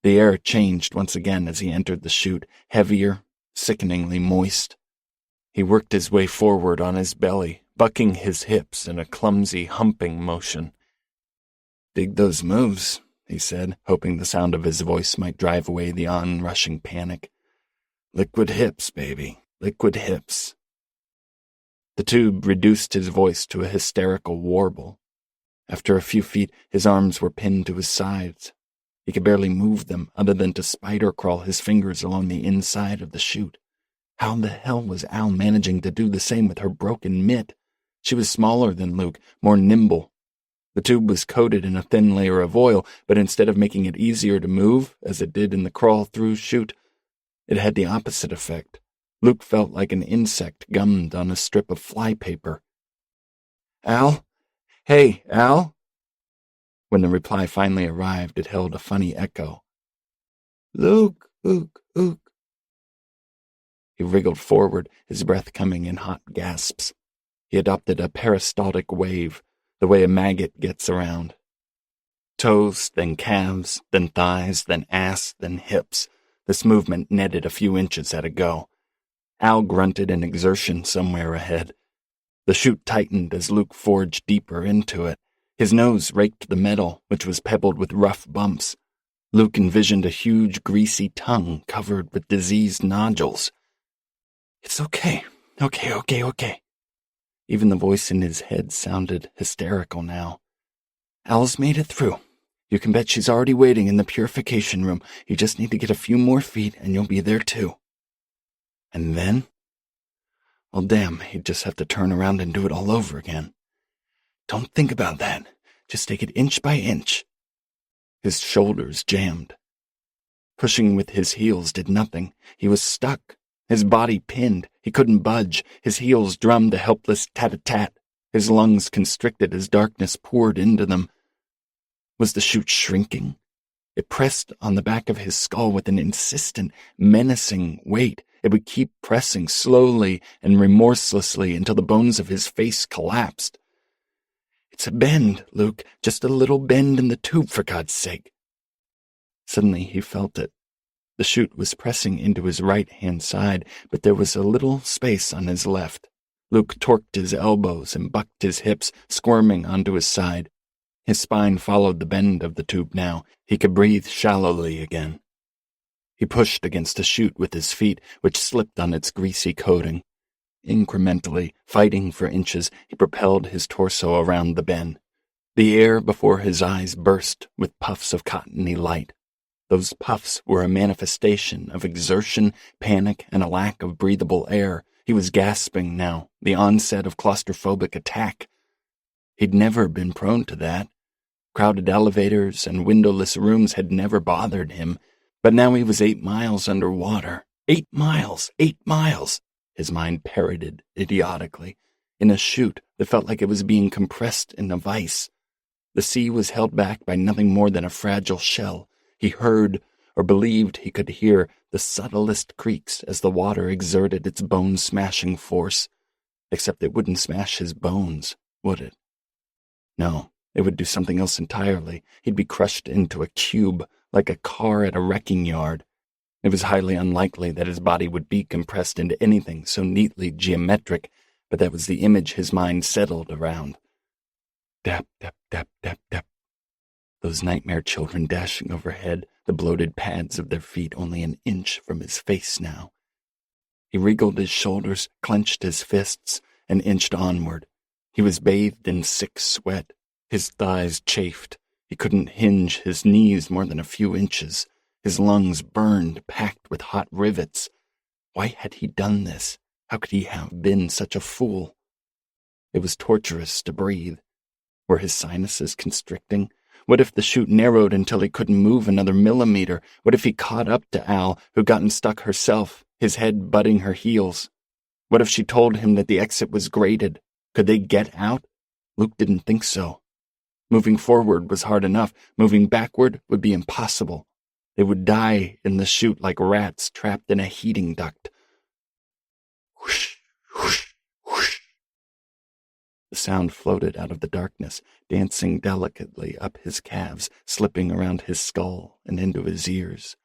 The air changed once again as he entered the chute, heavier, sickeningly moist. He worked his way forward on his belly, bucking his hips in a clumsy humping motion. "Dig those moves," he said, hoping the sound of his voice might drive away the onrushing panic. "Liquid hips, baby, liquid hips." The tube reduced his voice to a hysterical warble. After a few feet, his arms were pinned to his sides. He could barely move them other than to spider-crawl his fingers along the inside of the chute. How the hell was Al managing to do the same with her broken mitt? She was smaller than Luke, more nimble. The tube was coated in a thin layer of oil, but instead of making it easier to move, as it did in the crawl-through chute, it had the opposite effect. Luke felt like an insect gummed on a strip of flypaper. "Al? Hey, Al?" When the reply finally arrived, it held a funny echo. "Luke, Luke, Luke." He wriggled forward, his breath coming in hot gasps. He adopted a peristaltic wave, the way a maggot gets around. Toes, then calves, then thighs, then ass, then hips. This movement netted a few inches at a go. Al grunted in exertion somewhere ahead. The chute tightened as Luke forged deeper into it. His nose raked the metal, which was pebbled with rough bumps. Luke envisioned a huge, greasy tongue covered with diseased nodules. "It's okay. Okay. Even the voice in his head sounded hysterical now. "Al's made it through. You can bet she's already waiting in the purification room. You just need to get a few more feet and you'll be there too." And then? Well, damn, he'd just have to turn around and do it all over again. "Don't think about that. Just take it inch by inch." His shoulders jammed. Pushing with his heels did nothing. He was stuck. His body pinned. He couldn't budge. His heels drummed a helpless tat-a-tat. His lungs constricted as darkness poured into them. Was the chute shrinking? It pressed on the back of his skull with an insistent, menacing weight. It would keep pressing slowly and remorselessly until the bones of his face collapsed. "It's a bend, Luke. Just a little bend in the tube, for God's sake." Suddenly he felt it. The chute was pressing into his right-hand side, but there was a little space on his left. Luke torqued his elbows and bucked his hips, squirming onto his side. His spine followed the bend of the tube now. He could breathe shallowly again. He pushed against the chute with his feet, which slipped on its greasy coating. Incrementally, fighting for inches, he propelled his torso around the bend. The air before his eyes burst with puffs of cottony light. Those puffs were a manifestation of exertion, panic, and a lack of breathable air. He was gasping now, the onset of claustrophobic attack. He'd never been prone to that. Crowded elevators and windowless rooms had never bothered him, but now he was 8 miles underwater. 8 miles! 8 miles! His mind parroted idiotically. In a chute that felt like it was being compressed in a vice. The sea was held back by nothing more than a fragile shell. He heard, or believed he could hear, the subtlest creaks as the water exerted its bone-smashing force. Except it wouldn't smash his bones, would it? No, it would do something else entirely. He'd be crushed into a cube, like a car at a wrecking yard. It was highly unlikely that his body would be compressed into anything so neatly geometric, but that was the image his mind settled around. Dap, dap, dap, dap, dap. Those nightmare children dashing overhead, the bloated pads of their feet only an inch from his face now. He wriggled his shoulders, clenched his fists, and inched onward. He was bathed in sick sweat. His thighs chafed. He couldn't hinge his knees more than a few inches. His lungs burned, packed with hot rivets. Why had he done this? How could he have been such a fool? It was torturous to breathe. Were his sinuses constricting? What if the chute narrowed until he couldn't move another millimeter? What if he caught up to Al, who'd gotten stuck herself, his head butting her heels? What if she told him that the exit was grated? Could they get out? Luke didn't think so. Moving forward was hard enough. Moving backward would be impossible. They would die in the chute like rats trapped in a heating duct. Whoosh, whoosh, whoosh. The sound floated out of the darkness, dancing delicately up his calves, slipping around his skull and into his ears.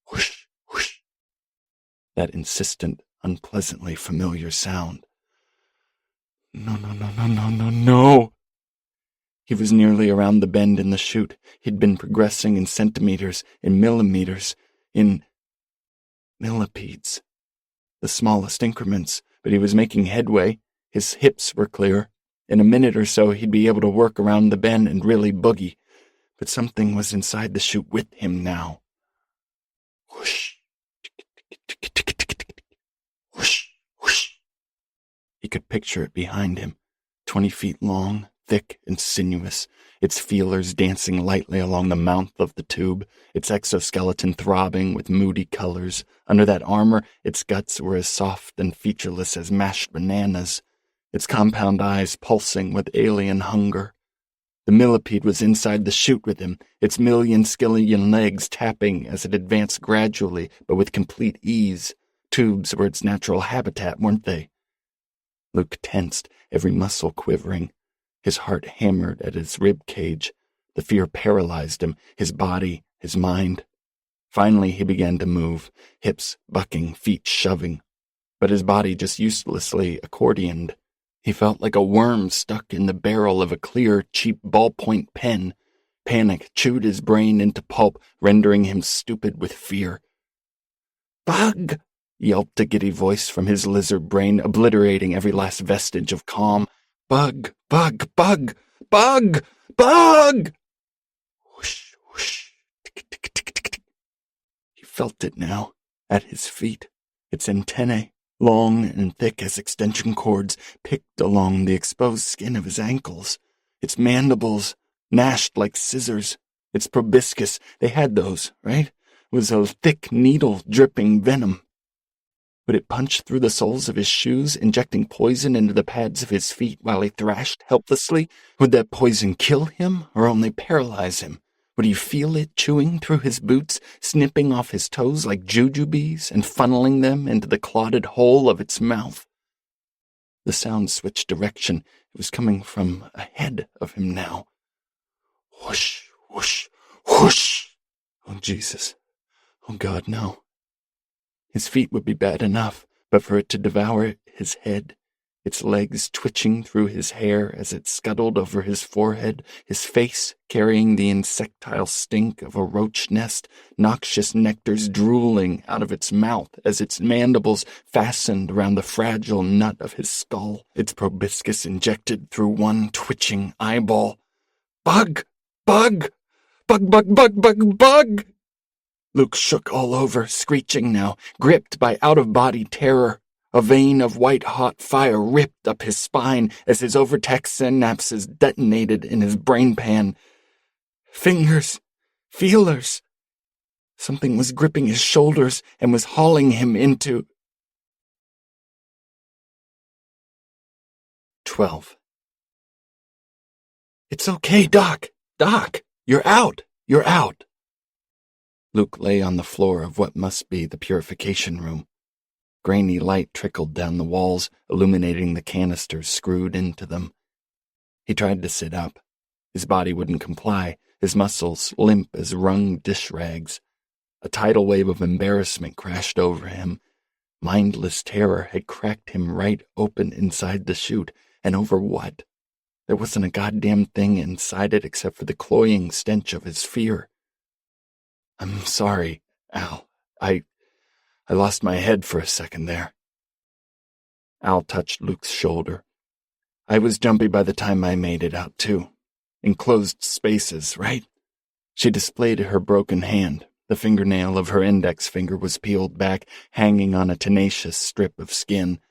Whoosh, whoosh. That insistent, unpleasantly familiar sound. No, no, no, no, no, no, no. He was nearly around the bend in the chute. He'd been progressing in centimeters, in millimeters, in millipedes. The smallest increments, but he was making headway. His hips were clear. In a minute or so, he'd be able to work around the bend and really boogie. But something was inside the chute with him now. Whoosh. Whoosh, whoosh. He could picture it behind him, 20 feet long, thick and sinuous, its feelers dancing lightly along the mouth of the tube, its exoskeleton throbbing with moody colors. Under that armor, its guts were as soft and featureless as mashed bananas, its compound eyes pulsing with alien hunger. The millipede was inside the chute with him, its million skillion legs tapping as it advanced gradually but with complete ease. Tubes were its natural habitat, weren't they? Luke tensed, every muscle quivering. His heart hammered at his rib cage. The fear paralyzed him, his body, his mind. Finally, he began to move, hips bucking, feet shoving. But his body just uselessly accordioned. He felt like a worm stuck in the barrel of a clear, cheap ballpoint pen. Panic chewed his brain into pulp, rendering him stupid with fear. "Bug!" yelped a giddy voice from his lizard brain, obliterating every last vestige of calm. "Bug! Bug! Bug! Bug! Bug!" Whoosh, whoosh, tick, tick, tick, tick, tick. He felt it now, at his feet, its antennae, long and thick as extension cords, picked along the exposed skin of his ankles, its mandibles, gnashed like scissors, its proboscis, they had those, right? Was a thick needle dripping venom. Would it punch through the soles of his shoes, injecting poison into the pads of his feet while he thrashed helplessly? Would that poison kill him or only paralyze him? Would he feel it chewing through his boots, snipping off his toes like jujubes and funneling them into the clotted hole of its mouth? The sound switched direction. It was coming from ahead of him now. Whoosh, whoosh, whoosh! Oh, Jesus. Oh, God, no. His feet would be bad enough, but for it to devour his head, its legs twitching through his hair as it scuttled over his forehead, his face carrying the insectile stink of a roach nest, noxious nectars drooling out of its mouth as its mandibles fastened around the fragile nut of his skull, its proboscis injected through one twitching eyeball. "Bug! Bug! Bug, bug, bug, bug, bug!" Luke shook all over, screeching now, gripped by out-of-body terror. A vein of white-hot fire ripped up his spine as his overtaxed synapses detonated in his brain pan. Fingers. Feelers. Something was gripping his shoulders and was hauling him into... 12. "It's okay, Doc. Doc, you're out. You're out." Luke lay on the floor of what must be the purification room. Grainy light trickled down the walls, illuminating the canisters screwed into them. He tried to sit up. His body wouldn't comply, his muscles limp as wrung dish rags. A tidal wave of embarrassment crashed over him. Mindless terror had cracked him right open inside the chute, and over what? There wasn't a goddamn thing inside it except for the cloying stench of his fear. "I'm sorry, Al. I lost my head for a second there." Al touched Luke's shoulder. "I was jumpy by the time I made it out, too. Enclosed spaces, right?" She displayed her broken hand. The fingernail of her index finger was peeled back, hanging on a tenacious strip of skin.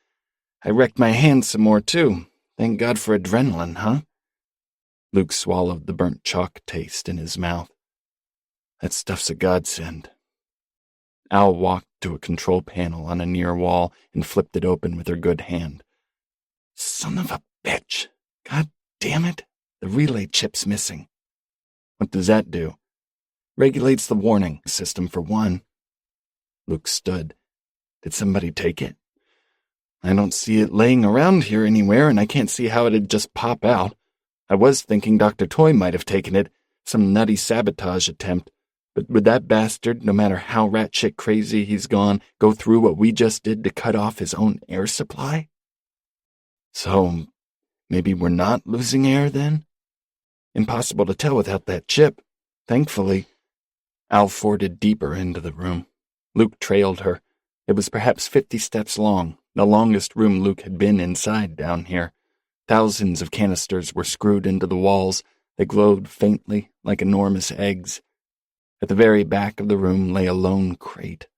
"I wrecked my hand some more, too. Thank God for adrenaline, huh?" Luke swallowed the burnt chalk taste in his mouth. "That stuff's a godsend." Al walked to a control panel on a near wall and flipped it open with her good hand. "Son of a bitch! God damn it! The relay chip's missing." "What does that do?" "Regulates the warning system, for one." Luke stood. "Did somebody take it?" I don't see it laying around here anywhere, and I can't see how it'd just pop out. I was thinking Dr. Toy might have taken it, some nutty sabotage attempt. But would that bastard, no matter how rat-shit crazy he's gone, go through what we just did to cut off his own air supply? So, maybe we're not losing air, then? Impossible to tell without that chip. Thankfully. Al forded deeper into the room. Luke trailed her. It was perhaps 50 steps long, the longest room Luke had been inside down here. Thousands of canisters were screwed into the walls. They glowed faintly, like enormous eggs. At the very back of the room lay a lone crate,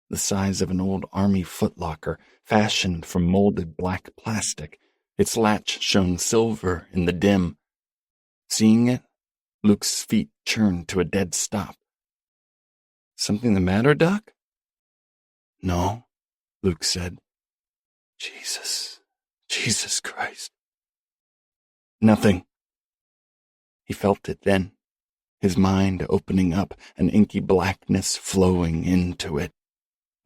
the size of an old army footlocker, fashioned from molded black plastic. Its latch shone silver in the dim. Seeing it, Luke's feet churned to a dead stop. Something the matter, Doc? No, Luke said. Jesus Christ. Nothing. He felt it then, his mind opening up, an inky blackness flowing into it.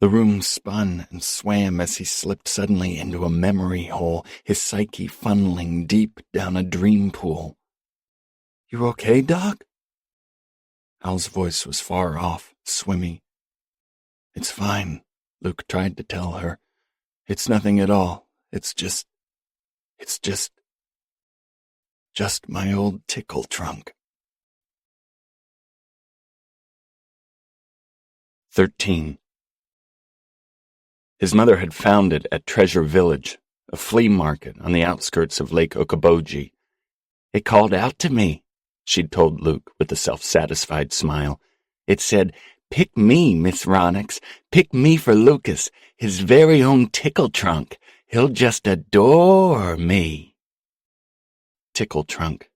The room spun and swam as he slipped suddenly into a memory hole, his psyche funneling deep down a dream pool. You okay, Doc? Al's voice was far off, swimmy. It's fine, Luke tried to tell her. It's nothing at all. It's just my old tickle trunk. 13. His mother had found it at Treasure Village, a flea market on the outskirts of Lake Okoboji. It called out to me, she'd told Luke with a self-satisfied smile. It said, "Pick me, Miss Ronix. Pick me for Lucas, his very own tickle trunk. He'll just adore me." Tickle trunk.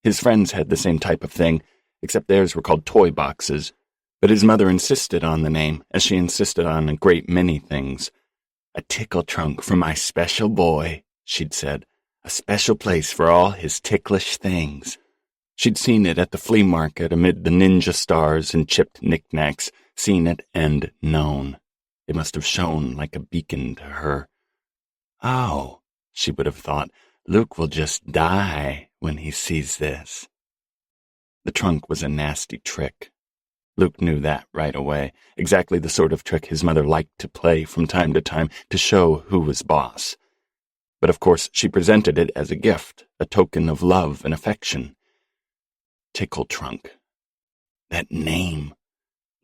His friends had the same type of thing, except theirs were called toy boxes. But his mother insisted on the name, as she insisted on a great many things. "A tickle trunk for my special boy," she'd said. "A special place for all his ticklish things." She'd seen it at the flea market amid the ninja stars and chipped knickknacks, seen it and known. It must have shone like a beacon to her. Oh, she would have thought, Luke will just die when he sees this. The trunk was a nasty trick. Luke knew that right away, exactly the sort of trick his mother liked to play from time to time to show who was boss. But of course she presented it as a gift, a token of love and affection. Tickle trunk. That name.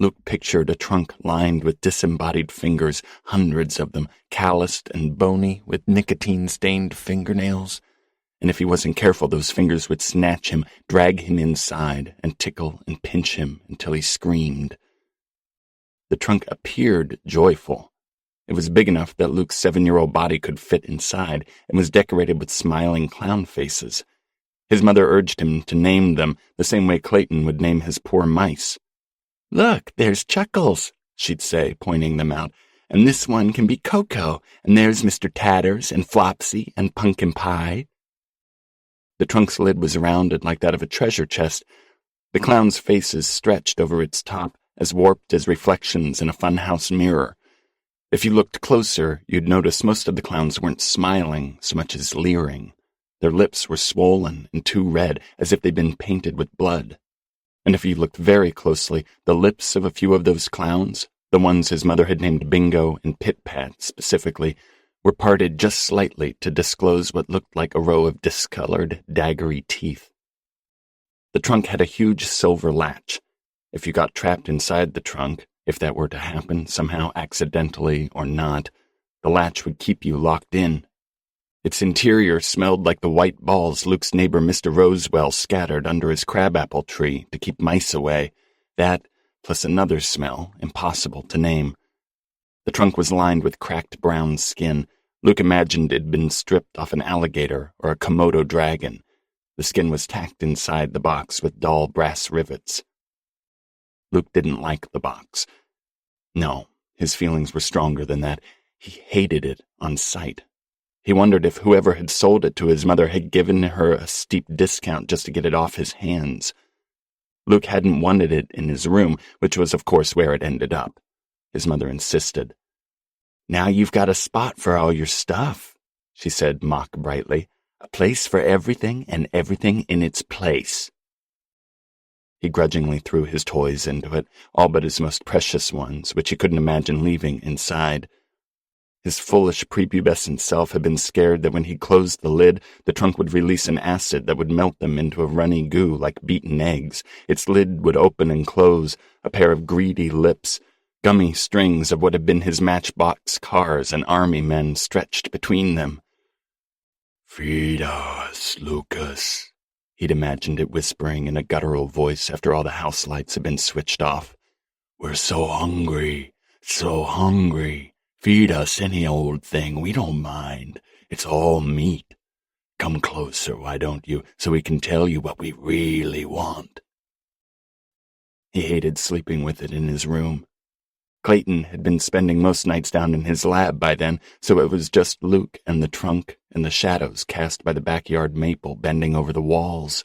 Luke pictured a trunk lined with disembodied fingers, hundreds of them, calloused and bony with nicotine-stained fingernails. And if he wasn't careful, those fingers would snatch him, drag him inside, and tickle and pinch him until he screamed. The trunk appeared joyful. It was big enough that Luke's 7-year-old body could fit inside, and was decorated with smiling clown faces. His mother urged him to name them the same way Clayton would name his poor mice. "Look, there's Chuckles," she'd say, pointing them out, "and this one can be Coco, and there's Mr. Tatters and Flopsy and Pumpkin Pie." The trunk's lid was rounded like that of a treasure chest. The clowns' faces stretched over its top, as warped as reflections in a funhouse mirror. If you looked closer, you'd notice most of the clowns weren't smiling so much as leering. Their lips were swollen and too red, as if they'd been painted with blood. And if you looked very closely, the lips of a few of those clowns, the ones his mother had named Bingo and Pit-Pat specifically, were parted just slightly to disclose what looked like a row of discolored, daggery teeth. The trunk had a huge silver latch. If you got trapped inside the trunk, if that were to happen somehow accidentally or not, the latch would keep you locked in. Its interior smelled like the white balls Luke's neighbor Mr. Rosewell scattered under his crabapple tree to keep mice away. That, plus another smell, impossible to name. The trunk was lined with cracked brown skin. Luke imagined it'd been stripped off an alligator or a Komodo dragon. The skin was tacked inside the box with dull brass rivets. Luke didn't like the box. No, his feelings were stronger than that. He hated it on sight. He wondered if whoever had sold it to his mother had given her a steep discount just to get it off his hands. Luke hadn't wanted it in his room, which was of course where it ended up. His mother insisted. Now you've got a spot for all your stuff, she said mock brightly. A place for everything and everything in its place. He grudgingly threw his toys into it, all but his most precious ones, which he couldn't imagine leaving inside. His foolish prepubescent self had been scared that when he closed the lid, the trunk would release an acid that would melt them into a runny goo like beaten eggs. Its lid would open and close, a pair of greedy lips, gummy strings of what had been his matchbox cars and army men stretched between them. "Feed us, Lucas," he'd imagined it whispering in a guttural voice after all the house lights had been switched off. "We're so hungry, so hungry. Feed us any old thing, we don't mind. It's all meat. Come closer, why don't you, so we can tell you what we really want." He hated sleeping with it in his room. Clayton had been spending most nights down in his lab by then, so it was just Luke and the trunk and the shadows cast by the backyard maple bending over the walls.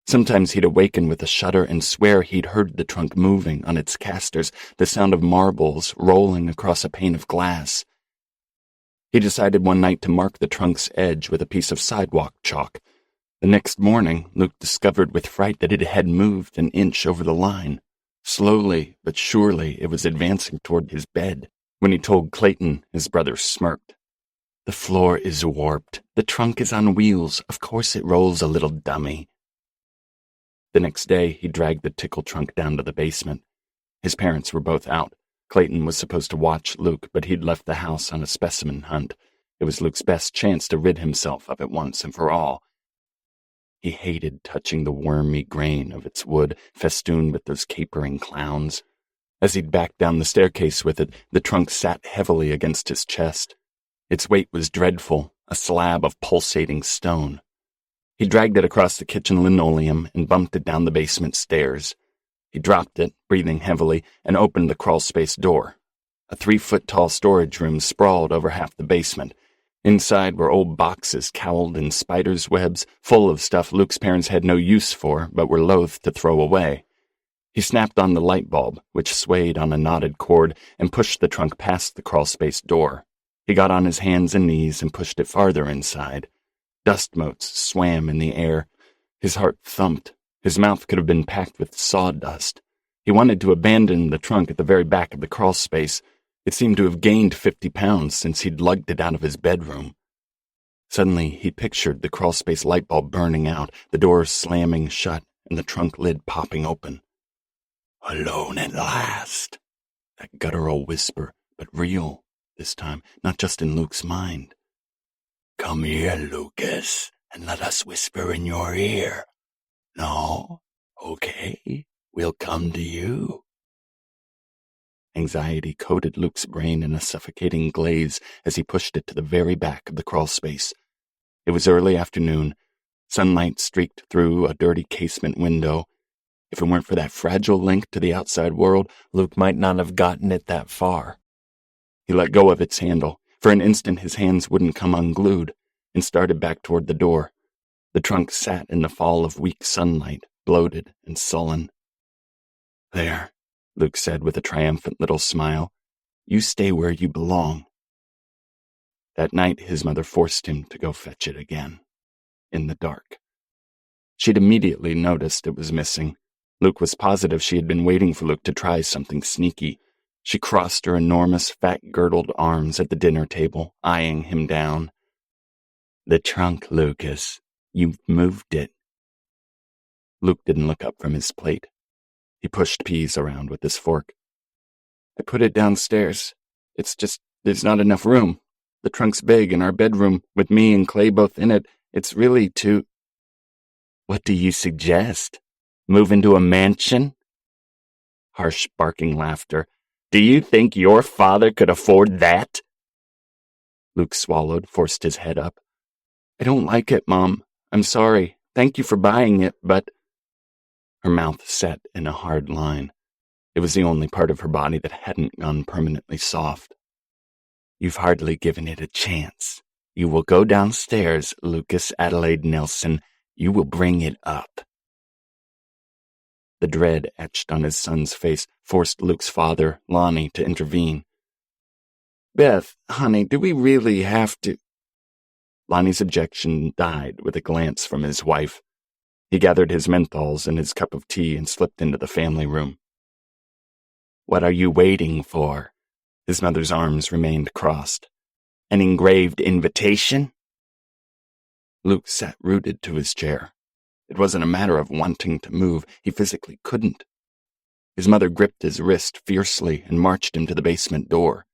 Sometimes he'd awaken with a shudder and swear he'd heard the trunk moving on its casters, the sound of marbles rolling across a pane of glass. He decided one night to mark the trunk's edge with a piece of sidewalk chalk. The next morning, Luke discovered with fright that it had moved an inch over the line. Slowly but surely it was advancing toward his bed. When he told Clayton, his brother smirked. "The floor is warped. The trunk is on wheels. Of course it rolls, a little dummy." The next day, he dragged the tickle trunk down to the basement. His parents were both out. Clayton was supposed to watch Luke, but he'd left the house on a specimen hunt. It was Luke's best chance to rid himself of it once and for all. He hated touching the wormy grain of its wood, festooned with those capering clowns. As he'd backed down the staircase with it, the trunk sat heavily against his chest. Its weight was dreadful, a slab of pulsating stone. He dragged it across the kitchen linoleum and bumped it down the basement stairs. He dropped it, breathing heavily, and opened the crawlspace door. A 3-foot-tall storage room sprawled over half the basement. Inside were old boxes cowled in spiders' webs, full of stuff Luke's parents had no use for but were loath to throw away. He snapped on the light bulb, which swayed on a knotted cord, and pushed the trunk past the crawlspace door. He got on his hands and knees and pushed it farther inside. Dust motes swam in the air. His heart thumped. His mouth could have been packed with sawdust. He wanted to abandon the trunk at the very back of the crawlspace. It seemed to have gained 50 pounds since he'd lugged it out of his bedroom. Suddenly, he pictured the crawlspace light bulb burning out, the door slamming shut, and the trunk lid popping open. "Alone at last." That guttural whisper, but real this time, not just in Luke's mind. "Come here, Lucas, and let us whisper in your ear. No? Okay, we'll come to you." Anxiety coated Luke's brain in a suffocating glaze as he pushed it to the very back of the crawlspace. It was early afternoon. Sunlight streaked through a dirty casement window. If it weren't for that fragile link to the outside world, Luke might not have gotten it that far. He let go of its handle. For an instant his hands wouldn't come unglued, and started back toward the door. The trunk sat in the fall of weak sunlight, bloated and sullen. "There," Luke said with a triumphant little smile. "You stay where you belong." That night his mother forced him to go fetch it again, in the dark. She'd immediately noticed it was missing. Luke was positive she had been waiting for Luke to try something sneaky. She crossed her enormous, fat-girdled arms at the dinner table, eyeing him down. "The trunk, Lucas. You've moved it." Luke didn't look up from his plate. He pushed peas around with his fork. "I put it downstairs. It's just, there's not enough room. The trunk's big, and our bedroom, with me and Clay both in it, it's really too—" "What do you suggest? Move into a mansion?" Harsh, barking laughter. "Do you think your father could afford that?" Luke swallowed, forced his head up. "I don't like it, Mom. I'm sorry. Thank you for buying it, but—" Her mouth set in a hard line. It was the only part of her body that hadn't gone permanently soft. "You've hardly given it a chance. You will go downstairs, Lucas Adelaide Nelson. You will bring it up." The dread etched on his son's face forced Luke's father, Lonnie, to intervene. Beth, honey, do we really have to? Lonnie's objection died with a glance from his wife. He gathered his menthols and his cup of tea and slipped into the family room. What are you waiting for? His mother's arms remained crossed. An engraved invitation? Luke sat rooted to his chair. It wasn't a matter of wanting to move. He physically couldn't. His mother gripped his wrist fiercely and marched him to the basement door.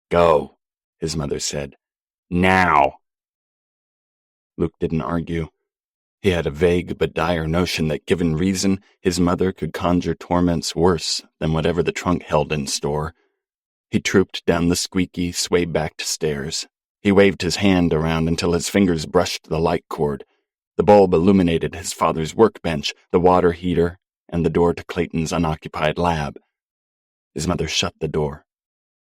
Go, his mother said. Now. Luke didn't argue. He had a vague but dire notion that, given reason, his mother could conjure torments worse than whatever the trunk held in store. He trooped down the squeaky, sway-backed stairs. He waved his hand around until his fingers brushed the light cord. The bulb illuminated his father's workbench, the water heater, and the door to Clayton's unoccupied lab. His mother shut the door.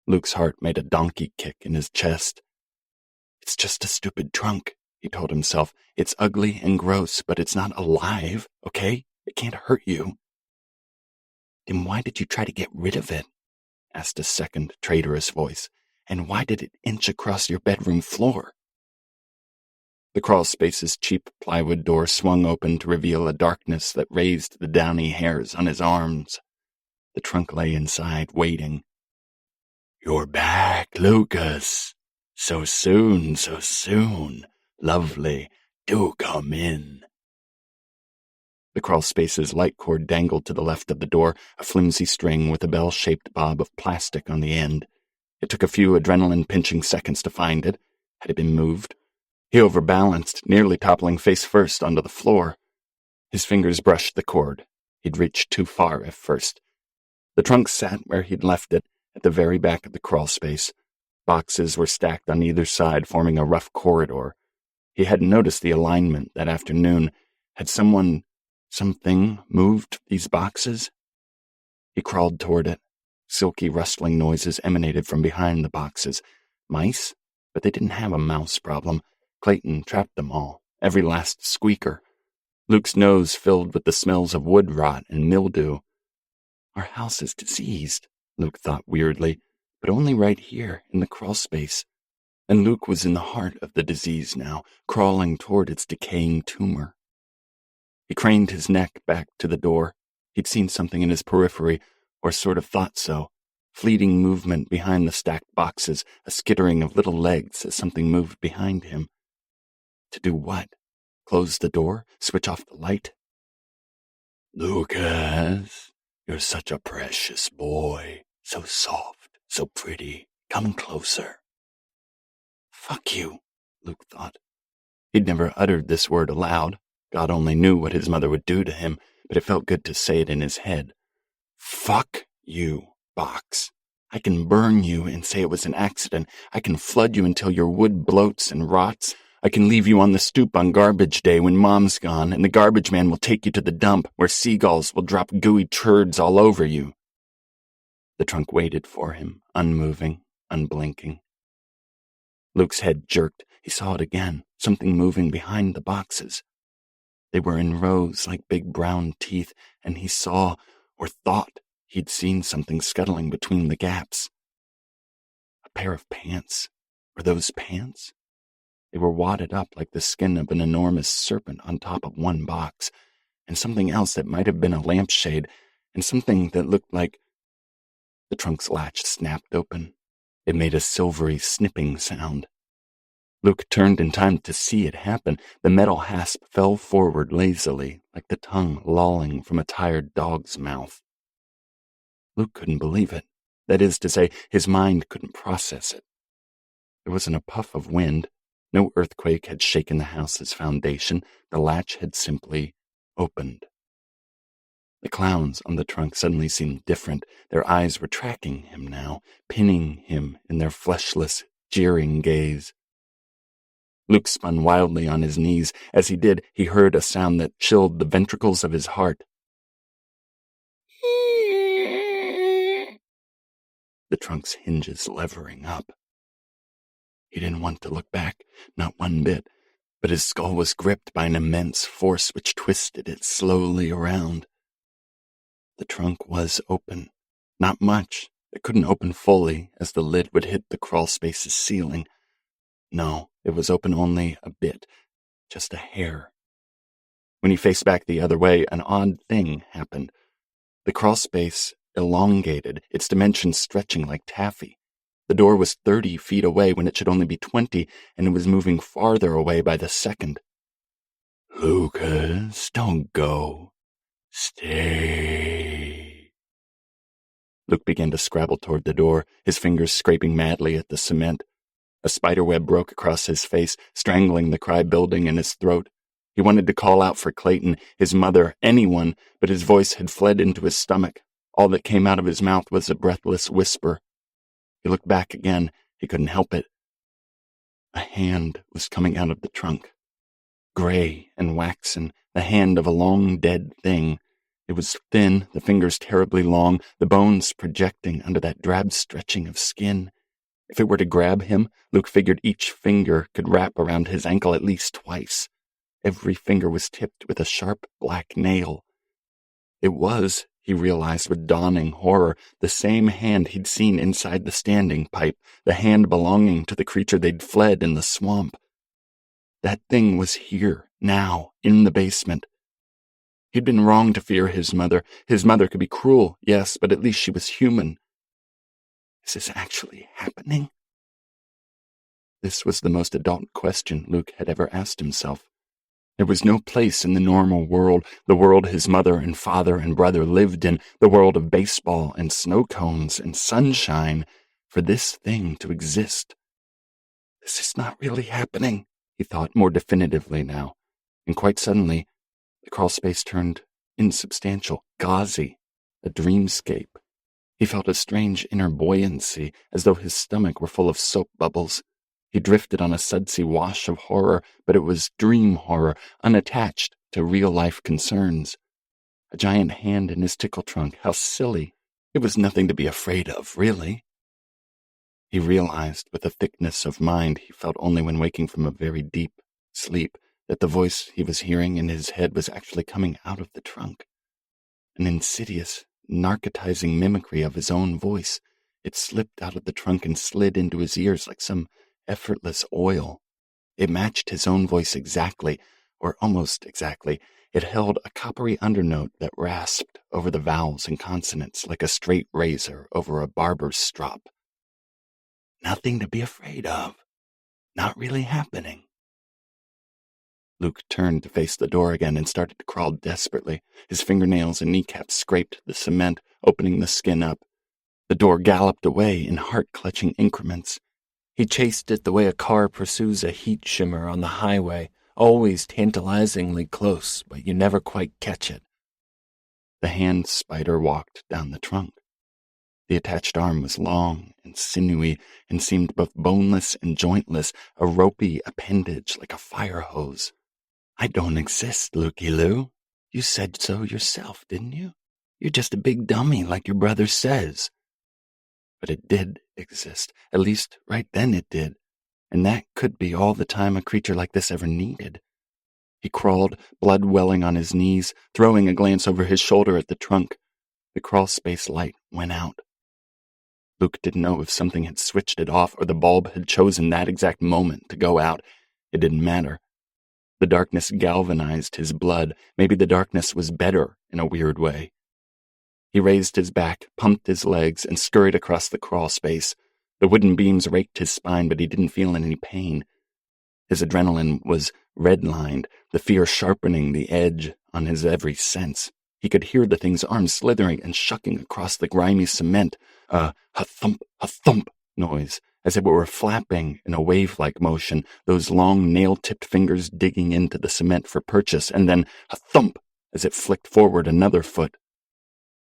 Luke's heart made a donkey kick in his chest. It's just a stupid trunk, he told himself. It's ugly and gross, but it's not alive, okay? It can't hurt you. Then why did you try to get rid of it? Asked a second, traitorous voice. And why did it inch across your bedroom floor? The crawlspace's cheap plywood door swung open to reveal a darkness that raised the downy hairs on his arms. The trunk lay inside, waiting. You're back, Lucas. So soon, so soon. Lovely. Do come in. The crawlspace's light cord dangled to the left of the door, a flimsy string with a bell-shaped bob of plastic on the end. It took a few adrenaline-pinching seconds to find it. Had it been moved? He overbalanced, nearly toppling face first onto the floor. His fingers brushed the cord. He'd reached too far at first. The trunk sat where he'd left it, at the very back of the crawlspace. Boxes were stacked on either side, forming a rough corridor. He hadn't noticed the alignment that afternoon. Had something moved these boxes? He crawled toward it. Silky rustling noises emanated from behind the boxes. Mice? But they didn't have a mouse problem. Clayton trapped them all, every last squeaker. Luke's nose filled with the smells of wood rot and mildew. Our house is diseased, Luke thought weirdly, but only right here, in the crawlspace. And Luke was in the heart of the disease now, crawling toward its decaying tumor. He craned his neck back to the door. He'd seen something in his periphery, or sort of thought so. Fleeting movement behind the stacked boxes, a skittering of little legs as something moved behind him. To do what? Close the door? Switch off the light? Lucas, you're such a precious boy. So soft, so pretty. Come closer. Fuck you, Luke thought. He'd never uttered this word aloud. God only knew what his mother would do to him, but it felt good to say it in his head. Fuck you, box. I can burn you and say it was an accident. I can flood you until your wood bloats and rots. I can leave you on the stoop on garbage day when Mom's gone, and the garbage man will take you to the dump where seagulls will drop gooey turds all over you. The trunk waited for him, unmoving, unblinking. Luke's head jerked. He saw it again, something moving behind the boxes. They were in rows like big brown teeth, and he saw, or thought, he'd seen something scuttling between the gaps. A pair of pants. Were those pants? They were wadded up like the skin of an enormous serpent on top of one box, and something else that might have been a lampshade, and something that looked like... The trunk's latch snapped open. It made a silvery snipping sound. Luke turned in time to see it happen. The metal hasp fell forward lazily, like the tongue lolling from a tired dog's mouth. Luke couldn't believe it. That is to say, his mind couldn't process it. There wasn't a puff of wind. No earthquake had shaken the house's foundation. The latch had simply opened. The clowns on the trunk suddenly seemed different. Their eyes were tracking him now, pinning him in their fleshless, jeering gaze. Luke spun wildly on his knees. As he did, he heard a sound that chilled the ventricles of his heart. The trunk's hinges levering up. He didn't want to look back, not one bit, but his skull was gripped by an immense force which twisted it slowly around. The trunk was open. Not much, It couldn't open fully, as the lid would hit the crawlspace's ceiling. No, it was open only a bit, just a hair. When he faced back the other way, an odd thing happened. The crawlspace elongated, its dimensions stretching like taffy. The door was 30 feet away when it should only be 20, and it was moving farther away by the second. "Lucas, don't go. Stay." Luke began to scrabble toward the door, his fingers scraping madly at the cement. A spiderweb broke across his face, strangling the cry building in his throat. He wanted to call out for Clayton, his mother, anyone, but his voice had fled into his stomach. All that came out of his mouth was a breathless whisper. He looked back again. He couldn't help it. A hand was coming out of the trunk. Gray and waxen, the hand of a long dead thing. It was thin, the fingers terribly long, the bones projecting under that drab stretching of skin. If it were to grab him, Luke figured each finger could wrap around his ankle at least twice. Every finger was tipped with a sharp black nail. It was, he realized with dawning horror, the same hand he'd seen inside the standing pipe, the hand belonging to the creature they'd fled in the swamp. That thing was here, now, in the basement. He'd been wrong to fear his mother. His mother could be cruel, yes, but at least she was human. Is this actually happening? This was the most adult question Luke had ever asked himself. There was no place in the normal world, the world his mother and father and brother lived in, the world of baseball and snow cones and sunshine, for this thing to exist. This is not really happening, he thought more definitively now, and quite suddenly, the crawlspace turned insubstantial, gauzy, a dreamscape. He felt a strange inner buoyancy, as though his stomach were full of soap bubbles. He drifted on a sudsy wash of horror, but it was dream horror, unattached to real-life concerns. A giant hand in his tickle trunk, how silly. It was nothing to be afraid of, really. He realized, with a thickness of mind he felt only when waking from a very deep sleep, that the voice he was hearing in his head was actually coming out of the trunk. An insidious, narcotizing mimicry of his own voice. It slipped out of the trunk and slid into his ears like some effortless oil. It matched his own voice exactly, or almost exactly. It held a coppery undernote that rasped over the vowels and consonants like a straight razor over a barber's strop. Nothing to be afraid of. Not really happening. Luke turned to face the door again and started to crawl desperately. His fingernails and kneecaps scraped the cement, opening the skin up. The door galloped away in heart-clutching increments. He chased it the way a car pursues a heat shimmer on the highway, always tantalizingly close, but you never quite catch it. The hand spider walked down the trunk. The attached arm was long and sinewy and seemed both boneless and jointless, a ropey appendage like a fire hose. "I don't exist, Lukey Lou. You said so yourself, didn't you? You're just a big dummy like your brother says." But it did exist. At least right then it did. And that could be all the time a creature like this ever needed. He crawled, blood welling on his knees, throwing a glance over his shoulder at the trunk. The crawlspace light went out. Luke didn't know if something had switched it off or the bulb had chosen that exact moment to go out. It didn't matter. The darkness galvanized his blood. Maybe the darkness was better in a weird way. He raised his back, pumped his legs, and scurried across the crawlspace. The wooden beams raked his spine, but he didn't feel any pain. His adrenaline was red-lined, the fear sharpening the edge on his every sense. He could hear the thing's arms slithering and shucking across the grimy cement, a ha-thump noise, as if it were flapping in a wave-like motion, those long nail-tipped fingers digging into the cement for purchase, and then a thump as it flicked forward another foot.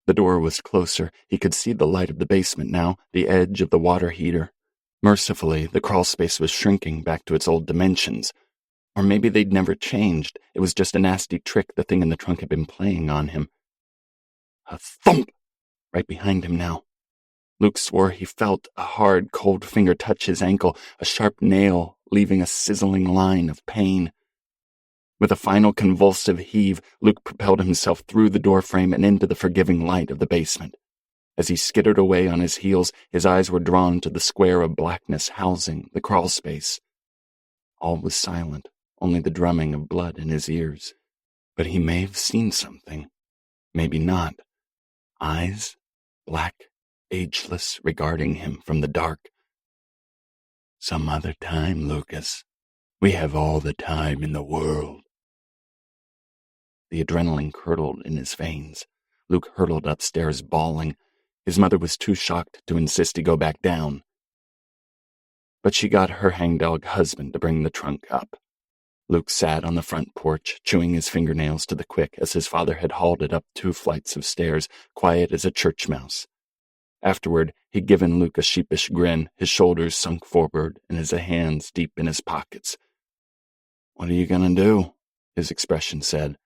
The door was closer. He could see the light of the basement now, the edge of the water heater. Mercifully, the crawlspace was shrinking back to its old dimensions. Or maybe they'd never changed. It was just a nasty trick the thing in the trunk had been playing on him. A thump! Right behind him now. Luke swore he felt a hard, cold finger touch his ankle, a sharp nail leaving a sizzling line of pain. With a final convulsive heave, Luke propelled himself through the doorframe and into the forgiving light of the basement. As he skittered away on his heels, his eyes were drawn to the square of blackness housing the crawl space. All was silent, only the drumming of blood in his ears. But he may have seen something. Maybe not. Eyes, black, ageless, regarding him from the dark. "Some other time, Lucas. We have all the time in the world." The adrenaline curdled in his veins. Luke hurtled upstairs, bawling. His mother was too shocked to insist he go back down. But she got her hangdog husband to bring the trunk up. Luke sat on the front porch, chewing his fingernails to the quick as his father had hauled it up 2 flights of stairs, quiet as a church mouse. Afterward, he'd given Luke a sheepish grin, his shoulders sunk forward and his hands deep in his pockets. "What are you gonna do?" his expression said.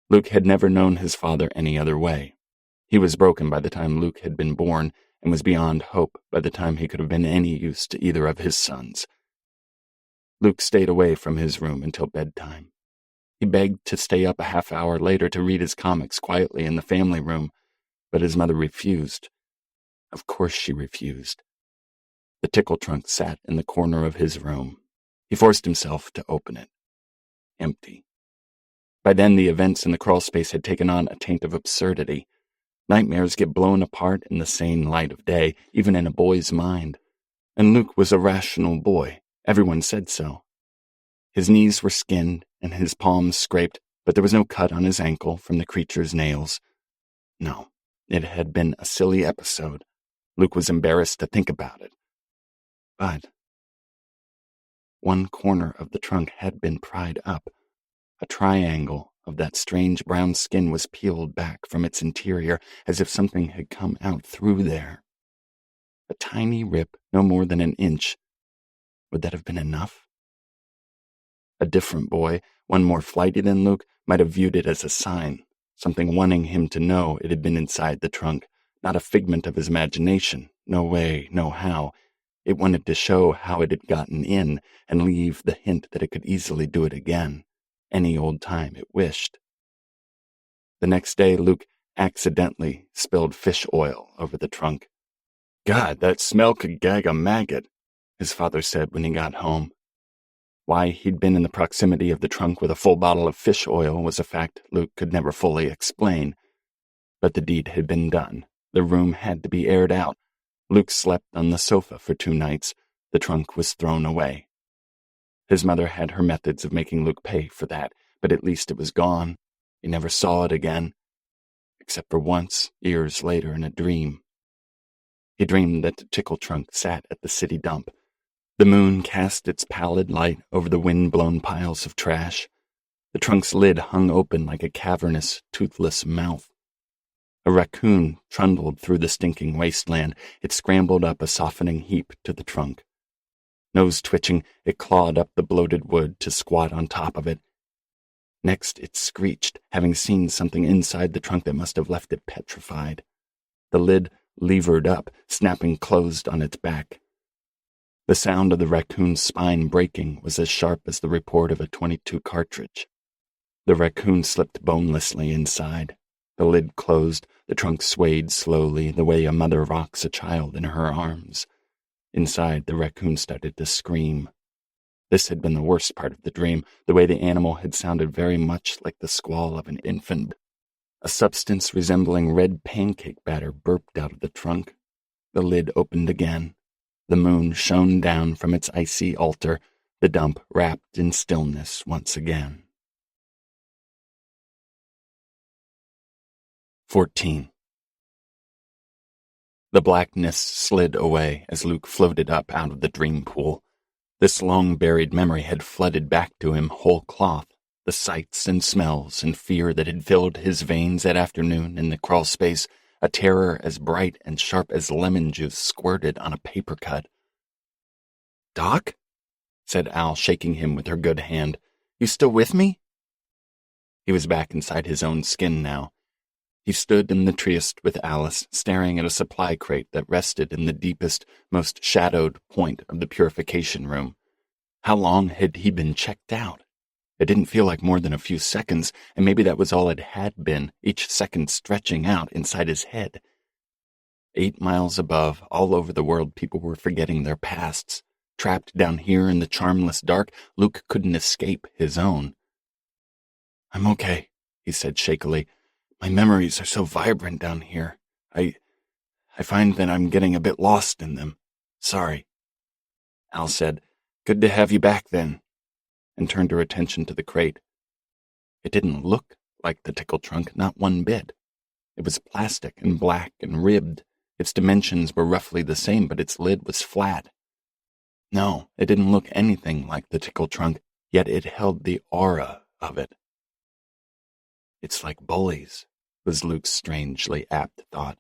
Luke had never known his father any other way. He was broken by the time Luke had been born and was beyond hope by the time he could have been any use to either of his sons. Luke stayed away from his room until bedtime. He begged to stay up a half hour later to read his comics quietly in the family room, but his mother refused. Of course she refused. The tickle trunk sat in the corner of his room. He forced himself to open it. Empty. By then the events in the crawlspace had taken on a taint of absurdity. Nightmares get blown apart in the sane light of day, even in a boy's mind. And Luke was a rational boy. Everyone said so. His knees were skinned and his palms scraped, but there was no cut on his ankle from the creature's nails. No, it had been a silly episode. Luke was embarrassed to think about it. But one corner of the trunk had been pried up. A triangle of that strange brown skin was peeled back from its interior as if something had come out through there. A tiny rip, no more than an inch. Would that have been enough? A different boy, one more flighty than Luke, might have viewed it as a sign, something wanting him to know it had been inside the trunk, not a figment of his imagination. No way, no how. It wanted to show how it had gotten in and leave the hint that it could easily do it again, any old time it wished. The next day, Luke accidentally spilled fish oil over the trunk. "God, that smell could gag a maggot," his father said when he got home. Why he'd been in the proximity of the trunk with a full bottle of fish oil was a fact Luke could never fully explain. But the deed had been done. The room had to be aired out. Luke slept on the sofa for 2 nights. The trunk was thrown away. His mother had her methods of making Luke pay for that, but at least it was gone. He never saw it again, except for once, years later, in a dream. He dreamed that the tickle trunk sat at the city dump. The moon cast its pallid light over the wind-blown piles of trash. The trunk's lid hung open like a cavernous, toothless mouth. A raccoon trundled through the stinking wasteland. It scrambled up a softening heap to the trunk. Nose twitching, it clawed up the bloated wood to squat on top of it. Next, it screeched, having seen something inside the trunk that must have left it petrified. The lid levered up, snapping closed on its back. The sound of the raccoon's spine breaking was as sharp as the report of a .22 cartridge. The raccoon slipped bonelessly inside. The lid closed, the trunk swayed slowly, the way a mother rocks a child in her arms. Inside, the raccoon started to scream. This had been the worst part of the dream. The way the animal had sounded very much like the squall of an infant. A substance resembling red pancake batter burped out of the trunk. The lid opened again. The moon shone down from its icy altar, the dump wrapped in stillness once again. 14. The blackness slid away as Luke floated up out of the dream pool. This long-buried memory had flooded back to him whole cloth, the sights and smells and fear that had filled his veins that afternoon in the crawlspace, a terror as bright and sharp as lemon juice squirted on a paper cut. "Doc?" said Al, shaking him with her good hand. "You still with me?" He was back inside his own skin now. He stood in the tryst with Alice, staring at a supply crate that rested in the deepest, most shadowed point of the purification room. How long had he been checked out? It didn't feel like more than a few seconds, and maybe that was all it had been, each second stretching out inside his head. 8 miles above, all over the world, people were forgetting their pasts. Trapped down here in the charmless dark, Luke couldn't escape his own. "I'm okay," he said shakily. "My memories are so vibrant down here. I find that I'm getting a bit lost in them. Sorry." Al said, "Good to have you back then," and turned her attention to the crate. It didn't look like the tickle trunk, not one bit. It was plastic and black and ribbed. Its dimensions were roughly the same, but its lid was flat. No, it didn't look anything like the tickle trunk, yet it held the aura of it. "It's like bullies," was Luke's strangely apt thought.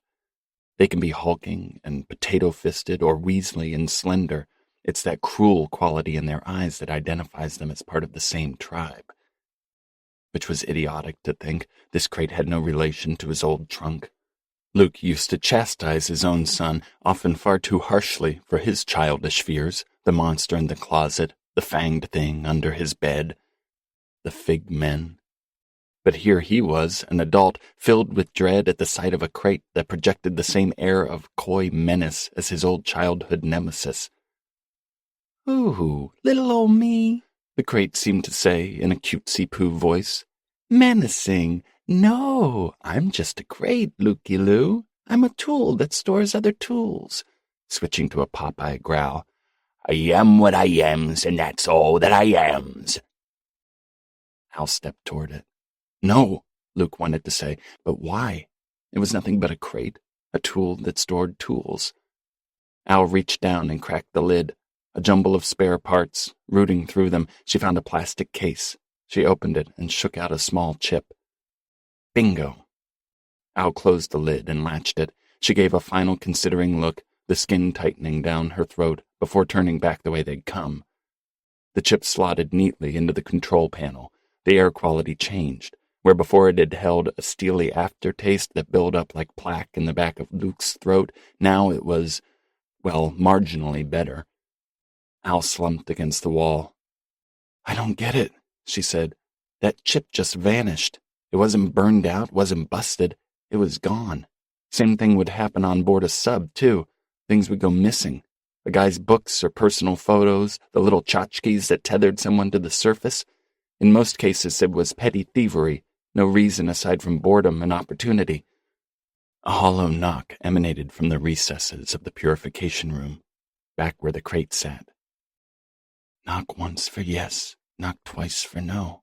"They can be hulking and potato-fisted or weaselly and slender. It's that cruel quality in their eyes that identifies them as part of the same tribe." Which was idiotic to think. This crate had no relation to his old trunk. Luke used to chastise his own son, often far too harshly for his childish fears, the monster in the closet, the fanged thing under his bed, the fig men. But here he was, an adult, filled with dread at the sight of a crate that projected the same air of coy menace as his old childhood nemesis. "Ooh, little old me," the crate seemed to say in a cutesy-poo voice. "Menacing. No, I'm just a crate, Lukey-Loo. I'm a tool that stores other tools," switching to a Popeye growl. "I am what I ams, and that's all that I ams." Al stepped toward it. "No," Luke wanted to say, but why? It was nothing but a crate, a tool that stored tools. Al reached down and cracked the lid. A jumble of spare parts. Rooting through them, she found a plastic case. She opened it and shook out a small chip. Bingo. Al closed the lid and latched it. She gave a final considering look, the skin tightening down her throat, before turning back the way they'd come. The chip slotted neatly into the control panel. The air quality changed. Where before it had held a steely aftertaste that built up like plaque in the back of Luke's throat, now it was, well, marginally better. Al slumped against the wall. "I don't get it," she said. "That chip just vanished. It wasn't burned out, wasn't busted. It was gone. Same thing would happen on board a sub, too. Things would go missing. A guy's books or personal photos, the little tchotchkes that tethered someone to the surface. In most cases, it was petty thievery, no reason aside from boredom and opportunity." A hollow knock emanated from the recesses of the purification room, back where the crate sat. "Knock once for yes, knock twice for no."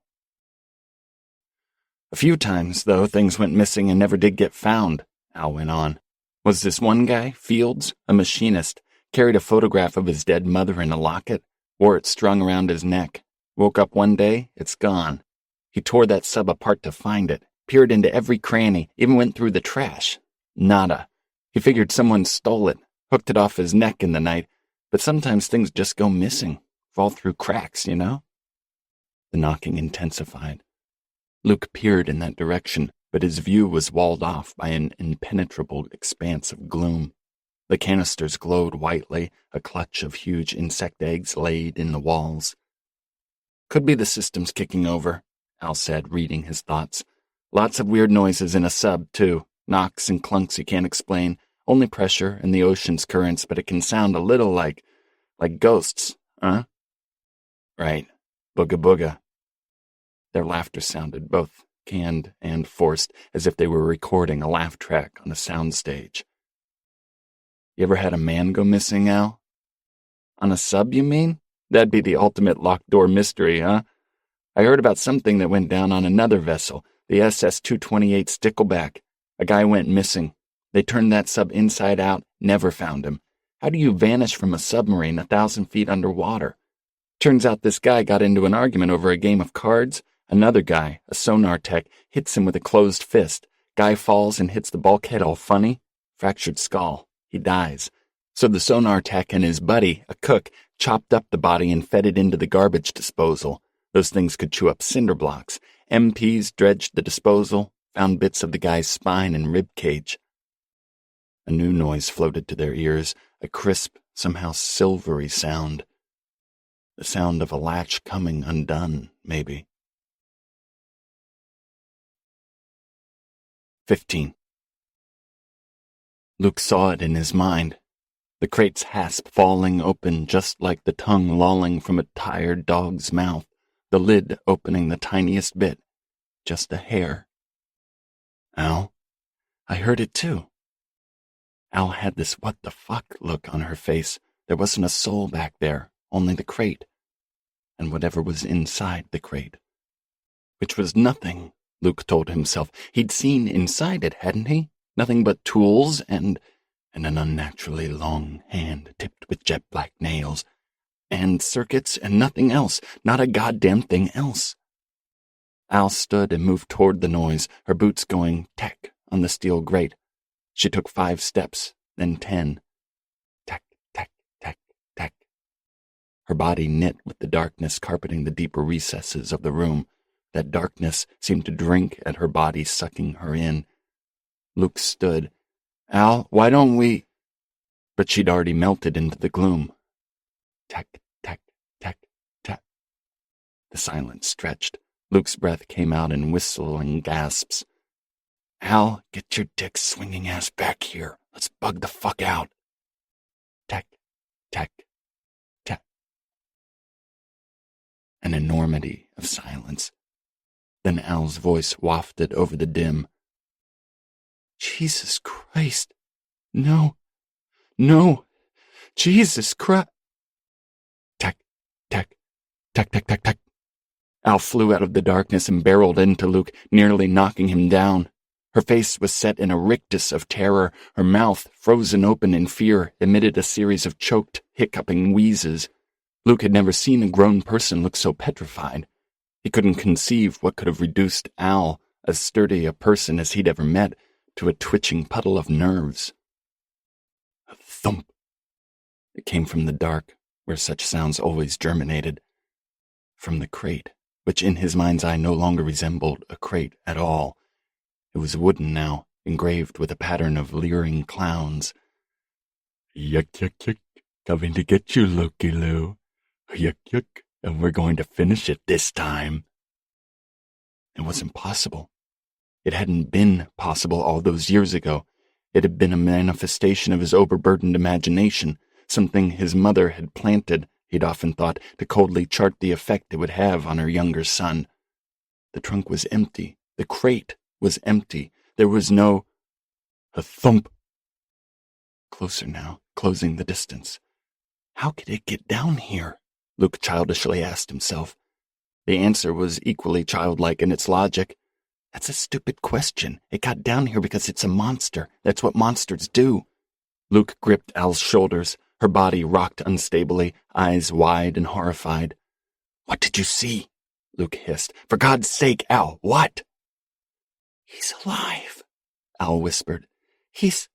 "A few times, though, things went missing and never did get found," Al went on. "Was this one guy, Fields, a machinist, carried a photograph of his dead mother in a locket, wore it strung around his neck. Woke up one day, it's gone. He tore that sub apart to find it, peered into every cranny, even went through the trash. Nada. He figured someone stole it, hooked it off his neck in the night, but sometimes things just go missing, fall through cracks, you know?" The knocking intensified. Luke peered in that direction, but his view was walled off by an impenetrable expanse of gloom. The canisters glowed whitely, a clutch of huge insect eggs laid in the walls. "Could be the systems kicking over," Al said, reading his thoughts. "Lots of weird noises in a sub, too. Knocks and clunks you can't explain. Only pressure and the ocean's currents, but it can sound a little like ghosts, huh?" "Right. Booga booga." Their laughter sounded both canned and forced, as if they were recording a laugh track on a soundstage. "You ever had a man go missing, Al?" "On a sub, you mean? That'd be the ultimate locked door mystery, huh? I heard about something that went down on another vessel, the SS-228 Stickleback. A guy went missing. They turned that sub inside out, never found him. How do you vanish from a submarine 1,000 feet underwater? Turns out this guy got into an argument over a game of cards. Another guy, a sonar tech, hits him with a closed fist. Guy falls and hits the bulkhead all funny. Fractured skull. He dies. So the sonar tech and his buddy, a cook, chopped up the body and fed it into the garbage disposal. Those things could chew up cinder blocks. MPs dredged the disposal, found bits of the guy's spine and rib cage. A new noise floated to their ears, a crisp, somehow silvery sound. The sound of a latch coming undone, maybe. 15. Luke saw it in his mind. The crate's hasp falling open just like the tongue lolling from a tired dog's mouth, the lid opening the tiniest bit, just a hair. Al, I heard it too. Al had this what-the-fuck look on her face. There wasn't a soul back there, only the crate. And whatever was inside the crate. Which was nothing, Luke told himself. He'd seen inside it, hadn't he? Nothing but tools and an unnaturally long hand tipped with jet-black nails. And circuits and nothing else, not a goddamn thing else. Al stood and moved toward the noise, her boots going tack on the steel grate. She took 5 steps, then 10. Tack, tack, tack, tack. Her body knit with the darkness carpeting the deeper recesses of the room. That darkness seemed to drink at her body, sucking her in. Luke stood. Al, why don't we... But she'd already melted into the gloom. Tack, tack, tack, tack. The silence stretched. Luke's breath came out in whistling gasps. Al, get your dick-swinging ass back here. Let's bug the fuck out. Tack, tack, tack. An enormity of silence. Then Al's voice wafted over the dim. Jesus Christ. No. No. Jesus Christ. Tack, tack, tack, tack, tack, tack. Al flew out of the darkness and barreled into Luke, nearly knocking him down. Her face was set in a rictus of terror. Her mouth, frozen open in fear, emitted a series of choked, hiccuping wheezes. Luke had never seen a grown person look so petrified. He couldn't conceive what could have reduced Al, as sturdy a person as he'd ever met, to a twitching puddle of nerves. A thump. It came from the dark, where such sounds always germinated. From the crate, which in his mind's eye no longer resembled a crate at all. It was wooden now, engraved with a pattern of leering clowns. Yuck, yuck, yuck. Coming to get you, Loki-Loo. Yuck, yuck. And we're going to finish it this time. It wasn't possible. It hadn't been possible all those years ago. It had been a manifestation of his overburdened imagination, something his mother had planted, he'd often thought, to coldly chart the effect it would have on her younger son. The trunk was empty. The crate was empty. There was no... A thump. Closer now, closing the distance. How could it get down here? Luke childishly asked himself. The answer was equally childlike in its logic. That's a stupid question. It got down here because it's a monster. That's what monsters do. Luke gripped Al's shoulders. Her body rocked unstably, eyes wide and horrified. What did you see? Luke hissed. For God's sake, Al, what? He's alive, Al whispered. He's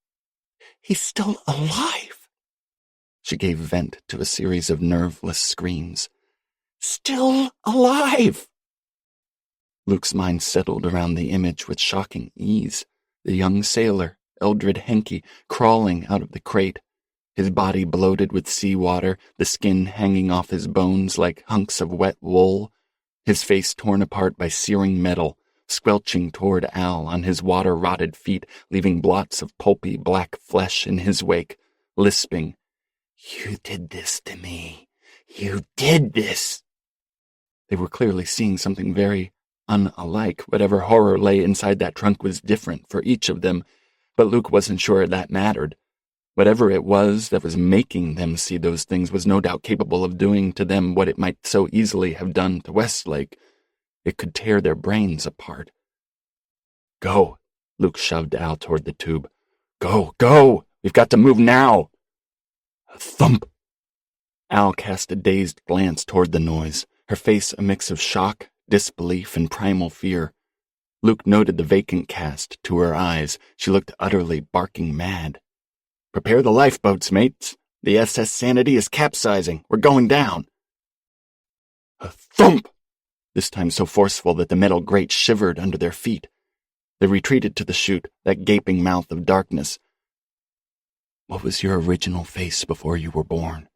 still alive. She gave vent to a series of nerveless screams. Still alive! Luke's mind settled around the image with shocking ease. The young sailor, Eldred Henke, crawling out of the crate, his body bloated with seawater, the skin hanging off his bones like hunks of wet wool, his face torn apart by searing metal, squelching toward Al on his water-rotted feet, leaving blots of pulpy black flesh in his wake, lisping, You did this to me. You did this. They were clearly seeing something very unalike. Whatever horror lay inside that trunk was different for each of them, but Luke wasn't sure that mattered. Whatever it was that was making them see those things was no doubt capable of doing to them what it might so easily have done to Westlake. It could tear their brains apart. Go, Luke shoved Al toward the tube. Go, go! We've got to move now! A thump! Al cast a dazed glance toward the noise, her face a mix of shock, disbelief, and primal fear. Luke noted the vacant cast to her eyes. She looked utterly barking mad. Prepare the lifeboats, mates. The SS Sanity is capsizing. We're going down. A thump! This time so forceful that the metal grate shivered under their feet. They retreated to the chute, that gaping mouth of darkness. What was your original face before you were born?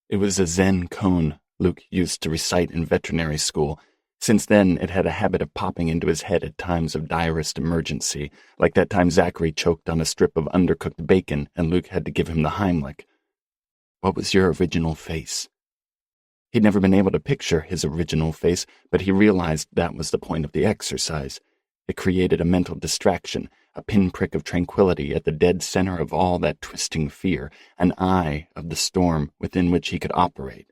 It was a Zen koan Luke used to recite in veterinary school. Since then, it had a habit of popping into his head at times of direst emergency, like that time Zachary choked on a strip of undercooked bacon and Luke had to give him the Heimlich. What was your original face? He'd never been able to picture his original face, but he realized that was the point of the exercise. It created a mental distraction, a pinprick of tranquility at the dead center of all that twisting fear, an eye of the storm within which he could operate.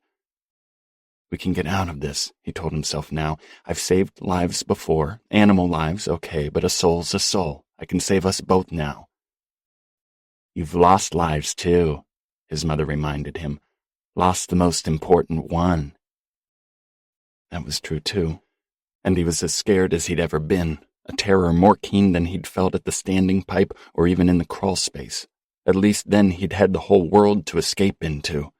We can get out of this, he told himself now. I've saved lives before. Animal lives, okay, but a soul's a soul. I can save us both now. You've lost lives, too, his mother reminded him. Lost the most important one. That was true, too. And he was as scared as he'd ever been, a terror more keen than he'd felt at the standing pipe or even in the crawl space. At least then he'd had the whole world to escape into.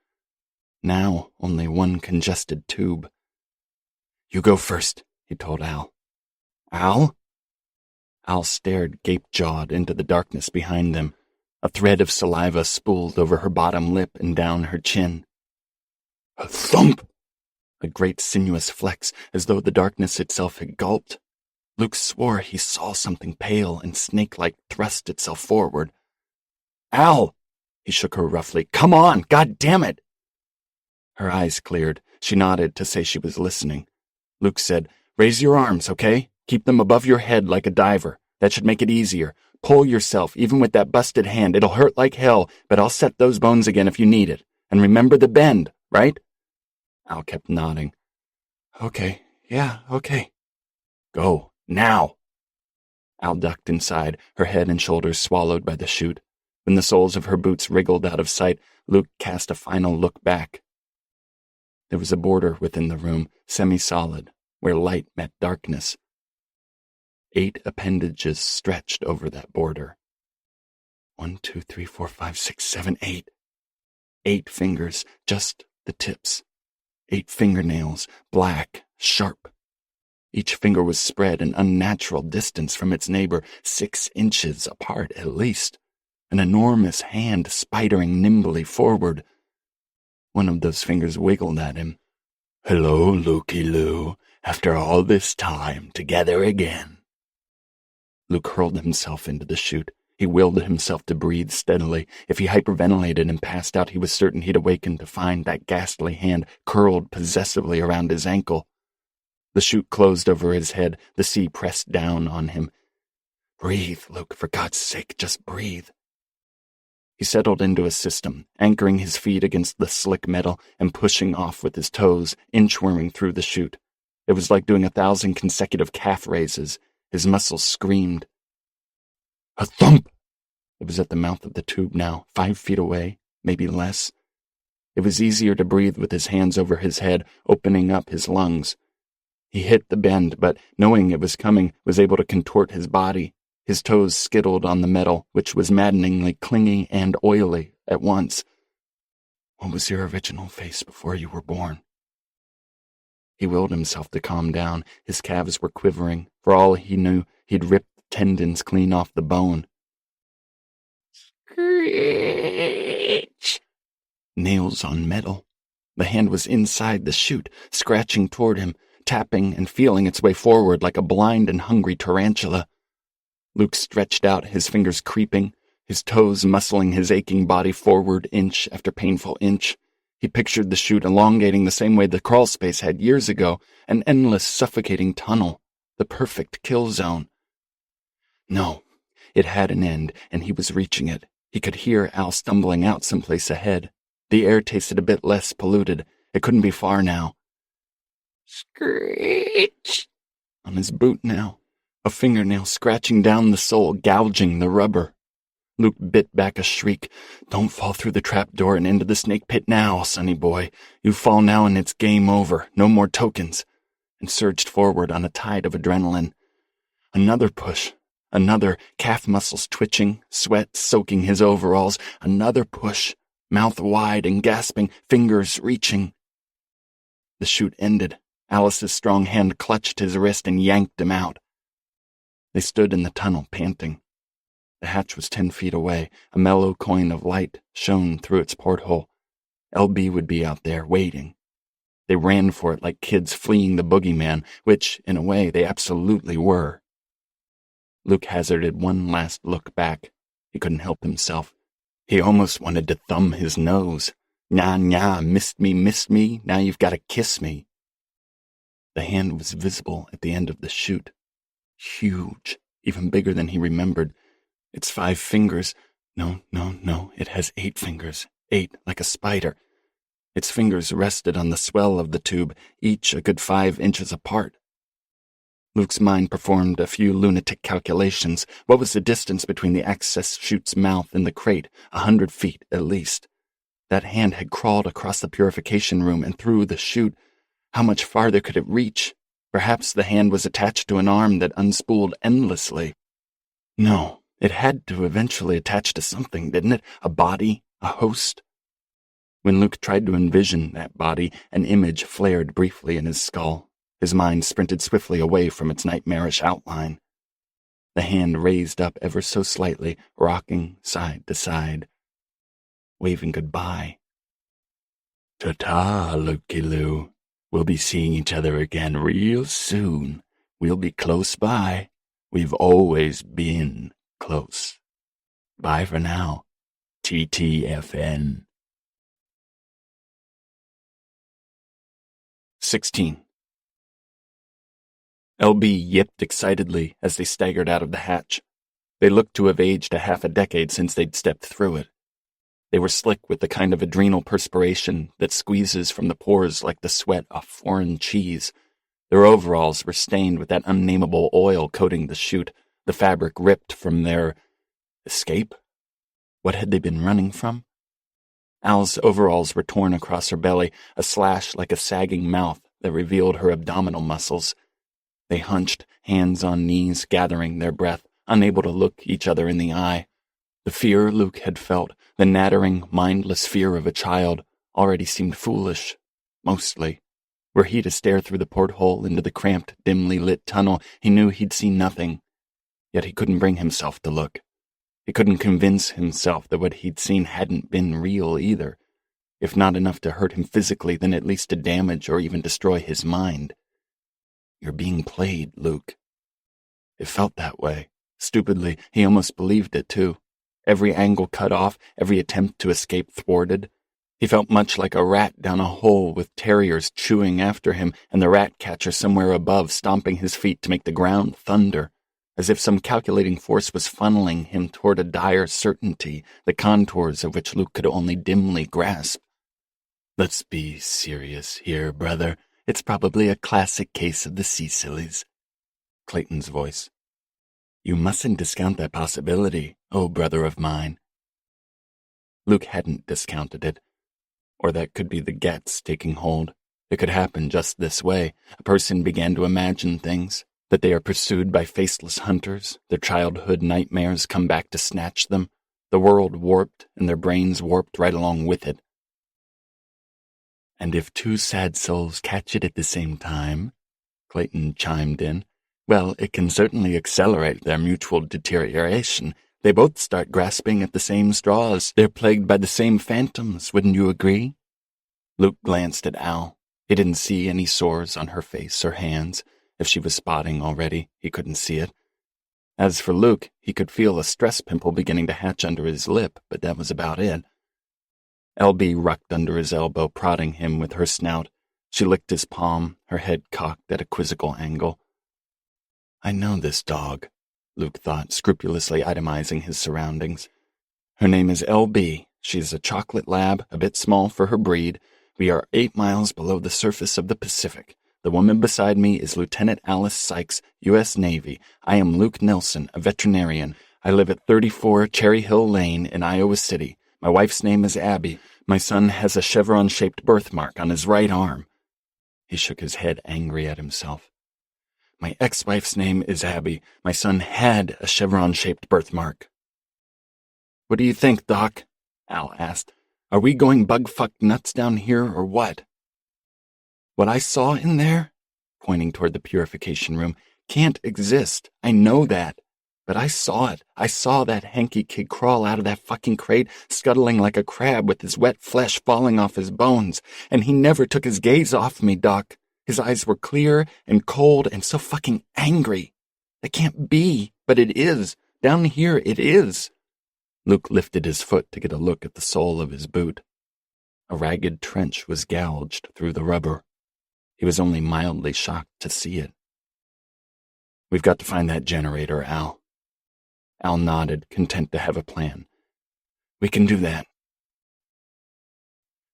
Now, only one congested tube. You go first, he told Al. Al? Al stared gape-jawed into the darkness behind them. A thread of saliva spooled over her bottom lip and down her chin. A thump! A great sinuous flex, as though the darkness itself had gulped. Luke swore he saw something pale and snake-like thrust itself forward. Al! He shook her roughly. Come on, God damn it! Her eyes cleared. She nodded to say she was listening. Luke said, Raise your arms, okay? Keep them above your head like a diver. That should make it easier. Pull yourself, even with that busted hand. It'll hurt like hell, but I'll set those bones again if you need it. And remember the bend, right? Al kept nodding. Okay, yeah, okay. Go, now. Al ducked inside, her head and shoulders swallowed by the chute. When the soles of her boots wriggled out of sight, Luke cast a final look back. There was a border within the room, semi-solid, where light met darkness. 8 appendages stretched over that border. 1, 2, 3, 4, 5, 6, 7, 8. 8 fingers, just the tips. 8 fingernails, black, sharp. Each finger was spread an unnatural distance from its neighbor, 6 inches apart at least. An enormous hand spidering nimbly forward. One of those fingers wiggled at him. Hello, Lukey-Loo. After all this time, together again. Luke hurled himself into the chute. He willed himself to breathe steadily. If he hyperventilated and passed out, he was certain he'd awaken to find that ghastly hand curled possessively around his ankle. The chute closed over his head. The sea pressed down on him. Breathe, Luke, for God's sake, just breathe. He settled into a system, anchoring his feet against the slick metal and pushing off with his toes, inchworming through the chute. It was like doing 1,000 consecutive calf raises. His muscles screamed. A thump! It was at the mouth of the tube now, 5 feet away, maybe less. It was easier to breathe with his hands over his head, opening up his lungs. He hit the bend, but, knowing it was coming, was able to contort his body. His toes skittled on the metal, which was maddeningly clingy and oily at once. What was your original face before you were born? He willed himself to calm down. His calves were quivering. For all he knew, he'd ripped the tendons clean off the bone. Screech! Nails on metal. The hand was inside the chute, scratching toward him, tapping and feeling its way forward like a blind and hungry tarantula. Luke stretched out, his fingers creeping, his toes muscling his aching body forward inch after painful inch. He pictured the chute elongating the same way the crawl space had years ago, an endless suffocating tunnel, the perfect kill zone. No, it had an end, and he was reaching it. He could hear Al stumbling out someplace ahead. The air tasted a bit less polluted. It couldn't be far now. Screech! On his boot now. A fingernail scratching down the sole, gouging the rubber. Luke bit back a shriek. Don't fall through the trapdoor and into the snake pit now, sonny boy. You fall now and it's game over. No more tokens. And surged forward on a tide of adrenaline. Another push. Another, calf muscles twitching, sweat soaking his overalls. Another push, mouth wide and gasping, fingers reaching. The chute ended. Alice's strong hand clutched his wrist and yanked him out. They stood in the tunnel, panting. The hatch was 10 feet away. A mellow coin of light shone through its porthole. LB would be out there, waiting. They ran for it like kids fleeing the boogeyman, which, in a way, they absolutely were. Luke hazarded one last look back. He couldn't help himself. He almost wanted to thumb his nose. Nah, missed me, now you've got to kiss me. The hand was visible at the end of the chute. Huge, even bigger than he remembered. Its 5 fingers. No, it has 8 fingers. 8, like a spider. Its fingers rested on the swell of the tube, each a good 5 inches apart. Luke's mind performed a few lunatic calculations. What was the distance between the access chute's mouth and the crate? 100 feet, at least. That hand had crawled across the purification room and through the chute. How much farther could it reach? Perhaps the hand was attached to an arm that unspooled endlessly. No, it had to eventually attach to something, didn't it? A body? A host? When Luke tried to envision that body, an image flared briefly in his skull. His mind sprinted swiftly away from its nightmarish outline. The hand raised up ever so slightly, rocking side to side, waving goodbye. Ta-ta, Lukey-Loo. We'll be seeing each other again real soon. We'll be close by. We've always been close. Bye for now. TTFN. 16. LB yipped excitedly as they staggered out of the hatch. They looked to have aged a half a decade since they'd stepped through it. They were slick with the kind of adrenal perspiration that squeezes from the pores like the sweat off foreign cheese. Their overalls were stained with that unnameable oil coating the chute, the fabric ripped from their escape. What had they been running from? Al's overalls were torn across her belly, a slash like a sagging mouth that revealed her abdominal muscles. They hunched, hands on knees, gathering their breath, unable to look each other in the eye. The fear Luke had felt, the nattering, mindless fear of a child, already seemed foolish. Mostly. Were he to stare through the porthole into the cramped, dimly lit tunnel, he knew he'd see nothing. Yet he couldn't bring himself to look. He couldn't convince himself that what he'd seen hadn't been real either. If not enough to hurt him physically, then at least to damage or even destroy his mind. You're being played, Luke. It felt that way. Stupidly, he almost believed it, too. Every angle cut off, every attempt to escape thwarted. He felt much like a rat down a hole with terriers chewing after him and the rat catcher somewhere above stomping his feet to make the ground thunder, as if some calculating force was funneling him toward a dire certainty, the contours of which Luke could only dimly grasp. Let's be serious here, brother. It's probably a classic case of the sea sillies. Clayton's voice. You mustn't discount that possibility, oh brother of mine. Luke hadn't discounted it. Or that could be the gets taking hold. It could happen just this way. A person began to imagine things, that they are pursued by faceless hunters, their childhood nightmares come back to snatch them, the world warped and their brains warped right along with it. And if 2 sad souls catch it at the same time, Clayton chimed in, well, it can certainly accelerate their mutual deterioration. They both start grasping at the same straws. They're plagued by the same phantoms, wouldn't you agree? Luke glanced at Al. He didn't see any sores on her face or hands. If she was spotting already, he couldn't see it. As for Luke, he could feel a stress pimple beginning to hatch under his lip, but that was about it. LB rucked under his elbow, prodding him with her snout. She licked his palm, her head cocked at a quizzical angle. I know this dog, Luke thought, scrupulously itemizing his surroundings. Her name is LB. She's a chocolate lab, a bit small for her breed. We are 8 miles below the surface of the Pacific. The woman beside me is Lieutenant Alice Sykes, U.S. Navy. I am Luke Nelson, a veterinarian. I live at 34 Cherry Hill Lane in Iowa City. My wife's name is Abby. My son has a chevron-shaped birthmark on his right arm. He shook his head, angry at himself. My ex-wife's name is Abby. My son had a chevron-shaped birthmark. What do you think, Doc? Al asked. Are we going bug-fucked nuts down here or what? What I saw in there, pointing toward the purification room, can't exist. I know that. But I saw it. I saw that hanky kid crawl out of that fucking crate, scuttling like a crab with his wet flesh falling off his bones. And he never took his gaze off me, Doc. His eyes were clear and cold and so fucking angry. It can't be, but it is. Down here, it is. Luke lifted his foot to get a look at the sole of his boot. A ragged trench was gouged through the rubber. He was only mildly shocked to see it. We've got to find that generator, Al. Al nodded, content to have a plan. We can do that.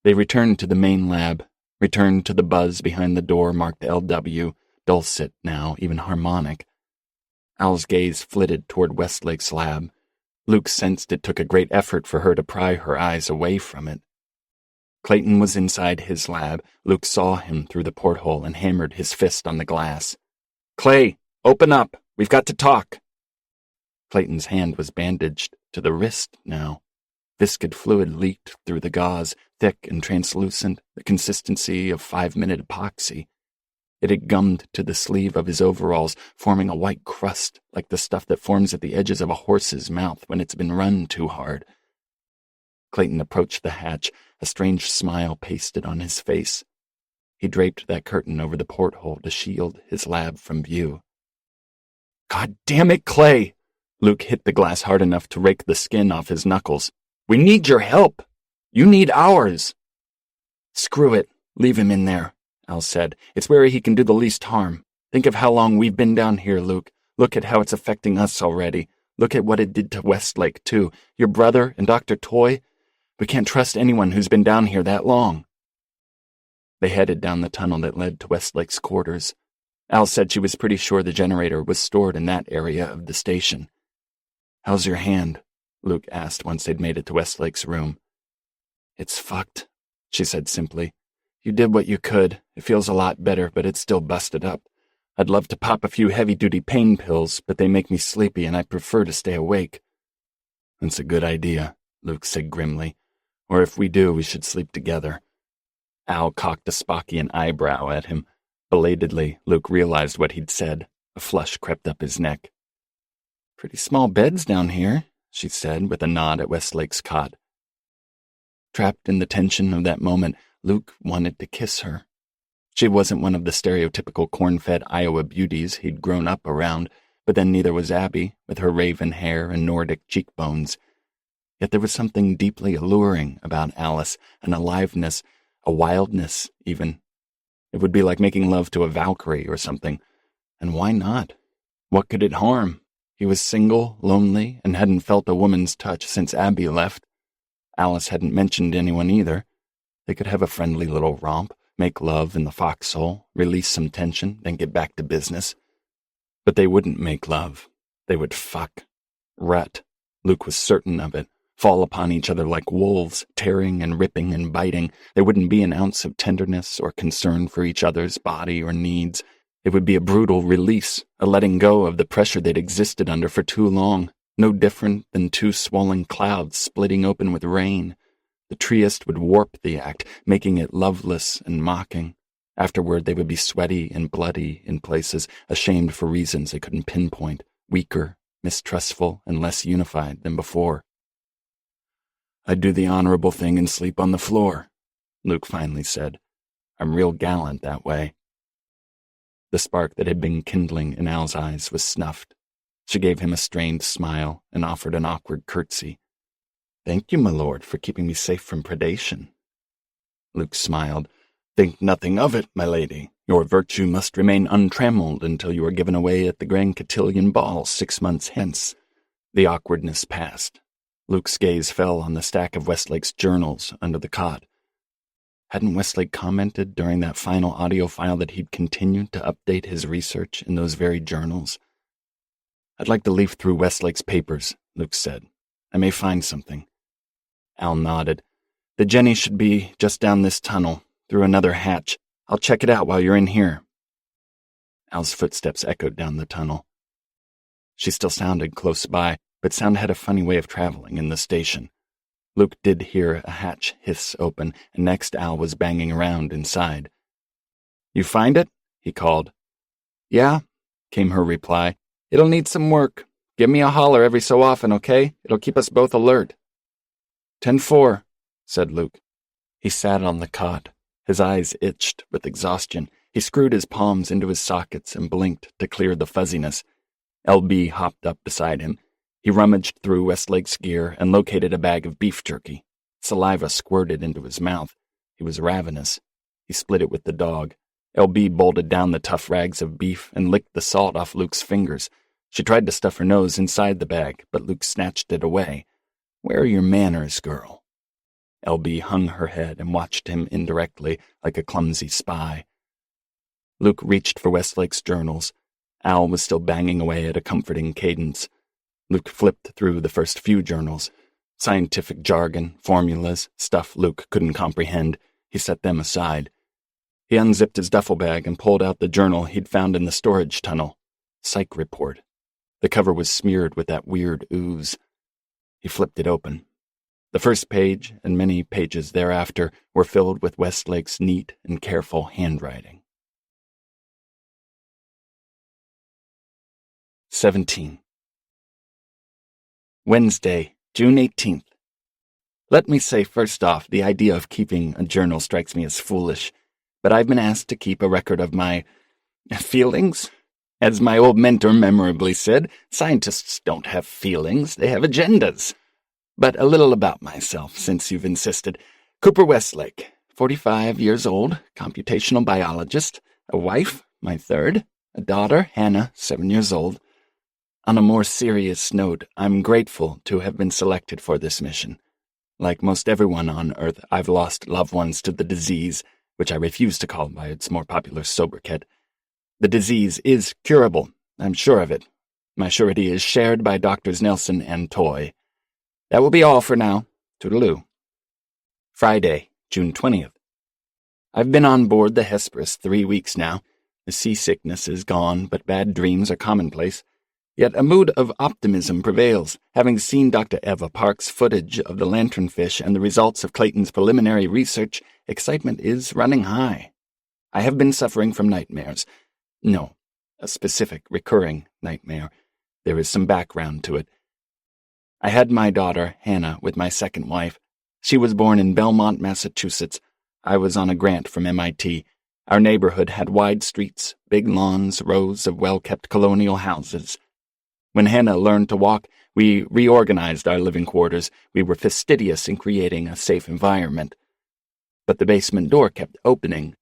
They returned to the main lab, returned to the buzz behind the door marked LW, dulcet now, even harmonic. Al's gaze flitted toward Westlake's lab. Luke sensed it took a great effort for her to pry her eyes away from it. Clayton was inside his lab. Luke saw him through the porthole and hammered his fist on the glass. "Clay, open up! We've got to talk!" Clayton's hand was bandaged to the wrist now. Viscid fluid leaked through the gauze, thick and translucent, the consistency of 5-minute epoxy. It had gummed to the sleeve of his overalls, forming a white crust like the stuff that forms at the edges of a horse's mouth when it's been run too hard. Clayton approached the hatch, a strange smile pasted on his face. He draped that curtain over the porthole to shield his lab from view. "God damn it, Clay!" Luke hit the glass hard enough to rake the skin off his knuckles. "We need your help! You need ours!" "Screw it. Leave him in there," Al said. "It's where he can do the least harm. Think of how long we've been down here, Luke. Look at how it's affecting us already. Look at what it did to Westlake, too. Your brother and Dr. Toy. We can't trust anyone who's been down here that long." They headed down the tunnel that led to Westlake's quarters. Al said she was pretty sure the generator was stored in that area of the station. "How's your hand?" Luke asked once they'd made it to Westlake's room. "It's fucked," she said simply. "You did what you could. It feels a lot better, but it's still busted up. I'd love to pop a few heavy-duty pain pills, but they make me sleepy and I prefer to stay awake." "That's a good idea," Luke said grimly. "Or if we do, we should sleep together." Al cocked a Spockian eyebrow at him. Belatedly, Luke realized what he'd said. A flush crept up his neck. "Pretty small beds down here," she said with a nod at Westlake's cot. Trapped in the tension of that moment, Luke wanted to kiss her. She wasn't one of the stereotypical corn-fed Iowa beauties he'd grown up around, but then neither was Abby, with her raven hair and Nordic cheekbones. Yet there was something deeply alluring about Alice, an aliveness, a wildness, even. It would be like making love to a Valkyrie or something. And why not? What could it harm? He was single, lonely, and hadn't felt a woman's touch since Abby left. Alice hadn't mentioned anyone either. They could have a friendly little romp, make love in the foxhole, release some tension, then get back to business. But they wouldn't make love. They would fuck. Rut. Luke was certain of it. Fall upon each other like wolves, tearing and ripping and biting. There wouldn't be an ounce of tenderness or concern for each other's body or needs. It would be a brutal release, a letting go of the pressure they'd existed under for too long, no different than two swollen clouds splitting open with rain. The treist would warp the act, making it loveless and mocking. Afterward, they would be sweaty and bloody in places, ashamed for reasons they couldn't pinpoint, weaker, mistrustful, and less unified than before. "I'd do the honorable thing and sleep on the floor," Luke finally said. "I'm real gallant that way." The spark that had been kindling in Al's eyes was snuffed. She gave him a strained smile and offered an awkward curtsy. "Thank you, my lord, for keeping me safe from predation." Luke smiled. "Think nothing of it, my lady. Your virtue must remain untrammeled until you are given away at the Grand Cotillion Ball 6 months hence." The awkwardness passed. Luke's gaze fell on the stack of Westlake's journals under the cot. Hadn't Westlake commented during that final audio file that he'd continued to update his research in those very journals? "I'd like to leaf through Westlake's papers," Luke said. "I may find something." Al nodded. "The Jenny should be just down this tunnel, through another hatch. I'll check it out while you're in here." Al's footsteps echoed down the tunnel. She still sounded close by, but sound had a funny way of traveling in the station. Luke did hear a hatch hiss open, and next Al was banging around inside. "You find it?" he called. "Yeah," came her reply. "It'll need some work. Give me a holler every so often, okay? It'll keep us both alert." 10-4, said Luke. He sat on the cot. His eyes itched with exhaustion. He screwed his palms into his sockets and blinked to clear the fuzziness. LB hopped up beside him. He rummaged through Westlake's gear and located a bag of beef jerky. Saliva squirted into his mouth. He was ravenous. He split it with the dog. LB bolted down the tough rags of beef and licked the salt off Luke's fingers. She tried to stuff her nose inside the bag, but Luke snatched it away. "Where are your manners, girl?" LB hung her head and watched him indirectly, like a clumsy spy. Luke reached for Westlake's journals. Al was still banging away at a comforting cadence. Luke flipped through the first few journals. Scientific jargon, formulas, stuff Luke couldn't comprehend. He set them aside. He unzipped his duffel bag and pulled out the journal he'd found in the storage tunnel. Psych report. The cover was smeared with that weird ooze. He flipped it open. The first page and many pages thereafter were filled with Westlake's neat and careful handwriting. 17. Wednesday, June 18th. Let me say first off, the idea of keeping a journal strikes me as foolish, but I've been asked to keep a record of my feelings. As my old mentor memorably said, scientists don't have feelings, they have agendas. But a little about myself, since you've insisted. Cooper Westlake, 45 years old, computational biologist, a wife, my third, a daughter, Hannah, 7 years old. On a more serious note, I'm grateful to have been selected for this mission. Like most everyone on Earth, I've lost loved ones to the disease, which I refuse to call by its more popular sobriquet. The disease is curable, I'm sure of it. My surety is shared by Doctors Nelson and Toy. That will be all for now. Toodaloo. Friday, June 20th. I've been on board the Hesperus 3 weeks now. The seasickness is gone, but bad dreams are commonplace. Yet a mood of optimism prevails. Having seen Dr. Eva Park's footage of the lanternfish and the results of Clayton's preliminary research, excitement is running high. I have been suffering from nightmares. No, a specific, recurring nightmare. There is some background to it. I had my daughter, Hannah, with my second wife. She was born in Belmont, Massachusetts. I was on a grant from MIT. Our neighborhood had wide streets, big lawns, rows of well-kept colonial houses. When Hannah learned to walk, we reorganized our living quarters. We were fastidious in creating a safe environment. But the basement door kept opening.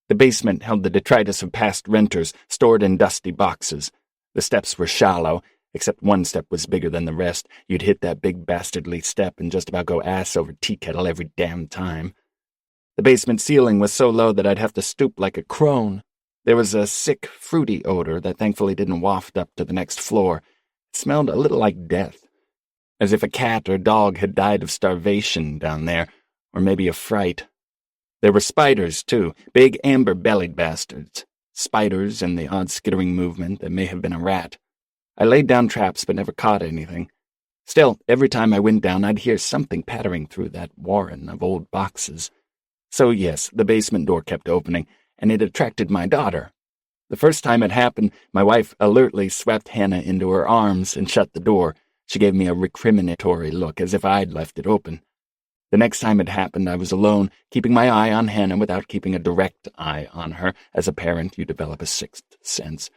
The basement held the detritus of past renters, stored in dusty boxes. The steps were shallow, except one step was bigger than the rest. You'd hit that big bastardly step and just about go ass over tea kettle every damn time. The basement ceiling was so low that I'd have to stoop like a crone. There was a sick, fruity odor that thankfully didn't waft up to the next floor. It smelled a little like death, as if a cat or dog had died of starvation down there, or maybe of fright. There were spiders, too, big amber-bellied bastards. Spiders and the odd skittering movement that may have been a rat. I laid down traps but never caught anything. Still, every time I went down, I'd hear something pattering through that warren of old boxes. So yes, the basement door kept opening, and it attracted my daughter. The first time it happened, my wife alertly swept Hannah into her arms and shut the door. She gave me a recriminatory look, as if I'd left it open. The next time it happened, I was alone, keeping my eye on Hannah without keeping a direct eye on her. As a parent, you develop a sixth sense.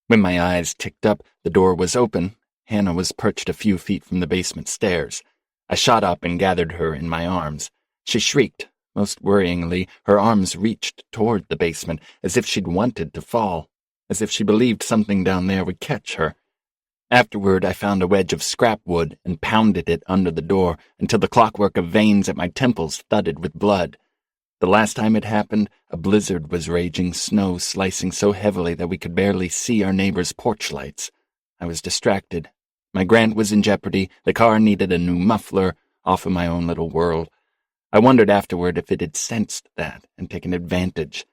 When my eyes ticked up, the door was open. Hannah was perched a few feet from the basement stairs. I shot up and gathered her in my arms. She shrieked. Most worryingly, her arms reached toward the basement, as if she'd wanted to fall, as if she believed something down there would catch her. Afterward, I found a wedge of scrap wood and pounded it under the door until the clockwork of veins at my temples thudded with blood. The last time it happened, a blizzard was raging, snow slicing so heavily that we could barely see our neighbors' porch lights. I was distracted. My grant was in jeopardy, the car needed a new muffler, off in my own little world. I wondered afterward if it had sensed that and taken advantage.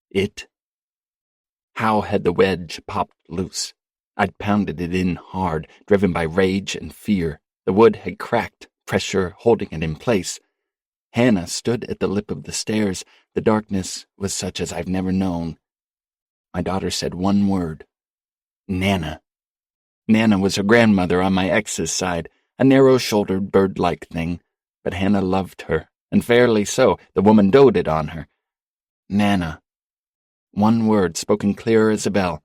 It? How had the wedge popped loose? I'd pounded it in hard, driven by rage and fear. The wood had cracked, pressure holding it in place. Hannah stood at the lip of the stairs. The darkness was such as I've never known. My daughter said one word. Nana. Nana was her grandmother on my ex's side, a narrow-shouldered, bird-like thing, but Hannah loved her, and fairly so. The woman doted on her. Nana. One word spoken clear as a bell.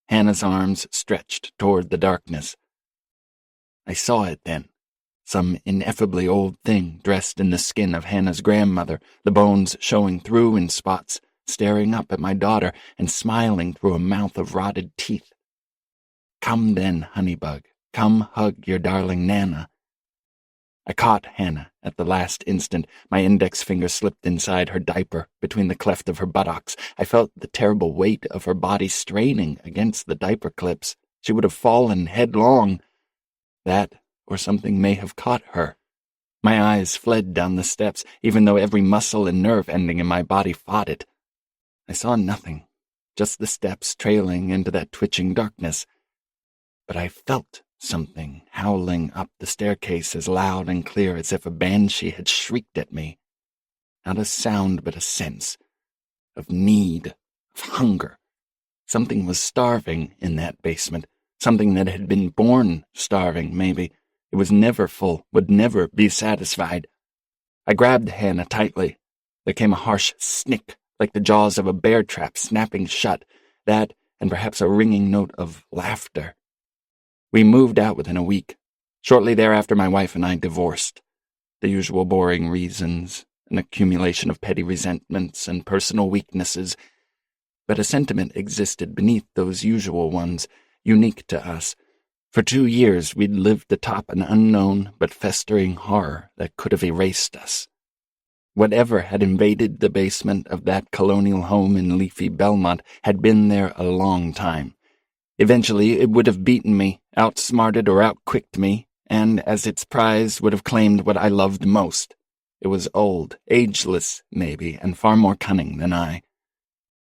Hannah's arms stretched toward the darkness. I saw it then. Some ineffably old thing dressed in the skin of Hannah's grandmother, the bones showing through in spots, staring up at my daughter and smiling through a mouth of rotted teeth. Come then, Honeybug, come hug your darling Nana. I caught Hannah at the last instant. My index finger slipped inside her diaper, between the cleft of her buttocks. I felt the terrible weight of her body straining against the diaper clips. She would have fallen headlong. That, or something may have caught her. My eyes fled down the steps, even though every muscle and nerve ending in my body fought it. I saw nothing, just the steps trailing into that twitching darkness. But I felt something howling up the staircase as loud and clear as if a banshee had shrieked at me. Not a sound, but a sense of need, of hunger. Something was starving in that basement, something that had been born starving, maybe. It was never full, would never be satisfied. I grabbed Hannah tightly. There came a harsh snick, like the jaws of a bear trap snapping shut, that, and perhaps a ringing note of laughter. We moved out within a week. Shortly thereafter, my wife and I divorced. The usual boring reasons, an accumulation of petty resentments and personal weaknesses. But a sentiment existed beneath those usual ones, unique to us. For 2 years we'd lived atop an unknown but festering horror that could have erased us. Whatever had invaded the basement of that colonial home in leafy Belmont had been there a long time. Eventually it would have beaten me, outsmarted or outquicked me, and as its prize would have claimed what I loved most. It was old, ageless, maybe, and far more cunning than I.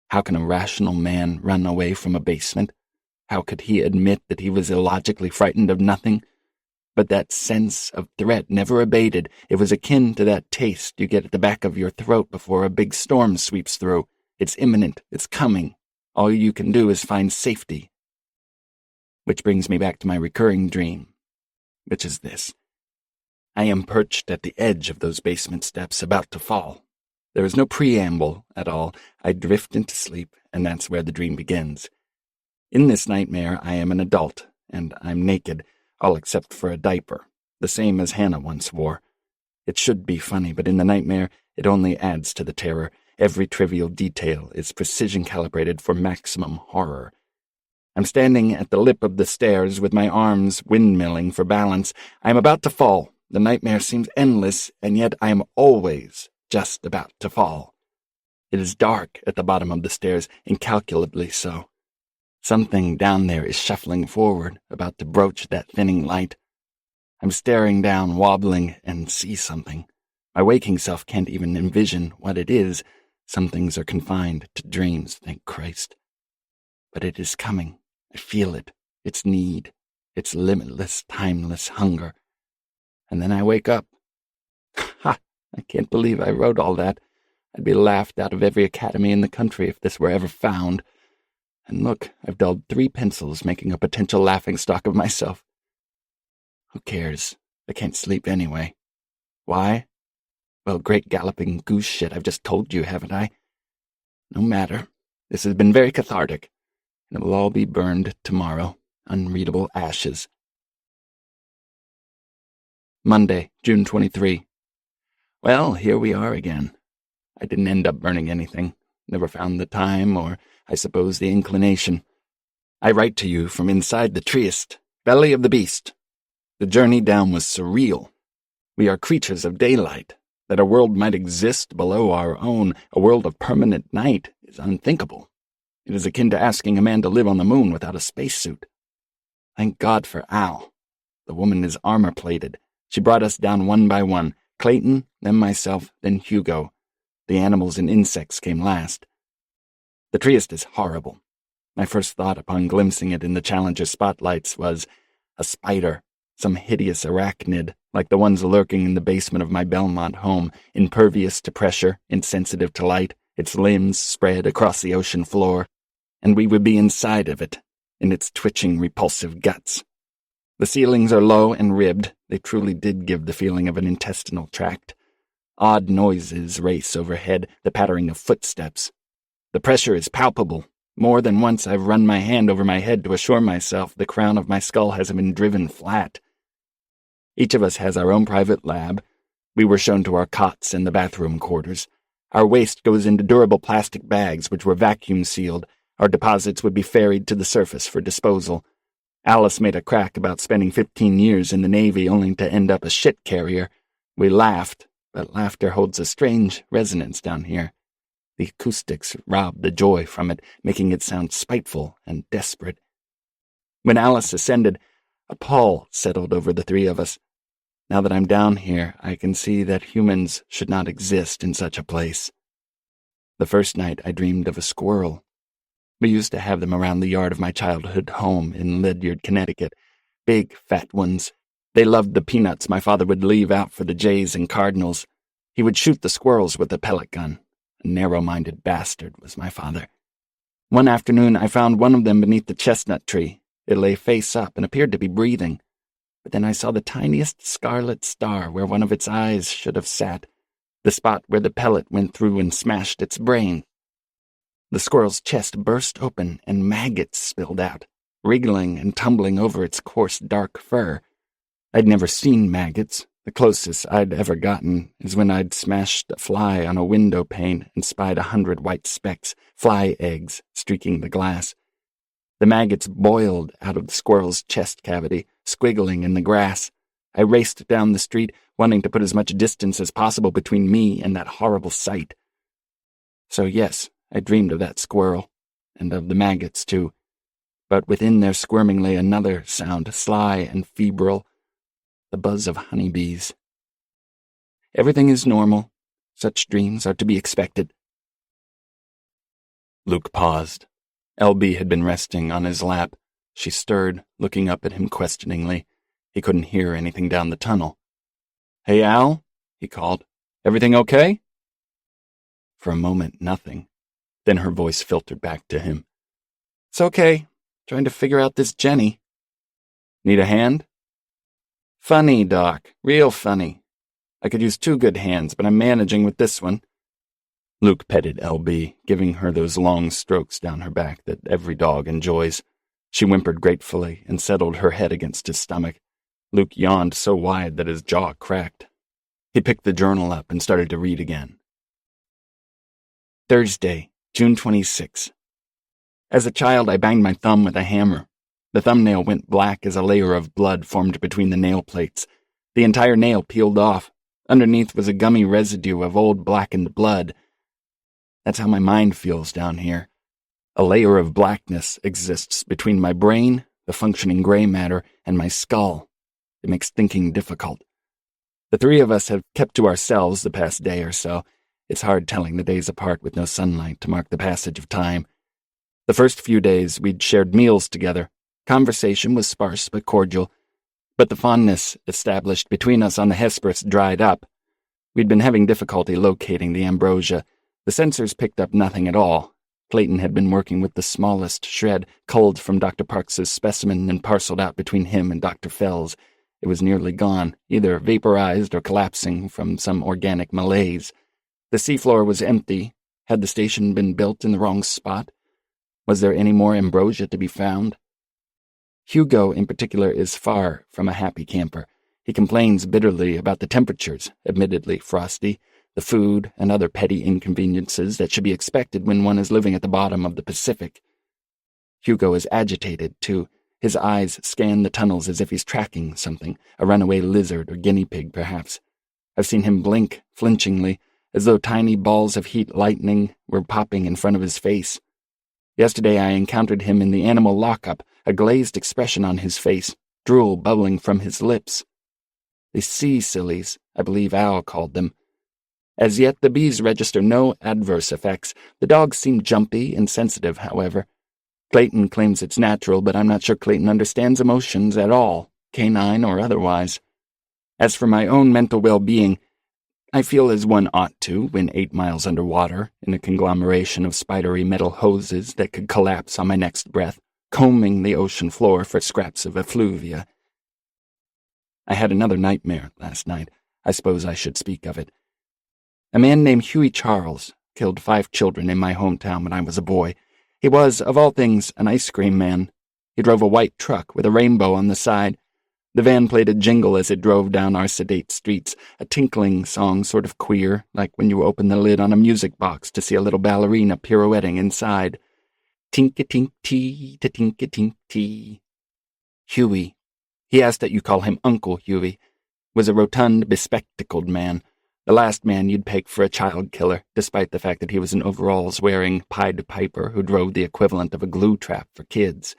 How can a rational man run away from a basement? How could he admit that he was illogically frightened of nothing? But that sense of threat never abated. It was akin to that taste you get at the back of your throat before a big storm sweeps through. It's imminent, it's coming. All you can do is find safety. Which brings me back to my recurring dream, which is this. I am perched at the edge of those basement steps, about to fall. There is no preamble at all. I drift into sleep, and that's where the dream begins. In this nightmare, I am an adult, and I'm naked, all except for a diaper, the same as Hannah once wore. It should be funny, but in the nightmare, it only adds to the terror. Every trivial detail is precision-calibrated for maximum horror. I'm standing at the lip of the stairs with my arms windmilling for balance. I am about to fall. The nightmare seems endless, and yet I am always just about to fall. It is dark at the bottom of the stairs, incalculably so. Something down there is shuffling forward, about to broach that thinning light. I'm staring down, wobbling, and see something. My waking self can't even envision what it is. Some things are confined to dreams, thank Christ. But it is coming. I feel it, its need, its limitless, timeless hunger. And then I wake up. Ha! I can't believe I wrote all that. I'd be laughed out of every academy in the country if this were ever found. And look, I've dulled 3 pencils, making a potential laughingstock of myself. Who cares? I can't sleep anyway. Why? Well, great galloping goose shit, I've just told you, haven't I? No matter. This has been very cathartic. And it will all be burned tomorrow, unreadable ashes. Monday, June 23. Well, here we are again. I didn't end up burning anything. Never found the time, or, I suppose, the inclination. I write to you from inside the treeist, belly of the beast. The journey down was surreal. We are creatures of daylight. That a world might exist below our own, a world of permanent night, is unthinkable. It is akin to asking a man to live on the moon without a spacesuit. Thank God for Al. The woman is armor-plated. She brought us down one by one. Clayton, then myself, then Hugo. The animals and insects came last. The treeist is horrible. My first thought upon glimpsing it in the Challenger spotlights was a spider, some hideous arachnid, like the ones lurking in the basement of my Belmont home, impervious to pressure, insensitive to light, its limbs spread across the ocean floor. And we would be inside of it, in its twitching, repulsive guts, The ceilings are low and ribbed. They truly did give the feeling of an intestinal tract. Odd noises race overhead, the pattering of footsteps. The pressure is palpable. More than once I've run my hand over my head to assure myself the crown of my skull hasn't been driven flat. Each of us has our own private lab. We were shown to our cots in the bathroom quarters. Our waste goes into durable plastic bags which were vacuum-sealed. Our deposits would be ferried to the surface for disposal. Alice made a crack about spending 15 years in the Navy only to end up a shit carrier. We laughed, but laughter holds a strange resonance down here. The acoustics robbed the joy from it, making it sound spiteful and desperate. When Alice ascended, a pall settled over the three of us. Now that I'm down here, I can see that humans should not exist in such a place. The first night I dreamed of a squirrel. We used to have them around the yard of my childhood home in Ledyard, Connecticut. Big, fat ones. They loved the peanuts my father would leave out for the jays and cardinals. He would shoot the squirrels with a pellet gun. A narrow-minded bastard was my father. One afternoon I found one of them beneath the chestnut tree. It lay face up and appeared to be breathing. But then I saw the tiniest scarlet star where one of its eyes should have sat, the spot where the pellet went through and smashed its brain. The squirrel's chest burst open and maggots spilled out, wriggling and tumbling over its coarse, dark fur. I'd never seen maggots. The closest I'd ever gotten is when I'd smashed a fly on a window pane and spied 100 white specks, fly eggs, streaking the glass. The maggots boiled out of the squirrel's chest cavity, squiggling in the grass. I raced down the street, wanting to put as much distance as possible between me and that horrible sight. So yes, I dreamed of that squirrel, and of the maggots too. But within their squirming lay another sound, sly and febrile, the buzz of honeybees. Everything is normal. Such dreams are to be expected. Luke paused. LB had been resting on his lap. She stirred, looking up at him questioningly. He couldn't hear anything down the tunnel. "Hey, Al," he called. "Everything okay?" For a moment, nothing. Then her voice filtered back to him. "It's okay. Trying to figure out this Jenny." "Need a hand?" "Funny, Doc. Real funny. I could use 2 good hands, but I'm managing with this one." Luke petted LB, giving her those long strokes down her back that every dog enjoys. She whimpered gratefully and settled her head against his stomach. Luke yawned so wide that his jaw cracked. He picked the journal up and started to read again. Thursday, June 26. As a child, I banged my thumb with a hammer. The thumbnail went black as a layer of blood formed between the nail plates. The entire nail peeled off. Underneath was a gummy residue of old blackened blood. That's how my mind feels down here. A layer of blackness exists between my brain, the functioning gray matter, and my skull. It makes thinking difficult. The three of us have kept to ourselves the past day or so. It's hard telling the days apart with no sunlight to mark the passage of time. The first few days we'd shared meals together. Conversation was sparse but cordial, but the fondness established between us on the Hesperus dried up. We'd been having difficulty locating the ambrosia. The sensors picked up nothing at all. Clayton had been working with the smallest shred, culled from Dr. Parks's specimen and parceled out between him and Dr. Fell's. It was nearly gone, either vaporized or collapsing from some organic malaise. The seafloor was empty. Had the station been built in the wrong spot? Was there any more ambrosia to be found? Hugo, in particular, is far from a happy camper. He complains bitterly about the temperatures, admittedly frosty, the food, and other petty inconveniences that should be expected when one is living at the bottom of the Pacific. Hugo is agitated, too. His eyes scan the tunnels as if he's tracking something, a runaway lizard or guinea pig, perhaps. I've seen him blink, flinchingly, as though tiny balls of heat lightning were popping in front of his face. Yesterday I encountered him in the animal lockup, a glazed expression on his face, drool bubbling from his lips. The sea sillies, I believe Al called them. As yet the bees register no adverse effects. The dogs seem jumpy and sensitive, however. Clayton claims it's natural, but I'm not sure Clayton understands emotions at all, canine or otherwise. As for my own mental well-being, I feel as one ought to when 8 miles underwater, in a conglomeration of spidery metal hoses that could collapse on my next breath, combing the ocean floor for scraps of effluvia. I had another nightmare last night. I suppose I should speak of it. A man named Huey Charles killed 5 children in my hometown when I was a boy. He was, of all things, an ice cream man. He drove a white truck with a rainbow on the side. The van played a jingle as it drove down our sedate streets, a tinkling song sort of queer, like when you open the lid on a music box to see a little ballerina pirouetting inside. Tink-a-tink-tee, ta-tink-a-tink-tee. Huey, he asked that you call him Uncle Huey, was a rotund, bespectacled man, the last man you'd peg for a child killer, despite the fact that he was an overalls-wearing Pied Piper who drove the equivalent of a glue trap for kids.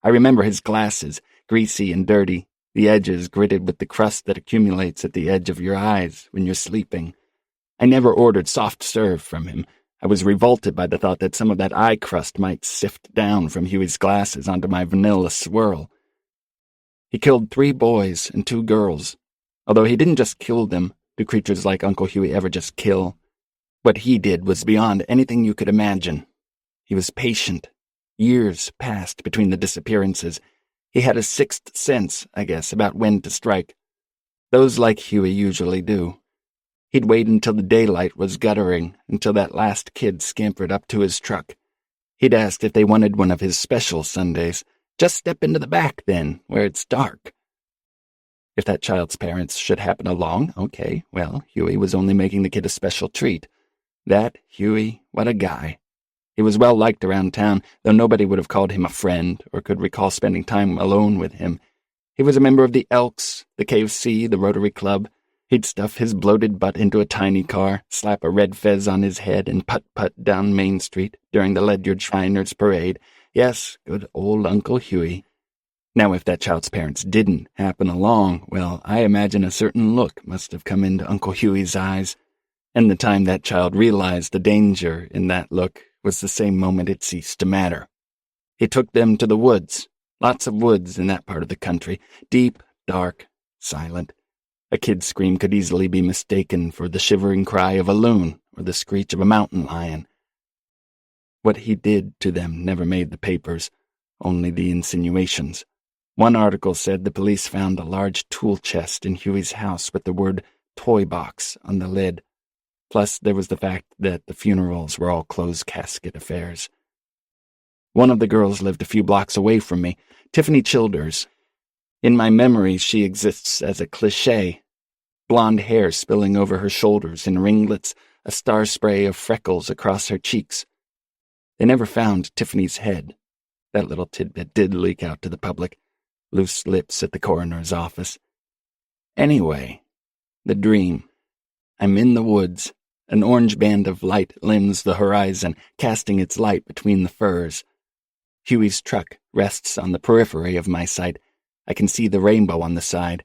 I remember his glasses, greasy and dirty, the edges gritted with the crust that accumulates at the edge of your eyes when you're sleeping. I never ordered soft serve from him. I was revolted by the thought that some of that eye crust might sift down from Huey's glasses onto my vanilla swirl. He killed 3 boys and 2 girls. Although he didn't just kill them, do creatures like Uncle Huey ever just kill? What he did was beyond anything you could imagine. He was patient. Years passed between the disappearances. He had a 6th sense, I guess, about when to strike. Those like Huey usually do. He'd wait until the daylight was guttering, until that last kid scampered up to his truck. He'd asked if they wanted one of his special Sundays. Just step into the back, then, where it's dark. If that child's parents should happen along, okay, well, Huey was only making the kid a special treat. That Huey, what a guy. He was well liked around town, though nobody would have called him a friend or could recall spending time alone with him. He was a member of the Elks, the KFC, the Rotary Club. He'd stuff his bloated butt into a tiny car, slap a red fez on his head, and putt-putt down Main Street during the Ledyard Shriners Parade. Yes, good old Uncle Huey. Now, if that child's parents didn't happen along, well, I imagine a certain look must have come into Uncle Huey's eyes, and the time that child realized the danger in that look was the same moment it ceased to matter. He took them to the woods, lots of woods in that part of the country, deep, dark, silent. A kid's scream could easily be mistaken for the shivering cry of a loon or the screech of a mountain lion. What he did to them never made the papers, only the insinuations. One article said the police found a large tool chest in Huey's house with the word toy box on the lid. Plus, there was the fact that the funerals were all closed casket affairs. One of the girls lived a few blocks away from me, Tiffany Childers. In my memory, she exists as a cliché. Blonde hair spilling over her shoulders in ringlets, a star spray of freckles across her cheeks. They never found Tiffany's head. That little tidbit did leak out to the public. Loose lips at the coroner's office. Anyway, the dream. I'm in the woods. An orange band of light limns the horizon, casting its light between the firs. Huey's truck rests on the periphery of my sight. I can see the rainbow on the side.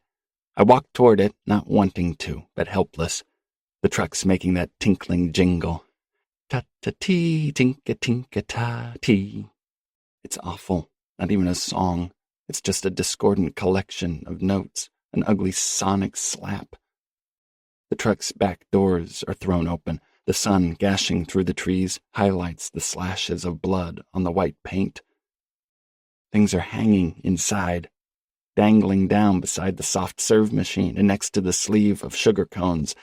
I walk toward it, not wanting to, but helpless. The truck's making that tinkling jingle. Ta-ta-tee, tinka-tinka-ta-tee. It's awful. Not even a song. It's just a discordant collection of notes, an ugly sonic slap. The truck's back doors are thrown open. The sun, gashing through the trees, highlights the slashes of blood on the white paint. Things are hanging inside, dangling down beside the soft-serve machine and next to the sleeve of sugar cones.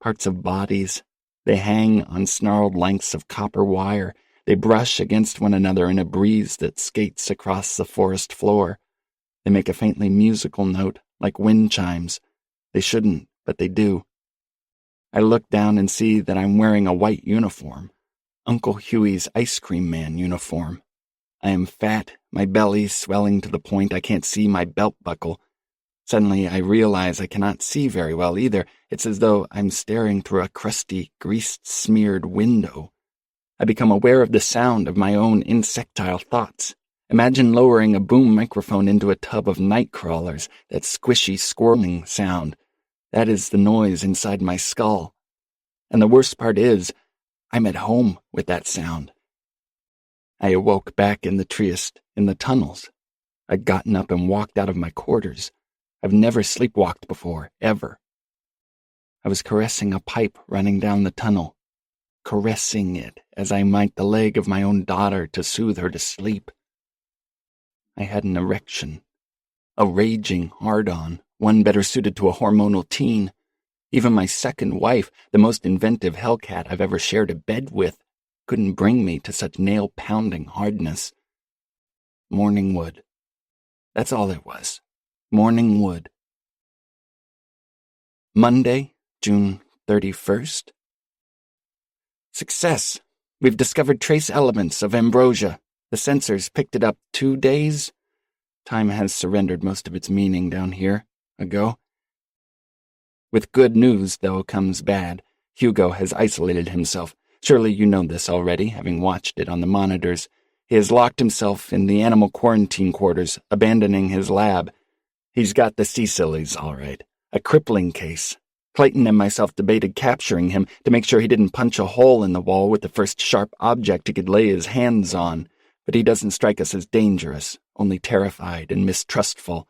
Parts of bodies. They hang on snarled lengths of copper wire. They brush against one another in a breeze that skates across the forest floor. They make a faintly musical note, like wind chimes. They shouldn't, but they do. I look down and see that I'm wearing a white uniform, Uncle Huey's ice cream man uniform. I am fat, my belly swelling to the point I can't see my belt buckle. Suddenly I realize I cannot see very well either. It's as though I'm staring through a crusty, grease-smeared window. I become aware of the sound of my own insectile thoughts. Imagine lowering a boom microphone into a tub of night crawlers, that squishy, squirming sound. That is the noise inside my skull. And the worst part is, I'm at home with that sound. I awoke back in the Trieste, in the tunnels. I'd gotten up and walked out of my quarters. I've never sleepwalked before, ever. I was caressing a pipe running down the tunnel, caressing it as I might the leg of my own daughter to soothe her to sleep. I had an erection, a raging hard-on, one better suited to a hormonal teen. Even my second wife, the most inventive hellcat I've ever shared a bed with, couldn't bring me to such nail-pounding hardness. Morning wood. That's all it was. Morning wood. Monday, June 31st. Success! We've discovered trace elements of ambrosia. The sensors picked it up 2 days. Time has surrendered most of its meaning down here, ago. With good news, though, comes bad. Hugo has isolated himself. Surely you know this already, having watched it on the monitors. He has locked himself in the animal quarantine quarters, abandoning his lab. He's got the Cecilies, all right. A crippling case. Clayton and myself debated capturing him to make sure he didn't punch a hole in the wall with the first sharp object he could lay his hands on, but he doesn't strike us as dangerous, only terrified and mistrustful.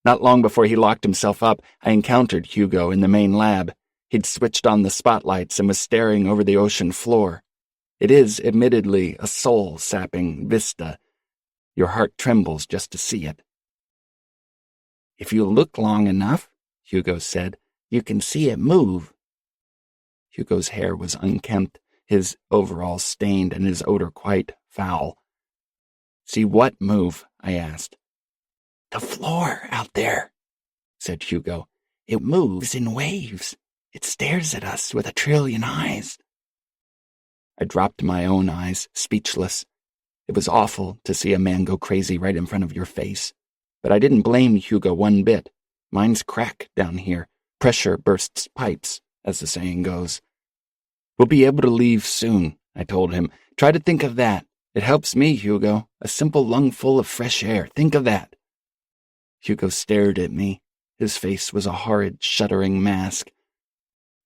Not long before he locked himself up, I encountered Hugo in the main lab. He'd switched on the spotlights and was staring over the ocean floor. It is, admittedly, a soul-sapping vista. Your heart trembles just to see it. "If you look long enough," Hugo said, "you can see it move." Hugo's hair was unkempt, his overalls stained, and his odor quite foul. "See what move?" I asked. "The floor out there," said Hugo. "It moves in waves. It stares at us with 1,000,000,000,000 eyes." I dropped my own eyes, speechless. It was awful to see a man go crazy right in front of your face. But I didn't blame Hugo one bit. Minds crack down here. Pressure bursts pipes, as the saying goes. "We'll be able to leave soon," I told him. "Try to think of that. It helps me, Hugo. A simple lungful of fresh air. Think of that." Hugo stared at me. His face was a horrid, shuddering mask.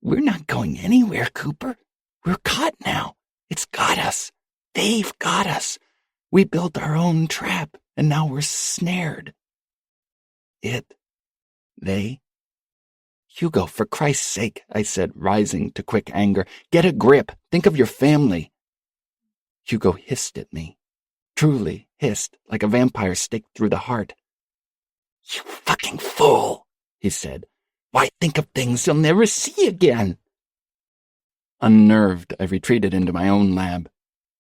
"We're not going anywhere, Cooper. We're caught now. It's got us. They've got us. We built our own trap, and now we're snared." They? "Hugo, for Christ's sake," I said, rising to quick anger. "Get a grip. Think of your family." Hugo hissed at me. Truly hissed, like a vampire staked through the heart. "You fucking fool," he said. "Why think of things you'll never see again?" Unnerved, I retreated into my own lab.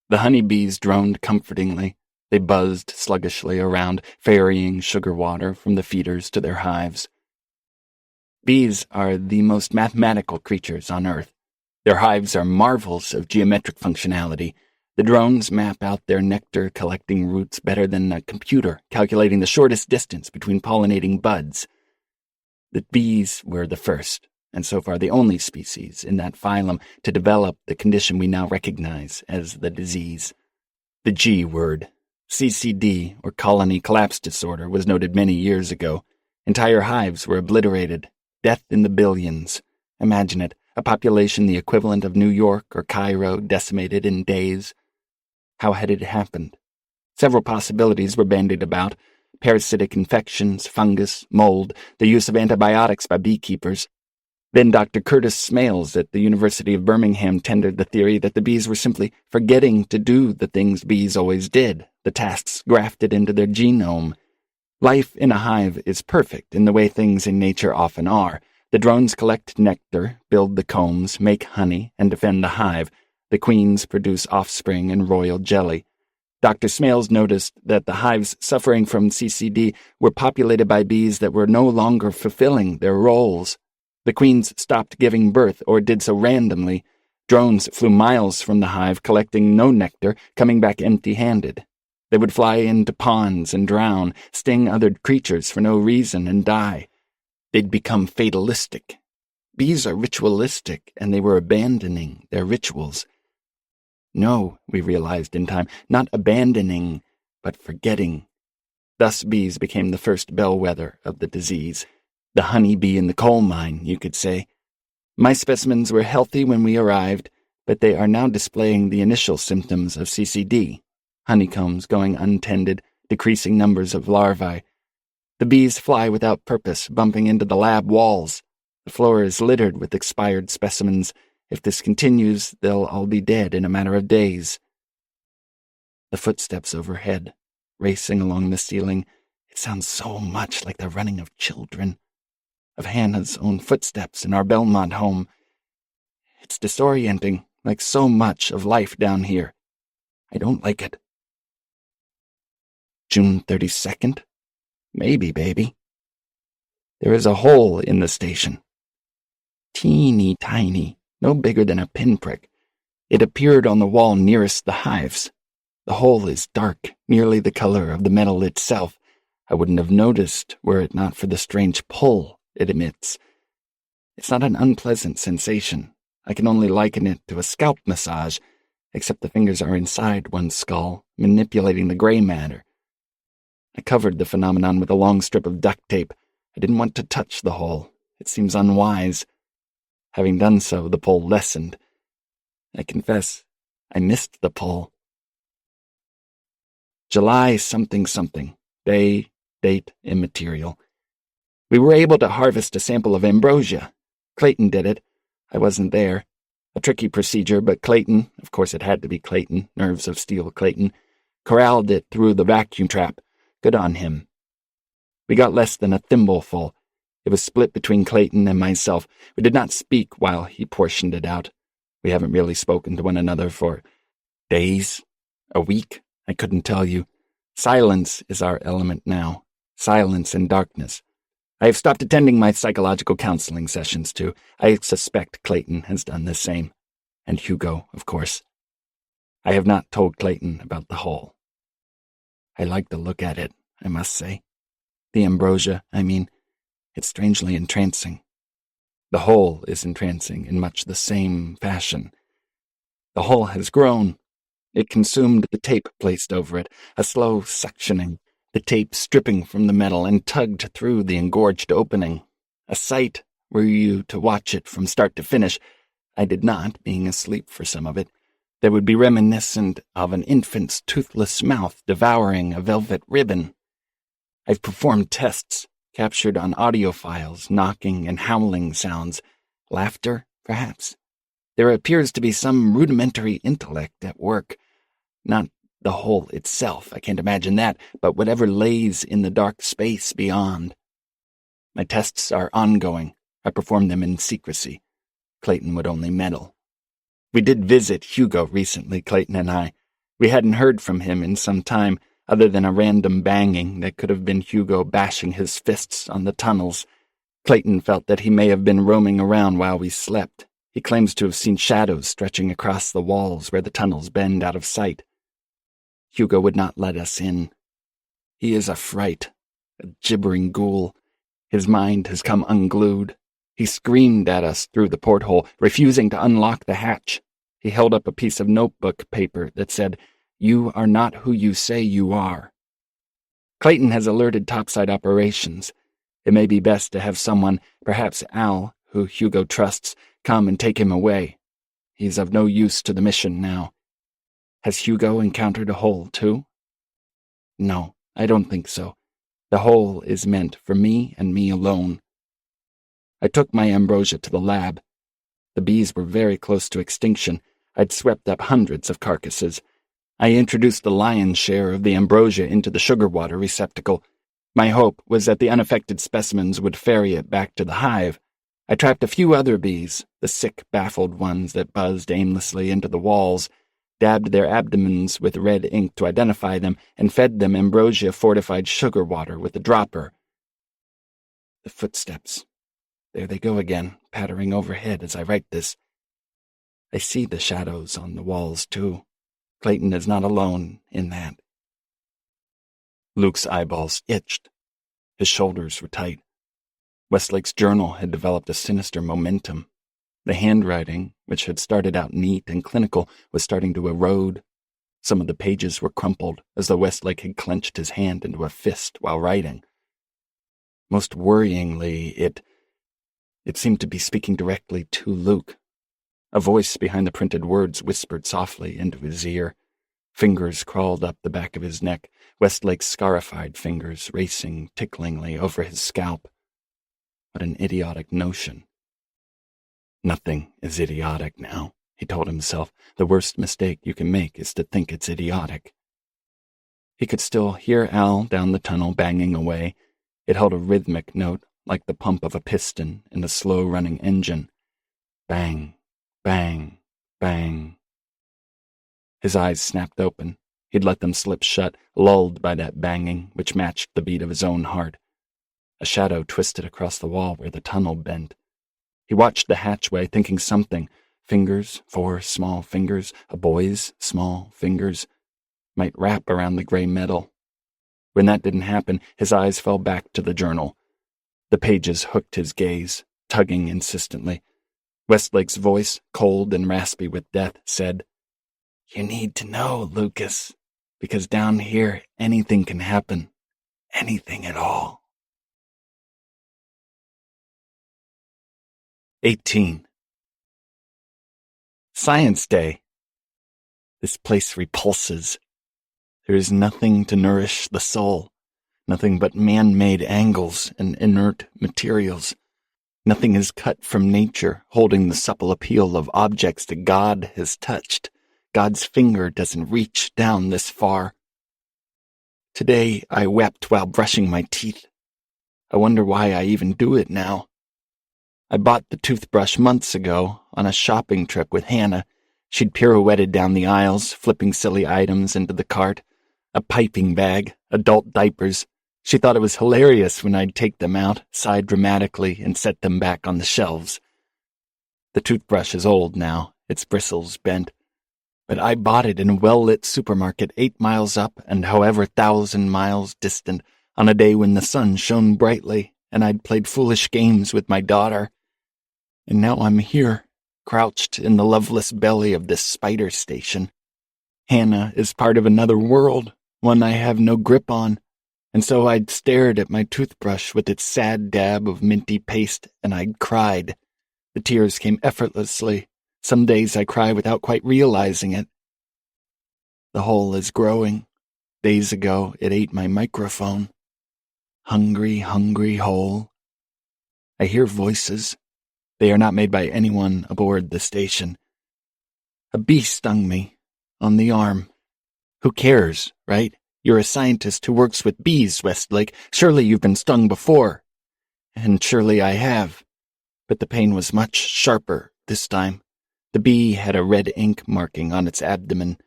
The honeybees droned comfortingly. They buzzed sluggishly around, ferrying sugar water from the feeders to their hives. Bees are the most mathematical creatures on Earth. Their hives are marvels of geometric functionality. The drones map out their nectar-collecting routes better than a computer calculating the shortest distance between pollinating buds. The bees were the first, and so far the only species in that phylum to develop the condition we now recognize as the disease. The G word. CCD, or colony collapse disorder, was noted many years ago. Entire hives were obliterated. Death in the billions. Imagine it, a population the equivalent of New York or Cairo decimated in days. How had it happened? Several possibilities were bandied about. Parasitic infections, fungus, mold, the use of antibiotics by beekeepers. Then Dr. Curtis Smales at the University of Birmingham tendered the theory that the bees were simply forgetting to do the things bees always did, the tasks grafted into their genome. Life in a hive is perfect in the way things in nature often are. The drones collect nectar, build the combs, make honey, and defend the hive. The queens produce offspring and royal jelly. Dr. Smales noticed that the hives suffering from CCD were populated by bees that were no longer fulfilling their roles. The queens stopped giving birth or did so randomly. Drones flew miles from the hive, collecting no nectar, coming back empty-handed. They would fly into ponds and drown, sting other creatures for no reason, and die. They'd become fatalistic. Bees are ritualistic, and they were abandoning their rituals. No, we realized in time, not abandoning, but forgetting. Thus bees became the first bellwether of the disease. The honey bee in the coal mine, you could say. My specimens were healthy when we arrived, but they are now displaying the initial symptoms of CCD. Honeycombs going untended, decreasing numbers of larvae. The bees fly without purpose, bumping into the lab walls. The floor is littered with expired specimens. If this continues, they'll all be dead in a matter of days. The footsteps overhead, racing along the ceiling. It sounds so much like the running of children. of Hannah's own footsteps in our Belmont home. It's disorienting, like so much of life down here. I don't like it. June 32nd? Maybe, baby. There is a hole in the station. Teeny tiny, no bigger than a pinprick. It appeared on the wall nearest the hives. The hole is dark, nearly the color of the metal itself. I wouldn't have noticed were it not for the strange pull it emits. It's not an unpleasant sensation. I can only liken it to a scalp massage, except the fingers are inside one's skull, manipulating the gray matter. I covered the phenomenon with a long strip of duct tape. I didn't want to touch the hole. It seems unwise. Having done so, the pull lessened. I confess, I missed the pull. July something something. Day, date, immaterial. We were able to harvest a sample of ambrosia. Clayton did it. I wasn't there. A tricky procedure, but Clayton, of course it had to be Clayton, nerves of steel Clayton, corralled it through the vacuum trap. Good on him. We got less than a thimbleful. It was split between Clayton and myself. We did not speak while he portioned it out. We haven't really spoken to one another for days, a week, I couldn't tell you. Silence is our element now. Silence and darkness. I have stopped attending my psychological counseling sessions, too. I suspect Clayton has done the same. And Hugo, of course. I have not told Clayton about the hole. I like to look at it, I must say. The ambrosia, I mean, it's strangely entrancing. The hole is entrancing in much the same fashion. The hole has grown. It consumed the tape placed over it, a slow suctioning, the tape stripping from the metal and tugged through the engorged opening. A sight were you to watch it from start to finish. I did not, being asleep for some of it. That would be reminiscent of an infant's toothless mouth devouring a velvet ribbon. I've performed tests, captured on audio files, knocking and howling sounds. Laughter, perhaps? There appears to be some rudimentary intellect at work. Not the hole itself, I can't imagine that, but whatever lays in the dark space beyond. My tests are ongoing. I perform them in secrecy. Clayton would only meddle. We did visit Hugo recently, Clayton and I. We hadn't heard from him in some time, other than a random banging that could have been Hugo bashing his fists on the tunnels. Clayton felt that he may have been roaming around while we slept. He claims to have seen shadows stretching across the walls where the tunnels bend out of sight. Hugo would not let us in. He is a fright, a gibbering ghoul. His mind has come unglued. He screamed at us through the porthole, refusing to unlock the hatch. He held up a piece of notebook paper that said, "You are not who you say you are." Clayton has alerted topside operations. It may be best to have someone, perhaps Al, who Hugo trusts, come and take him away. He's of no use to the mission now. Has Hugo encountered a hole, too? No, I don't think so. The hole is meant for me and me alone. I took my ambrosia to the lab. The bees were very close to extinction. I'd swept up hundreds of carcasses. I introduced the lion's share of the ambrosia into the sugar water receptacle. My hope was that the unaffected specimens would ferry it back to the hive. I trapped a few other bees, the sick, baffled ones that buzzed aimlessly into the walls, dabbed their abdomens with red ink to identify them, and fed them ambrosia-fortified sugar water with a dropper. The footsteps. There they go again, pattering overhead as I write this. I see the shadows on the walls, too. Clayton is not alone in that. Luke's eyeballs itched. His shoulders were tight. Westlake's journal had developed a sinister momentum. The handwriting, which had started out neat and clinical, was starting to erode. Some of the pages were crumpled, as though Westlake had clenched his hand into a fist while writing. Most worryingly, it seemed to be speaking directly to Luke. A voice behind the printed words whispered softly into his ear. Fingers crawled up the back of his neck, Westlake's scarified fingers racing ticklingly over his scalp. What an idiotic notion. Nothing is idiotic now, he told himself. The worst mistake you can make is to think it's idiotic. He could still hear Al down the tunnel banging away. It held a rhythmic note, like the pump of a piston in a slow-running engine. Bang, bang, bang. His eyes snapped open. He'd let them slip shut, lulled by that banging, which matched the beat of his own heart. A shadow twisted across the wall where the tunnel bent. He watched the hatchway, thinking something. Fingers, 4 small fingers, a boy's small fingers, might wrap around the gray metal. When that didn't happen, his eyes fell back to the journal. The pages hooked his gaze, tugging insistently. Westlake's voice, cold and raspy with death, said, "You need to know, Lucas, because down here anything can happen. Anything at all." 18. Science Day. This place repulses. There is nothing to nourish the soul, nothing but man-made angles and inert materials. Nothing is cut from nature, holding the supple appeal of objects that God has touched. God's finger doesn't reach down this far. Today I wept while brushing my teeth. I wonder why I even do it now. I bought the toothbrush months ago on a shopping trip with Hannah. She'd pirouetted down the aisles, flipping silly items into the cart. A piping bag, adult diapers. She thought it was hilarious when I'd take them out, sigh dramatically, and set them back on the shelves. The toothbrush is old now, its bristles bent. But I bought it in a well-lit supermarket 8 miles up and however 1,000 miles distant, on a day when the sun shone brightly and I'd played foolish games with my daughter. And now I'm here, crouched in the loveless belly of this spider station. Hannah is part of another world, one I have no grip on, and so I'd stared at my toothbrush with its sad dab of minty paste, and I'd cried. The tears came effortlessly. Some days I cry without quite realizing it. The hole is growing. Days ago it ate my microphone. Hungry, hungry hole. I hear voices. They are not made by anyone aboard the station. A bee stung me, on the arm. Who cares, right? You're a scientist who works with bees, Westlake. Surely you've been stung before. And surely I have. But the pain was much sharper this time. The bee had a red ink marking on its abdomen.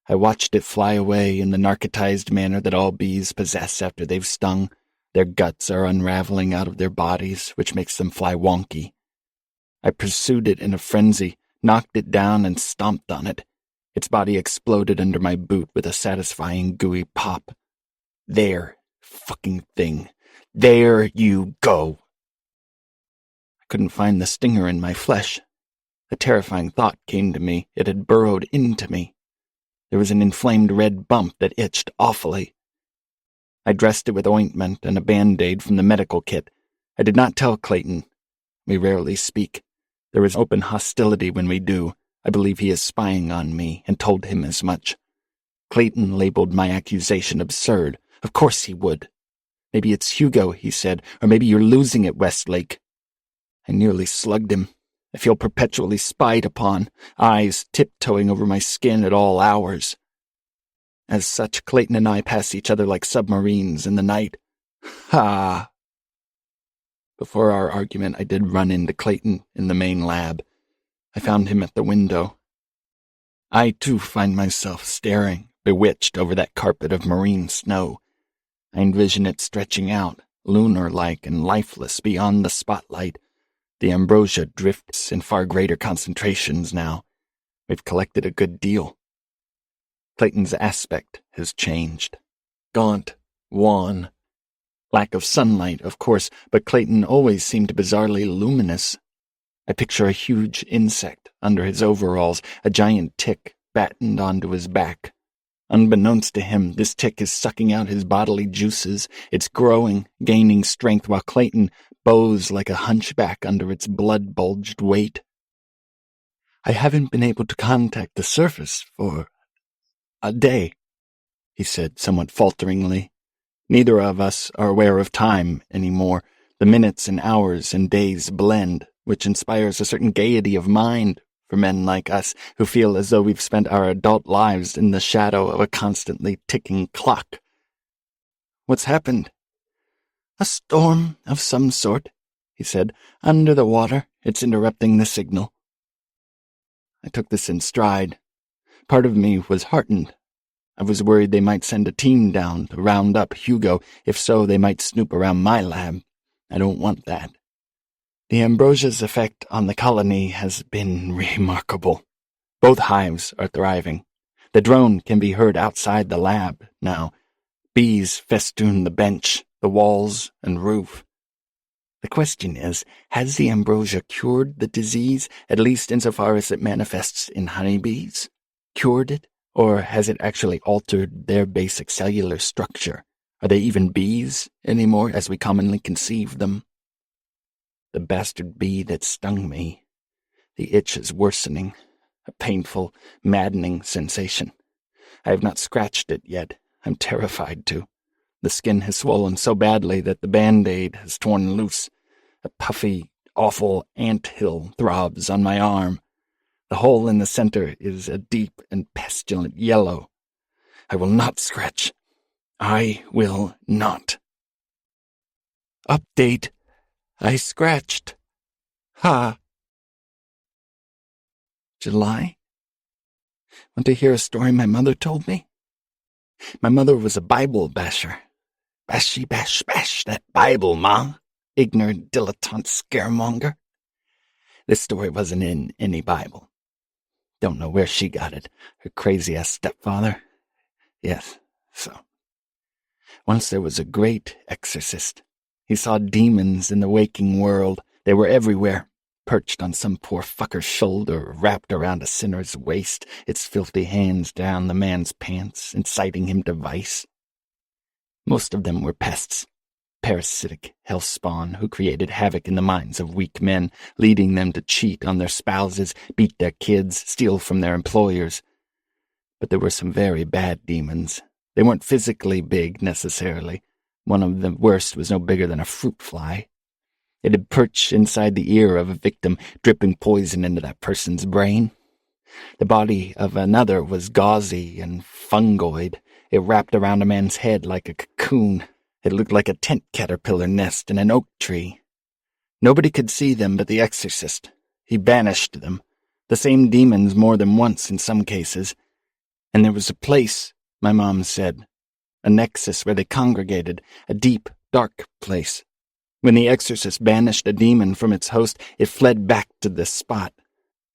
I watched it fly away in the narcotized manner that all bees possess after they've stung. Their guts are unraveling out of their bodies, which makes them fly wonky. I pursued it in a frenzy, knocked it down and stomped on it. Its body exploded under my boot with a satisfying gooey pop. There, fucking thing. There you go. I couldn't find the stinger in my flesh. A terrifying thought came to me. It had burrowed into me. There was an inflamed red bump that itched awfully. I dressed it with ointment and a Band-Aid from the medical kit. I did not tell Clayton. We rarely speak. There is open hostility when we do. I believe he is spying on me and told him as much. Clayton labeled my accusation absurd. Of course he would. Maybe it's Hugo, he said, or maybe you're losing it, Westlake. I nearly slugged him. I feel perpetually spied upon, eyes tiptoeing over my skin at all hours. As such, Clayton and I pass each other like submarines in the night. Ha! Before our argument, I did run into Clayton in the main lab. I found him at the window. I, too, find myself staring, bewitched over that carpet of marine snow. I envision it stretching out, lunar-like and lifeless beyond the spotlight. The ambrosia drifts in far greater concentrations now. We've collected a good deal. Clayton's aspect has changed. Gaunt, wan. Lack of sunlight, of course, but Clayton always seemed bizarrely luminous. I picture a huge insect under his overalls, a giant tick battened onto his back. Unbeknownst to him, this tick is sucking out his bodily juices. It's growing, gaining strength, while Clayton bows like a hunchback under its blood-bulged weight. I haven't been able to contact the surface for a day, he said somewhat falteringly. Neither of us are aware of time anymore. The minutes and hours and days blend, which inspires a certain gaiety of mind for men like us who feel as though we've spent our adult lives in the shadow of a constantly ticking clock. What's happened? A storm of some sort, he said. "Under the water. It's interrupting the signal." I took this in stride. Part of me was heartened. I was worried they might send a team down to round up Hugo. If so, they might snoop around my lab. I don't want that. The ambrosia's effect on the colony has been remarkable. Both hives are thriving. The drone can be heard outside the lab now. Bees festoon the bench, the walls, and roof. The question is, has the ambrosia cured the disease, at least insofar as it manifests in honeybees? Cured it, or has it actually altered their basic cellular structure? Are they even bees anymore, as we commonly conceive them? The bastard bee that stung me. The itch is worsening, a painful, maddening sensation. I have not scratched it yet. I'm terrified to. The skin has swollen so badly that the Band-Aid has torn loose. A puffy, awful ant-hill throbs on my arm. The hole in the center is a deep and pestilent yellow. I will not scratch. I will not. Update. I scratched. Ha. July? Want to hear a story my mother told me? My mother was a Bible basher. Bashy bash bash that Bible, Ma. Ignorant dilettante scaremonger. This story wasn't in any Bible. Don't know where she got it. Her crazy-ass stepfather. Yes, so. Once there was a great exorcist. He saw demons in the waking world. They were everywhere, perched on some poor fucker's shoulder, wrapped around a sinner's waist, its filthy hands down the man's pants, inciting him to vice. Most of them were pests, parasitic hellspawn who created havoc in the minds of weak men, leading them to cheat on their spouses, beat their kids, steal from their employers. But there were some very bad demons. They weren't physically big, necessarily. One of the worst was no bigger than a fruit fly. It'd perch inside the ear of a victim, dripping poison into that person's brain. The body of another was gauzy and fungoid. It wrapped around a man's head like a cocoon. It looked like a tent caterpillar nest in an oak tree. Nobody could see them but the exorcist. He banished them, the same demons more than once in some cases. And there was a place, my mom said, a nexus where they congregated, a deep, dark place. When the exorcist banished a demon from its host, it fled back to this spot.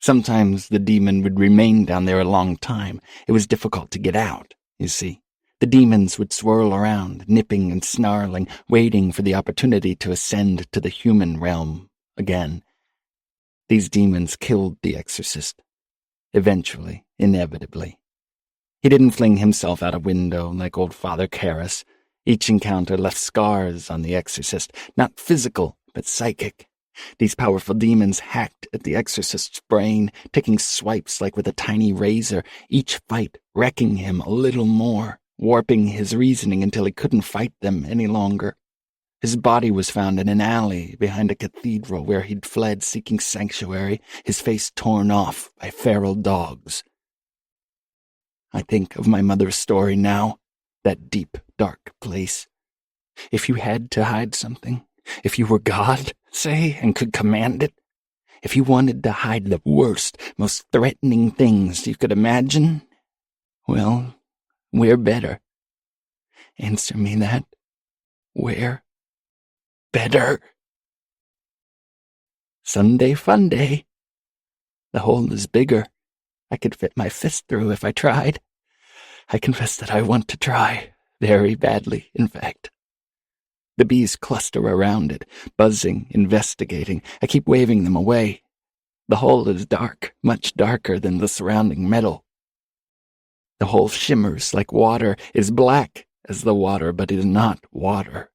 Sometimes the demon would remain down there a long time. It was difficult to get out, you see. The demons would swirl around, nipping and snarling, waiting for the opportunity to ascend to the human realm again. These demons killed the exorcist. Eventually, inevitably. He didn't fling himself out a window like old Father Karras. Each encounter left scars on the exorcist, not physical, but psychic. These powerful demons hacked at the exorcist's brain, taking swipes like with a tiny razor, each fight wrecking him a little more, warping his reasoning until he couldn't fight them any longer. His body was found in an alley behind a cathedral where he'd fled seeking sanctuary, his face torn off by feral dogs. I think of my mother's story now, that deep, dark place. If you had to hide something, if you were God, say, and could command it, if you wanted to hide the worst, most threatening things you could imagine, well, we're better. Answer me that. We're better. Sunday fun day. The hole is bigger. I could fit my fist through if I tried. I confess that I want to try, very badly, in fact. The bees cluster around it, buzzing, investigating. I keep waving them away. The hole is dark, much darker than the surrounding metal. The hole shimmers like water, is black as the water, but is not water.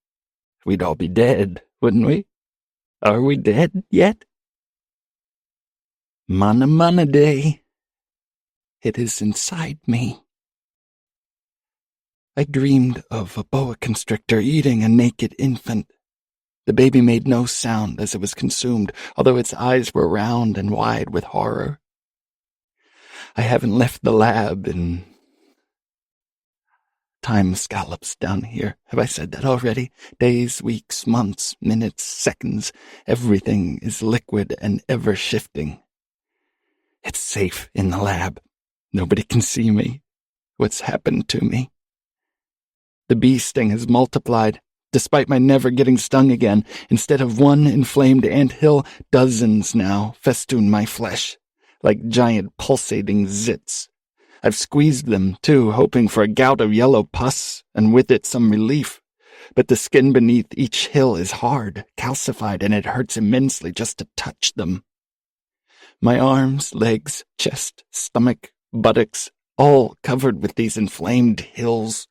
We'd all be dead, wouldn't we? Are we dead yet? Mana mana day. It is inside me. I dreamed of a boa constrictor eating a naked infant. The baby made no sound as it was consumed, although its eyes were round and wide with horror. I haven't left the lab in Time scallops down here. Have I said that already? Days, weeks, months, minutes, seconds. Everything is liquid and ever-shifting. It's safe in the lab. Nobody can see me. What's happened to me? The bee sting has multiplied. Despite my never getting stung again, instead of one inflamed anthill, dozens now festoon my flesh, like giant pulsating zits. I've squeezed them, too, hoping for a gout of yellow pus, and with it some relief. But the skin beneath each hill is hard, calcified, and it hurts immensely just to touch them. My arms, legs, chest, stomach, buttocks, all covered with these inflamed hills.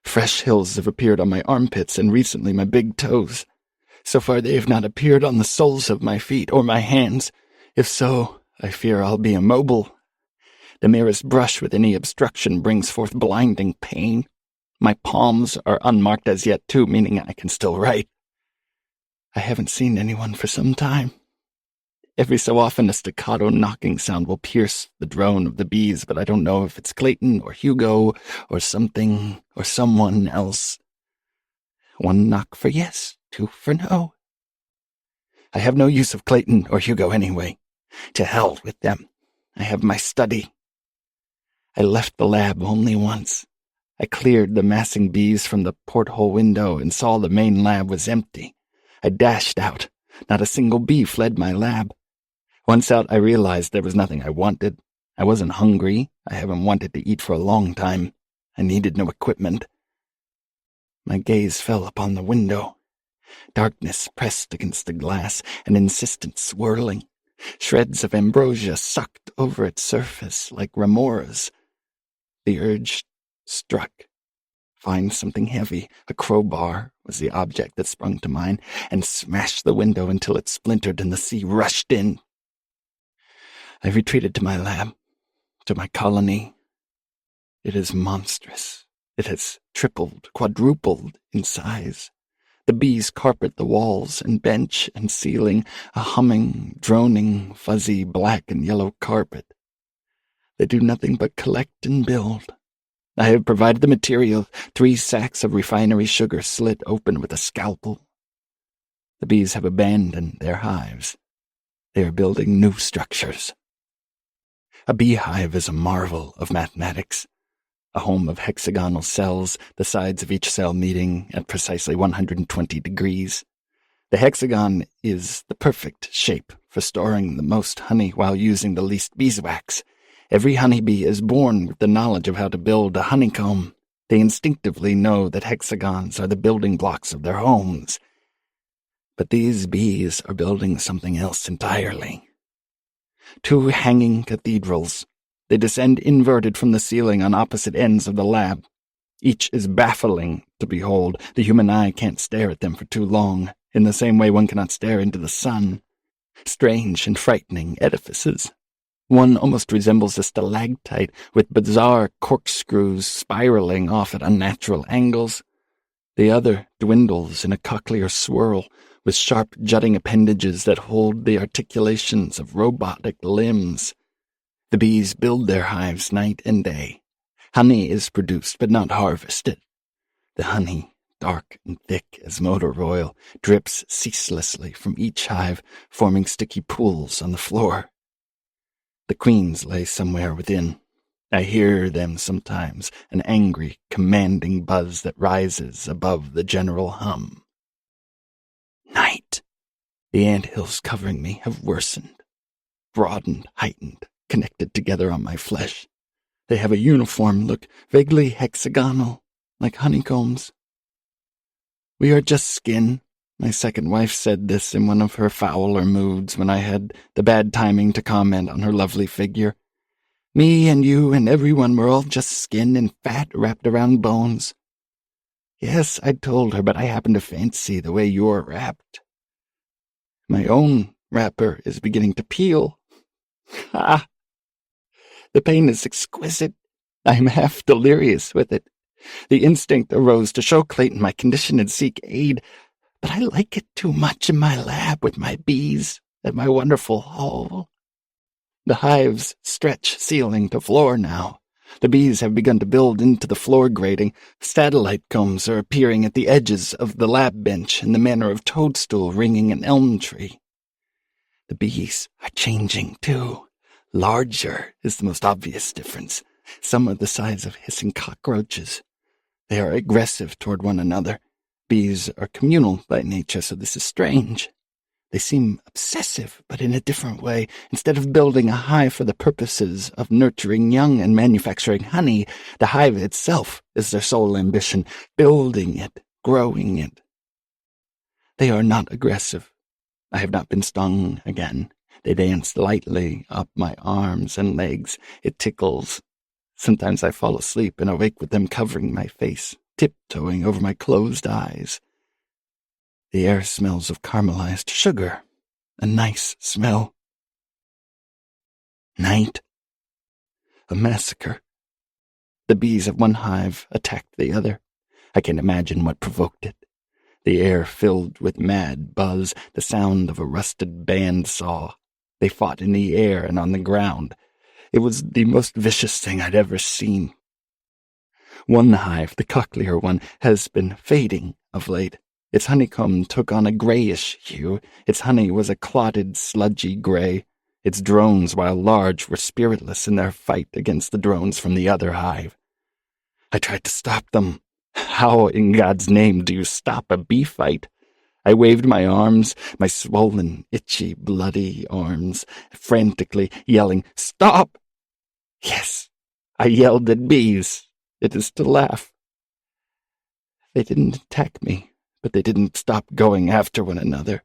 Fresh hills have appeared on my armpits and recently my big toes. So far they have not appeared on the soles of my feet or my hands. If so, I fear I'll be immobile. The merest brush with any obstruction brings forth blinding pain. My palms are unmarked as yet, too, meaning I can still write. I haven't seen anyone for some time. Every so often a staccato knocking sound will pierce the drone of the bees, but I don't know if it's Clayton or Hugo or something or someone else. One knock for yes, two for no. I have no use of Clayton or Hugo anyway. To hell with them. I have my study. I left the lab only once. I cleared the massing bees from the porthole window and saw the main lab was empty. I dashed out. Not a single bee fled my lab. Once out, I realized there was nothing I wanted. I wasn't hungry. I haven't wanted to eat for a long time. I needed no equipment. My gaze fell upon the window. Darkness pressed against the glass, an insistent swirling. Shreds of ambrosia sucked over its surface like remoras. The urge struck. Find something heavy. A crowbar was the object that sprung to mind, and smashed the window until it splintered and the sea rushed in. I retreated to my lab, to my colony. It is monstrous. It has tripled, quadrupled in size. The bees carpet the walls and bench and ceiling, a humming, droning, fuzzy black and yellow carpet. They do nothing but collect and build. I have provided the material, 3 sacks of refinery sugar slit open with a scalpel. The bees have abandoned their hives. They are building new structures. A beehive is a marvel of mathematics. A home of hexagonal cells, the sides of each cell meeting at precisely 120 degrees. The hexagon is the perfect shape for storing the most honey while using the least beeswax. Every honeybee is born with the knowledge of how to build a honeycomb. They instinctively know that hexagons are the building blocks of their homes. But these bees are building something else entirely. 2 hanging cathedrals. They descend inverted from the ceiling on opposite ends of the lab. Each is baffling to behold. The human eye can't stare at them for too long, in the same way one cannot stare into the sun. Strange and frightening edifices. One almost resembles a stalactite, with bizarre corkscrews spiraling off at unnatural angles. The other dwindles in a cochlear swirl, with sharp jutting appendages that hold the articulations of robotic limbs. The bees build their hives night and day. Honey is produced but not harvested. The honey, dark and thick as motor oil, drips ceaselessly from each hive, forming sticky pools on the floor. The queens lay somewhere within. I hear them sometimes, an angry, commanding buzz that rises above the general hum. Night. The anthills covering me have worsened, broadened, heightened, connected together on my flesh. They have a uniform look, vaguely hexagonal, like honeycombs. We are just skin. My second wife said this in one of her fouler moods when I had the bad timing to comment on her lovely figure. Me and you and everyone were all just skin and fat wrapped around bones. Yes, I told her, but I happen to fancy the way you're wrapped. My own wrapper is beginning to peel. Ha! The pain is exquisite. I am half delirious with it. The instinct arose to show Clayton my condition and seek aid, but I like it too much in my lab with my bees and my wonderful hall. The hives stretch ceiling to floor now. The bees have begun to build into the floor grating. Satellite combs are appearing at the edges of the lab bench in the manner of toadstool ringing an elm tree. The bees are changing, too. Larger is the most obvious difference. Some are the size of hissing cockroaches. They are aggressive toward one another. Bees are communal by nature, so this is strange. They seem obsessive, but in a different way. Instead of building a hive for the purposes of nurturing young and manufacturing honey, the hive itself is their sole ambition, building it, growing it. They are not aggressive. I have not been stung again. They dance lightly up my arms and legs. It tickles. Sometimes I fall asleep and awake with them covering my face, tiptoeing over my closed eyes. The air smells of caramelized sugar. A nice smell. Night. A massacre. The bees of one hive attacked the other. I can imagine what provoked it. The air filled with mad buzz, the sound of a rusted bandsaw. They fought in the air and on the ground. It was the most vicious thing I'd ever seen. One hive, the cochlear one, has been fading of late. Its honeycomb took on a grayish hue. Its honey was a clotted, sludgy gray. Its drones, while large, were spiritless in their fight against the drones from the other hive. I tried to stop them. How, in God's name, do you stop a bee fight? I waved my arms, my swollen, itchy, bloody arms, frantically yelling, "Stop!" Yes, I yelled at bees. It is to laugh. They didn't attack me, but they didn't stop going after one another.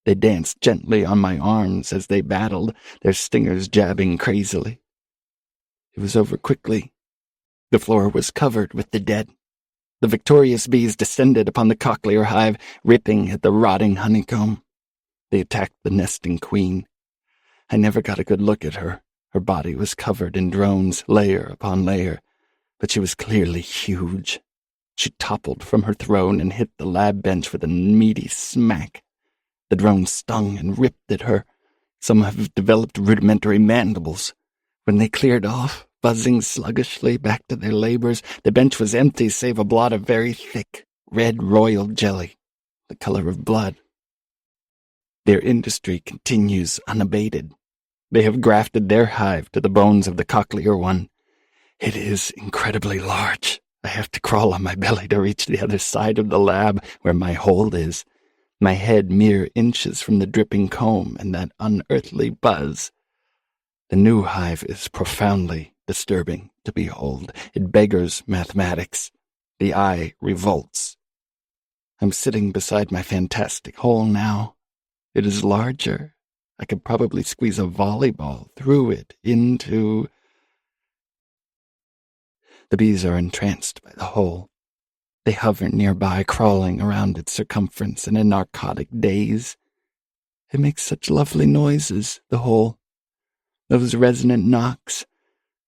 They danced gently on my arms as they battled, their stingers jabbing crazily. It was over quickly. The floor was covered with the dead. The victorious bees descended upon the cochlear hive, ripping at the rotting honeycomb. They attacked the nesting queen. I never got a good look at her. Her body was covered in drones, layer upon layer, but she was clearly huge. She toppled from her throne and hit the lab bench with a meaty smack. The drones stung and ripped at her. Some have developed rudimentary mandibles. When they cleared off, buzzing sluggishly back to their labors, the bench was empty save a blot of very thick, red royal jelly, the color of blood. Their industry continues unabated. They have grafted their hive to the bones of the cochlear one. It is incredibly large. I have to crawl on my belly to reach the other side of the lab where my hold is, my head mere inches from the dripping comb and that unearthly buzz. The new hive is profoundly disturbing to behold. It beggars mathematics. The eye revolts. I'm sitting beside my fantastic hole now. It is larger. I could probably squeeze a volleyball through it into... The bees are entranced by the hole. They hover nearby, crawling around its circumference in a narcotic daze. It makes such lovely noises, the hole. Those resonant knocks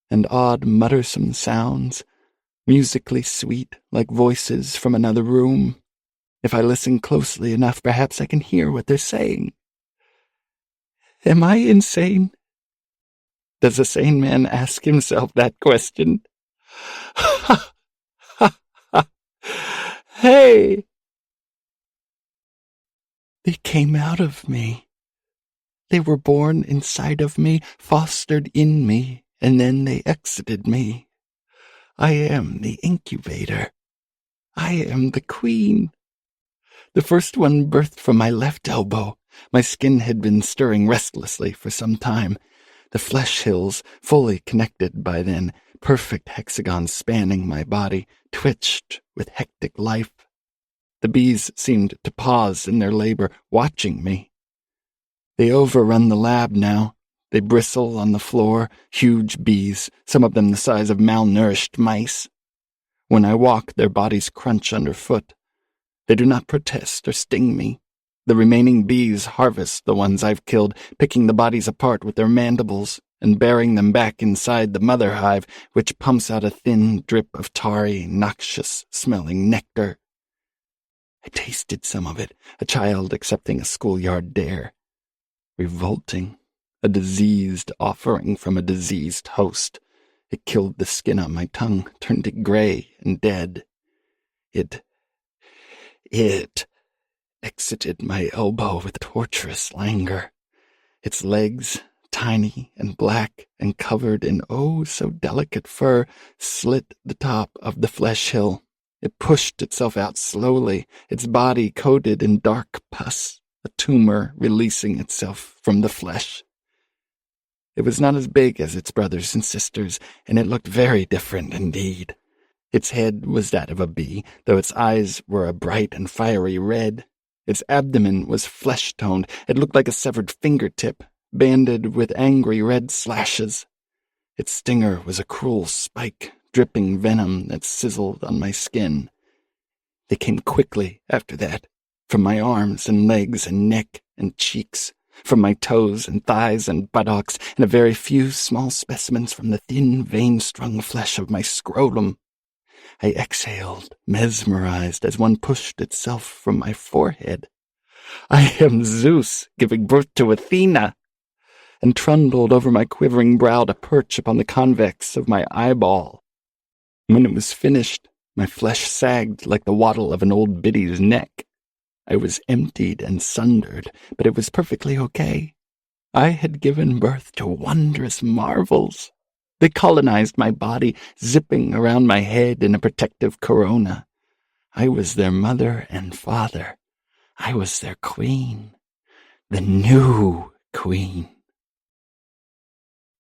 and odd muttersome sounds, musically sweet like voices from another room. If I listen closely enough, perhaps I can hear what they're saying. Am I insane? Does a sane man ask himself that question? Ha! Ha! Ha! Hey! They came out of me. They were born inside of me, fostered in me, and then they exited me. I am the incubator. I am the queen. The first one birthed from my left elbow. My skin had been stirring restlessly for some time. The flesh hills, fully connected by then, perfect hexagons spanning my body, twitched with hectic life. The bees seemed to pause in their labor, watching me. They overrun the lab now. They bristle on the floor, huge bees, some of them the size of malnourished mice. When I walk, their bodies crunch underfoot. They do not protest or sting me. The remaining bees harvest the ones I've killed, picking the bodies apart with their mandibles and bearing them back inside the mother hive, which pumps out a thin drip of tarry, noxious-smelling nectar. I tasted some of it, a child accepting a schoolyard dare. Revolting, a diseased offering from a diseased host. It killed the skin on my tongue, turned it gray and dead. It exited my elbow with torturous languor. Its legs, tiny and black and covered in oh so delicate fur, slit the top of the flesh hill. It pushed itself out slowly, its body coated in dark pus, a tumor releasing itself from the flesh. It was not as big as its brothers and sisters, and it looked very different indeed. Its head was that of a bee, though its eyes were a bright and fiery red. Its abdomen was flesh-toned. It looked like a severed fingertip, banded with angry red slashes. Its stinger was a cruel spike, dripping venom that sizzled on my skin. They came quickly after that, from my arms and legs and neck and cheeks, from my toes and thighs and buttocks, and a very few small specimens from the thin, vein-strung flesh of my scrotum. I exhaled, mesmerized, as one pushed itself from my forehead. I am Zeus, giving birth to Athena, and trundled over my quivering brow to perch upon the convex of my eyeball. When it was finished, my flesh sagged like the wattle of an old biddy's neck. I was emptied and sundered, but it was perfectly okay. I had given birth to wondrous marvels. They colonized my body, zipping around my head in a protective corona. I was their mother and father. I was their queen. The new queen.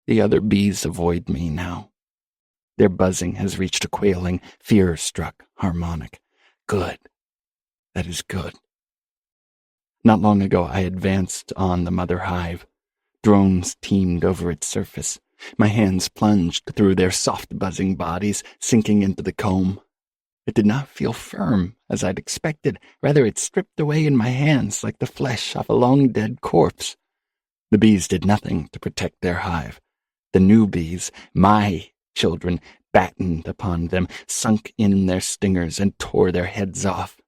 The other bees avoid me now. Their buzzing has reached a quailing, fear-struck harmonic. Good. That is good. Not long ago I advanced on the mother hive. Drones teemed over its surface. My hands plunged through their soft buzzing bodies, sinking into the comb. It did not feel firm, as I'd expected. Rather, it stripped away in my hands like the flesh off a long-dead corpse. The bees did nothing to protect their hive. The new bees, my children, battened upon them, sunk in their stingers, and tore their heads off.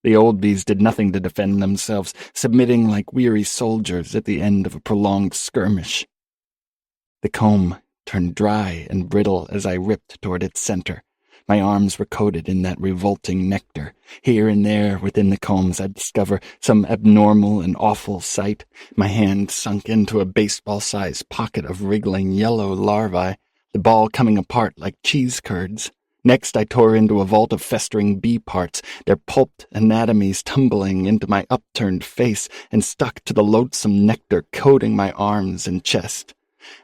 The old bees did nothing to defend themselves, submitting like weary soldiers at the end of a prolonged skirmish. The comb turned dry and brittle as I ripped toward its center. My arms were coated in that revolting nectar. Here and there within the combs I'd discover some abnormal and awful sight. My hand sunk into a baseball-sized pocket of wriggling yellow larvae, the ball coming apart like cheese curds. Next I tore into a vault of festering bee parts, their pulped anatomies tumbling into my upturned face and stuck to the loathsome nectar coating my arms and chest.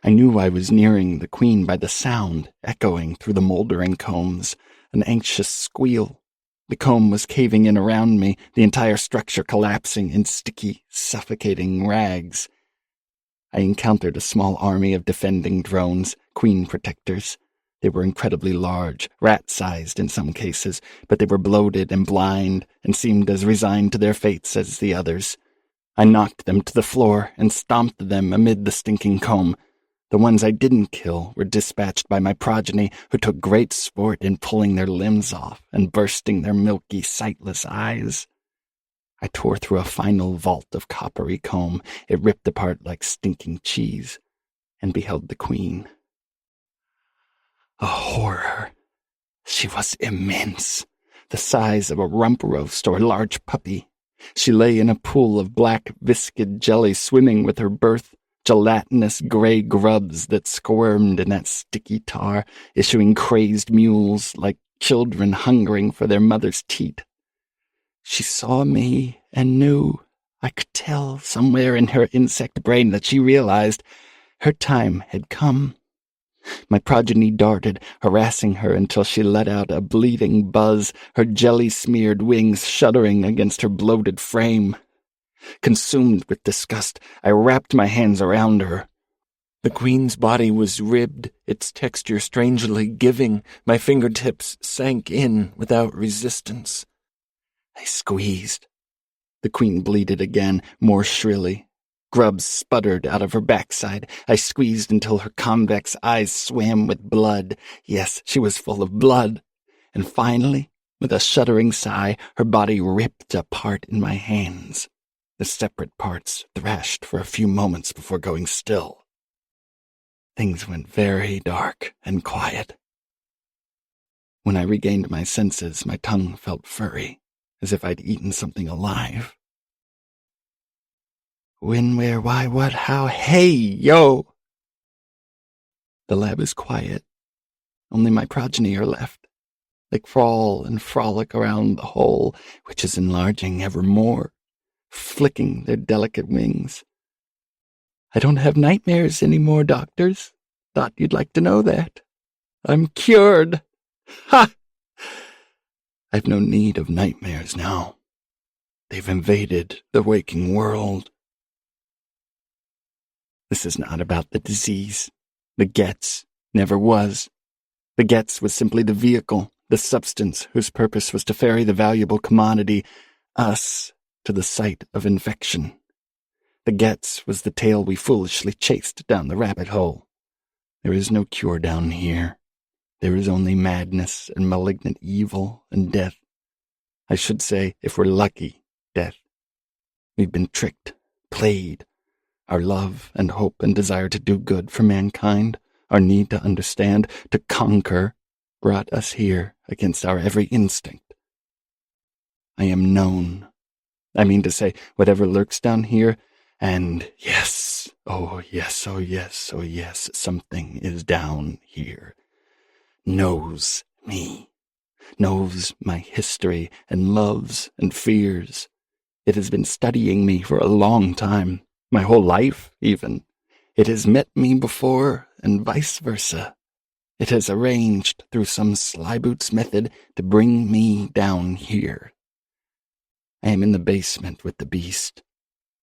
I knew I was nearing the queen by the sound echoing through the moldering combs, an anxious squeal. The comb was caving in around me, the entire structure collapsing in sticky, suffocating rags. I encountered a small army of defending drones, queen protectors. They were incredibly large, rat-sized in some cases, but they were bloated and blind and seemed as resigned to their fates as the others. I knocked them to the floor and stomped them amid the stinking comb. The ones I didn't kill were dispatched by my progeny, who took great sport in pulling their limbs off and bursting their milky, sightless eyes. I tore through a final vault of coppery comb. It ripped apart like stinking cheese, and beheld the queen. A horror. She was immense, the size of a rump roast or a large puppy. She lay in a pool of black, viscid jelly swimming with her birth, gelatinous gray grubs that squirmed in that sticky tar, issuing crazed mules like children hungering for their mother's teat. She saw me and knew. I could tell somewhere in her insect brain that she realized her time had come. My progeny darted, harassing her until she let out a bleating buzz, her jelly-smeared wings shuddering against her bloated frame. Consumed with disgust, I wrapped my hands around her. The queen's body was ribbed, its texture strangely giving. My fingertips sank in without resistance. I squeezed. The queen bleated again, more shrilly. Grubs sputtered out of her backside. I squeezed until her convex eyes swam with blood. Yes, she was full of blood. And finally, with a shuddering sigh, her body ripped apart in my hands. The separate parts thrashed for a few moments before going still. things went very dark and quiet. When I regained my senses, my tongue felt furry, as if I'd eaten something alive. When, where, why, what, how, hey, yo! The lab is quiet. Only my progeny are left. They crawl and frolic around the hole, which is enlarging ever more, flicking their delicate wings. I don't have nightmares anymore, doctors. Thought you'd like to know that. I'm cured. Ha! I've no need of nightmares now. They've invaded the waking world. This is not about the disease. The Getz never was. The Getz was simply the vehicle, the substance whose purpose was to ferry the valuable commodity, us, to the site of infection. The Getz was the tail we foolishly chased down the rabbit hole. There is no cure down here. There is only madness and malignant evil and death. I should say, if we're lucky, death. We've been tricked, played. Our love and hope and desire to do good for mankind, our need to understand, to conquer, brought us here against our every instinct. I am known. I mean to say, whatever lurks down here, and yes, oh yes, oh yes, oh yes, something is down here. Knows me. Knows my history and loves and fears. It has been studying me for a long time. My whole life, even. It has met me before, and vice versa. It has arranged, through some slyboots method, to bring me down here. I am in the basement with the beast.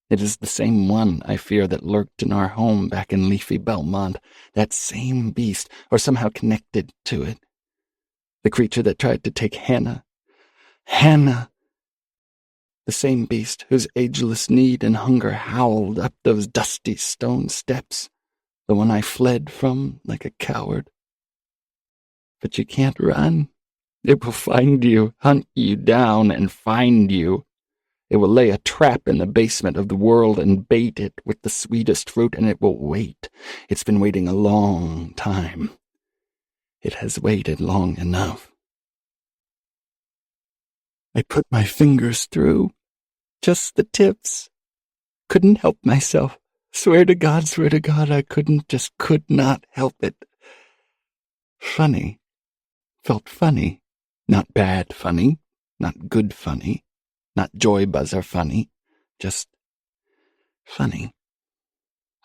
It is the same one, I fear, that lurked in our home back in leafy Belmont. That same beast, or somehow connected to it. The creature that tried to take Hannah. Hannah! The same beast whose ageless need and hunger howled up those dusty stone steps, the one I fled from like a coward. But you can't run. It will find you, hunt you down, and find you. It will lay a trap in the basement of the world and bait it with the sweetest fruit, and it will wait. It's been waiting a long time. It has waited long enough. I put my fingers through. Just the tips. Couldn't help myself. Swear to God, I could not help it. Funny. Felt funny. Not bad funny. Not good funny. Not joy buzzer funny. Just funny.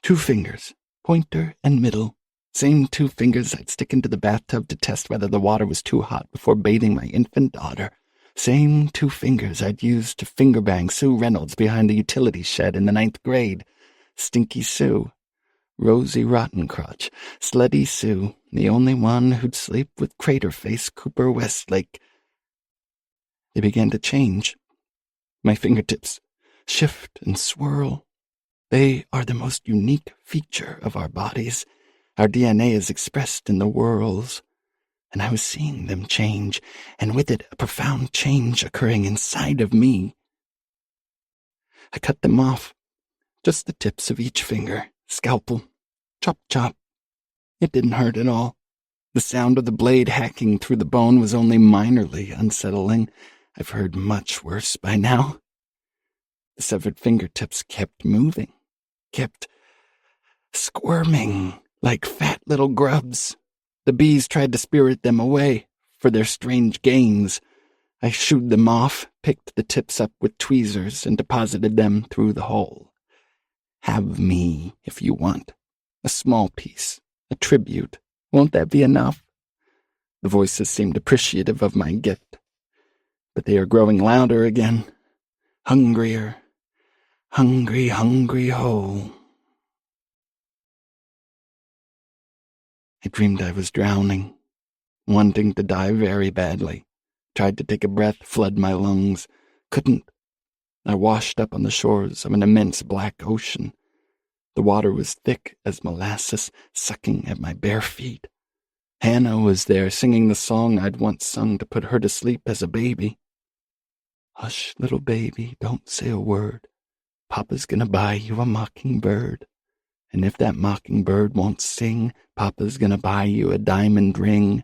2 fingers. Pointer and middle. Same 2 fingers I'd stick into the bathtub to test whether the water was too hot before bathing my infant daughter. Same 2 fingers I'd used to finger-bang Sue Reynolds behind the utility shed in the 9th grade. Stinky Sue. Rosie Rottencrotch. Slutty Sue. The only one who'd sleep with Craterface Cooper Westlake. They began to change. My fingertips shift and swirl. They are the most unique feature of our bodies. Our DNA is expressed in the whorls. And I was seeing them change, and with it a profound change occurring inside of me. I cut them off, just the tips of each finger, scalpel, chop, chop. It didn't hurt at all. The sound of the blade hacking through the bone was only minorly unsettling. I've heard much worse by now. The severed fingertips kept moving, kept squirming like fat little grubs. The bees tried to spirit them away for their strange gains. I shooed them off, picked the tips up with tweezers, and deposited them through the hole. Have me, if you want. A small piece, a tribute. Won't that be enough? The voices seemed appreciative of my gift. But they are growing louder again. Hungrier. Hungry, hungry hole. I dreamed I was drowning, wanting to die very badly. Tried to take a breath, flood my lungs. Couldn't. I washed up on the shores of an immense black ocean. The water was thick as molasses, sucking at my bare feet. Hannah was there, singing the song I'd once sung to put her to sleep as a baby. Hush, little baby, don't say a word. Papa's gonna buy you a mockingbird. And if that mockingbird won't sing, Papa's gonna buy you a diamond ring.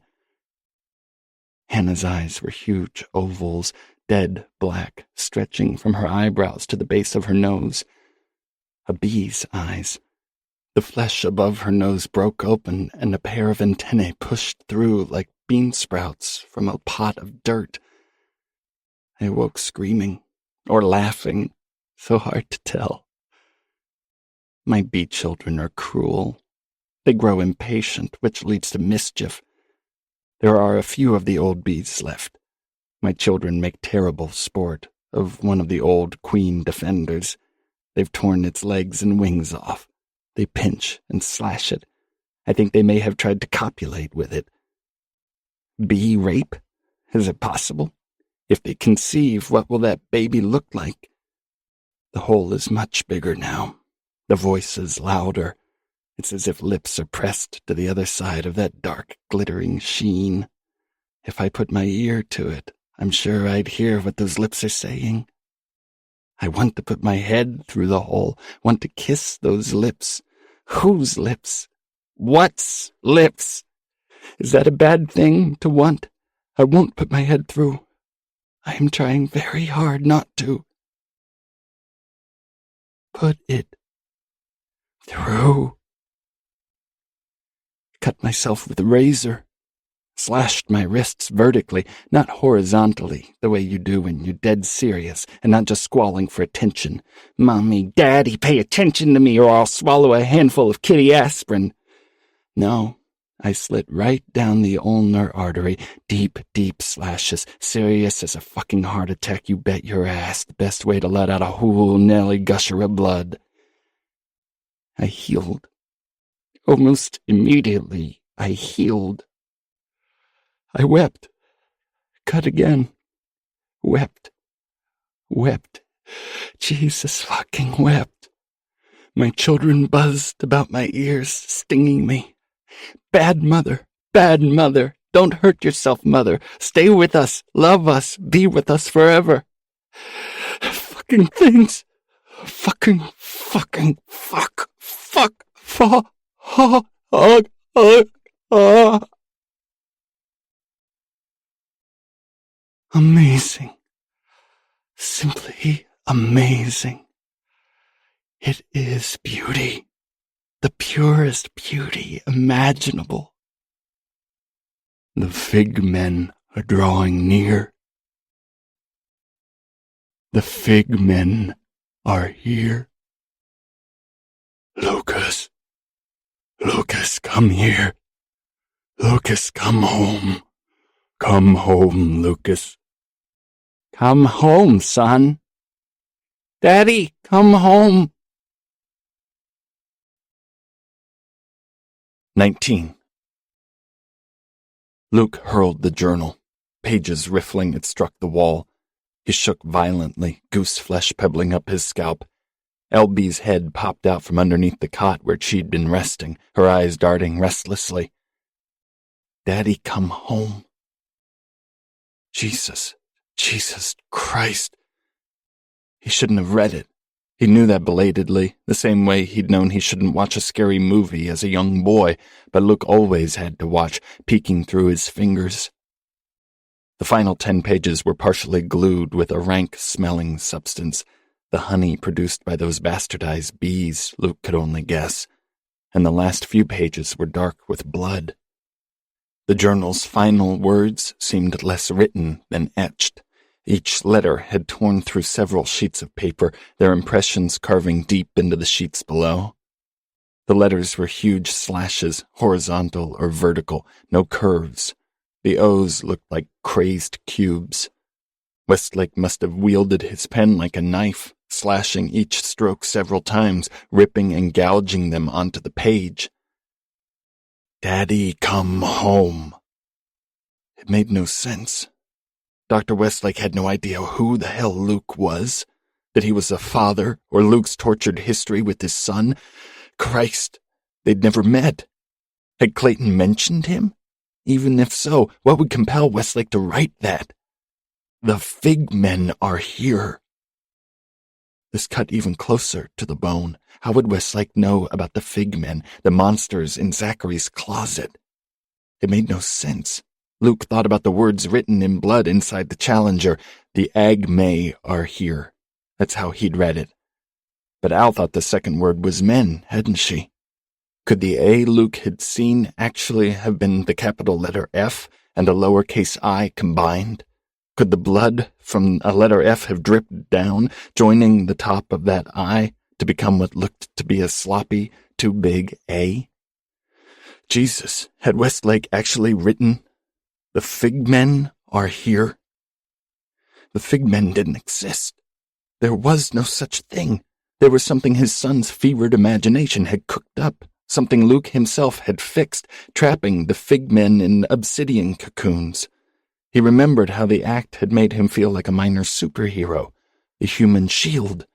Hannah's eyes were huge ovals, dead black, stretching from her eyebrows to the base of her nose. A bee's eyes. The flesh above her nose broke open, and a pair of antennae pushed through like bean sprouts from a pot of dirt. I awoke screaming, or laughing, so hard to tell. My bee children are cruel. They grow impatient, which leads to mischief. There are a few of the old bees left. My children make terrible sport of one of the old queen defenders. They've torn its legs and wings off. They pinch and slash it. I think they may have tried to copulate with it. Bee rape? Is it possible? If they conceive, what will that baby look like? The hole is much bigger now. The voice is louder. It's as if lips are pressed to the other side of that dark, glittering sheen. If I put my ear to it, I'm sure I'd hear what those lips are saying. I want to put my head through the hole, want to kiss those lips. Whose lips? What's lips? Is that a bad thing to want? I won't put my head through. I am trying very hard not to. Put it through. Cut myself with a razor. Slashed my wrists vertically, not horizontally, the way you do when you're dead serious and not just squalling for attention. Mommy, Daddy, pay attention to me or I'll swallow a handful of kitty aspirin. No, I slit right down the ulnar artery, deep, deep slashes, serious as a fucking heart attack, you bet your ass, the best way to let out a whole Nelly gusher of blood. I healed. Almost immediately, I healed. I wept. Cut again. Wept. Jesus fucking wept. My children buzzed about my ears, stinging me. Bad mother. Don't hurt yourself, mother. Stay with us, love us, be with us forever. Fucking things. Fuck. Amazing. Simply amazing. It is beauty. The purest beauty imaginable. The fig men are drawing near. The fig men are here. Lucas, come here. Lucas, come home. Come home, Lucas. Come home, son. Daddy, come home. 19. Luke hurled the journal. Pages riffling, it struck the wall. He shook violently, goose flesh pebbling up his scalp. LB's head popped out from underneath the cot where she'd been resting, her eyes darting restlessly. Daddy, come home. Jesus Christ. He shouldn't have read it. He knew that belatedly, the same way he'd known he shouldn't watch a scary movie as a young boy, but Luke always had to watch, peeking through his fingers. The final 10 pages were partially glued with a rank-smelling substance, the honey produced by those bastardized bees, Luke could only guess, and the last few pages were dark with blood. The journal's final words seemed less written than etched. Each letter had torn through several sheets of paper, their impressions carving deep into the sheets below. The letters were huge slashes, horizontal or vertical, no curves. The O's looked like crazed cubes. Westlake must have wielded his pen like a knife, slashing each stroke several times, ripping and gouging them onto the page. Daddy, come home. It made no sense. Dr. Westlake had no idea who the hell Luke was, that he was a father, or Luke's tortured history with his son. Christ, they'd never met. Had Clayton mentioned him? Even if so, what would compel Westlake to write that? The fig men are here. This cut even closer to the bone. How would Westlake know about the figmen, the monsters in Zachary's closet? It made no sense. Luke thought about the words written in blood inside the Challenger. The Agme are here. That's how he'd read it. But Al thought the second word was men, hadn't she? Could the A Luke had seen actually have been the capital letter F and a lowercase I combined? Could the blood from a letter F have dripped down, joining the top of that I, to become what looked to be a sloppy, too big A? Jesus, had Westlake actually written, "The figmen are here"? The figmen didn't exist. There was no such thing. There was something his son's fevered imagination had cooked up, something Luke himself had fixed, trapping the figmen in obsidian cocoons. He remembered how the act had made him feel like a minor superhero, the human shield.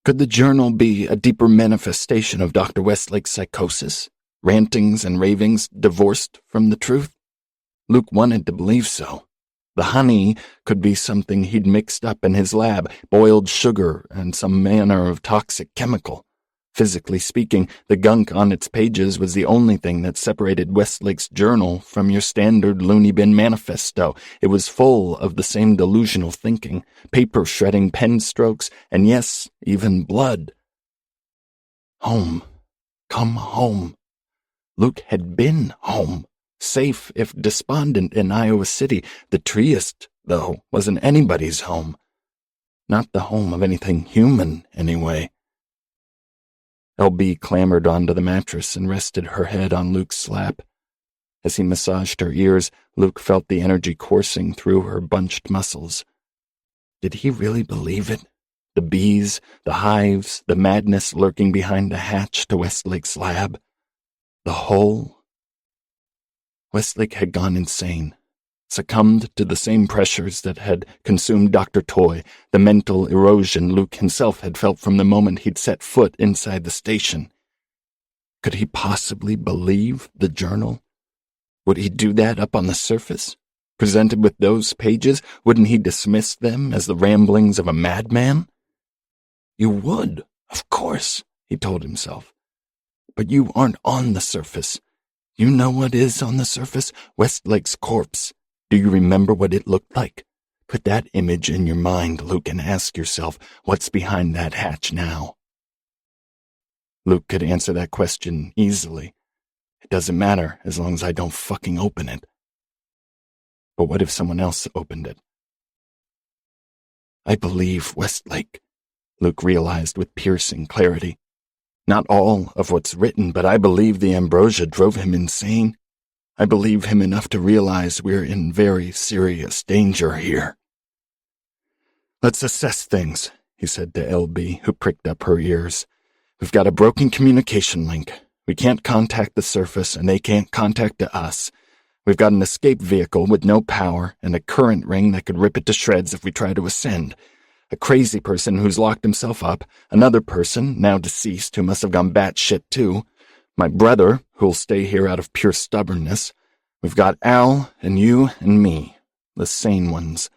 Could the journal be a deeper manifestation of Dr. Westlake's psychosis, rantings and ravings divorced from the truth? Luke wanted to believe so. The honey could be something he'd mixed up in his lab, boiled sugar and some manner of toxic chemical. Physically speaking, the gunk on its pages was the only thing that separated Westlake's journal from your standard loony bin manifesto. It was full of the same delusional thinking, paper-shredding pen strokes, and yes, even blood. Home. Come home. Luke had been home, safe if despondent in Iowa City. The treeist, though, wasn't anybody's home. Not the home of anything human, anyway. LB clambered onto the mattress and rested her head on Luke's lap. As he massaged her ears, Luke felt the energy coursing through her bunched muscles. Did he really believe it? The bees, the hives, the madness lurking behind the hatch to Westlake's lab? The hole? Westlake had gone insane, succumbed to the same pressures that had consumed Dr. Toy, the mental erosion Luke himself had felt from the moment he'd set foot inside the station. Could he possibly believe the journal? Would he do that up on the surface? Presented with those pages, wouldn't he dismiss them as the ramblings of a madman? You would, of course, he told himself. But you aren't on the surface. You know what is on the surface? Westlake's corpse. Do you remember what it looked like? Put that image in your mind, Luke, and ask yourself, what's behind that hatch now? Luke could answer that question easily. It doesn't matter as long as I don't fucking open it. But what if someone else opened it? I believe Westlake, Luke realized with piercing clarity. Not all of what's written, but I believe the ambrosia drove him insane. I believe him enough to realize we're in very serious danger here. Let's assess things, he said to LB, who pricked up her ears. We've got a broken communication link. We can't contact the surface, and they can't contact us. We've got an escape vehicle with no power and a current ring that could rip it to shreds if we try to ascend. A crazy person who's locked himself up, another person, now deceased, who must have gone batshit too, my brother, who'll stay here out of pure stubbornness. We've got Al and you and me, the sane ones.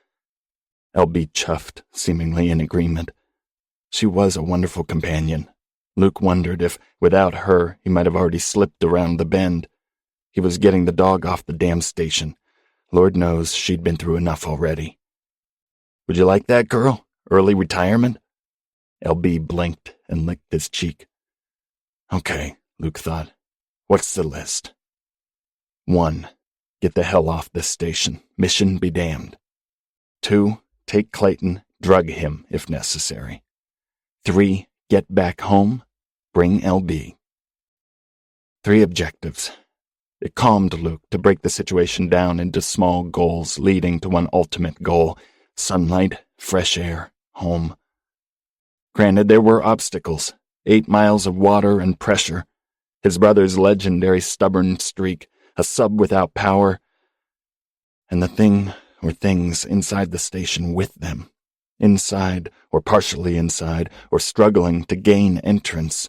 LB chuffed, seemingly in agreement. She was a wonderful companion. Luke wondered if, without her, he might have already slipped around the bend. He was getting the dog off the damn station. Lord knows she'd been through enough already. Would you like that, girl? Early retirement? LB blinked and licked his cheek. Okay, Luke thought. What's the list? 1. Get the hell off this station. Mission be damned. 2. Take Clayton, drug him if necessary. 3. Get back home. Bring LB. 3 objectives. It calmed Luke to break the situation down into small goals leading to one ultimate goal: sunlight, fresh air, home. Granted, there were obstacles. 8 miles of water and pressure. His brother's legendary stubborn streak, a sub without power, and the thing or things inside the station with them. Inside, or partially inside, or struggling to gain entrance.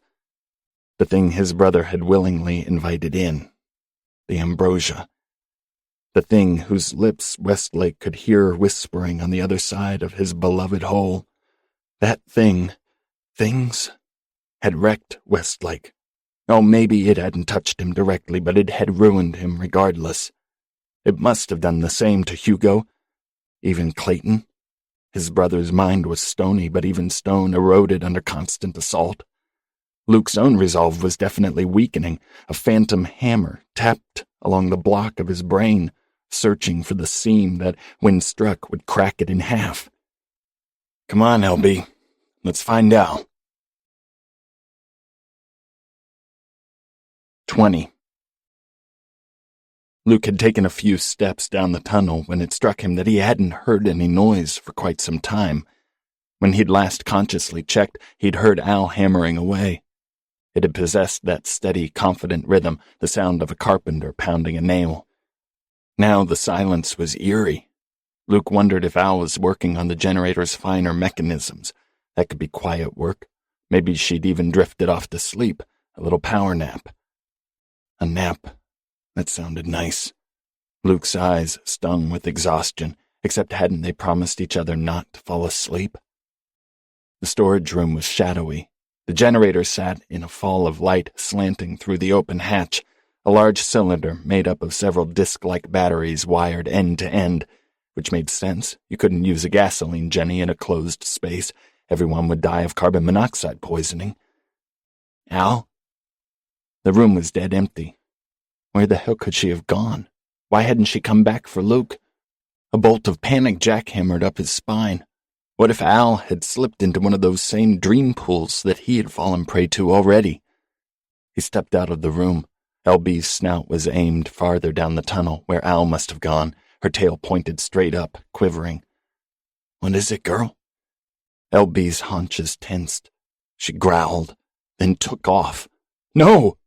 The thing his brother had willingly invited in. The ambrosia. The thing whose lips Westlake could hear whispering on the other side of his beloved hole. That things, had wrecked Westlake. Oh, maybe it hadn't touched him directly, but it had ruined him regardless. It must have done the same to Hugo, even Clayton. His brother's mind was stony, but even stone eroded under constant assault. Luke's own resolve was definitely weakening. A phantom hammer tapped along the block of his brain, searching for the seam that, when struck, would crack it in half. Come on, LB. Let's find out. 20. Luke had taken a few steps down the tunnel when it struck him that he hadn't heard any noise for quite some time. When he'd last consciously checked, he'd heard Al hammering away. It had possessed that steady, confident rhythm, the sound of a carpenter pounding a nail. Now the silence was eerie. Luke wondered if Al was working on the generator's finer mechanisms. That could be quiet work. Maybe she'd even drifted off to sleep, a little power nap. A nap. That sounded nice. Luke's eyes stung with exhaustion, except hadn't they promised each other not to fall asleep? The storage room was shadowy. The generator sat in a fall of light slanting through the open hatch, a large cylinder made up of several disc-like batteries wired end to end, which made sense. You couldn't use a gasoline jenny in a closed space. Everyone would die of carbon monoxide poisoning. Al? The room was dead empty. Where the hell could she have gone? Why hadn't she come back for Luke? A bolt of panic jackhammered up his spine. What if Al had slipped into one of those same dream pools that he had fallen prey to already? He stepped out of the room. LB's snout was aimed farther down the tunnel, where Al must have gone, her tail pointed straight up, quivering. What is it, girl? LB's haunches tensed. She growled, then took off. No!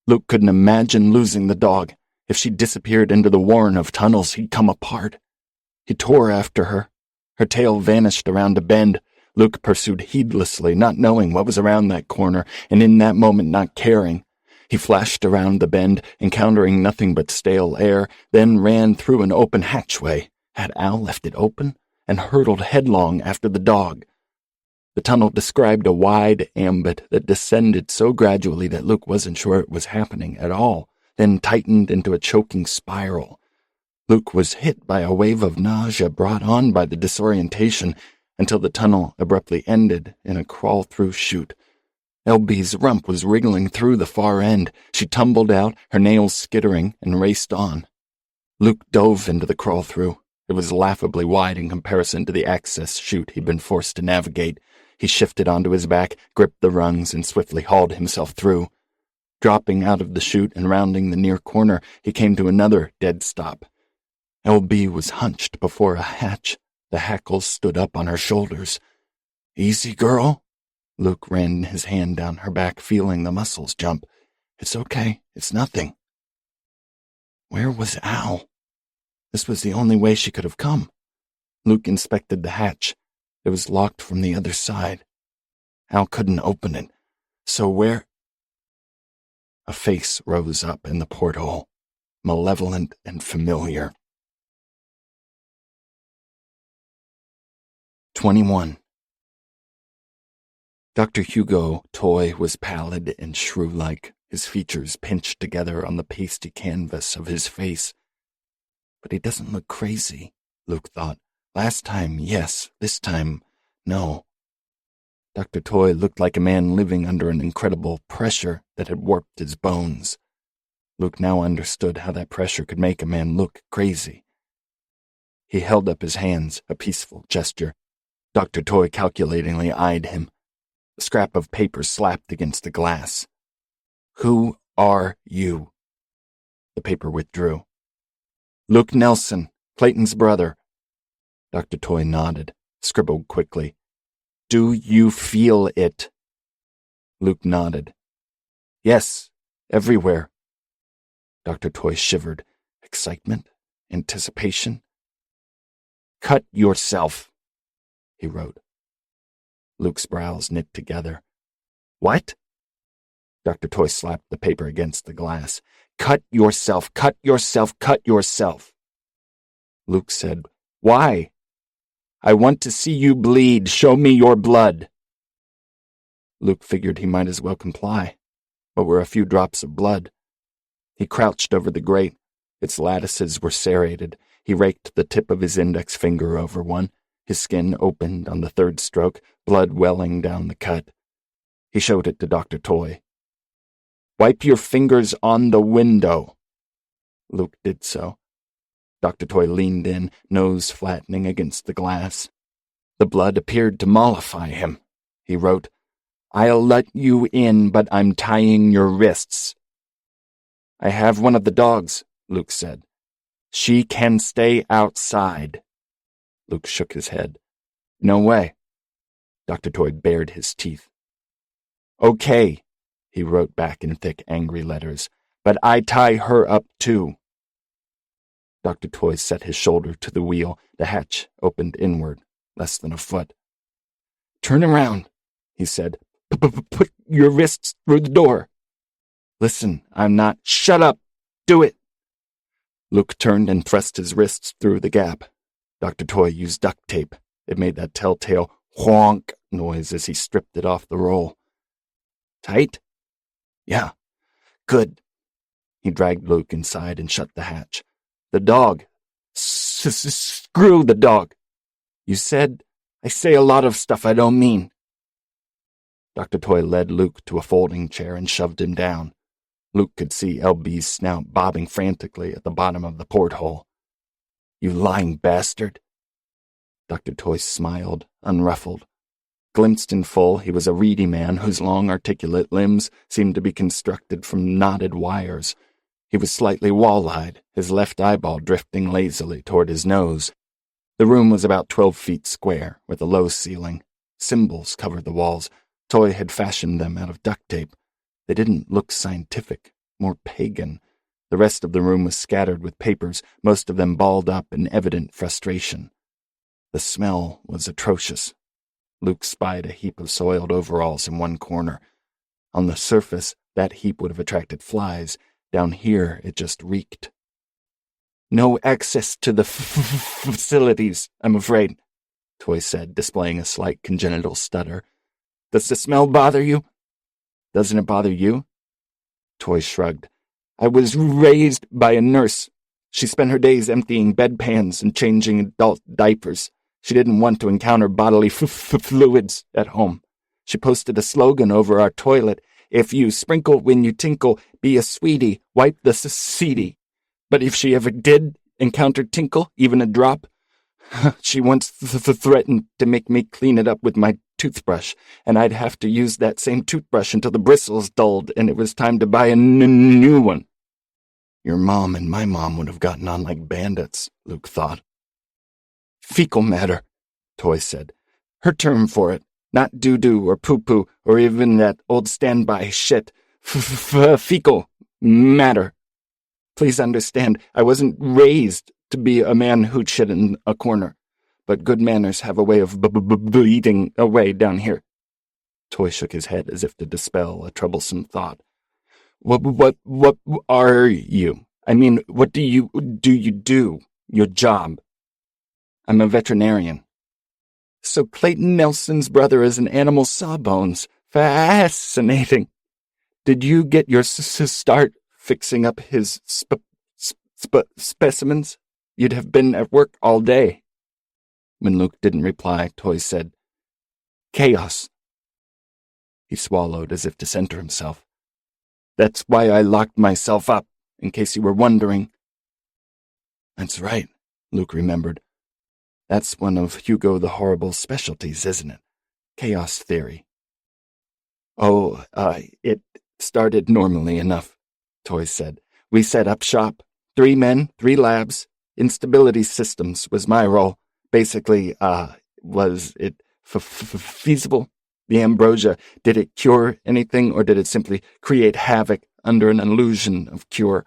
Luke couldn't imagine losing the dog. If she disappeared into the warren of tunnels, he'd come apart. He tore after her. Her tail vanished around a bend. Luke pursued heedlessly, not knowing what was around that corner, and in that moment not caring. He flashed around the bend, encountering nothing but stale air, then ran through an open hatchway. Had Al left it open? And hurtled headlong after the dog. The tunnel described a wide ambit that descended so gradually that Luke wasn't sure it was happening at all, then tightened into a choking spiral. Luke was hit by a wave of nausea brought on by the disorientation until the tunnel abruptly ended in a crawl-through chute. LB's rump was wriggling through the far end. She tumbled out, her nails skittering, and raced on. Luke dove into the crawl-through. It was laughably wide in comparison to the access chute he'd been forced to navigate. He shifted onto his back, gripped the rungs, and swiftly hauled himself through. Dropping out of the chute and rounding the near corner, he came to another dead stop. LB was hunched before a hatch. The hackles stood up on her shoulders. Easy, girl. Luke ran his hand down her back, feeling the muscles jump. It's okay. It's nothing. Where was Al? This was the only way she could have come. Luke inspected the hatch. It was locked from the other side. Al couldn't open it. So where? A face rose up in the porthole, malevolent and familiar. 21. Dr. Hugo Toy was pallid and shrew-like, his features pinched together on the pasty canvas of his face. But he doesn't look crazy, Luke thought. Last time, yes. This time, no. Dr. Toy looked like a man living under an incredible pressure that had warped his bones. Luke now understood how that pressure could make a man look crazy. He held up his hands, a peaceful gesture. Dr. Toy calculatingly eyed him. A scrap of paper slapped against the glass. Who are you? The paper withdrew. Luke Nelson, Clayton's brother. Dr. Toy nodded, scribbled quickly. Do you feel it? Luke nodded. Yes, everywhere. Dr. Toy shivered. Excitement? Anticipation? Cut yourself, he wrote. Luke's brows knit together. What? Dr. Toy slapped the paper against the glass. Cut yourself, cut yourself, cut yourself. Luke said, Why? I want to see you bleed. Show me your blood. Luke figured he might as well comply. What were a few drops of blood? He crouched over the grate. Its lattices were serrated. He raked the tip of his index finger over one. His skin opened on the third stroke, blood welling down the cut. He showed it to Dr. Toy. Wipe your fingers on the window. Luke did so. Dr. Toy leaned in, nose flattening against the glass. The blood appeared to mollify him. He wrote, I'll let you in, but I'm tying your wrists. I have one of the dogs, Luke said. She can stay outside. Luke shook his head. No way. Dr. Toy bared his teeth. Okay, he wrote back in thick, angry letters, but I tie her up too. Dr. Toy set his shoulder to the wheel. The hatch opened inward, less than a foot. Turn around, he said. Put your wrists through the door. Listen, I'm not. Shut up. Do it. Luke turned and thrust his wrists through the gap. Dr. Toy used duct tape. It made that telltale whonk noise as he stripped it off the roll. Tight? Yeah. Good. He dragged Luke inside and shut the hatch. The dog. Screw the dog. You said I say a lot of stuff I don't mean. Dr. Toy led Luke to a folding chair and shoved him down. Luke could see LB's snout bobbing frantically at the bottom of the porthole. You lying bastard. Dr. Toy smiled, unruffled. Glimpsed in full, he was a reedy man whose long, articulate limbs seemed to be constructed from knotted wires. He was slightly wall-eyed, his left eyeball drifting lazily toward his nose. The room was about 12 feet square, with a low ceiling. Symbols covered the walls. Toy had fashioned them out of duct tape. They didn't look scientific, more pagan. The rest of the room was scattered with papers, most of them balled up in evident frustration. The smell was atrocious. Luke spied a heap of soiled overalls in one corner. On the surface, that heap would have attracted flies. Down here, it just reeked. No access to the facilities, I'm afraid, Toy said, displaying a slight congenital stutter. Does the smell bother you? Doesn't it bother you? Toy shrugged. I was raised by a nurse. She spent her days emptying bedpans and changing adult diapers. She didn't want to encounter bodily fluids at home. She posted a slogan over our toilet. If you sprinkle when you tinkle, be a sweetie, wipe the seedy. But if she ever did encounter tinkle, even a drop, she once threatened to make me clean it up with my toothbrush, and I'd have to use that same toothbrush until the bristles dulled and it was time to buy a new one. Your mom and my mom would have gotten on like bandits, Luke thought. Fecal matter, Toy said. Her term for it. Not doo-doo or poo-poo or even that old standby shit. Fecal matter. Please understand, I wasn't raised to be a man who'd shit in a corner. But good manners have a way of bleeding away down here. Toy shook his head as if to dispel a troublesome thought. What are you? I mean, what do you do? Your job? I'm a veterinarian. So Clayton Nelson's brother is an animal sawbones. Fascinating. Did you get your start fixing up his specimens? You'd have been at work all day. When Luke didn't reply, Toy said, Chaos. He swallowed as if to center himself. That's why I locked myself up, in case you were wondering. That's right, Luke remembered. That's one of Hugo the Horrible's specialties, isn't it? Chaos theory. Oh, it started normally enough, Toy said. We set up shop. 3 men, 3 labs. Instability systems was my role. Basically, was it feasible? The ambrosia, did it cure anything, or did it simply create havoc under an illusion of cure?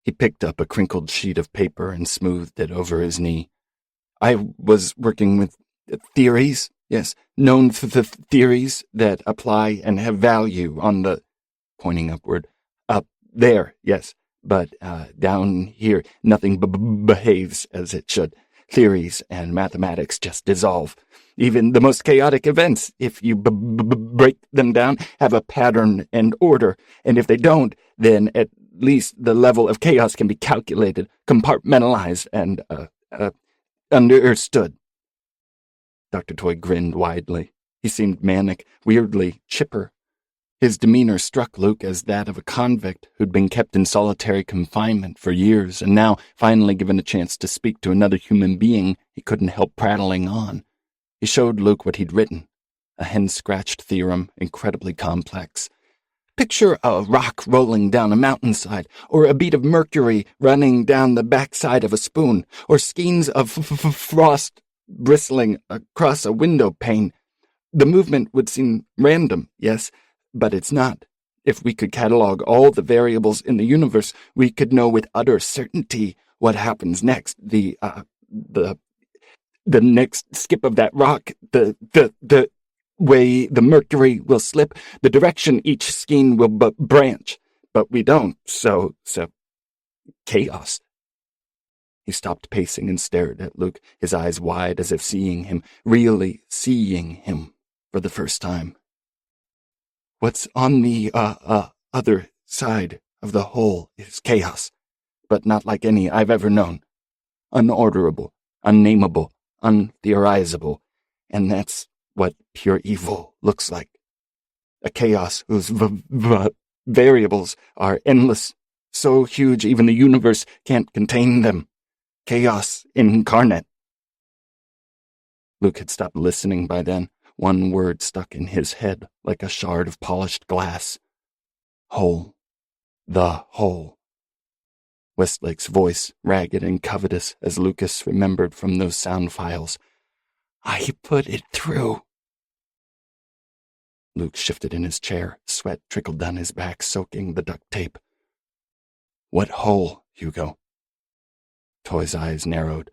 He picked up a crinkled sheet of paper and smoothed it over his knee. I was working with theories, yes, known theories that apply and have value on the, pointing upward, up there, yes, but down here, nothing behaves as it should. Theories and mathematics just dissolve. Even the most chaotic events, if you break them down, have a pattern and order, and if they don't, then at least the level of chaos can be calculated, compartmentalized, and understood. Dr. Toy grinned widely. He seemed manic, weirdly chipper. His demeanor struck Luke as that of a convict who'd been kept in solitary confinement for years and now, finally given a chance to speak to another human being, he couldn't help prattling on. He showed Luke what he'd written. A hen-scratched theorem, incredibly complex. Picture a rock rolling down a mountainside, or a bead of mercury running down the backside of a spoon, or skeins of frost bristling across a window pane. The movement would seem random, yes, but it's not. If we could catalog all the variables in the universe, we could know with utter certainty what happens next. The next skip of that rock, the way the mercury will slip, the direction each skein will branch. But we don't, so chaos. He stopped pacing and stared at Luke, his eyes wide as if seeing him, really seeing him for the first time. What's on the other side of the hole is chaos, but not like any I've ever known. Unorderable, unnameable, untheorizable, and that's what pure evil looks like. A chaos whose variables are endless, so huge even the universe can't contain them. Chaos incarnate. Luke had stopped listening by then. One word stuck in his head like a shard of polished glass. Hole. The hole. Westlake's voice, ragged and covetous as Lucas remembered from those sound files. I put it through. Luke shifted in his chair. Sweat trickled down his back, soaking the duct tape. What hole, Hugo? Toy's eyes narrowed.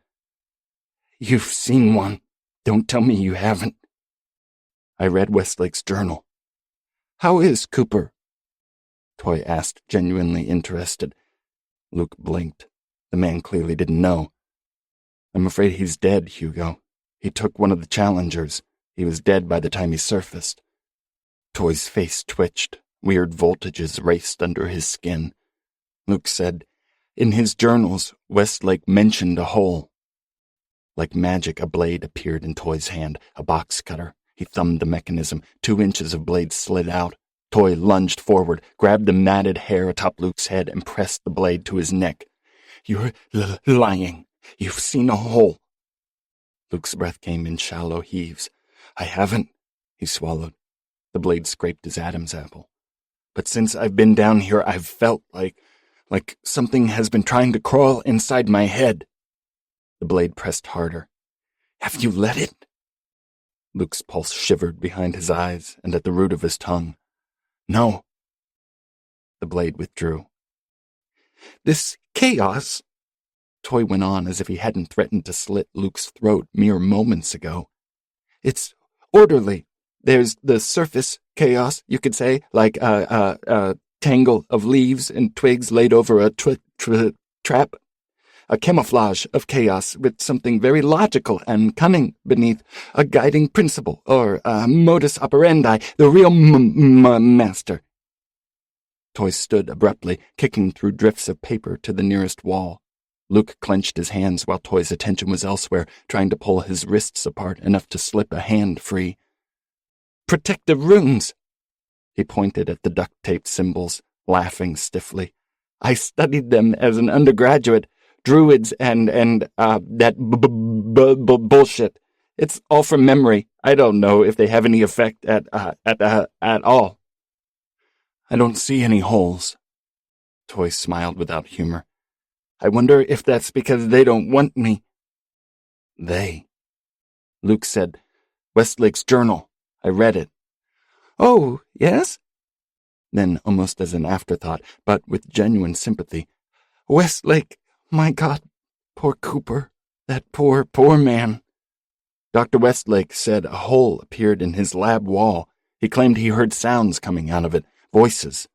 You've seen one. Don't tell me you haven't. I read Westlake's journal. How is Cooper? Toy asked, genuinely interested. Luke blinked. The man clearly didn't know. I'm afraid he's dead, Hugo. He took one of the challengers. He was dead by the time he surfaced. Toy's face twitched. Weird voltages raced under his skin. Luke said, in his journals, Westlake mentioned a hole. Like magic, a blade appeared in Toy's hand, a box cutter. He thumbed the mechanism. 2 inches of blade slid out. Toy lunged forward, grabbed the matted hair atop Luke's head, and pressed the blade to his neck. You're lying. You've seen a hole. Luke's breath came in shallow heaves. I haven't, he swallowed. The blade scraped his Adam's apple. But since I've been down here, I've felt like something has been trying to crawl inside my head. The blade pressed harder. Have you let it? Luke's pulse shivered behind his eyes and at the root of his tongue. No. The blade withdrew. This chaos, Toy went on as if he hadn't threatened to slit Luke's throat mere moments ago. It's orderly. There's the surface chaos, you could say, like a tangle of leaves and twigs laid over a trap. A camouflage of chaos with something very logical and cunning beneath, a guiding principle, or a modus operandi, the real master. Toy stood abruptly, kicking through drifts of paper to the nearest wall. Luke clenched his hands while Toy's attention was elsewhere, trying to pull his wrists apart enough to slip a hand free. Protective runes! He pointed at the duct-taped symbols, laughing stiffly. I studied them as an undergraduate. Druids and that bullshit. It's all from memory. I don't know if they have any effect at all. I don't see any holes. Toy smiled without humor. I wonder if that's because they don't want me. They. Luke said, Westlake's journal. I read it. Oh, yes? Then, almost as an afterthought, but with genuine sympathy, Westlake. My God, poor Cooper, that poor man. Dr. Westlake said a hole appeared in his lab wall. He claimed he heard sounds coming out of it, voices.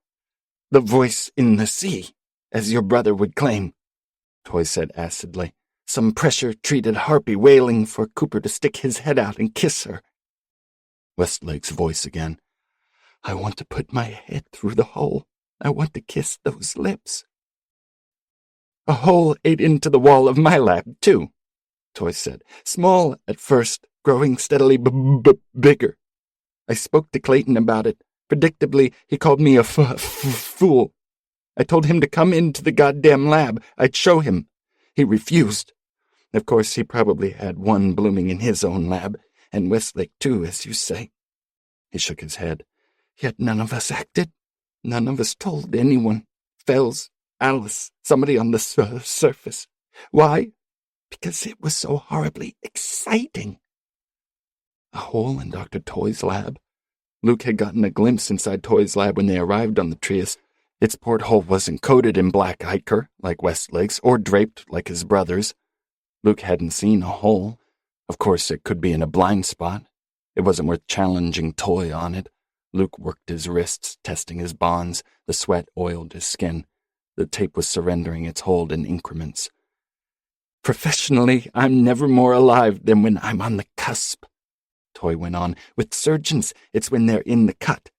The voice in the sea, as your brother would claim, Toy said acidly. Some pressure-treated harpy wailing for Cooper to stick his head out and kiss her. Westlake's voice again. I want to put my head through the hole. I want to kiss those lips. A hole ate into the wall of my lab, too, Toy said. Small at first, growing steadily bigger. I spoke to Clayton about it. Predictably, he called me a fool. I told him to come into the goddamn lab. I'd show him. He refused. Of course, he probably had one blooming in his own lab, and Westlake too, as you say. He shook his head. Yet none of us acted. None of us told anyone. Fells, Alice, somebody on the surface. Why? Because it was so horribly exciting. A hole in Dr. Toy's lab? Luke had gotten a glimpse inside Toy's lab when they arrived on the Trias. Its porthole wasn't coated in black ichor, like Westlake's, or draped like his brother's. Luke hadn't seen a hole. Of course, it could be in a blind spot. It wasn't worth challenging Toy on it. Luke worked his wrists, testing his bonds. The sweat oiled his skin. The tape was surrendering its hold in increments. Professionally, I'm never more alive than when I'm on the cusp, Toy went on. With surgeons, it's when they're in the cut,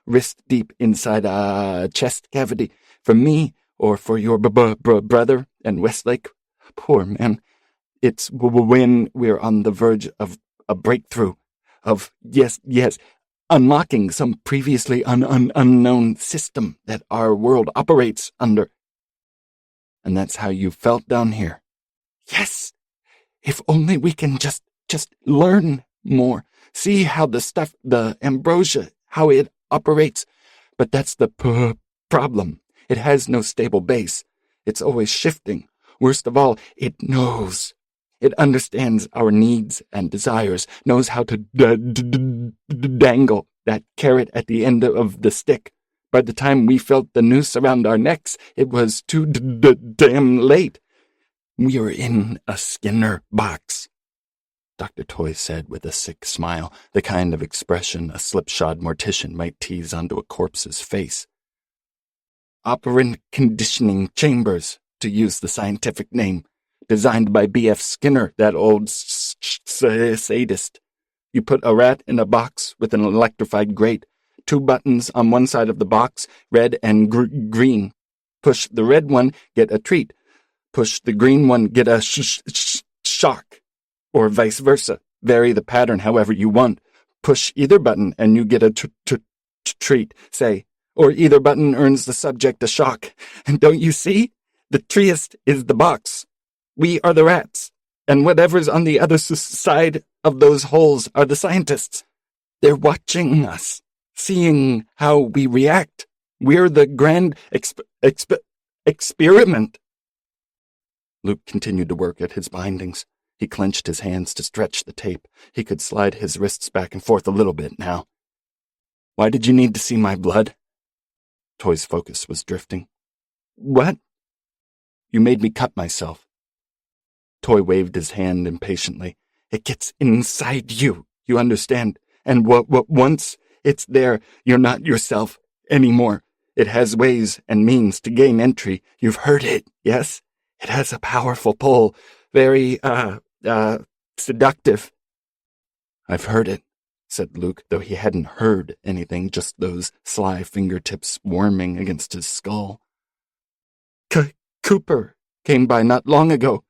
wrist deep inside a chest cavity. For me, or for your brother and Westlake, poor man, it's when we're on the verge of a breakthrough, of, yes, unlocking some previously unknown system that our world operates under. And that's how you felt down here. Yes, if only we can just learn more, see how the ambrosia, how it operates. But that's the problem. It has no stable base. It's always shifting. Worst of all, it knows. It understands our needs and desires, knows how to dangle that carrot at the end of the stick. By the time we felt the noose around our necks, it was too damn late. We are in a Skinner box, Dr. Toy said with a sick smile, the kind of expression a slipshod mortician might tease onto a corpse's face. Operant conditioning chambers, to use the scientific name, designed by B.F. Skinner, that old sadist. You put a rat in a box with an electrified grate, 2 buttons on one side of the box, red and green. Push the red one, get a treat. Push the green one, get a shock. Or vice versa. Vary the pattern however you want. Push either button and you get a treat, say. Or either button earns the subject a shock. And don't you see? The Trias is the box. We are the rats. And whatever's on the other side of those holes are the scientists. They're watching us, seeing how we react. We're the grand experiment. Luke continued to work at his bindings. He clenched his hands to stretch the tape. He could slide his wrists back and forth a little bit now. Why did you need to see my blood? Toy's focus was drifting. What? You made me cut myself. Toy waved his hand impatiently. It gets inside you, you understand? And once it's there, you're not yourself anymore. It has ways and means to gain entry. You've heard it, yes? It has a powerful pull, very, seductive. I've heard it, said Luke, though he hadn't heard anything, just those sly fingertips worming against his skull. Cooper came by not long ago,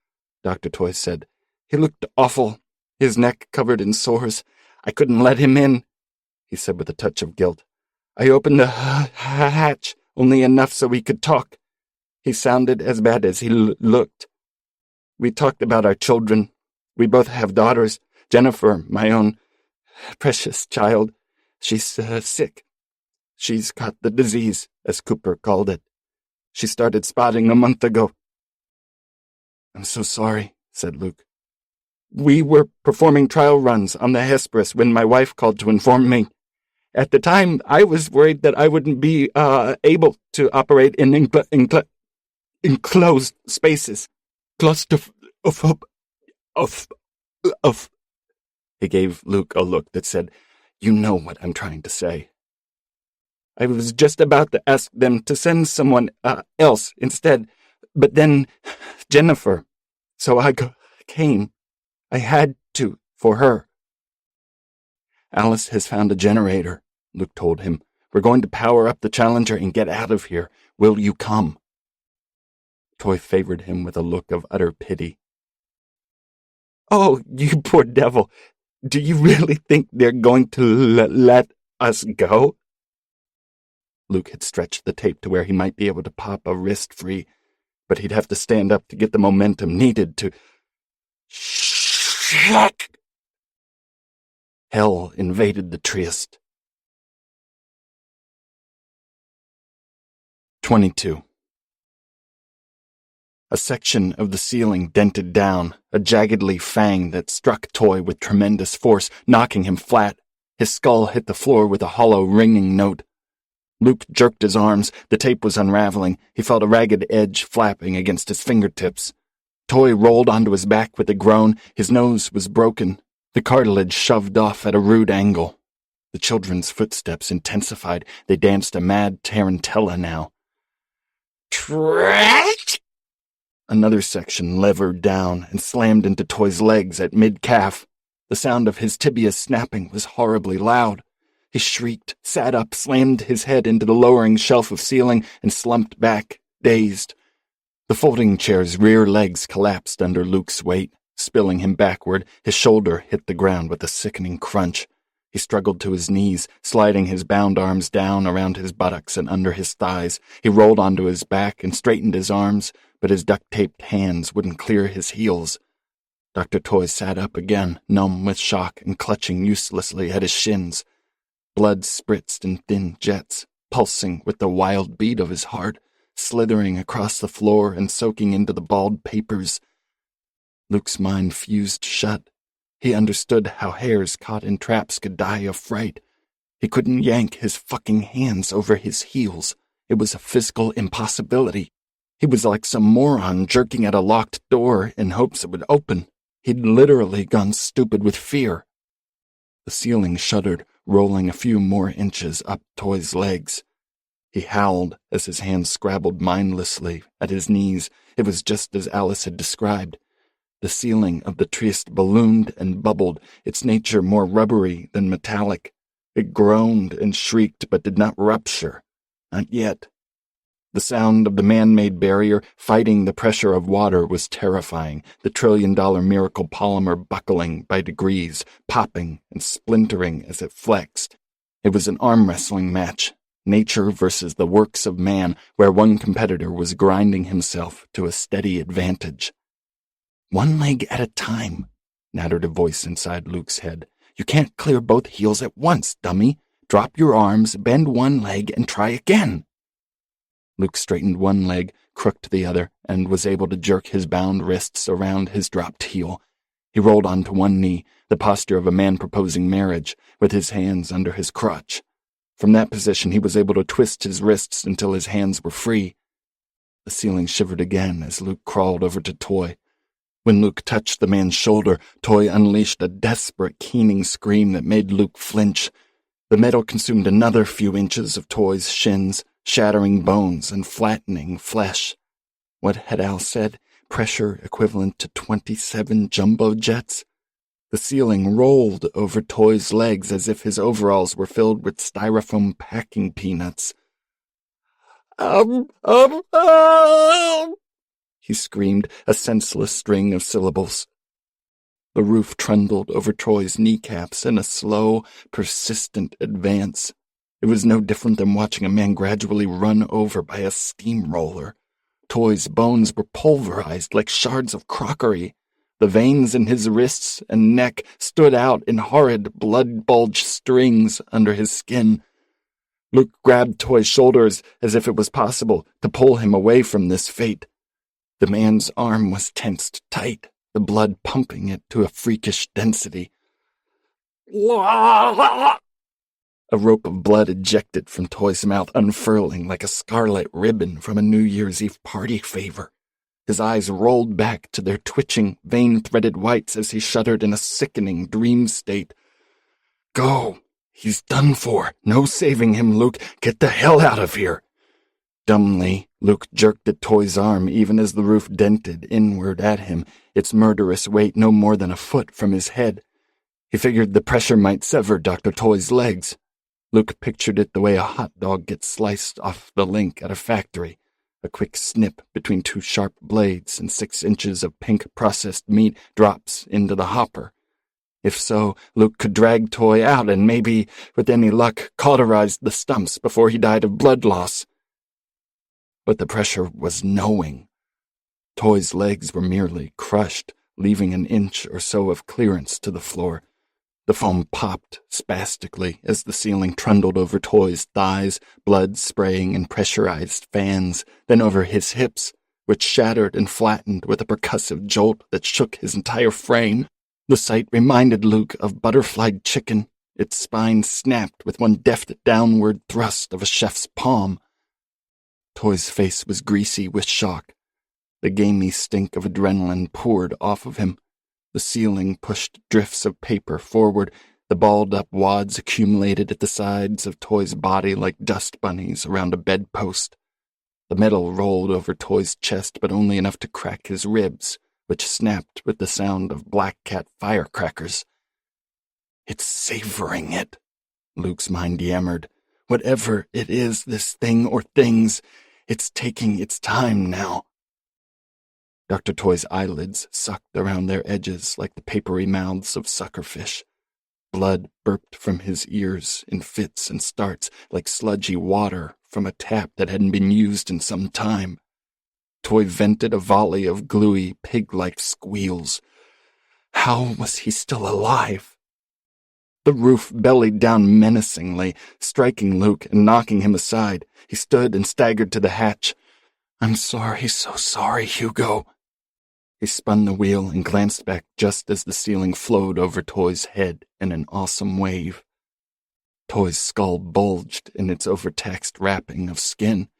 Dr. Toy said. He looked awful, his neck covered in sores. I couldn't let him in, he said with a touch of guilt. I opened the hatch only enough so we could talk. He sounded as bad as he looked. We talked about our children. We both have daughters. Jennifer, my own precious child. She's sick. She's got the disease, as Cooper called it. She started spotting a month ago. I'm so sorry, said Luke. We were performing trial runs on the Hesperus when my wife called to inform me. At the time, I was worried that I wouldn't be able to operate in enclosed spaces. Claustrophobic. He gave Luke a look that said, You know what I'm trying to say. I was just about to ask them to send someone else instead, but then Jennifer So I came. I had to, for her. Alice has found a generator, Luke told him. We're going to power up the Challenger and get out of here. Will you come? Toy favored him with a look of utter pity. Oh, you poor devil. Do you really think they're going to let us go? Luke had stretched the tape to where he might be able to pop a wrist free, but he'd have to stand up to get the momentum needed to... Shit! Hell invaded the tryst. 22. A section of the ceiling dented down, a jaggedly fang that struck Toy with tremendous force, knocking him flat. His skull hit the floor with a hollow, ringing note. Luke jerked his arms. The tape was unraveling. He felt a ragged edge flapping against his fingertips. Toy rolled onto his back with a groan. His nose was broken, the cartilage shoved off at a rude angle. The children's footsteps intensified. They danced a mad tarantella now. Track! Another section levered down and slammed into Toy's legs at mid-calf. The sound of his tibias snapping was horribly loud. He shrieked, sat up, slammed his head into the lowering shelf of ceiling, and slumped back, dazed. The folding chair's rear legs collapsed under Luke's weight, spilling him backward. His shoulder hit the ground with a sickening crunch. He struggled to his knees, sliding his bound arms down around his buttocks and under his thighs. He rolled onto his back and straightened his arms, but his duct-taped hands wouldn't clear his heels. Dr. Toy sat up again, numb with shock and clutching uselessly at his shins. Blood spritzed in thin jets, pulsing with the wild beat of his heart, slithering across the floor and soaking into the bald papers. Luke's mind fused shut. He understood how hares caught in traps could die of fright. He couldn't yank his fucking hands over his heels. It was a physical impossibility. He was like some moron jerking at a locked door in hopes it would open. He'd literally gone stupid with fear. The ceiling shuddered, rolling a few more inches up Toy's legs. He howled as his hands scrabbled mindlessly at his knees. It was just as Alice had described. The ceiling of the tryst ballooned and bubbled, its nature more rubbery than metallic. It groaned and shrieked but did not rupture. Not yet. The sound of the man-made barrier fighting the pressure of water was terrifying, the trillion-dollar miracle polymer buckling by degrees, popping and splintering as it flexed. It was an arm-wrestling match, nature versus the works of man, where one competitor was grinding himself to a steady advantage. "One leg at a time," nattered a voice inside Luke's head. "You can't clear both heels at once, dummy. Drop your arms, bend one leg, and try again." Luke straightened one leg, crooked the other, and was able to jerk his bound wrists around his dropped heel. He rolled onto one knee, the posture of a man proposing marriage, with his hands under his crotch. From that position he was able to twist his wrists until his hands were free. The ceiling shivered again as Luke crawled over to Toy. When Luke touched the man's shoulder, Toy unleashed a desperate, keening scream that made Luke flinch. The metal consumed another few inches of Toy's shins, shattering bones and flattening flesh. What had Al said? Pressure equivalent to 27 jumbo jets? The ceiling rolled over Toy's legs as if his overalls were filled with styrofoam packing peanuts. He screamed, a senseless string of syllables. The roof trundled over Toy's kneecaps in a slow, persistent advance. It was no different than watching a man gradually run over by a steamroller. Toy's bones were pulverized like shards of crockery. The veins in his wrists and neck stood out in horrid, blood-bulged strings under his skin. Luke grabbed Toy's shoulders as if it was possible to pull him away from this fate. The man's arm was tensed tight, the blood pumping it to a freakish density. A rope of blood ejected from Toy's mouth, unfurling like a scarlet ribbon from a New Year's Eve party favor. His eyes rolled back to their twitching, vein-threaded whites as he shuddered in a sickening dream state. "Go! He's done for! No saving him, Luke! Get the hell out of here!" Dumbly, Luke jerked at Toy's arm even as the roof dented inward at him, its murderous weight no more than a foot from his head. He figured the pressure might sever Dr. Toy's legs. Luke pictured it the way a hot dog gets sliced off the link at a factory, a quick snip between two sharp blades and 6 inches of pink processed meat drops into the hopper. If so, Luke could drag Toy out and maybe, with any luck, cauterize the stumps before he died of blood loss. But the pressure was knowing. Toy's legs were merely crushed, leaving an inch or so of clearance to the floor. The foam popped spastically as the ceiling trundled over Toy's thighs, blood spraying in pressurized fans, then over his hips, which shattered and flattened with a percussive jolt that shook his entire frame. The sight reminded Luke of butterflied chicken, its spine snapped with one deft downward thrust of a chef's palm. Toy's face was greasy with shock. The gamey stink of adrenaline poured off of him. The ceiling pushed drifts of paper forward. The balled-up wads accumulated at the sides of Toy's body like dust bunnies around a bedpost. The metal rolled over Toy's chest, but only enough to crack his ribs, which snapped with the sound of black cat firecrackers. "It's savoring it," Luke's mind yammered. "Whatever it is, this thing or things, it's taking its time now." Dr. Toy's eyelids sucked around their edges like the papery mouths of suckerfish. Blood burped from his ears in fits and starts like sludgy water from a tap that hadn't been used in some time. Toy vented a volley of gluey, pig-like squeals. How was he still alive? The roof bellied down menacingly, striking Luke and knocking him aside. He stood and staggered to the hatch. "I'm sorry, so sorry, Hugo." He spun the wheel and glanced back just as the ceiling flowed over Toy's head in an awesome wave. Toy's skull bulged in its overtaxed wrapping of skin.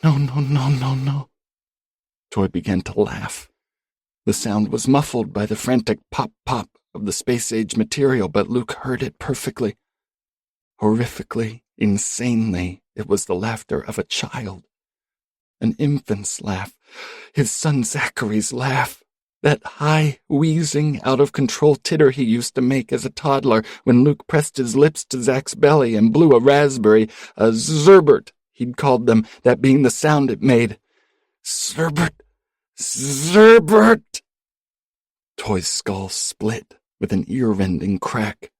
"No, no, no, no, no." Toy began to laugh. The sound was muffled by the frantic pop-pop of the space-age material, but Luke heard it perfectly. Horrifically, insanely, it was the laughter of a child. An infant's laugh, his son Zachary's laugh, that high, wheezing, out-of-control titter he used to make as a toddler when Luke pressed his lips to Zach's belly and blew a raspberry, a zerbert, he'd called them, that being the sound it made. Zerbert! Zerbert! Toy's skull split with an ear-rending crack.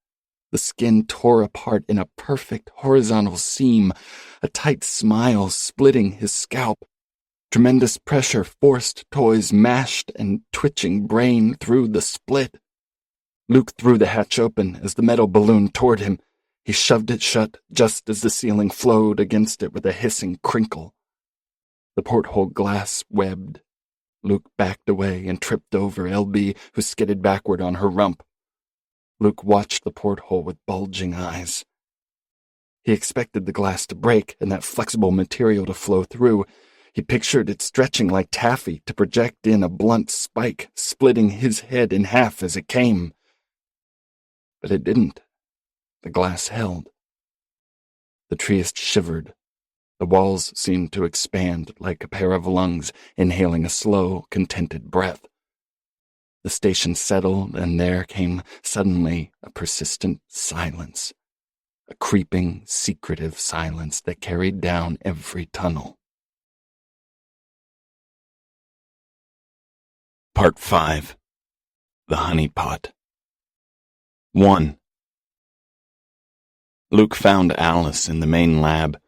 The skin tore apart in a perfect horizontal seam, a tight smile splitting his scalp. Tremendous pressure forced Toy's mashed and twitching brain through the split. Luke threw the hatch open as the metal ballooned toward him. He shoved it shut just as the ceiling flowed against it with a hissing crinkle. The porthole glass webbed. Luke backed away and tripped over LB, who skidded backward on her rump. Luke watched the porthole with bulging eyes. He expected the glass to break and that flexible material to flow through. He pictured it stretching like taffy to project in a blunt spike, splitting his head in half as it came. But it didn't. The glass held. The Triest shivered. The walls seemed to expand like a pair of lungs, inhaling a slow, contented breath. The station settled, and there came suddenly a persistent silence, a creeping, secretive silence that carried down every tunnel. Part 5. The Honey Pot. 1. Luke found Alice in the main lab.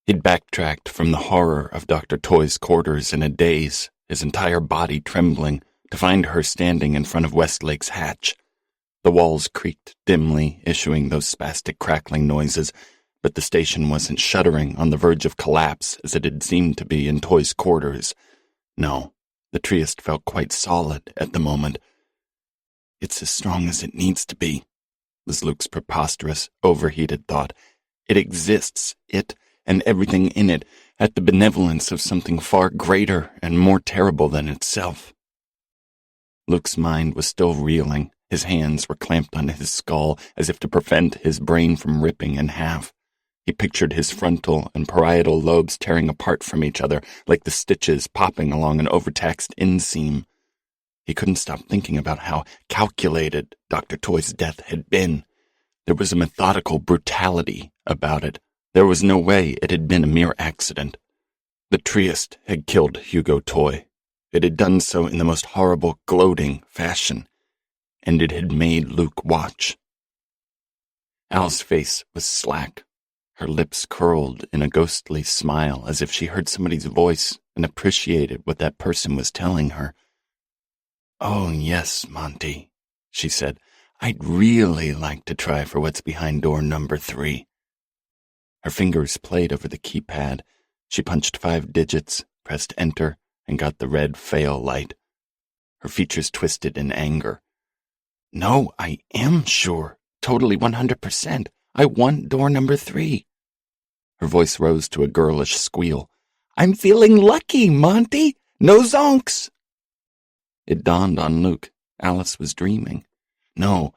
He'd backtracked from the horror of Dr. Toy's quarters in a daze, his entire body trembling, to find her standing in front of Westlake's hatch. The walls creaked dimly, issuing those spastic crackling noises, but the station wasn't shuddering on the verge of collapse as it had seemed to be in Toy's quarters. No, the Triest felt quite solid at the moment. "It's as strong as it needs to be," was Luke's preposterous, overheated thought. "It exists, it and everything in it, at the benevolence of something far greater and more terrible than itself." Luke's mind was still reeling. His hands were clamped on his skull as if to prevent his brain from ripping in half. He pictured his frontal and parietal lobes tearing apart from each other like the stitches popping along an overtaxed inseam. He couldn't stop thinking about how calculated Dr. Toy's death had been. There was a methodical brutality about it. There was no way it had been a mere accident. The Trieste had killed Hugo Toy. It had done so in the most horrible, gloating fashion, and it had made Luke watch. Al's face was slack. Her lips curled in a ghostly smile as if she heard somebody's voice and appreciated what that person was telling her. "Oh, yes, Monty," she said. "I'd really like to try for what's behind door number 3. Her fingers played over the keypad. She punched 5 digits, pressed enter, and got the red fail light. Her features twisted in anger. "No, I am sure. Totally 100%. I want door number 3. Her voice rose to a girlish squeal. "I'm feeling lucky, Monty. No zonks." It dawned on Luke. Alice was dreaming. No,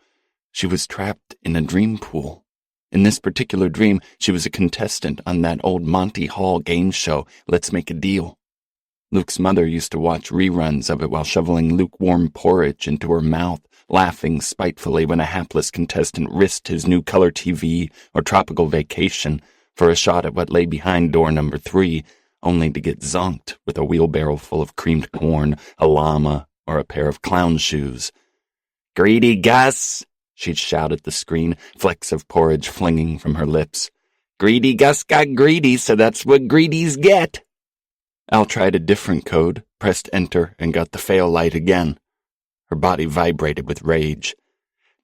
she was trapped in a dream pool. In this particular dream, she was a contestant on that old Monty Hall game show, Let's Make a Deal. Luke's mother used to watch reruns of it while shoveling lukewarm porridge into her mouth, laughing spitefully when a hapless contestant risked his new color TV or tropical vacation for a shot at what lay behind door number 3, only to get zonked with a wheelbarrow full of creamed corn, a llama, or a pair of clown shoes. "Greedy Gus!" she'd shout at the screen, flecks of porridge flinging from her lips. "Greedy Gus got greedy, so that's what greedies get." Al tried a different code, pressed enter, and got the fail light again. Her body vibrated with rage.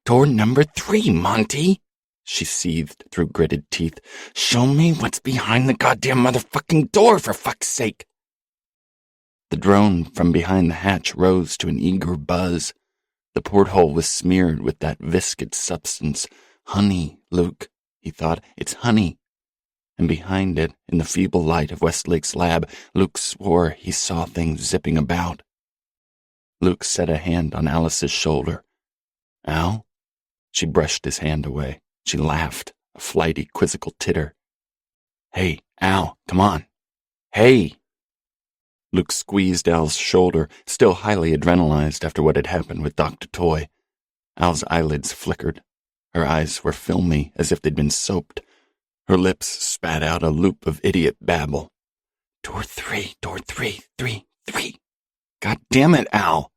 "Door number 3, Monty," she seethed through gritted teeth. "Show me what's behind the goddamn motherfucking door, for fuck's sake." The drone from behind the hatch rose to an eager buzz. The porthole was smeared with that viscid substance. "Honey, Luke," he thought. "It's honey." And behind it, in the feeble light of Westlake's lab, Luke swore he saw things zipping about. Luke set a hand on Alice's shoulder. "Al?" She brushed his hand away. She laughed, a flighty, quizzical titter. "Hey, Al, come on. Hey!" Luke squeezed Al's shoulder, still highly adrenalized after what had happened with Dr. Toy. Al's eyelids flickered. Her eyes were filmy, as if they'd been soaped. Her lips spat out a loop of idiot babble. Door 3, 3. God damn it, Al!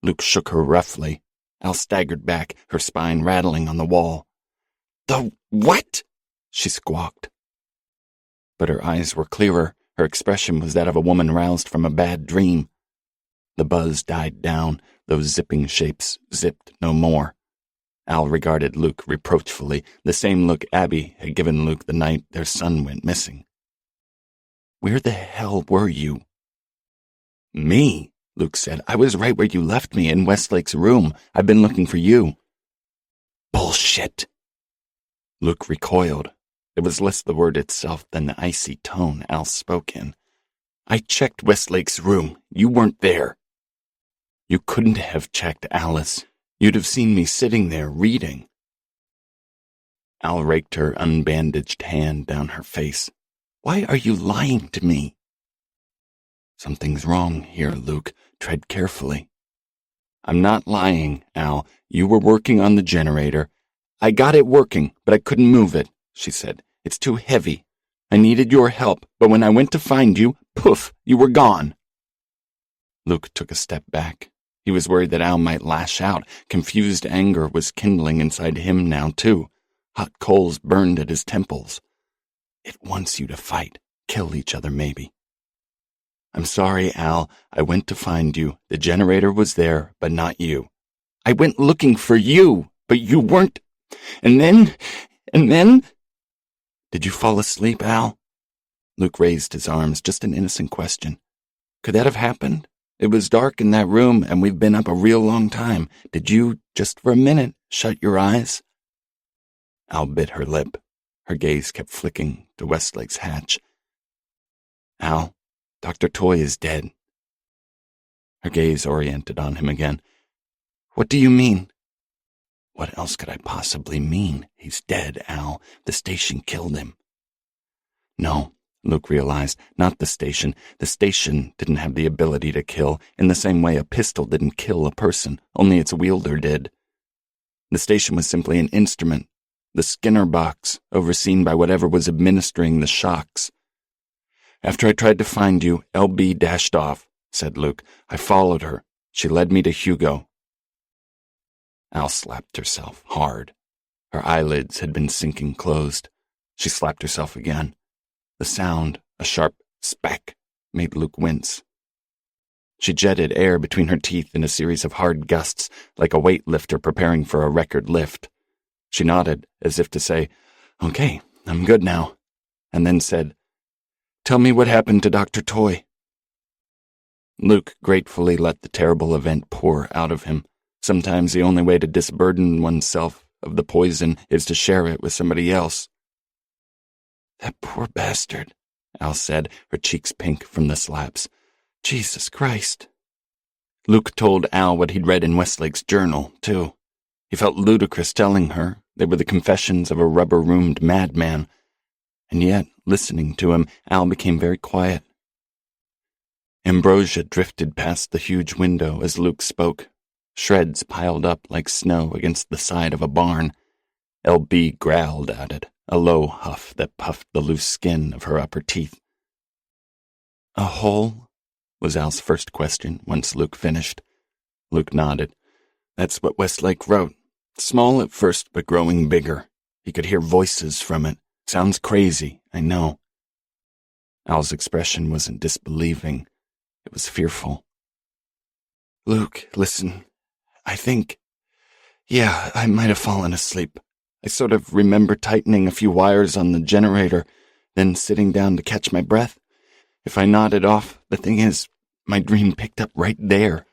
Luke shook her roughly. Al staggered back, her spine rattling on the wall. "The what?" she squawked. But her eyes were clearer. Her expression was that of a woman roused from a bad dream. The buzz died down. Those zipping shapes zipped no more. Al regarded Luke reproachfully, the same look Abby had given Luke the night their son went missing. "Where the hell were you?" "Me?" Luke said. "I was right where you left me, in Westlake's room. I've been looking for you." "Bullshit!" Luke recoiled. It was less the word itself than the icy tone Al spoke in. "I checked Westlake's room. You weren't there." "You couldn't have checked, Alice. You'd have seen me sitting there reading." Al raked her unbandaged hand down her face. "Why are you lying to me?" "Something's wrong here, Luke. Tread carefully." "I'm not lying, Al. You were working on the generator." "I got it working, but I couldn't move it," she said. "It's too heavy. I needed your help, but when I went to find you, poof, you were gone." Luke took a step back. He was worried that Al might lash out. Confused anger was kindling inside him now, too. Hot coals burned at his temples. "It wants you to fight, kill each other, maybe." "I'm sorry, Al. I went to find you. The generator was there, but not you." "I went looking for you, but you weren't. And then... Did you fall asleep, Al?" Luke raised his arms, just an innocent question. "Could that have happened? It was dark in that room, and we've been up a real long time. Did you, just for a minute, shut your eyes?" Al bit her lip. Her gaze kept flicking to Westlake's hatch. "Al, Dr. Toy is dead." Her gaze oriented on him again. "What do you mean?" "What else could I possibly mean? He's dead, Al. The station killed him. No, Luke realized, not the station. The station didn't have the ability to kill, in the same way a pistol didn't kill a person, only its wielder did. The station was simply an instrument, the Skinner box, overseen by whatever was administering the shocks. After I tried to find you, LB dashed off, said Luke. I followed her. She led me to Hugo. Al slapped herself hard. Her eyelids had been sinking closed. She slapped herself again. The sound, a sharp spack, made Luke wince. She jetted air between her teeth in a series of hard gusts, like a weightlifter preparing for a record lift. She nodded, as if to say, "Okay, I'm good now," and then said, "Tell me what happened to Dr. Toy." Luke gratefully let the terrible event pour out of him. Sometimes the only way to disburden oneself of the poison is to share it with somebody else. "That poor bastard," Al said, her cheeks pink from the slaps. "Jesus Christ." Luke told Al what he'd read in Westlake's journal, too. He felt ludicrous telling her. They were the confessions of a rubber-roomed madman. And yet, listening to him, Al became very quiet. Ambrosia drifted past the huge window as Luke spoke. Shreds piled up like snow against the side of a barn. LB growled at it, a low huff that puffed the loose skin of her upper teeth. "A hole?" was Al's first question once Luke finished. Luke nodded. "That's what Westlake wrote. Small at first, but growing bigger. He could hear voices from it. Sounds crazy, I know." Al's expression wasn't disbelieving. It was fearful. "Luke, listen. I think... Yeah, I might have fallen asleep. I sort of remember tightening a few wires on the generator, then sitting down to catch my breath. If I nodded off, the thing is, my dream picked up right there.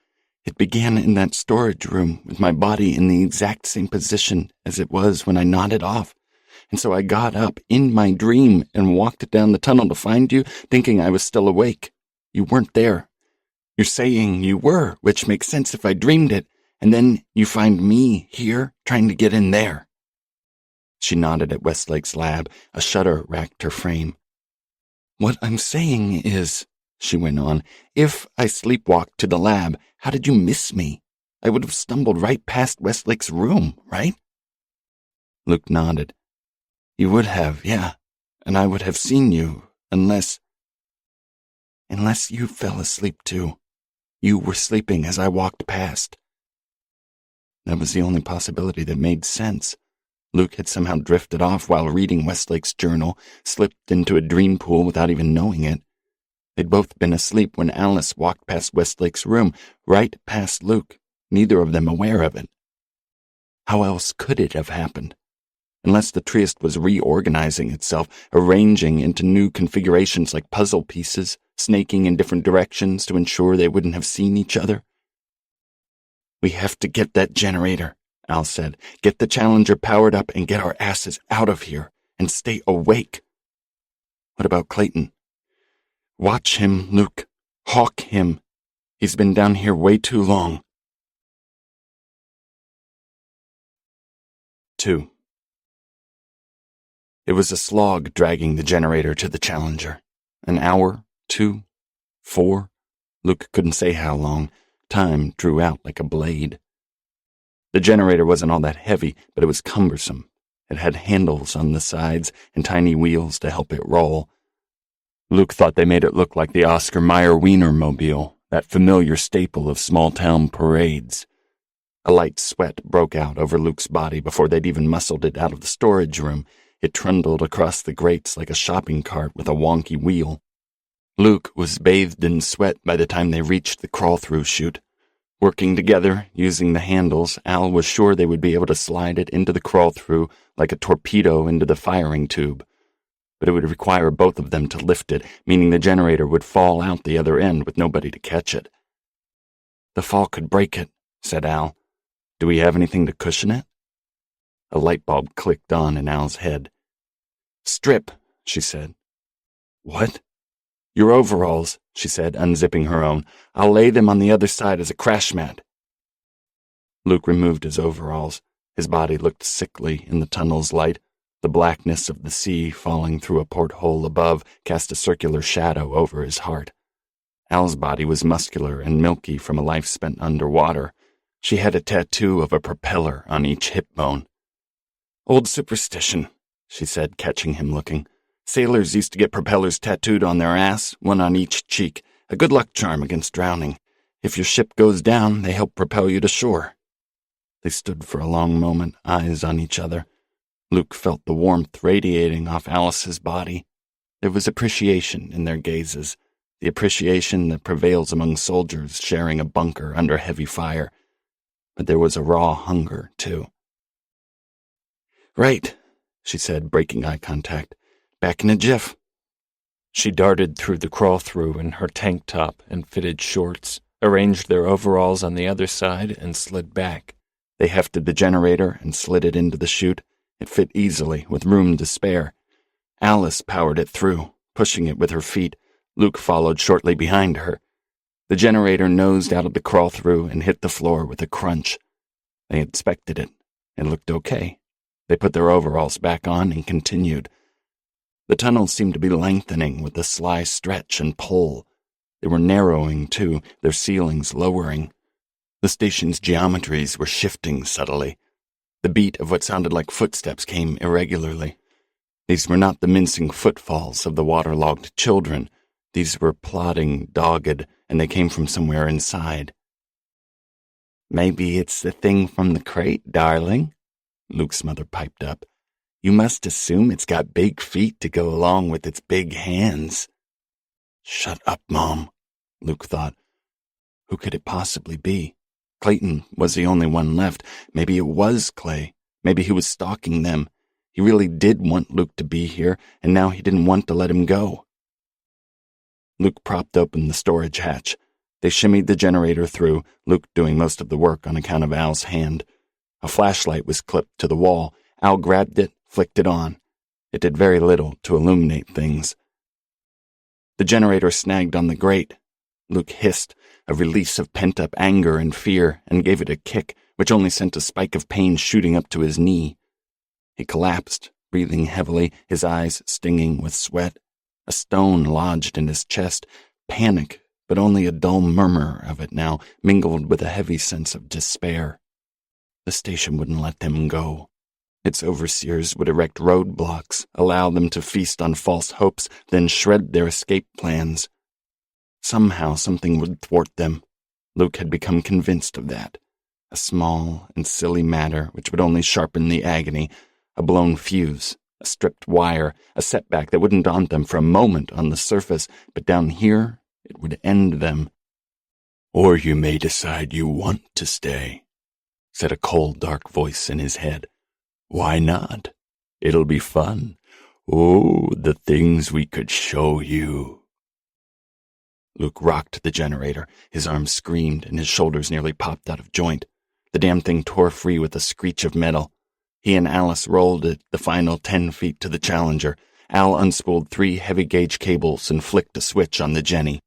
It began in that storage room, with my body in the exact same position as it was when I nodded off. And so I got up in my dream and walked down the tunnel to find you, thinking I was still awake. You weren't there. You're saying you were, which makes sense if I dreamed it, and then you find me here, trying to get in there." She nodded at Westlake's lab. A shudder racked her frame. "What I'm saying is," she went on, "if I sleepwalked to the lab, how did you miss me? I would have stumbled right past Westlake's room, right?" Luke nodded. "You would have, yeah, and I would have seen you, unless you fell asleep too. You were sleeping as I walked past." That was the only possibility that made sense. Luke had somehow drifted off while reading Westlake's journal, slipped into a dream pool without even knowing it. They'd both been asleep when Alice walked past Westlake's room, right past Luke, neither of them aware of it. How else could it have happened? Unless the Trieste was reorganizing itself, arranging into new configurations like puzzle pieces, snaking in different directions to ensure they wouldn't have seen each other. "We have to get that generator," Al said. "Get the Challenger powered up and get our asses out of here, and stay awake." "What about Clayton?" "Watch him, Luke. Hawk him. He's been down here way too long." 2. It was a slog dragging the generator to the Challenger. An hour, 2, 4. Luke couldn't say how long. Time drew out like a blade. The generator wasn't all that heavy, but it was cumbersome. It had handles on the sides and tiny wheels to help it roll. Luke thought they made it look like the Oscar Mayer Wienermobile, that familiar staple of small-town parades. A light sweat broke out over Luke's body before they'd even muscled it out of the storage room. It trundled across the grates like a shopping cart with a wonky wheel. Luke was bathed in sweat by the time they reached the crawl-through chute. Working together, using the handles, Al was sure they would be able to slide it into the crawl-through like a torpedo into the firing tube. But it would require both of them to lift it, meaning the generator would fall out the other end with nobody to catch it. "The fall could break it," said Al. "Do we have anything to cushion it?" A light bulb clicked on in Al's head. "Strip," she said. "What?" "Your overalls," she said, unzipping her own. "I'll lay them on the other side as a crash mat." Luke removed his overalls. His body looked sickly in the tunnel's light. The blackness of the sea falling through a porthole above cast a circular shadow over his heart. Al's body was muscular and milky from a life spent underwater. She had a tattoo of a propeller on each hip bone. "Old superstition," she said, catching him looking. "Sailors used to get propellers tattooed on their ass, one on each cheek, a good luck charm against drowning. If your ship goes down, they help propel you to shore." They stood for a long moment, eyes on each other. Luke felt the warmth radiating off Alice's body. There was appreciation in their gazes, the appreciation that prevails among soldiers sharing a bunker under heavy fire. But there was a raw hunger, too. "Right," she said, breaking eye contact. "Back in a jiff." She darted through the crawl-through in her tank top and fitted shorts, arranged their overalls on the other side, and slid back. They hefted the generator and slid it into the chute. It fit easily, with room to spare. Alice powered it through, pushing it with her feet. Luke followed shortly behind her. The generator nosed out of the crawl-through and hit the floor with a crunch. They inspected it. It looked okay. They put their overalls back on and continued. The tunnels seemed to be lengthening with a sly stretch and pull. They were narrowing, too, their ceilings lowering. The station's geometries were shifting subtly. The beat of what sounded like footsteps came irregularly. These were not the mincing footfalls of the waterlogged children. These were plodding, dogged, and they came from somewhere inside. "Maybe it's the thing from the crate, darling," Luke's mother piped up. "You must assume it's got big feet to go along with its big hands." "Shut up, Mom," Luke thought. Who could it possibly be? Clayton was the only one left. Maybe it was Clay. Maybe he was stalking them. He really did want Luke to be here, and now he didn't want to let him go. Luke propped open the storage hatch. They shimmied the generator through, Luke doing most of the work on account of Al's hand. A flashlight was clipped to the wall. Al grabbed it, flicked it on. It did very little to illuminate things. The generator snagged on the grate. Luke hissed, a release of pent-up anger and fear, and gave it a kick, which only sent a spike of pain shooting up to his knee. He collapsed, breathing heavily, his eyes stinging with sweat. A stone lodged in his chest. Panic, but only a dull murmur of it now, mingled with a heavy sense of despair. The station wouldn't let them go. Its overseers would erect roadblocks, allow them to feast on false hopes, then shred their escape plans. Somehow something would thwart them. Luke had become convinced of that. A small and silly matter which would only sharpen the agony, a blown fuse, a stripped wire, a setback that wouldn't daunt them for a moment on the surface, but down here it would end them. "Or you may decide you want to stay," said a cold, dark voice in his head. "Why not? It'll be fun. Oh, the things we could show you." Luke rocked the generator. His arms screamed and his shoulders nearly popped out of joint. The damn thing tore free with a screech of metal. He and Alice rolled it the final 10 feet to the Challenger. Al unspooled 3 heavy-gauge cables and flicked a switch on the Jenny.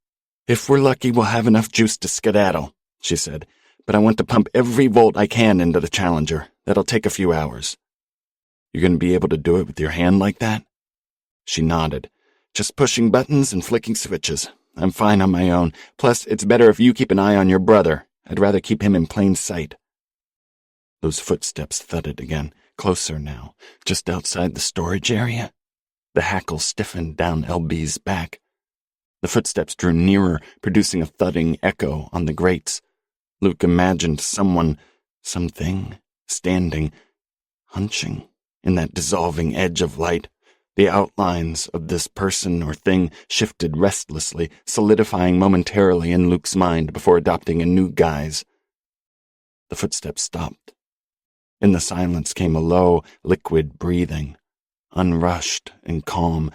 "If we're lucky, we'll have enough juice to skedaddle," she said. "But I want to pump every volt I can into the Challenger. That'll take a few hours." "You're going to be able to do it with your hand like that?" She nodded. "Just pushing buttons and flicking switches. I'm fine on my own. Plus, it's better if you keep an eye on your brother. I'd rather keep him in plain sight." Those footsteps thudded again, closer now, just outside the storage area. The hackle stiffened down LB's back. The footsteps drew nearer, producing a thudding echo on the grates. Luke imagined someone, something, standing, hunching, in that dissolving edge of light. The outlines of this person or thing shifted restlessly, solidifying momentarily in Luke's mind before adopting a new guise. The footsteps stopped. In the silence came a low, liquid breathing, unrushed and calm,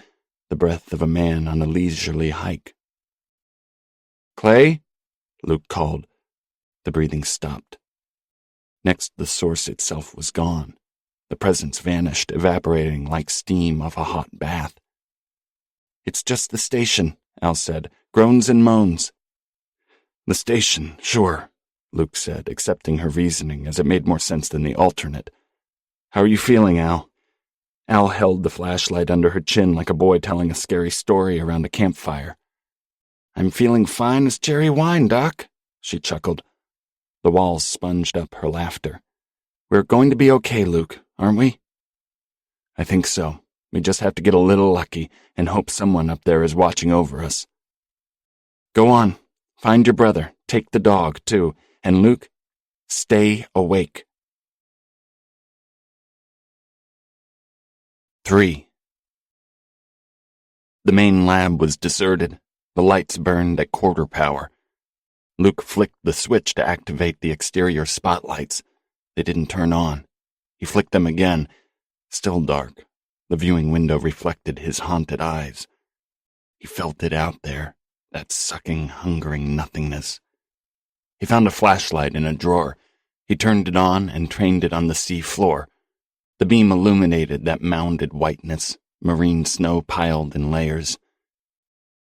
the breath of a man on a leisurely hike. "Clay?" Luke called. The breathing stopped. Next, the source itself was gone. The presence vanished, evaporating like steam off a hot bath. "It's just the station," Al said. "Groans and moans." "The station, sure," Luke said, accepting her reasoning as it made more sense than the alternate. "How are you feeling, Al?" Al held the flashlight under her chin like a boy telling a scary story around a campfire. "I'm feeling fine as cherry wine, Doc," she chuckled. The walls sponged up her laughter. "We're going to be okay, Luke, aren't we?" "I think so. We just have to get a little lucky and hope someone up there is watching over us." "Go on. Find your brother. Take the dog, too. And Luke, stay awake." 3. The main lab was deserted. The lights burned at quarter power. Luke flicked the switch to activate the exterior spotlights. They didn't turn on. He flicked them again. Still dark. The viewing window reflected his haunted eyes. He felt it out there, that sucking, hungering nothingness. He found a flashlight in a drawer. He turned it on and trained it on the sea floor. The beam illuminated that mounded whiteness, marine snow piled in layers.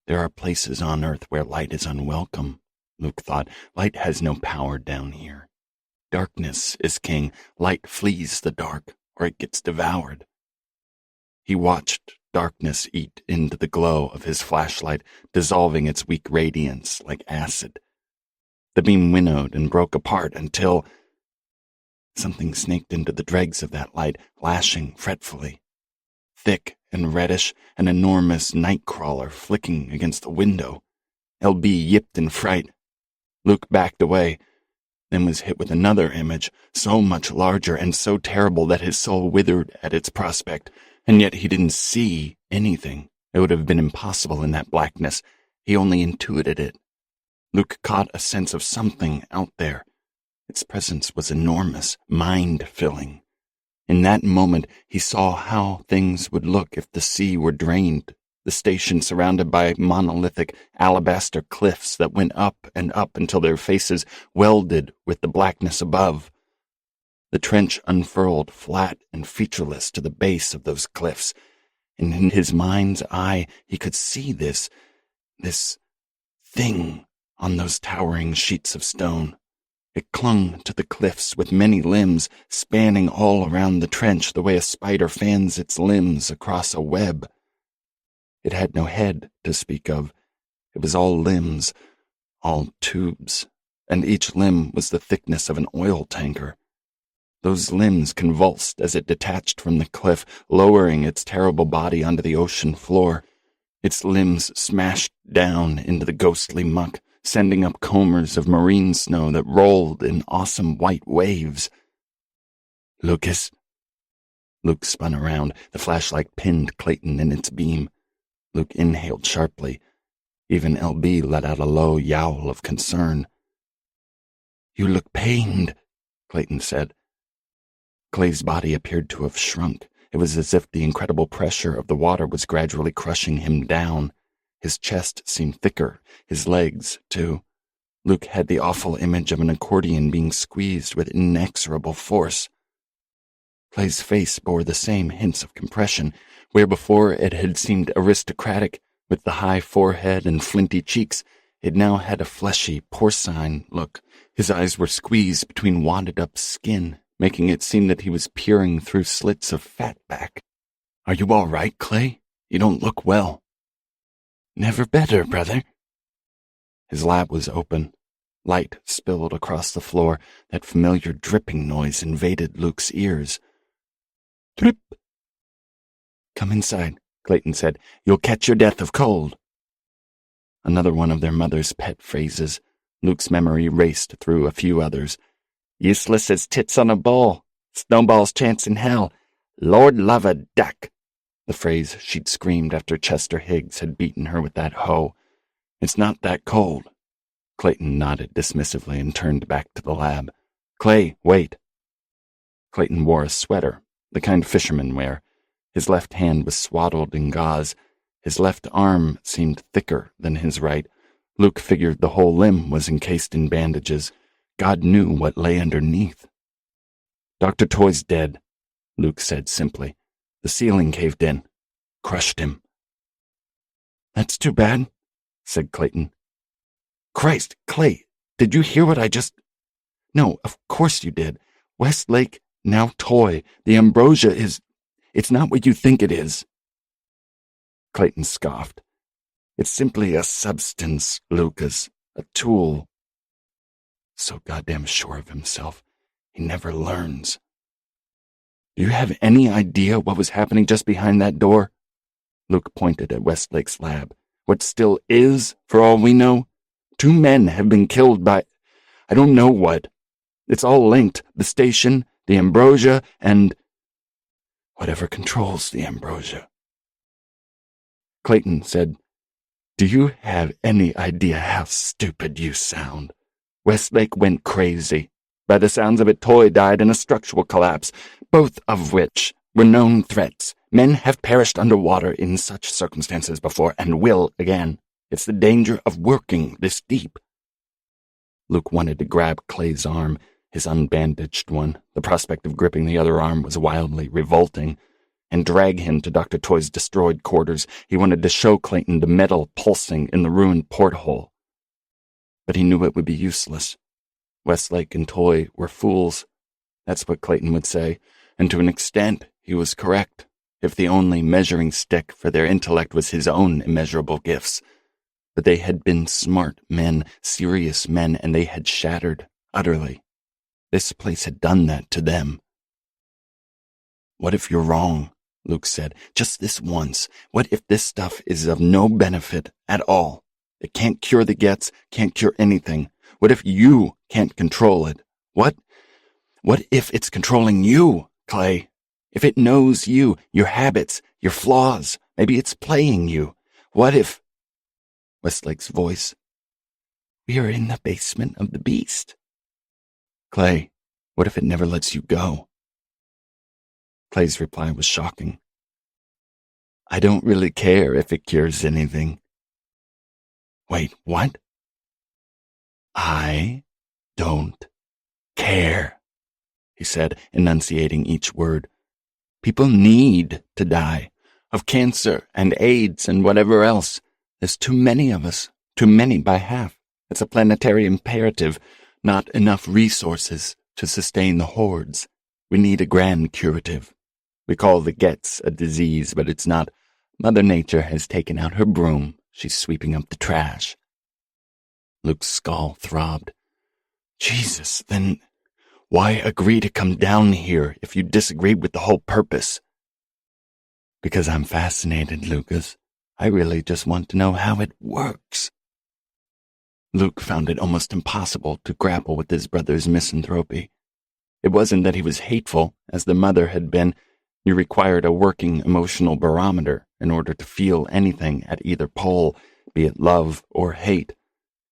There are places on Earth where light is unwelcome, Luke thought. Light has no power down here. Darkness is king. Light flees the dark, or it gets devoured. He watched darkness eat into the glow of his flashlight, dissolving its weak radiance like acid. The beam winnowed and broke apart until something snaked into the dregs of that light, lashing fretfully. Thick and reddish, an enormous night crawler flicking against the window. LB yipped in fright. Luke backed away, then was hit with another image, so much larger and so terrible that his soul withered at its prospect. And yet he didn't see anything. It would have been impossible in that blackness. He only intuited it. Luke caught a sense of something out there. Its presence was enormous, mind-filling. In that moment, he saw how things would look if the sea were drained, the station surrounded by monolithic alabaster cliffs that went up and up until their faces welded with the blackness above. The trench unfurled flat and featureless to the base of those cliffs, and in his mind's eye he could see this thing on those towering sheets of stone. It clung to the cliffs with many limbs, spanning all around the trench the way a spider fans its limbs across a web. It had no head to speak of. It was all limbs, all tubes, and each limb was the thickness of an oil tanker. Those limbs convulsed as it detached from the cliff, lowering its terrible body onto the ocean floor. Its limbs smashed down into the ghostly muck, sending up combers of marine snow that rolled in awesome white waves. "Lucas." Luke spun around. The flashlight pinned Clayton in its beam. Luke inhaled sharply. Even LB let out a low yowl of concern. "You look pained," Clayton said. Clay's body appeared to have shrunk. It was as if the incredible pressure of the water was gradually crushing him down. His chest seemed thicker, his legs, too. Luke had the awful image of an accordion being squeezed with inexorable force. Clay's face bore the same hints of compression, where before it had seemed aristocratic, with the high forehead and flinty cheeks. It now had a fleshy, porcine look. His eyes were squeezed between wadded-up skin, making it seem that he was peering through slits of fatback. "Are you all right, Clay? You don't look well." "Never better, brother." His lab was open. Light spilled across the floor. That familiar dripping noise invaded Luke's ears. "Drip." "Come inside," Clayton said. "You'll catch your death of cold." Another one of their mother's pet phrases. Luke's memory raced through a few others. "Useless as tits on a bull. Snowball's chance in hell. Lord love a duck." The phrase she'd screamed after Chester Higgs had beaten her with that hoe. "It's not that cold." Clayton nodded dismissively and turned back to the lab. "Clay, wait." Clayton wore a sweater, the kind fishermen wear. His left hand was swaddled in gauze. His left arm seemed thicker than his right. Luke figured the whole limb was encased in bandages. God knew what lay underneath. "Dr. Toy's dead," Luke said simply. "The ceiling caved in. Crushed him." "That's too bad," said Clayton. "Christ, Clay, did you hear what I just—" "No, of course you did. Westlake, now Toy. The ambrosia is— It's not what you think it is." Clayton scoffed. "It's simply a substance, Lucas. A tool." So goddamn sure of himself. He never learns. "Do you have any idea what was happening just behind that door?" Luke pointed at Westlake's lab. "What still is, for all we know? 2 men have been killed by... I don't know what. It's all linked. The station, the ambrosia, and... whatever controls the ambrosia." Clayton said, "Do you have any idea how stupid you sound? Westlake went crazy. By the sounds of it, Toy died in a structural collapse, both of which were known threats. Men have perished underwater in such circumstances before and will again. It's the danger of working this deep." Luke wanted to grab Clay's arm, his unbandaged one. The prospect of gripping the other arm was wildly revolting. And drag him to Dr. Toy's destroyed quarters. He wanted to show Clayton the metal pulsing in the ruined porthole. But he knew it would be useless. Westlake and Toy were fools. That's what Clayton would say, and to an extent he was correct, if the only measuring stick for their intellect was his own immeasurable gifts. But they had been smart men, serious men, and they had shattered utterly. This place had done that to them. "What if you're wrong?" Luke said. "Just this once. What if this stuff is of no benefit at all? It can't cure the gets, can't cure anything. What if you can't control it? What if it's controlling you, Clay? If it knows you, your habits, your flaws, maybe it's playing you. What if..." Westlake's voice. "We are in the basement of the beast." "Clay, what if it never lets you go?" Clay's reply was shocking. "I don't really care if it cures anything." "Wait, what?" "I don't care," he said, enunciating each word. "People need to die, of cancer and AIDS and whatever else. There's too many of us, too many by half. It's a planetary imperative, not enough resources to sustain the hordes. We need a grand curative. We call the gets a disease, but it's not. Mother Nature has taken out her broom. She's sweeping up the trash." Luke's skull throbbed. "Jesus, then why agree to come down here if you disagree with the whole purpose?" "Because I'm fascinated, Lucas. I really just want to know how it works." Luke found it almost impossible to grapple with his brother's misanthropy. It wasn't that he was hateful, as the mother had been. You required a working emotional barometer in order to feel anything at either pole, be it love or hate.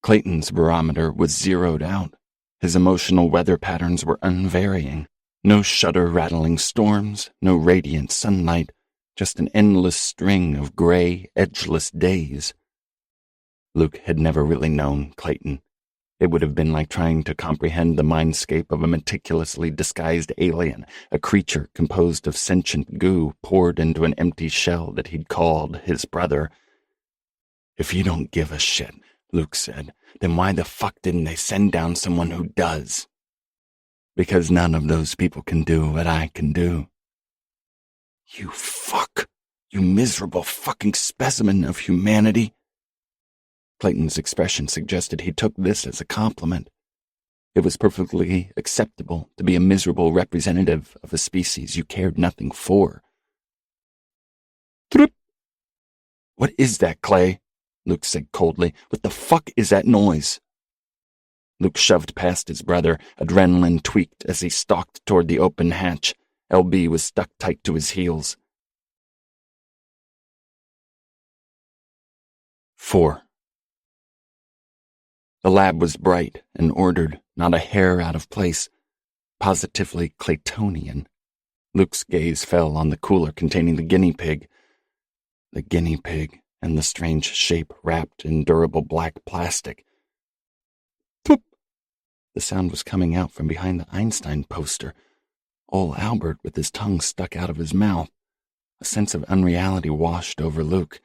Clayton's barometer was zeroed out. His emotional weather patterns were unvarying. No shudder-rattling storms, no radiant sunlight, just an endless string of gray, edgeless days. Luke had never really known Clayton. It would have been like trying to comprehend the mindscape of a meticulously disguised alien, a creature composed of sentient goo poured into an empty shell that he'd called his brother. "If you don't give a shit," Luke said, "then why the fuck didn't they send down someone who does?" "Because none of those people can do what I can do." "You fuck! You miserable fucking specimen of humanity!" Clayton's expression suggested he took this as a compliment. It was perfectly acceptable to be a miserable representative of a species you cared nothing for. "Trip! What is that, Clay?" Luke said coldly. "What the fuck is that noise?" Luke shoved past his brother, adrenaline tweaked as he stalked toward the open hatch. LB was stuck tight to his heels. 4. The lab was bright and ordered, not a hair out of place. Positively Claytonian. Luke's gaze fell on the cooler containing the guinea pig. The guinea pig and the strange shape wrapped in durable black plastic. Ploop! The sound was coming out from behind the Einstein poster. Old Albert with his tongue stuck out of his mouth. A sense of unreality washed over Luke.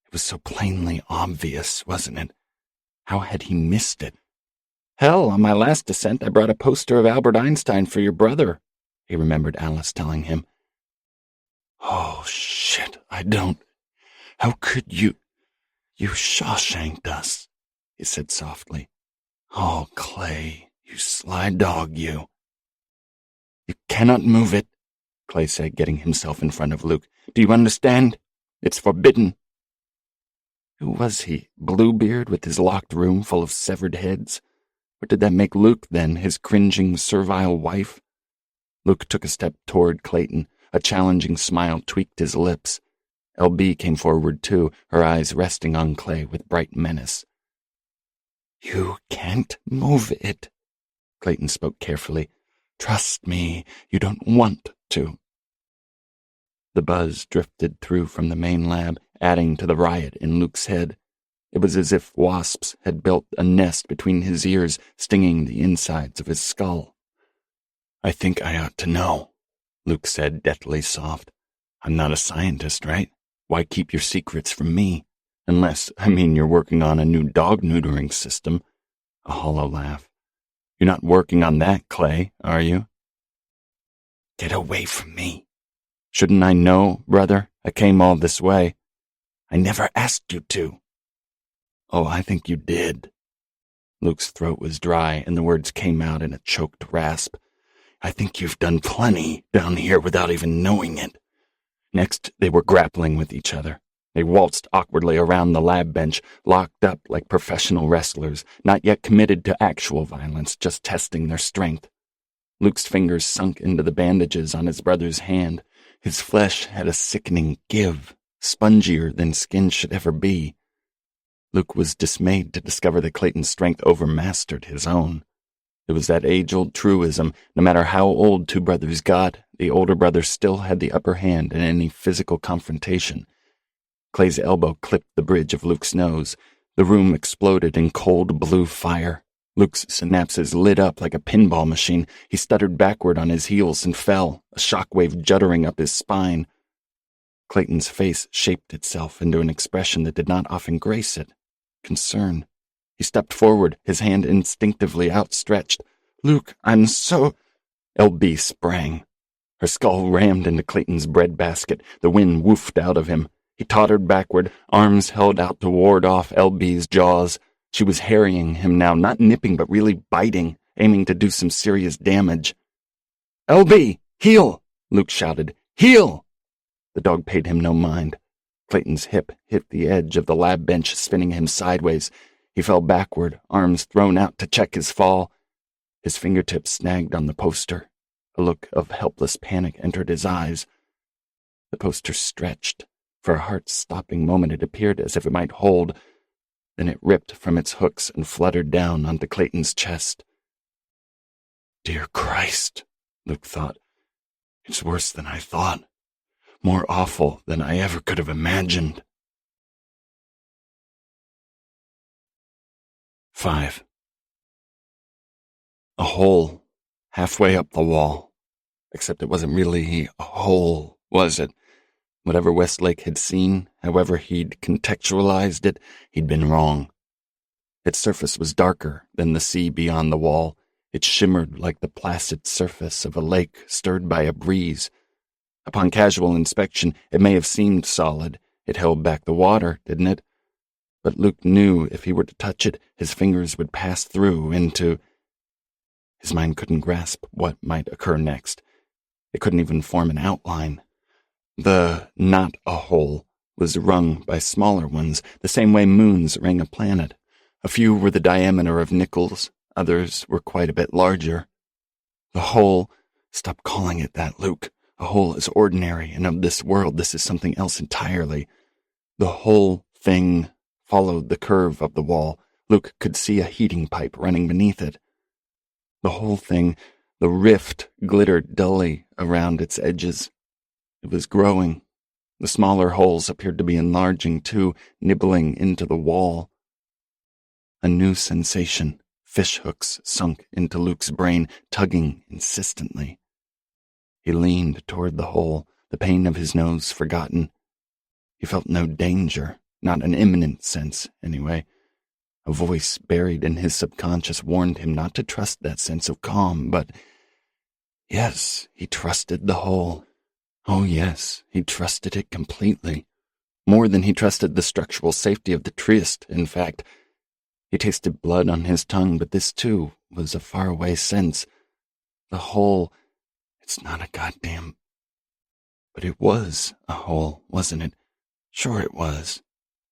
It was so plainly obvious, wasn't it? How had he missed it? "Hell, on my last descent I brought a poster of Albert Einstein for your brother," he remembered Alice telling him. Oh, shit, I don't. How could you? You Shawshanked us, he said softly. Oh, Clay, you sly dog, you. You cannot move it, Clay said, getting himself in front of Luke. Do you understand? It's forbidden. Who was he, Bluebeard with his locked room full of severed heads? What did that make Luke, then, his cringing, servile wife? Luke took a step toward Clayton. A challenging smile tweaked his lips. LB came forward, too, her eyes resting on Clay with bright menace. You can't move it, Clayton spoke carefully. Trust me, you don't want to. The buzz drifted through from the main lab, adding to the riot in Luke's head. It was as if wasps had built a nest between his ears, stinging the insides of his skull. I think I ought to know, Luke said, deathly soft. I'm not a scientist, right? Why keep your secrets from me? Unless, you're working on a new dog-neutering system. A hollow laugh. You're not working on that, Clay, are you? Get away from me. Shouldn't I know, brother? I came all this way. I never asked you to. Oh, I think you did. Luke's throat was dry, and the words came out in a choked rasp. I think you've done plenty down here without even knowing it. Next, they were grappling with each other. They waltzed awkwardly around the lab bench, locked up like professional wrestlers, not yet committed to actual violence, just testing their strength. Luke's fingers sunk into the bandages on his brother's hand. His flesh had a sickening give, spongier than skin should ever be. Luke was dismayed to discover that Clayton's strength overmastered his own. It was that age-old truism, no matter how old two brothers got, the older brother still had the upper hand in any physical confrontation. Clay's elbow clipped the bridge of Luke's nose. The room exploded in cold blue fire. Luke's synapses lit up like a pinball machine. He stuttered backward on his heels and fell, a shockwave juddering up his spine. Clayton's face shaped itself into an expression that did not often grace it. Concern. He stepped forward, his hand instinctively outstretched. Luke, I'm so... LB sprang. Her skull rammed into Clayton's breadbasket. The wind woofed out of him. He tottered backward, arms held out to ward off LB's jaws. She was harrying him now, not nipping but really biting, aiming to do some serious damage. LB, heel! Luke shouted. Heel! The dog paid him no mind. Clayton's hip hit the edge of the lab bench, spinning him sideways. He fell backward, arms thrown out to check his fall. His fingertips snagged on the poster. A look of helpless panic entered his eyes. The poster stretched. For a heart-stopping moment it appeared as if it might hold. Then it ripped from its hooks and fluttered down onto Clayton's chest. Dear Christ, Luke thought. It's worse than I thought. More awful than I ever could have imagined. 5. A hole, halfway up the wall. Except it wasn't really a hole, was it? Whatever Westlake had seen, however he'd contextualized it, he'd been wrong. Its surface was darker than the sea beyond the wall. It shimmered like the placid surface of a lake stirred by a breeze. Upon casual inspection, it may have seemed solid. It held back the water, didn't it? But Luke knew if he were to touch it, his fingers would pass through into... His mind couldn't grasp what might occur next. It couldn't even form an outline. The not a hole was rung by smaller ones, the same way moons ring a planet. A few were the diameter of nickels, others were quite a bit larger. The hole... Stop calling it that, Luke. A hole is ordinary, and of this world this is something else entirely. The whole thing followed the curve of the wall. Luke could see a heating pipe running beneath it. The whole thing, the rift, glittered dully around its edges. It was growing. The smaller holes appeared to be enlarging too, nibbling into the wall. A new sensation. Fishhooks sunk into Luke's brain, tugging insistently. He leaned toward the hole, the pain of his nose forgotten. He felt no danger, not an imminent sense, anyway. A voice buried in his subconscious warned him not to trust that sense of calm, but... Yes, he trusted the hole. Oh yes, he trusted it completely. More than he trusted the structural safety of the tryst, in fact. He tasted blood on his tongue, but this, too, was a faraway sense. The hole, it's not a goddamn... But it was a hole, wasn't it? Sure it was.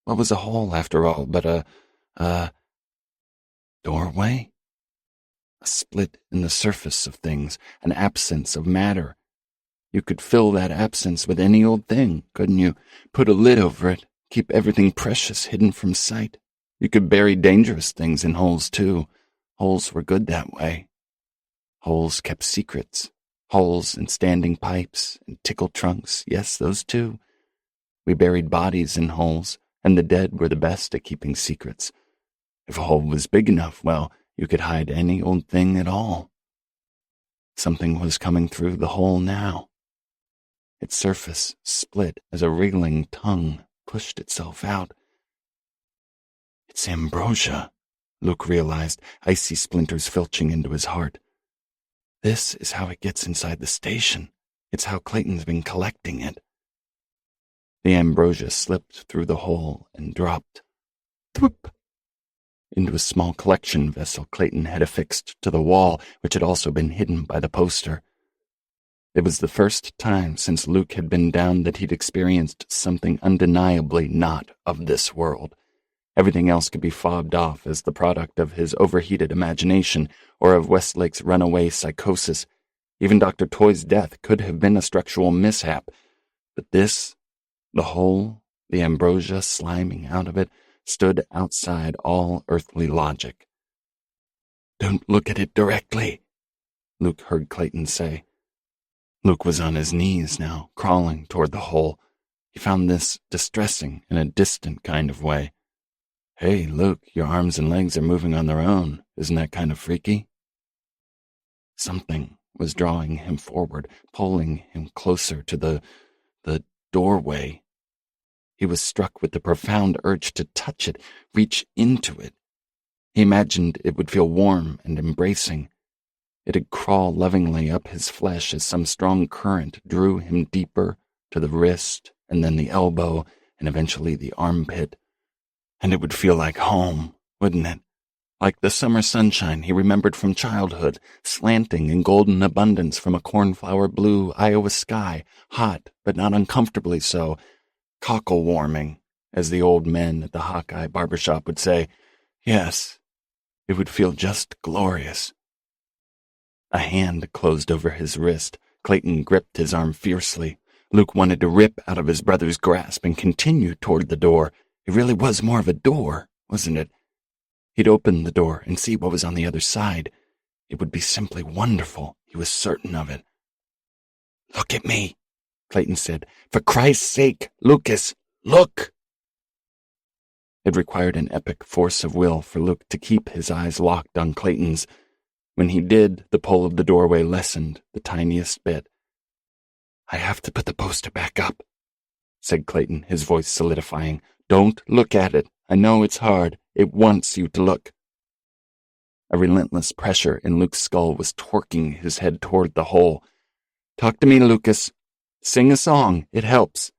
What was a hole, after all, but a doorway? A split in the surface of things, an absence of matter. You could fill that absence with any old thing, couldn't you? Put a lid over it, keep everything precious hidden from sight. You could bury dangerous things in holes, too. Holes were good that way. Holes kept secrets. Holes and standing pipes and tickle trunks, yes, those too. We buried bodies in holes, and the dead were the best at keeping secrets. If a hole was big enough, well, you could hide any old thing at all. Something was coming through the hole now. Its surface split as a wriggling tongue pushed itself out. It's ambrosia, Luke realized, icy splinters filching into his heart. This is how it gets inside the station. It's how Clayton's been collecting it. The ambrosia slipped through the hole and dropped, thwoop, into a small collection vessel Clayton had affixed to the wall, which had also been hidden by the poster. It was the first time since Luke had been down that he'd experienced something undeniably not of this world. Everything else could be fobbed off as the product of his overheated imagination or of Westlake's runaway psychosis. Even Dr. Toy's death could have been a structural mishap. But this, the hole, the ambrosia sliming out of it, stood outside all earthly logic. "Don't look at it directly," Luke heard Clayton say. Luke was on his knees now, crawling toward the hole. He found this distressing in a distant kind of way. "Hey, Luke, your arms and legs are moving on their own. Isn't that kind of freaky?" Something was drawing him forward, pulling him closer to the doorway. He was struck with the profound urge to touch it, reach into it. He imagined it would feel warm and embracing. It'd crawl lovingly up his flesh as some strong current drew him deeper to the wrist and then the elbow and eventually the armpit. And it would feel like home, wouldn't it? Like the summer sunshine he remembered from childhood, slanting in golden abundance from a cornflower blue Iowa sky, hot but not uncomfortably so, cockle-warming, as the old men at the Hawkeye barbershop would say. Yes, it would feel just glorious. A hand closed over his wrist. Clayton gripped his arm fiercely. Luke wanted to rip out of his brother's grasp and continue toward the door. It really was more of a door, wasn't it? He'd open the door and see what was on the other side. It would be simply wonderful. He was certain of it. "Look at me," Clayton said. "For Christ's sake, Lucas, look!" It required an epic force of will for Luke to keep his eyes locked on Clayton's. When he did, the pull of the doorway lessened the tiniest bit. "I have to put the poster back up," said Clayton, his voice solidifying. "Don't look at it. I know it's hard. It wants you to look." A relentless pressure in Luke's skull was torquing his head toward the hole. "Talk to me, Lucas. Sing a song. It helps."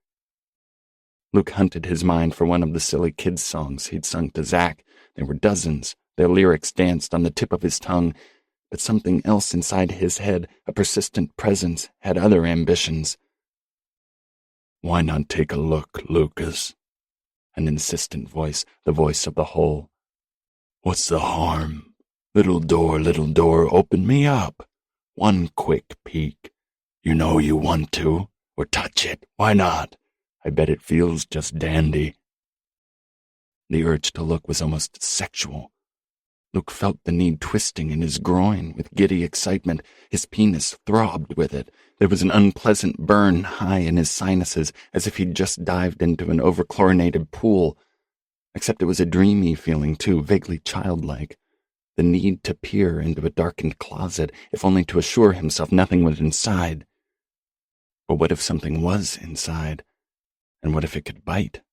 Luke hunted his mind for one of the silly kids' songs he'd sung to Zach. There were dozens. Their lyrics danced on the tip of his tongue. But something else inside his head, a persistent presence, had other ambitions. "Why not take a look, Lucas?" An insistent voice, the voice of the hole. "What's the harm? Little door, open me up. One quick peek. You know you want to. Or touch it. Why not? I bet it feels just dandy." The urge to look was almost sexual. Luke felt the need twisting in his groin with giddy excitement. His penis throbbed with it. There was an unpleasant burn high in his sinuses, as if he'd just dived into an over-chlorinated pool. Except it was a dreamy feeling, too, vaguely childlike. The need to peer into a darkened closet, if only to assure himself nothing was inside. But what if something was inside? And what if it could bite?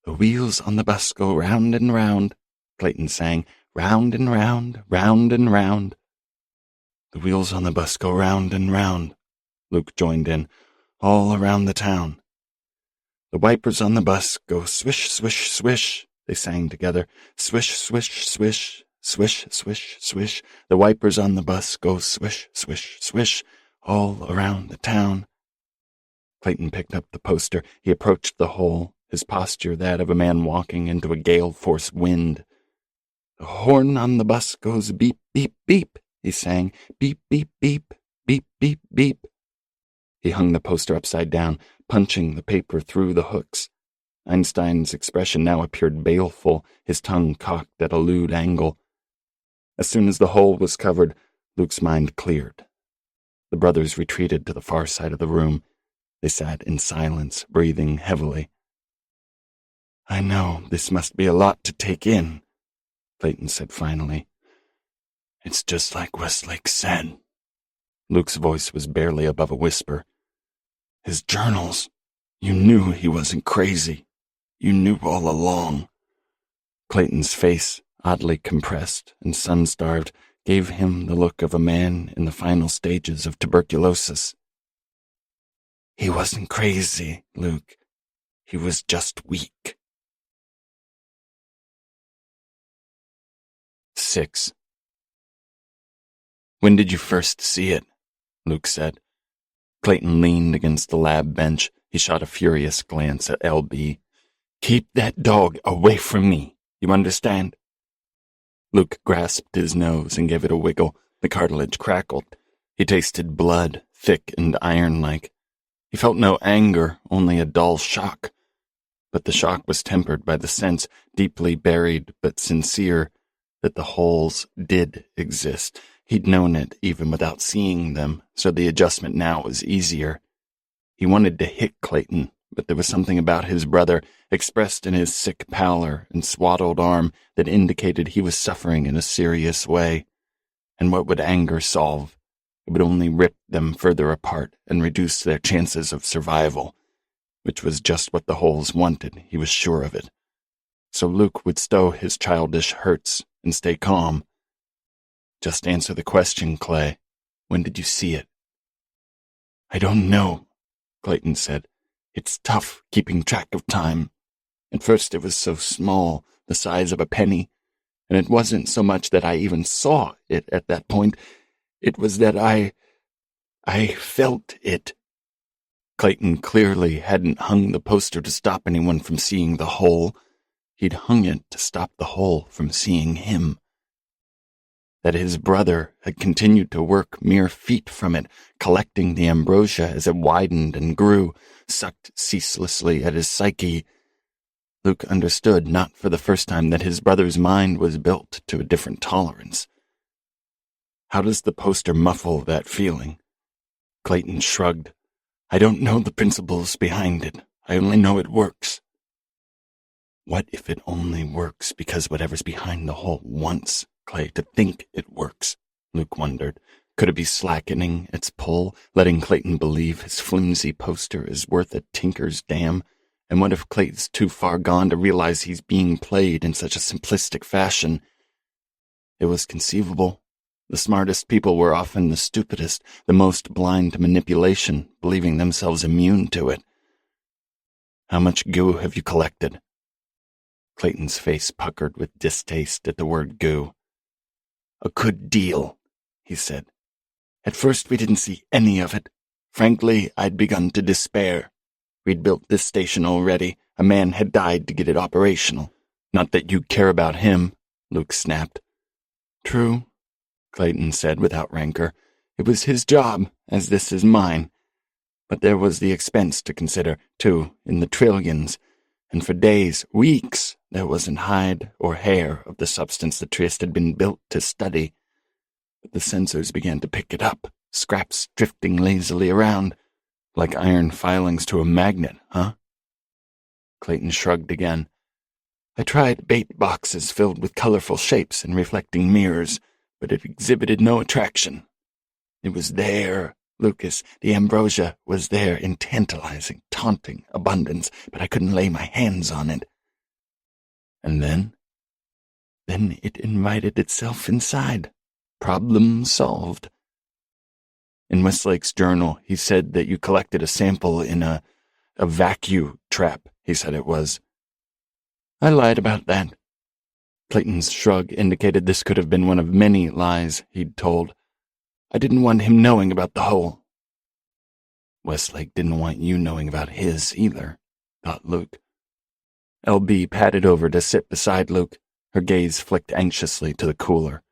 "The wheels on the bus go round and round," Clayton sang. "Round and round, round and round." "The wheels on the bus go round and round," Luke joined in. All around the town. The wipers on the bus go swish, swish, swish, they sang together. Swish, swish, swish, swish, swish, swish. The wipers on the bus go swish, swish, swish, all around the town. Clayton picked up the poster. He approached the hole, his posture that of a man walking into a gale-force wind. The horn on the bus goes beep, beep, beep, he sang. Beep, beep, beep, beep, beep, beep. He hung the poster upside down, punching the paper through the hooks. Einstein's expression now appeared baleful, his tongue cocked at a lewd angle. As soon as the hole was covered, Luke's mind cleared. The brothers retreated to the far side of the room. They sat in silence, breathing heavily. I know this must be a lot to take in, Clayton said finally. It's just like Westlake said. Luke's voice was barely above a whisper. His journals. You knew he wasn't crazy. You knew all along. Clayton's face, oddly compressed and sun-starved, gave him the look of a man in the final stages of tuberculosis. He wasn't crazy, Luke. He was just weak. 6. When did you first see it? Luke said. Clayton leaned against the lab bench. He shot a furious glance at LB. Keep that dog away from me. You understand? Luke grasped his nose and gave it a wiggle. The cartilage crackled. He tasted blood, thick and iron-like. He felt no anger, only a dull shock. But the shock was tempered by the sense, deeply buried but sincere, that the holes did exist. He'd known it even without seeing them, so the adjustment now was easier. He wanted to hit Clayton, but there was something about his brother, expressed in his sick pallor and swaddled arm, that indicated he was suffering in a serious way. And what would anger solve? It would only rip them further apart and reduce their chances of survival, which was just what the holes wanted, he was sure of it. So Luke would stow his childish hurts and stay calm. Just answer the question, Clay. When did you see it? I don't know, Clayton said. It's tough keeping track of time. At first it was so small, the size of a penny, and it wasn't so much that I even saw it at that point. It was that I felt it. Clayton clearly hadn't hung the poster to stop anyone from seeing the hole. He'd hung it to stop the hole from seeing him. That his brother had continued to work mere feet from it, collecting the ambrosia as it widened and grew, sucked ceaselessly at his psyche. Luke understood not for the first time that his brother's mind was built to a different tolerance. How does the poster muffle that feeling? Clayton shrugged. I don't know the principles behind it. I only know it works. What if it only works because whatever's behind the hole wants Clay to think it works? Luke wondered. Could it be slackening its pull, letting Clayton believe his flimsy poster is worth a tinker's dam? And what if Clay's too far gone to realize he's being played in such a simplistic fashion? It was conceivable. The smartest people were often the stupidest, the most blind to manipulation, believing themselves immune to it. How much goo have you collected? Clayton's face puckered with distaste at the word goo. A good deal, he said. At first we didn't see any of it. Frankly, I'd begun to despair. We'd built this station already. A man had died to get it operational. Not that you care about him, Luke snapped. True, Clayton said without rancor. It was his job, as this is mine. But there was the expense to consider, too, in the trillions. And for days, weeks, there wasn't hide or hair of the substance that Trieste had been built to study. But the sensors began to pick it up, scraps drifting lazily around, like iron filings to a magnet, huh? Clayton shrugged again. I tried bait boxes filled with colorful shapes and reflecting mirrors, but it exhibited no attraction. It was there, Lucas. The ambrosia was there in tantalizing, taunting abundance, but I couldn't lay my hands on it. And then? Then it invited itself inside. Problem solved. In Westlake's journal, he said that you collected a sample in a vacuum trap, he said it was. I lied about that. Clayton's shrug indicated this could have been one of many lies he'd told. I didn't want him knowing about the hole. Westlake didn't want you knowing about his either, thought Luke. LB padded over to sit beside Luke. Her gaze flicked anxiously to the cooler.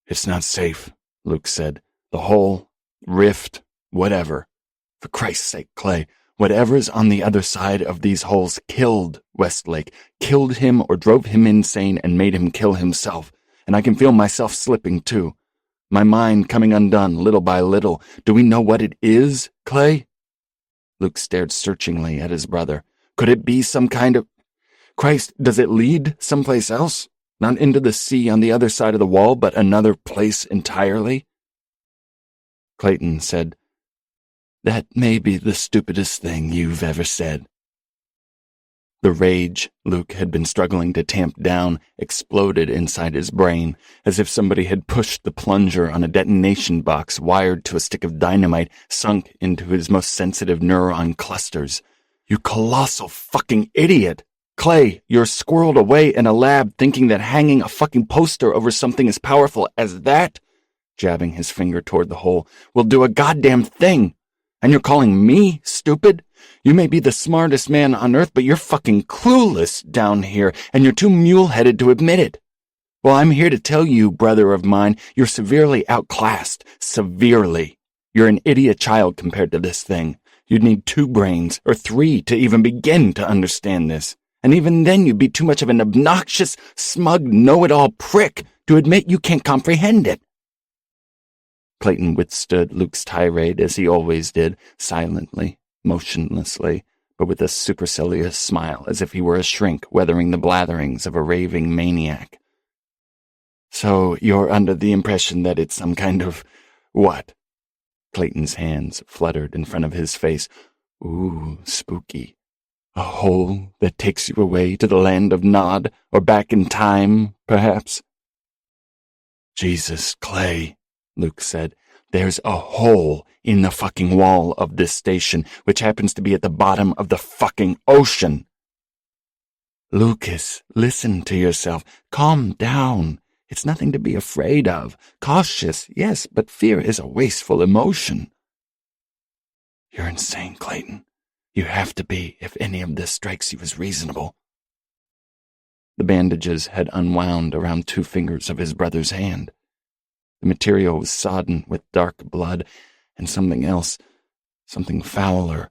It's not safe, Luke said. The hole, rift, whatever. For Christ's sake, Clay, whatever's on the other side of these holes killed Westlake, killed him or drove him insane and made him kill himself. And I can feel myself slipping too. My mind coming undone little by little. Do we know what it is, Clay? Luke stared searchingly at his brother. Could it be some kind of... Christ, does it lead someplace else? Not into the sea on the other side of the wall, but another place entirely? Clayton said, That may be the stupidest thing you've ever said. The rage Luke had been struggling to tamp down exploded inside his brain, as if somebody had pushed the plunger on a detonation box wired to a stick of dynamite sunk into his most sensitive neuron clusters. You colossal fucking idiot! Clay, you're squirreled away in a lab thinking that hanging a fucking poster over something as powerful as that, jabbing his finger toward the hole, will do a goddamn thing. And you're calling me stupid? You may be the smartest man on earth, but you're fucking clueless down here, and you're too mule-headed to admit it. Well, I'm here to tell you, brother of mine, you're severely outclassed. Severely. You're an idiot child compared to this thing. You'd need 2 brains, or 3, to even begin to understand this. And even then you'd be too much of an obnoxious, smug, know-it-all prick to admit you can't comprehend it. Clayton withstood Luke's tirade as he always did, silently, motionlessly, but with a supercilious smile as if he were a shrink weathering the blatherings of a raving maniac. So you're under the impression that it's some kind of... what? Clayton's hands fluttered in front of his face. Ooh, spooky. A hole that takes you away to the land of Nod, or back in time, perhaps? Jesus, Clay, Luke said. There's a hole in the fucking wall of this station, which happens to be at the bottom of the fucking ocean. Lucas, listen to yourself. Calm down. It's nothing to be afraid of. Cautious, yes, but fear is a wasteful emotion. You're insane, Clayton. You have to be if any of this strikes you as reasonable. The bandages had unwound around 2 fingers of his brother's hand. The material was sodden with dark blood and something else, something fouler.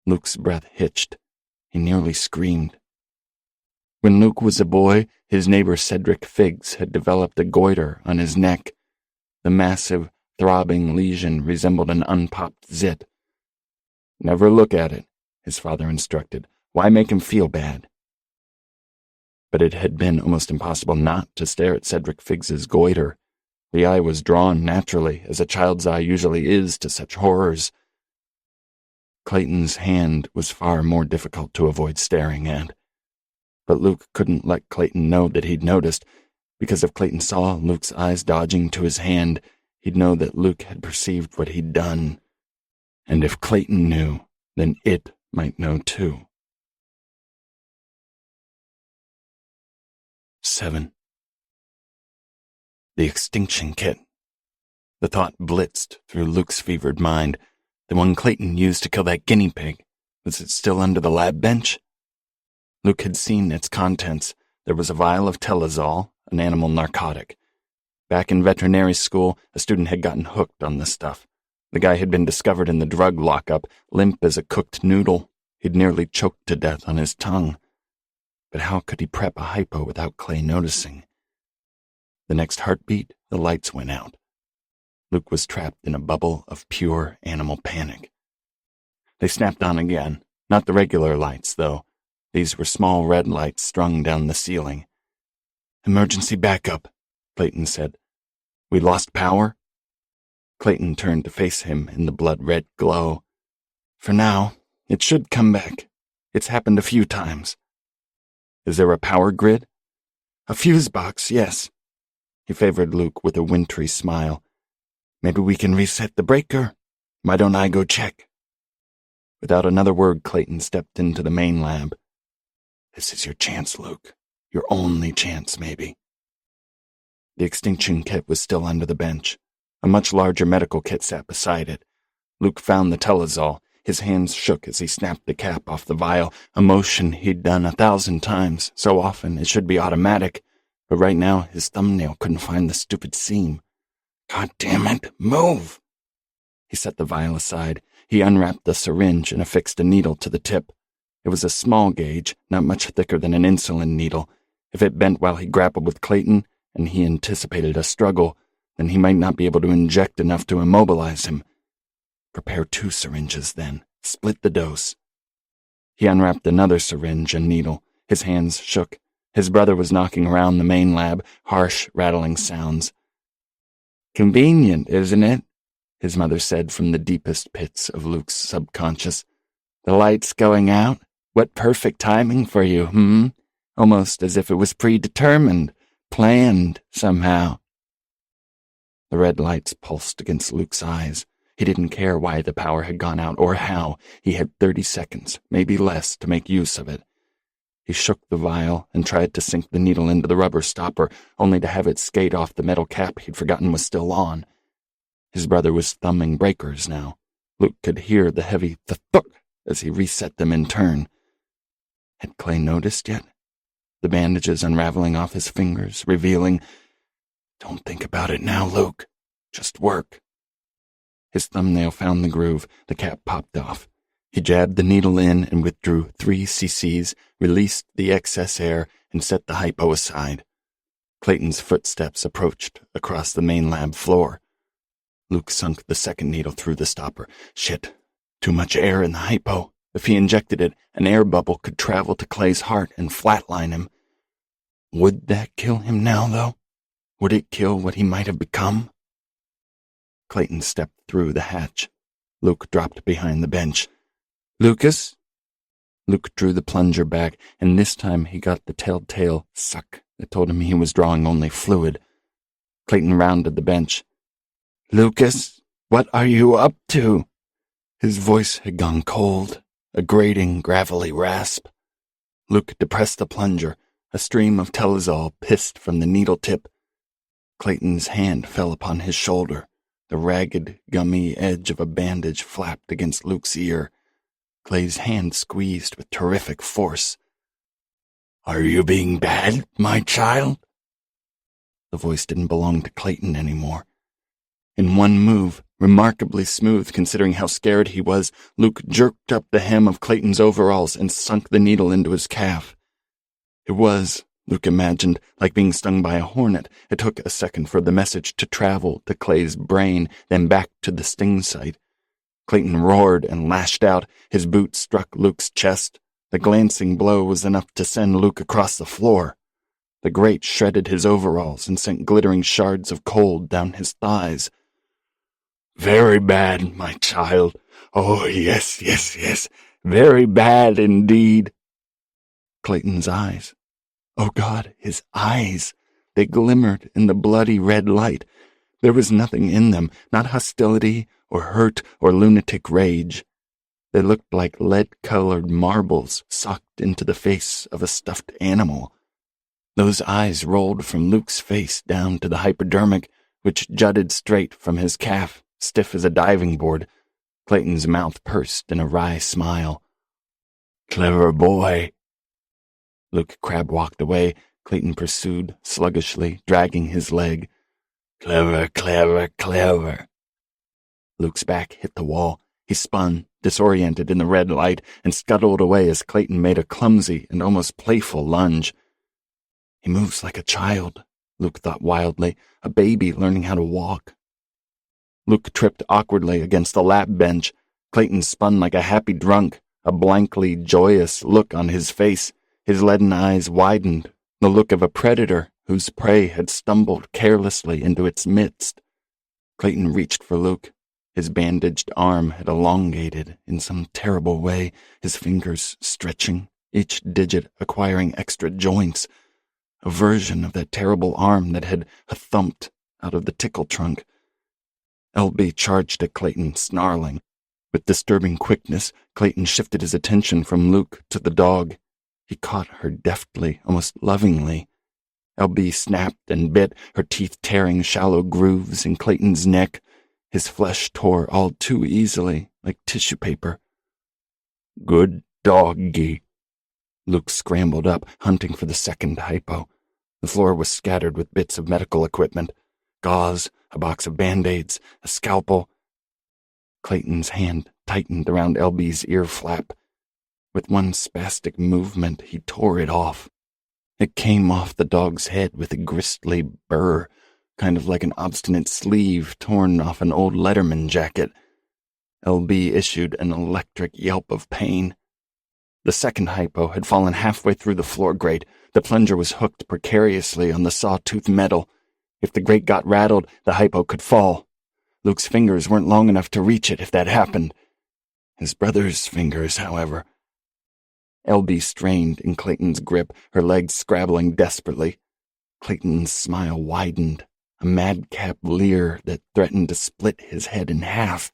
Luke's breath hitched. He nearly screamed. When Luke was a boy, his neighbor Cedric Figgs had developed a goiter on his neck. The massive, throbbing lesion resembled an unpopped zit. Never look at it, his father instructed. Why make him feel bad? But it had been almost impossible not to stare at Cedric Figgs's goiter. The eye was drawn naturally, as a child's eye usually is to such horrors. Clayton's hand was far more difficult to avoid staring at. But Luke couldn't let Clayton know that he'd noticed, because if Clayton saw Luke's eyes dodging to his hand, he'd know that Luke had perceived what he'd done. And if Clayton knew, then it might know too. 7. The extinction kit. The thought blitzed through Luke's fevered mind. The one Clayton used to kill that guinea pig. Was it still under the lab bench? Luke had seen its contents. There was a vial of Telazol, an animal narcotic. Back in veterinary school, a student had gotten hooked on the stuff. The guy had been discovered in the drug lockup, limp as a cooked noodle. He'd nearly choked to death on his tongue. But how could he prep a hypo without Clay noticing? The next heartbeat, the lights went out. Luke was trapped in a bubble of pure animal panic. They snapped on again, not the regular lights, though. These were small red lights strung down the ceiling. Emergency backup, Clayton said. We lost power? Clayton turned to face him in the blood-red glow. For now, it should come back. It's happened a few times. Is there a power grid? A fuse box, yes. He favored Luke with a wintry smile. Maybe we can reset the breaker. Why don't I go check? Without another word, Clayton stepped into the main lab. This is your chance, Luke. Your only chance, maybe. The extinction kit was still under the bench. A much larger medical kit sat beside it. Luke found the telazol. His hands shook as he snapped the cap off the vial, a motion he'd done 1,000 times, so often it should be automatic. But right now, his thumbnail couldn't find the stupid seam. God damn it, move! He set the vial aside. He unwrapped the syringe and affixed a needle to the tip. It was a small gauge, not much thicker than an insulin needle. If it bent while he grappled with Clayton, and he anticipated a struggle, then he might not be able to inject enough to immobilize him. Prepare 2 syringes, then. Split the dose. He unwrapped another syringe and needle. His hands shook. His brother was knocking around the main lab, harsh, rattling sounds. Convenient, isn't it? His mother said from the deepest pits of Luke's subconscious. The light's going out? What perfect timing for you, Almost as if it was predetermined, planned somehow. The red lights pulsed against Luke's eyes. He didn't care why the power had gone out or how. He had 30 seconds, maybe less, to make use of it. He shook the vial and tried to sink the needle into the rubber stopper, only to have it skate off the metal cap he'd forgotten was still on. His brother was thumbing breakers now. Luke could hear the heavy thunk as he reset them in turn. Had Clay noticed yet? The bandages unraveling off his fingers, revealing, Don't think about it now, Luke. Just work. His thumbnail found the groove. The cap popped off. He jabbed the needle in and withdrew 3 cc's, released the excess air, and set the hypo aside. Clayton's footsteps approached across the main lab floor. Luke sunk the second needle through the stopper. Shit. Too much air in the hypo. If he injected it, an air bubble could travel to Clay's heart and flatline him. Would that kill him now, though? Would it kill what he might have become? Clayton stepped through the hatch. Luke dropped behind the bench. Lucas? Luke drew the plunger back, and this time he got the telltale suck that told him he was drawing only fluid. Clayton rounded the bench. Lucas, what are you up to? His voice had gone cold, a grating, gravelly rasp. Luke depressed the plunger. A stream of telazol pissed from the needle tip. Clayton's hand fell upon his shoulder. The ragged, gummy edge of a bandage flapped against Luke's ear. Clay's hand squeezed with terrific force. Are you being bad, my child? The voice didn't belong to Clayton anymore. In one move, remarkably smooth considering how scared he was, Luke jerked up the hem of Clayton's overalls and sunk the needle into his calf. It was, Luke imagined, like being stung by a hornet. It took a second for the message to travel to Clay's brain, then back to the sting site. Clayton roared and lashed out. His boot struck Luke's chest. The glancing blow was enough to send Luke across the floor. The grate shredded his overalls and sent glittering shards of cold down his thighs. Very bad, my child. Oh, yes, yes, yes. Very bad indeed. Clayton's eyes. Oh, God, his eyes. They glimmered in the bloody red light. There was nothing in them, not hostility or hurt or lunatic rage. They looked like lead-colored marbles socked into the face of a stuffed animal. Those eyes rolled from Luke's face down to the hypodermic, which jutted straight from his calf, stiff as a diving board. Clayton's mouth pursed in a wry smile. Clever boy. Luke Crabbe walked away. Clayton pursued, sluggishly, dragging his leg. Clever, clever, clever. Luke's back hit the wall. He spun, disoriented in the red light, and scuttled away as Clayton made a clumsy and almost playful lunge. He moves like a child, Luke thought wildly, a baby learning how to walk. Luke tripped awkwardly against the lap bench. Clayton spun like a happy drunk, a blankly joyous look on his face. His leaden eyes widened, the look of a predator whose prey had stumbled carelessly into its midst. Clayton reached for Luke. His bandaged arm had elongated in some terrible way, his fingers stretching, each digit acquiring extra joints, a version of that terrible arm that had thumped out of the tickle trunk. LB charged at Clayton, snarling. With disturbing quickness, Clayton shifted his attention from Luke to the dog. He caught her deftly, almost lovingly. LB snapped and bit, her teeth tearing shallow grooves in Clayton's neck. His flesh tore all too easily, like tissue paper. "Good doggy." Luke scrambled up, hunting for the second hypo. The floor was scattered with bits of medical equipment. Gauze, a box of Band-Aids, a scalpel. Clayton's hand tightened around LB's ear flap. With one spastic movement, he tore it off. It came off the dog's head with a gristly burr, kind of like an obstinate sleeve torn off an old Letterman jacket. LB issued an electric yelp of pain. The second hypo had fallen halfway through the floor grate. The plunger was hooked precariously on the sawtooth metal. If the grate got rattled, the hypo could fall. Luke's fingers weren't long enough to reach it if that happened. His brother's fingers, however. LB strained in Clayton's grip, her legs scrabbling desperately. Clayton's smile widened, a madcap leer that threatened to split his head in half.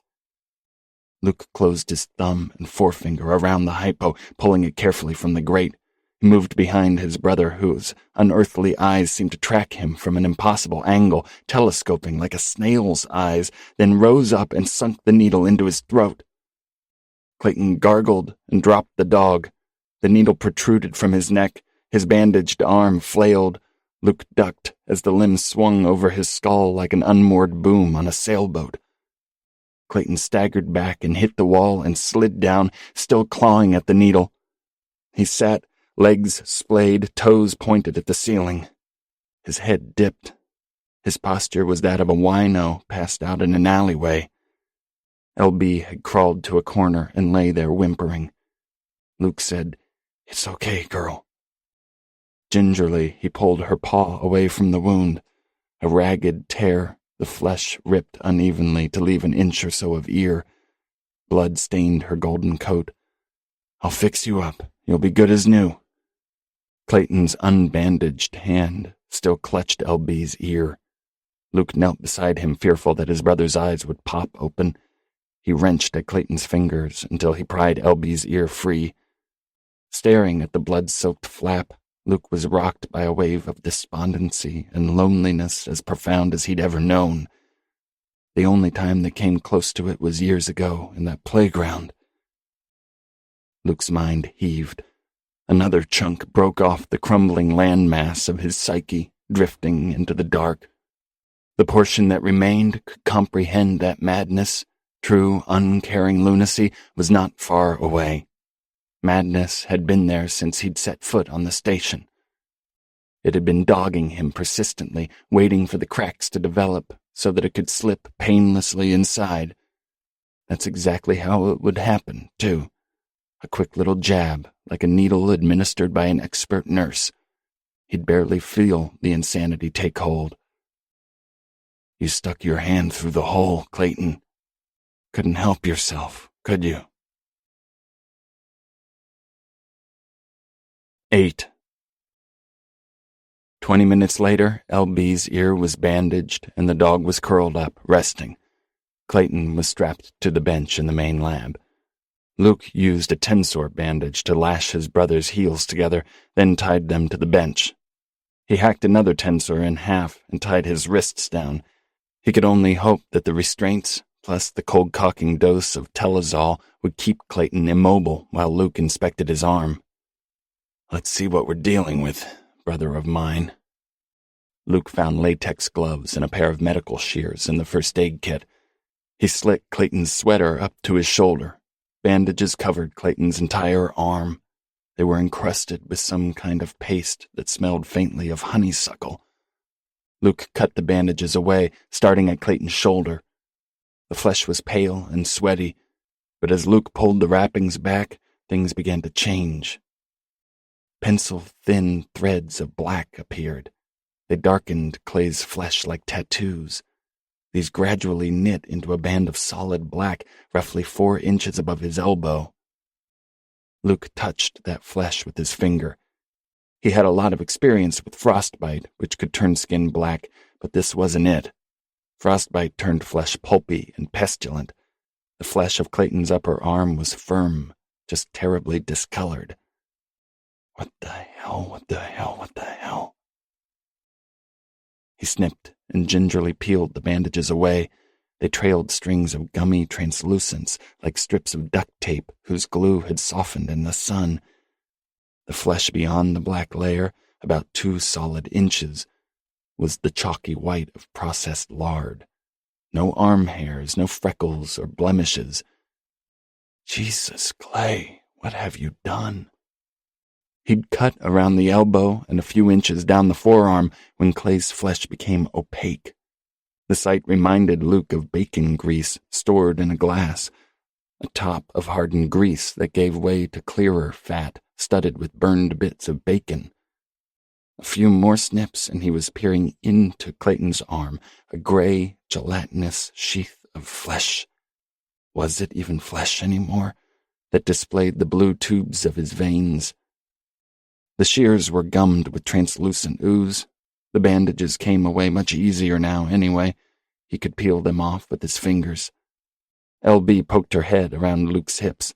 Luke closed his thumb and forefinger around the hypo, pulling it carefully from the grate. He moved behind his brother, whose unearthly eyes seemed to track him from an impossible angle, telescoping like a snail's eyes, then rose up and sunk the needle into his throat. Clayton gargled and dropped the dog. The needle protruded from his neck. His bandaged arm flailed. Luke ducked as the limb swung over his skull like an unmoored boom on a sailboat. Clayton staggered back and hit the wall and slid down, still clawing at the needle. He sat, legs splayed, toes pointed at the ceiling. His head dipped. His posture was that of a wino passed out in an alleyway. LB had crawled to a corner and lay there whimpering. Luke said, "It's okay, girl." Gingerly, he pulled her paw away from the wound. A ragged tear, the flesh ripped unevenly to leave an inch or so of ear. Blood stained her golden coat. "I'll fix you up. You'll be good as new." Clayton's unbandaged hand still clutched LB's ear. Luke knelt beside him, fearful that his brother's eyes would pop open. He wrenched at Clayton's fingers until he pried LB's ear free. Staring at the blood-soaked flap, Luke was rocked by a wave of despondency and loneliness as profound as he'd ever known. The only time they came close to it was years ago in that playground. Luke's mind heaved. Another chunk broke off the crumbling landmass of his psyche, drifting into the dark. The portion that remained could comprehend that madness. True, uncaring lunacy was not far away. Madness had been there since he'd set foot on the station. It had been dogging him persistently, waiting for the cracks to develop so that it could slip painlessly inside. That's exactly how it would happen, too. A quick little jab, like a needle administered by an expert nurse. He'd barely feel the insanity take hold. "You stuck your hand through the hole, Clayton. Couldn't help yourself, could you?" 8. 20 minutes later, LB's ear was bandaged and the dog was curled up, resting. Clayton was strapped to the bench in the main lab. Luke used a tensor bandage to lash his brother's heels together, then tied them to the bench. He hacked another tensor in half and tied his wrists down. He could only hope that the restraints, plus the cold-cocking dose of Telazol, would keep Clayton immobile while Luke inspected his arm. "Let's see what we're dealing with, brother of mine." Luke found latex gloves and a pair of medical shears in the first aid kit. He slit Clayton's sweater up to his shoulder. Bandages covered Clayton's entire arm. They were encrusted with some kind of paste that smelled faintly of honeysuckle. Luke cut the bandages away, starting at Clayton's shoulder. The flesh was pale and sweaty, but as Luke pulled the wrappings back, things began to change. Pencil-thin threads of black appeared. They darkened Clay's flesh like tattoos. These gradually knit into a band of solid black, roughly 4 inches above his elbow. Luke touched that flesh with his finger. He had a lot of experience with frostbite, which could turn skin black, but this wasn't it. Frostbite turned flesh pulpy and pestilent. The flesh of Clayton's upper arm was firm, just terribly discolored. What the hell, what the hell, what the hell? He snipped and gingerly peeled the bandages away. They trailed strings of gummy translucence like strips of duct tape whose glue had softened in the sun. The flesh beyond the black layer, about 2 solid inches, was the chalky white of processed lard. No arm hairs, no freckles or blemishes. Jesus, Clay, what have you done? He'd cut around the elbow and a few inches down the forearm when Clay's flesh became opaque. The sight reminded Luke of bacon grease stored in a glass, a top of hardened grease that gave way to clearer fat studded with burned bits of bacon. A few more snips and he was peering into Clayton's arm, a gray, gelatinous sheath of flesh. Was it even flesh anymore? That displayed the blue tubes of his veins. The shears were gummed with translucent ooze. The bandages came away much easier now anyway. He could peel them off with his fingers. L.B. poked her head around Luke's hips.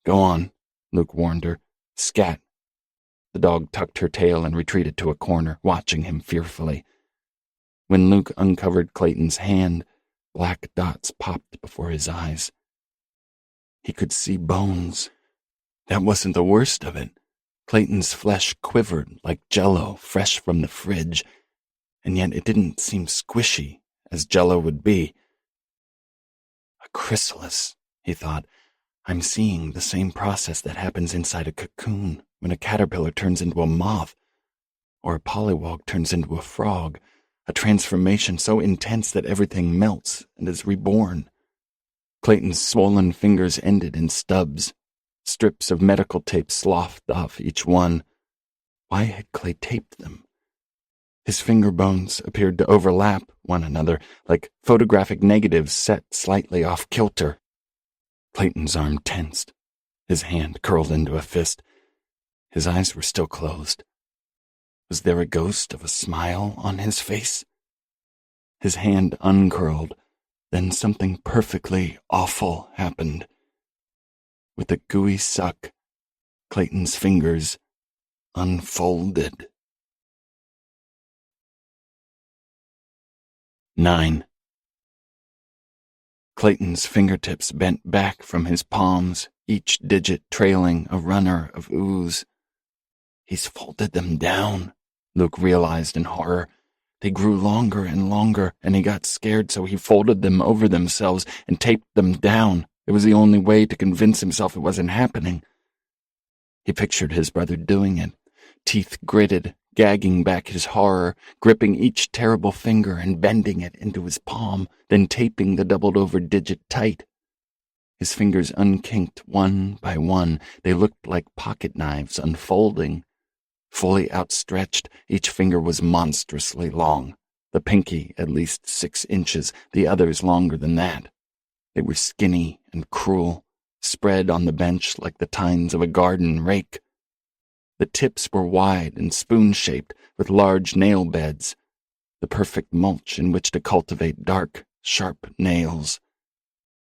Go on, Luke warned her. Scat. The dog tucked her tail and retreated to a corner, watching him fearfully. When Luke uncovered Clayton's hand, black dots popped before his eyes. He could see bones. That wasn't the worst of it. Clayton's flesh quivered like Jell-O fresh from the fridge, and yet it didn't seem squishy, as Jell-O would be. A chrysalis, he thought. I'm seeing the same process that happens inside a cocoon when a caterpillar turns into a moth, or a pollywog turns into a frog, a transformation so intense that everything melts and is reborn. Clayton's swollen fingers ended in stubs. Strips of medical tape sloughed off each one. Why had Clay taped them? His finger bones appeared to overlap one another, like photographic negatives set slightly off kilter. Clayton's arm tensed. His hand curled into a fist. His eyes were still closed. Was there a ghost of a smile on his face? His hand uncurled. Then something perfectly awful happened. With a gooey suck, Clayton's fingers unfolded. 9. Clayton's fingertips bent back from his palms, each digit trailing a runner of ooze. He's folded them down, Luke realized in horror. They grew longer and longer, and he got scared, so he folded them over themselves and taped them down. It was the only way to convince himself it wasn't happening. He pictured his brother doing it, teeth gritted, gagging back his horror, gripping each terrible finger and bending it into his palm, then taping the doubled-over digit tight. His fingers unkinked one by one. They looked like pocket knives unfolding. Fully outstretched, each finger was monstrously long, the pinky at least 6 inches, the others longer than that. They were skinny and cruel, spread on the bench like the tines of a garden rake. The tips were wide and spoon-shaped with large nail beds, the perfect mulch in which to cultivate dark, sharp nails.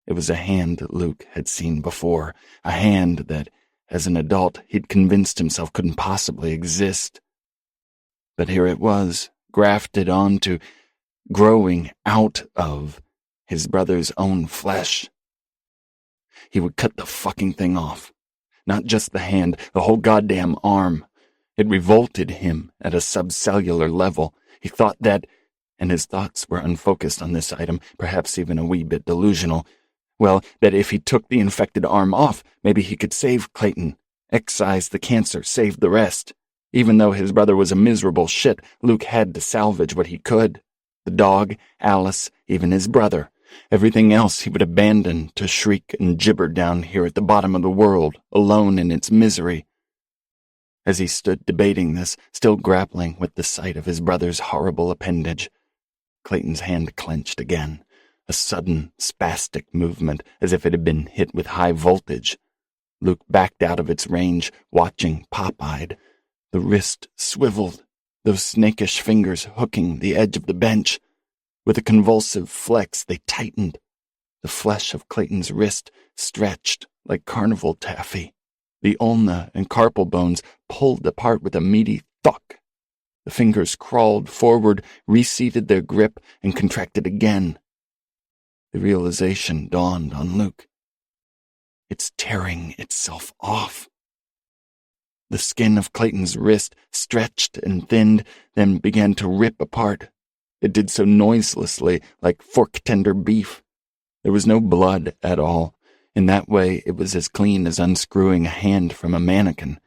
It was a hand that Luke had seen before, a hand that, as an adult, he'd convinced himself couldn't possibly exist. But here it was, grafted onto, growing out of, his brother's own flesh. He would cut the fucking thing off. Not just the hand, the whole goddamn arm. It revolted him at a subcellular level. He thought that, and his thoughts were unfocused on this item, perhaps even a wee bit delusional, well, that if he took the infected arm off, maybe he could save Clayton. Excise the cancer, save the rest. Even though his brother was a miserable shit, Luke had to salvage what he could. The dog, Alice, even his brother. Everything else he would abandon to shriek and gibber down here at the bottom of the world, alone in its misery. As he stood debating this, still grappling with the sight of his brother's horrible appendage, Clayton's hand clenched again, a sudden, spastic movement as if it had been hit with high voltage. Luke backed out of its range, watching pop-eyed. The wrist swiveled, those snakish fingers hooking the edge of the bench. With a convulsive flex, they tightened. The flesh of Clayton's wrist stretched like carnival taffy. The ulna and carpal bones pulled apart with a meaty thunk. The fingers crawled forward, reseated their grip, and contracted again. The realization dawned on Luke. It's tearing itself off. The skin of Clayton's wrist stretched and thinned, then began to rip apart. It did so noiselessly, like fork-tender beef. There was no blood at all. In that way, it was as clean as unscrewing a hand from a mannequin.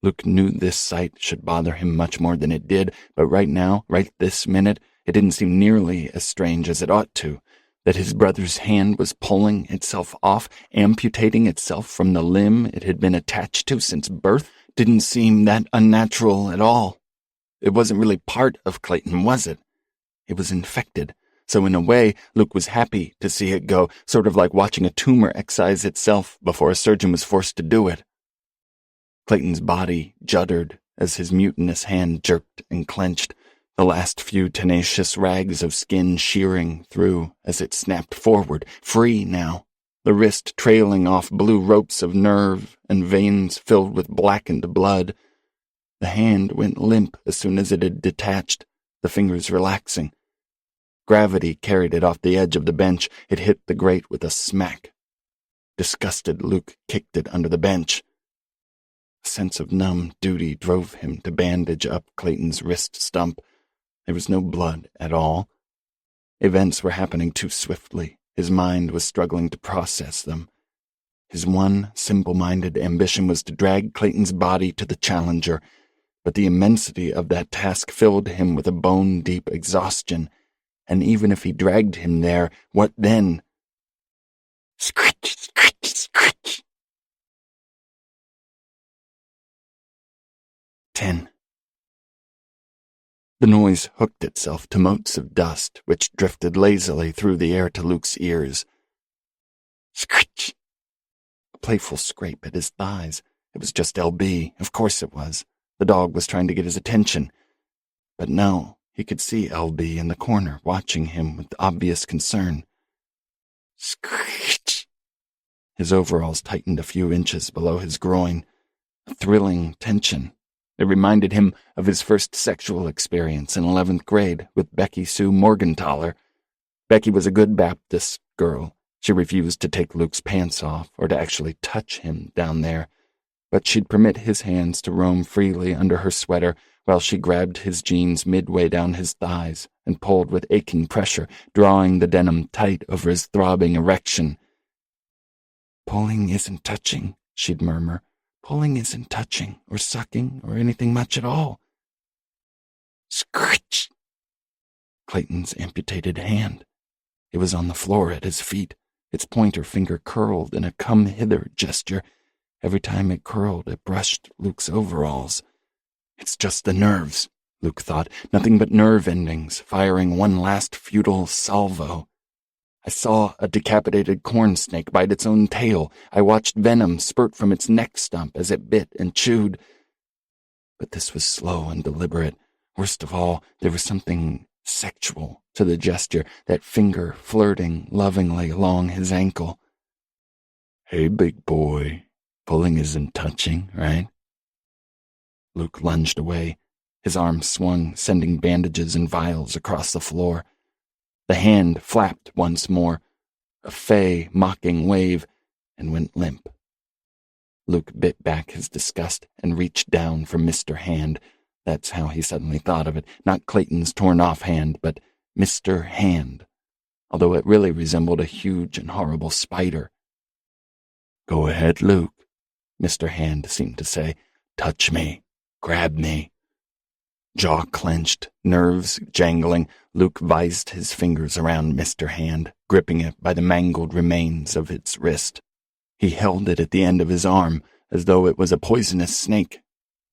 Luke knew this sight should bother him much more than it did, but right now, right this minute, it didn't seem nearly as strange as it ought to. That his brother's hand was pulling itself off, amputating itself from the limb it had been attached to since birth, didn't seem that unnatural at all. It wasn't really part of Clayton, was it? It was infected. So in a way, Luke was happy to see it go, sort of like watching a tumor excise itself before a surgeon was forced to do it. Clayton's body juddered as his mutinous hand jerked and clenched, the last few tenacious rags of skin shearing through as it snapped forward, free now, the wrist trailing off blue ropes of nerve and veins filled with blackened blood. The hand went limp as soon as it had detached, the fingers relaxing. Gravity carried it off the edge of the bench. It hit the grate with a smack. Disgusted, Luke kicked it under the bench. A sense of numb duty drove him to bandage up Clayton's wrist stump. There was no blood at all. Events were happening too swiftly. His mind was struggling to process them. His one simple-minded ambition was to drag Clayton's body to the Challenger, but the immensity of that task filled him with a bone-deep exhaustion. And even if he dragged him there, what then? Scritch, scritch, scritch. 10. The noise hooked itself to motes of dust, which drifted lazily through the air to Luke's ears. Scritch! A playful scrape at his thighs. It was just LB. Of course it was. The dog was trying to get his attention. But no, he could see LB in the corner, watching him with obvious concern. Screech! His overalls tightened a few inches below his groin. A thrilling tension. It reminded him of his first sexual experience in 11th grade with Becky Sue Morgenthaler. Becky was a good Baptist girl. She refused to take Luke's pants off or to actually touch him down there, but she'd permit his hands to roam freely under her sweater while she grabbed his jeans midway down his thighs and pulled with aching pressure, drawing the denim tight over his throbbing erection. "Pulling isn't touching," she'd murmur. "Pulling isn't touching or sucking or anything much at all." Scritch! Clayton's amputated hand. It was on the floor at his feet, its pointer finger curled in a come-hither gesture. Every time it curled, it brushed Luke's overalls. It's just the nerves, Luke thought, nothing but nerve endings, firing one last futile salvo. I saw a decapitated corn snake bite its own tail. I watched venom spurt from its neck stump as it bit and chewed. But this was slow and deliberate. Worst of all, there was something sexual to the gesture, that finger flirting lovingly along his ankle. "Hey, big boy, pulling isn't touching, right?" Luke lunged away. His arm swung, sending bandages and vials across the floor. The hand flapped once more, a fey, mocking wave, and went limp. Luke bit back his disgust and reached down for Mr. Hand. That's how he suddenly thought of it. Not Clayton's torn-off hand, but Mr. Hand, although it really resembled a huge and horrible spider. "Go ahead, Luke," Mr. Hand seemed to say. "Touch me. Grab me." Jaw clenched, nerves jangling, Luke vised his fingers around Mr. Hand, gripping it by the mangled remains of its wrist. He held it at the end of his arm, as though it was a poisonous snake.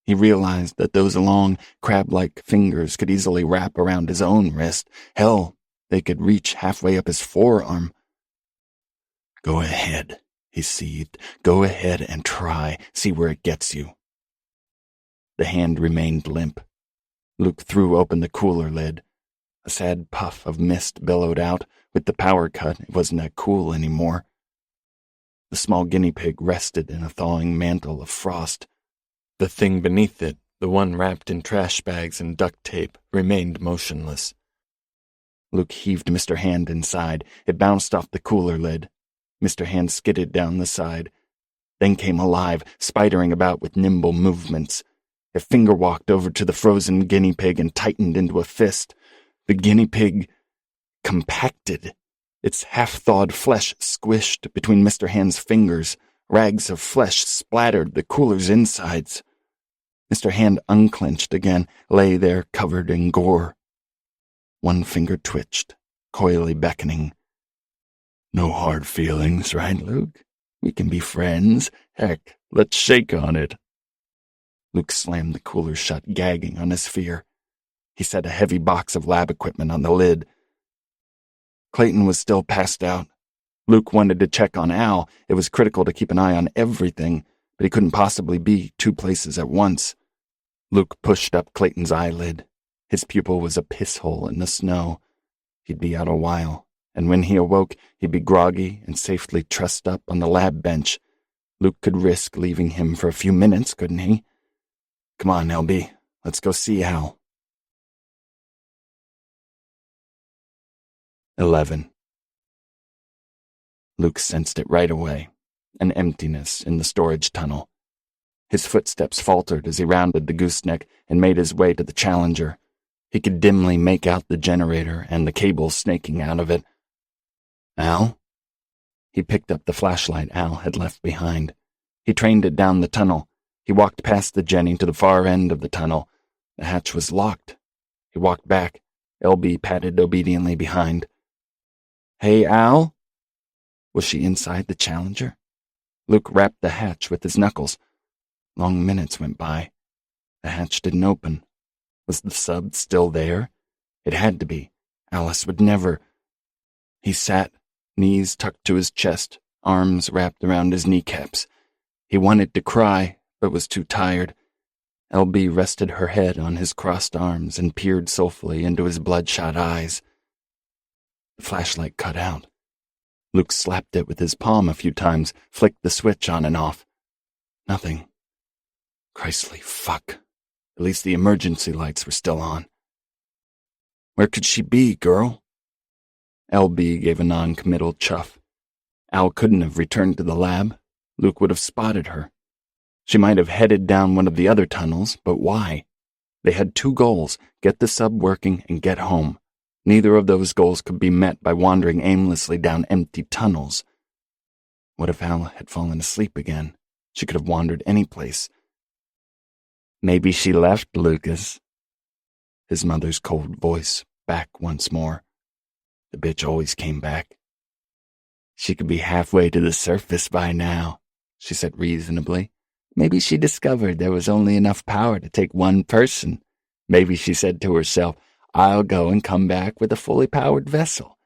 He realized that those long, crab-like fingers could easily wrap around his own wrist. Hell, they could reach halfway up his forearm. "Go ahead," he seethed. "Go ahead and try. See where it gets you." The hand remained limp. Luke threw open the cooler lid. A sad puff of mist billowed out. With the power cut, it wasn't that cool anymore. The small guinea pig rested in a thawing mantle of frost. The thing beneath it, the one wrapped in trash bags and duct tape, remained motionless. Luke heaved Mr. Hand inside. It bounced off the cooler lid. Mr. Hand skidded down the side, then came alive, spidering about with nimble movements. It finger-walked over to the frozen guinea pig and tightened into a fist. The guinea pig compacted. Its half-thawed flesh squished between Mr. Hand's fingers. Rags of flesh splattered the cooler's insides. Mr. Hand unclenched again, lay there covered in gore. One finger twitched, coyly beckoning. "No hard feelings, right, Luke? We can be friends. Heck, let's shake on it." Luke slammed the cooler shut, gagging on his fear. He set a heavy box of lab equipment on the lid. Clayton was still passed out. Luke wanted to check on Al. It was critical to keep an eye on everything, but he couldn't possibly be two places at once. Luke pushed up Clayton's eyelid. His pupil was a piss hole in the snow. He'd be out a while, and when he awoke, he'd be groggy and safely trussed up on the lab bench. Luke could risk leaving him for a few minutes, couldn't he? "Come on, LB. Let's go see Al." 11. Luke sensed it right away, an emptiness in the storage tunnel. His footsteps faltered as he rounded the gooseneck and made his way to the Challenger. He could dimly make out the generator and the cables snaking out of it. "Al?" He picked up the flashlight Al had left behind. He trained it down the tunnel. He walked past the Jenny to the far end of the tunnel. The hatch was locked. He walked back. LB padded obediently behind. "Hey, Al?" Was she inside the Challenger? Luke rapped the hatch with his knuckles. Long minutes went by. The hatch didn't open. Was the sub still there? It had to be. Alice would never. He sat, knees tucked to his chest, arms wrapped around his kneecaps. He wanted to cry, but was too tired. LB rested her head on his crossed arms and peered soulfully into his bloodshot eyes. The flashlight cut out. Luke slapped it with his palm a few times, flicked the switch on and off. Nothing. Christly fuck. At least the emergency lights were still on. "Where could she be, girl?" LB gave a non-committal chuff. Al couldn't have returned to the lab. Luke would have spotted her. She might have headed down one of the other tunnels, but why? They had two goals, get the sub working and get home. Neither of those goals could be met by wandering aimlessly down empty tunnels. What if Al had fallen asleep again? She could have wandered any place. "Maybe she left, Lucas." His mother's cold voice back once more. The bitch always came back. "She could be halfway to the surface by now," she said reasonably. "Maybe she discovered there was only enough power to take one person. Maybe she said to herself, I'll go and come back with a fully powered vessel.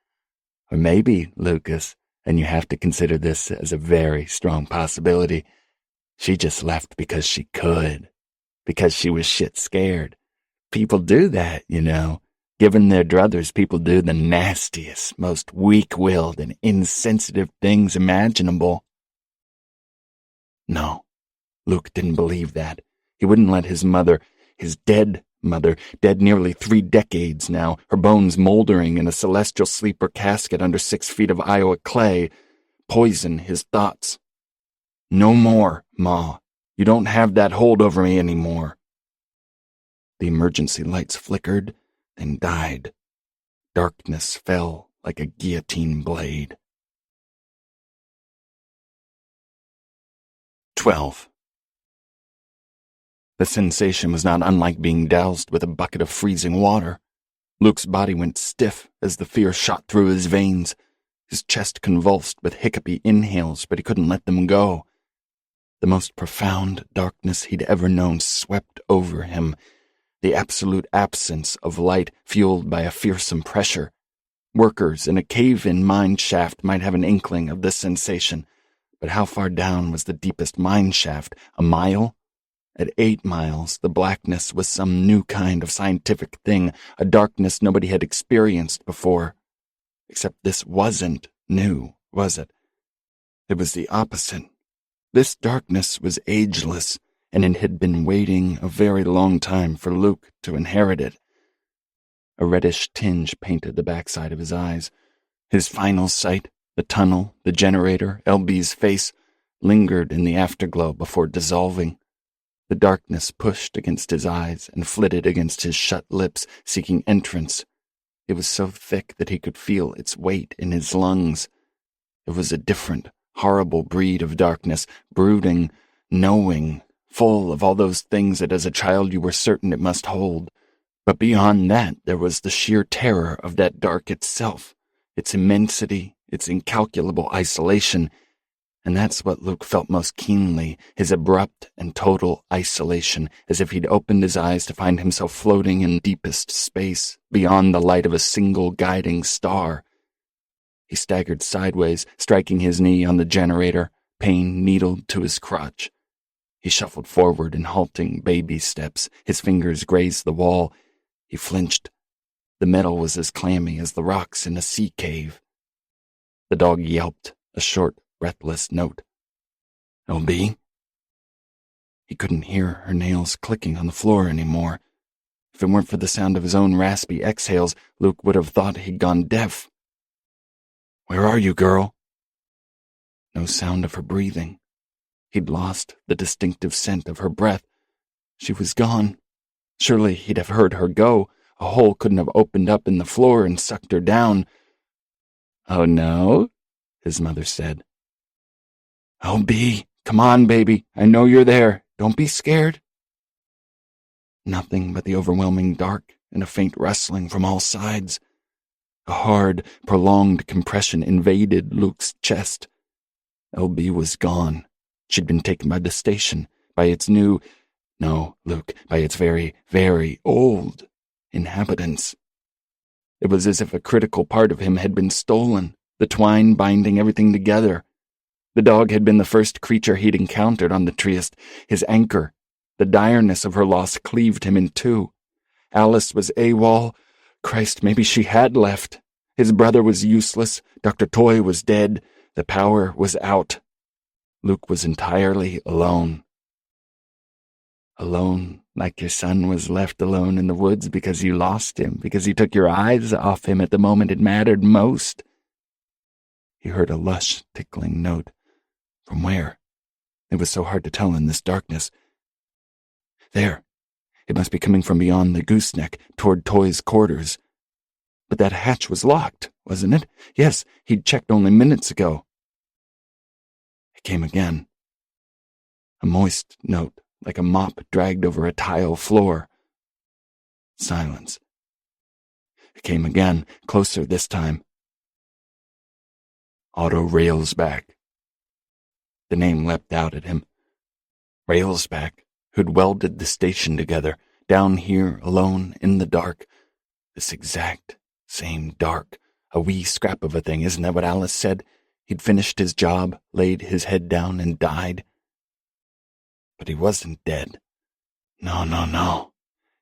Or maybe, Lucas, and you have to consider this as a very strong possibility, she just left because she could, because she was shit scared. People do that, you know. Given their druthers, people do the nastiest, most weak-willed and insensitive things imaginable." No, Luke didn't believe that. He wouldn't let his mother, his dead mother, dead nearly 3 decades now, her bones moldering in a celestial sleeper casket under 6 feet of Iowa clay, poison his thoughts. "No more, Ma. You don't have that hold over me anymore." The emergency lights flickered, then died. Darkness fell like a guillotine blade. 12. The sensation was not unlike being doused with a bucket of freezing water. Luke's body went stiff as the fear shot through his veins. His chest convulsed with hiccupy inhales, but he couldn't let them go. The most profound darkness he'd ever known swept over him, the absolute absence of light fueled by a fearsome pressure. Workers in a cave-in mine shaft might have an inkling of this sensation, but how far down was the deepest mine shaft? A mile? At 8 miles, the blackness was some new kind of scientific thing, a darkness nobody had experienced before. Except this wasn't new, was it? It was the opposite. This darkness was ageless, and it had been waiting a very long time for Luke to inherit it. A reddish tinge painted the backside of his eyes. His final sight, the tunnel, the generator, LB's face, lingered in the afterglow before dissolving. The darkness pushed against his eyes and flitted against his shut lips, seeking entrance. It was so thick that he could feel its weight in his lungs. It was a different, horrible breed of darkness, brooding, knowing, full of all those things that as a child you were certain it must hold. But beyond that there was the sheer terror of that dark itself, its immensity, its incalculable isolation. And that's what Luke felt most keenly, his abrupt and total isolation, as if he'd opened his eyes to find himself floating in deepest space, beyond the light of a single guiding star. He staggered sideways, striking his knee on the generator, pain needled to his crotch. He shuffled forward in halting baby steps, his fingers grazed the wall. He flinched. The metal was as clammy as the rocks in a sea cave. The dog yelped, a short, breathless note. LB? He couldn't hear her nails clicking on the floor anymore. If it weren't for the sound of his own raspy exhales, Luke would have thought he'd gone deaf. Where are you, girl? No sound of her breathing. He'd lost the distinctive scent of her breath. She was gone. Surely he'd have heard her go. A hole couldn't have opened up in the floor and sucked her down. Oh, no? His mother said. LB, come on, baby. I know you're there. Don't be scared. Nothing but the overwhelming dark and a faint rustling from all sides. A hard, prolonged compression invaded Luke's chest. LB was gone. She'd been taken by the station, by its new... No, Luke, by its very, very old inhabitants. It was as if a critical part of him had been stolen, the twine binding everything together. The dog had been the first creature he'd encountered on the Trieste, his anchor. The direness of her loss cleaved him in two. Alice was AWOL. Christ, maybe she had left. His brother was useless. Dr. Toy was dead. The power was out. Luke was entirely alone. Alone, like your son was left alone in the woods because you lost him, because you took your eyes off him at the moment it mattered most. He heard a lush, tickling note. From where? It was so hard to tell in this darkness. There. It must be coming from beyond the gooseneck, toward Toy's quarters. But that hatch was locked, wasn't it? Yes, he'd checked only minutes ago. It came again. A moist note, like a mop dragged over a tile floor. Silence. It came again, closer this time. Otto Railsback. The name leapt out at him. Railsback, who'd welded the station together, down here alone in the dark. This exact same dark. A wee scrap of a thing, isn't that what Alice said? He'd finished his job, laid his head down, and died. But he wasn't dead. No.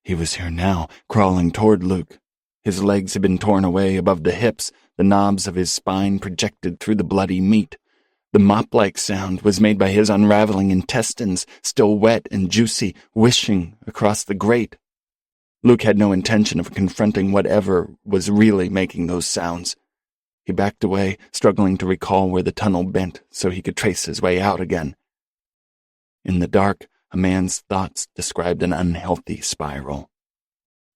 He was here now, crawling toward Luke. His legs had been torn away above the hips, the knobs of his spine projected through the bloody meat. The mop-like sound was made by his unraveling intestines, still wet and juicy, wishing across the grate. Luke had no intention of confronting whatever was really making those sounds. He backed away, struggling to recall where the tunnel bent so he could trace his way out again. In the dark, a man's thoughts described an unhealthy spiral.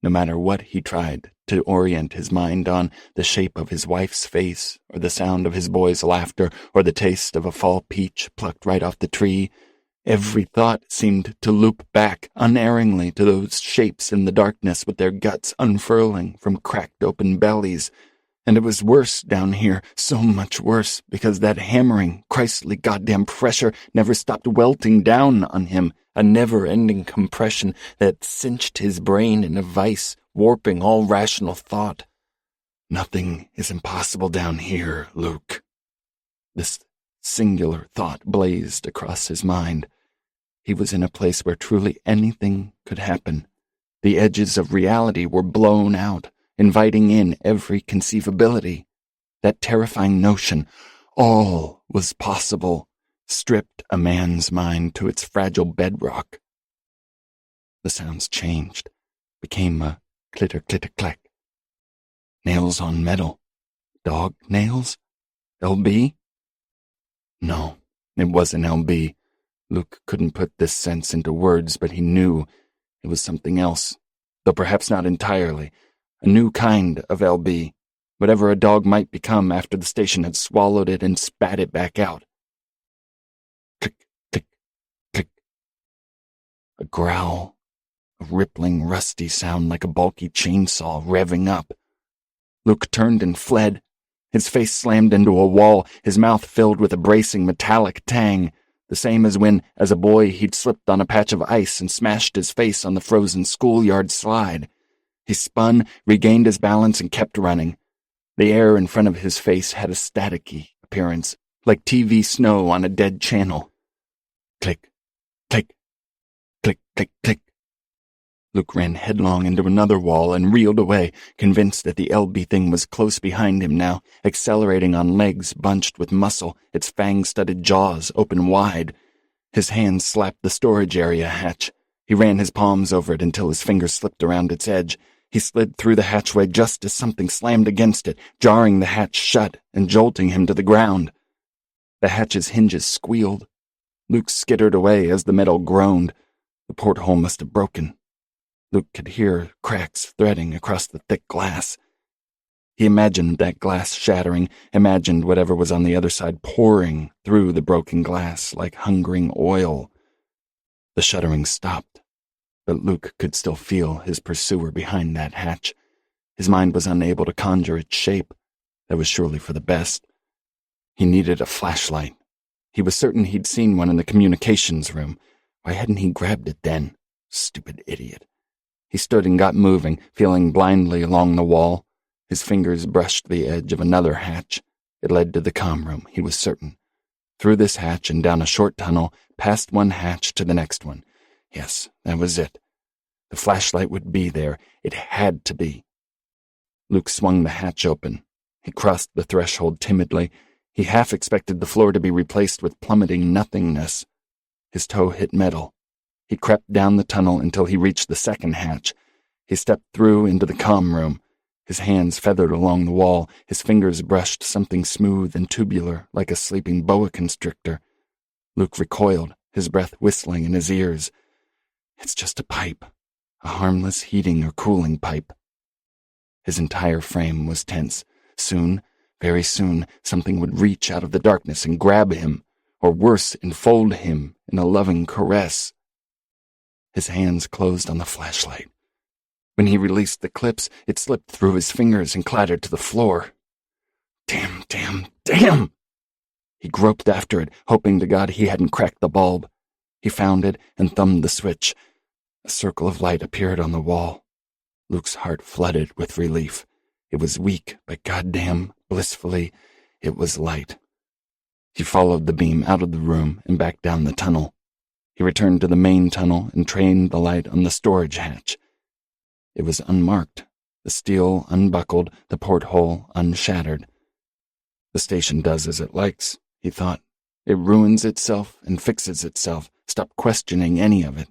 No matter what he tried to orient his mind on, the shape of his wife's face, or the sound of his boy's laughter, or the taste of a fall peach plucked right off the tree, every thought seemed to loop back unerringly to those shapes in the darkness with their guts unfurling from cracked open bellies. And it was worse down here, so much worse, because that hammering, Christly goddamn pressure never stopped welting down on him, a never-ending compression that cinched his brain in a vice, warping all rational thought. Nothing is impossible down here, Luke. This singular thought blazed across his mind. He was in a place where truly anything could happen. The edges of reality were blown out, inviting in every conceivability. That terrifying notion, all was possible, stripped a man's mind to its fragile bedrock. The sounds changed, became a clitter-clitter-clack. Nails on metal. Dog nails? LB? No, it wasn't LB. Luke couldn't put this sense into words, but he knew it was something else, though perhaps not entirely. A new kind of LB, whatever a dog might become after the station had swallowed it and spat it back out. Click, click, click. A growl, a rippling, rusty sound like a bulky chainsaw revving up. Luke turned and fled. His face slammed into a wall, his mouth filled with a bracing metallic tang, the same as when, as a boy, he'd slipped on a patch of ice and smashed his face on the frozen schoolyard slide. He spun, regained his balance, and kept running. The air in front of his face had a staticky appearance, like TV snow on a dead channel. Click, click, click, click, click. Luke ran headlong into another wall and reeled away, convinced that the LB thing was close behind him now, accelerating on legs bunched with muscle, its fang-studded jaws open wide. His hands slapped the storage area hatch. He ran his palms over it until his fingers slipped around its edge. He slid through the hatchway just as something slammed against it, jarring the hatch shut and jolting him to the ground. The hatch's hinges squealed. Luke skittered away as the metal groaned. The porthole must have broken. Luke could hear cracks threading across the thick glass. He imagined that glass shattering, imagined whatever was on the other side pouring through the broken glass like hungering oil. The shuddering stopped, but Luke could still feel his pursuer behind that hatch. His mind was unable to conjure its shape. That was surely for the best. He needed a flashlight. He was certain he'd seen one in the communications room. Why hadn't he grabbed it then? Stupid idiot. He stood and got moving, feeling blindly along the wall. His fingers brushed the edge of another hatch. It led to the comm room, he was certain. Through this hatch and down a short tunnel, past one hatch to the next one. Yes, that was it. The flashlight would be there. It had to be. Luke swung the hatch open. He crossed the threshold timidly. He half expected the floor to be replaced with plummeting nothingness. His toe hit metal. He crept down the tunnel until he reached the second hatch. He stepped through into the comm room. His hands feathered along the wall. His fingers brushed something smooth and tubular, like a sleeping boa constrictor. Luke recoiled, his breath whistling in his ears. It's just a pipe. A harmless heating or cooling pipe. His entire frame was tense. Soon, very soon, something would reach out of the darkness and grab him, or worse, enfold him in a loving caress. His hands closed on the flashlight. When he released the clips, it slipped through his fingers and clattered to the floor. Damn, damn, damn! He groped after it, hoping to God he hadn't cracked the bulb. He found it and thumbed the switch. A circle of light appeared on the wall. Luke's heart flooded with relief. It was weak, but goddamn, blissfully, it was light. He followed the beam out of the room and back down the tunnel. He returned to the main tunnel and trained the light on the storage hatch. It was unmarked, the steel unbuckled, the porthole unshattered. The station does as it likes, he thought. It ruins itself and fixes itself. Stop questioning any of it.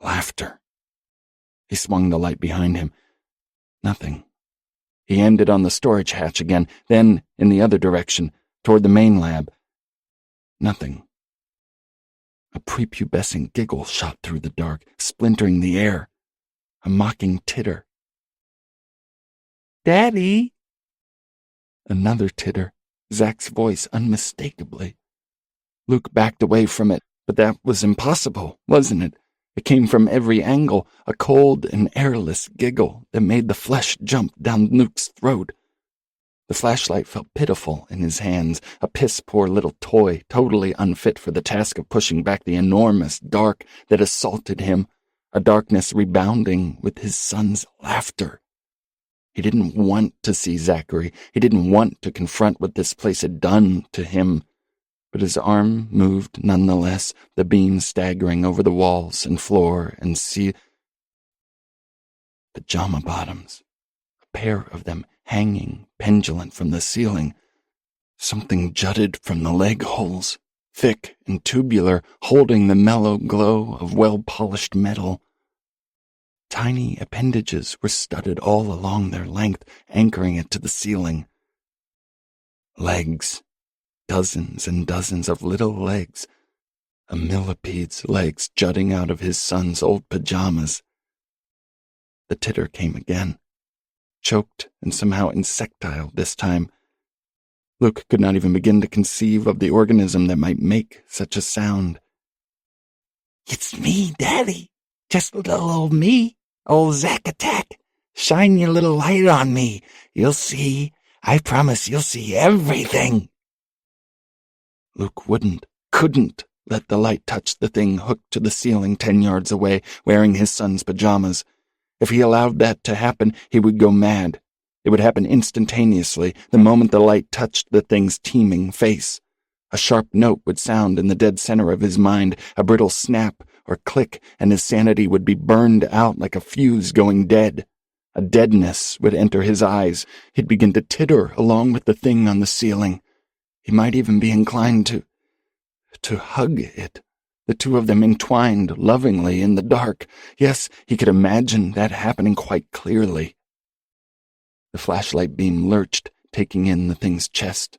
Laughter. He swung the light behind him. Nothing. He ended on the storage hatch again, then in the other direction, toward the main lab. Nothing. A prepubescent giggle shot through the dark, splintering the air. A mocking titter. Daddy! Another titter, Zach's voice unmistakably. Luke backed away from it, but that was impossible, wasn't it? It came from every angle, a cold and airless giggle that made the flesh jump down Luke's throat. The flashlight felt pitiful in his hands, a piss-poor little toy, totally unfit for the task of pushing back the enormous dark that assaulted him, a darkness rebounding with his son's laughter. He didn't want to see Zachary. He didn't want to confront what this place had done to him. but his arm moved nonetheless, the beam staggering over the walls and floor and pajama bottoms, a pair of them hanging pendulant from the ceiling. Something jutted from the leg holes, thick and tubular, holding the mellow glow of well-polished metal. Tiny appendages were studded all along their length, anchoring it to the ceiling. Legs, dozens and dozens of little legs, a millipede's legs jutting out of his son's old pajamas. The titter came again, choked and somehow insectile this time. Luke could not even begin to conceive of the organism that might make such a sound. "It's me, Daddy. Just little old me. Old Zack Attack. Shine your little light on me. You'll see. I promise you'll see everything." Luke couldn't let the light touch the thing hooked to the ceiling 10 yards away, wearing his son's pajamas. If he allowed that to happen, he would go mad. It would happen instantaneously, the moment the light touched the thing's teeming face. A sharp note would sound in the dead center of his mind, a brittle snap or click, and his sanity would be burned out like a fuse going dead. A deadness would enter his eyes. He'd begin to titter along with the thing on the ceiling. He might even be inclined to hug it, the two of them entwined lovingly in the dark. Yes, he could imagine that happening quite clearly. The flashlight beam lurched, taking in the thing's chest.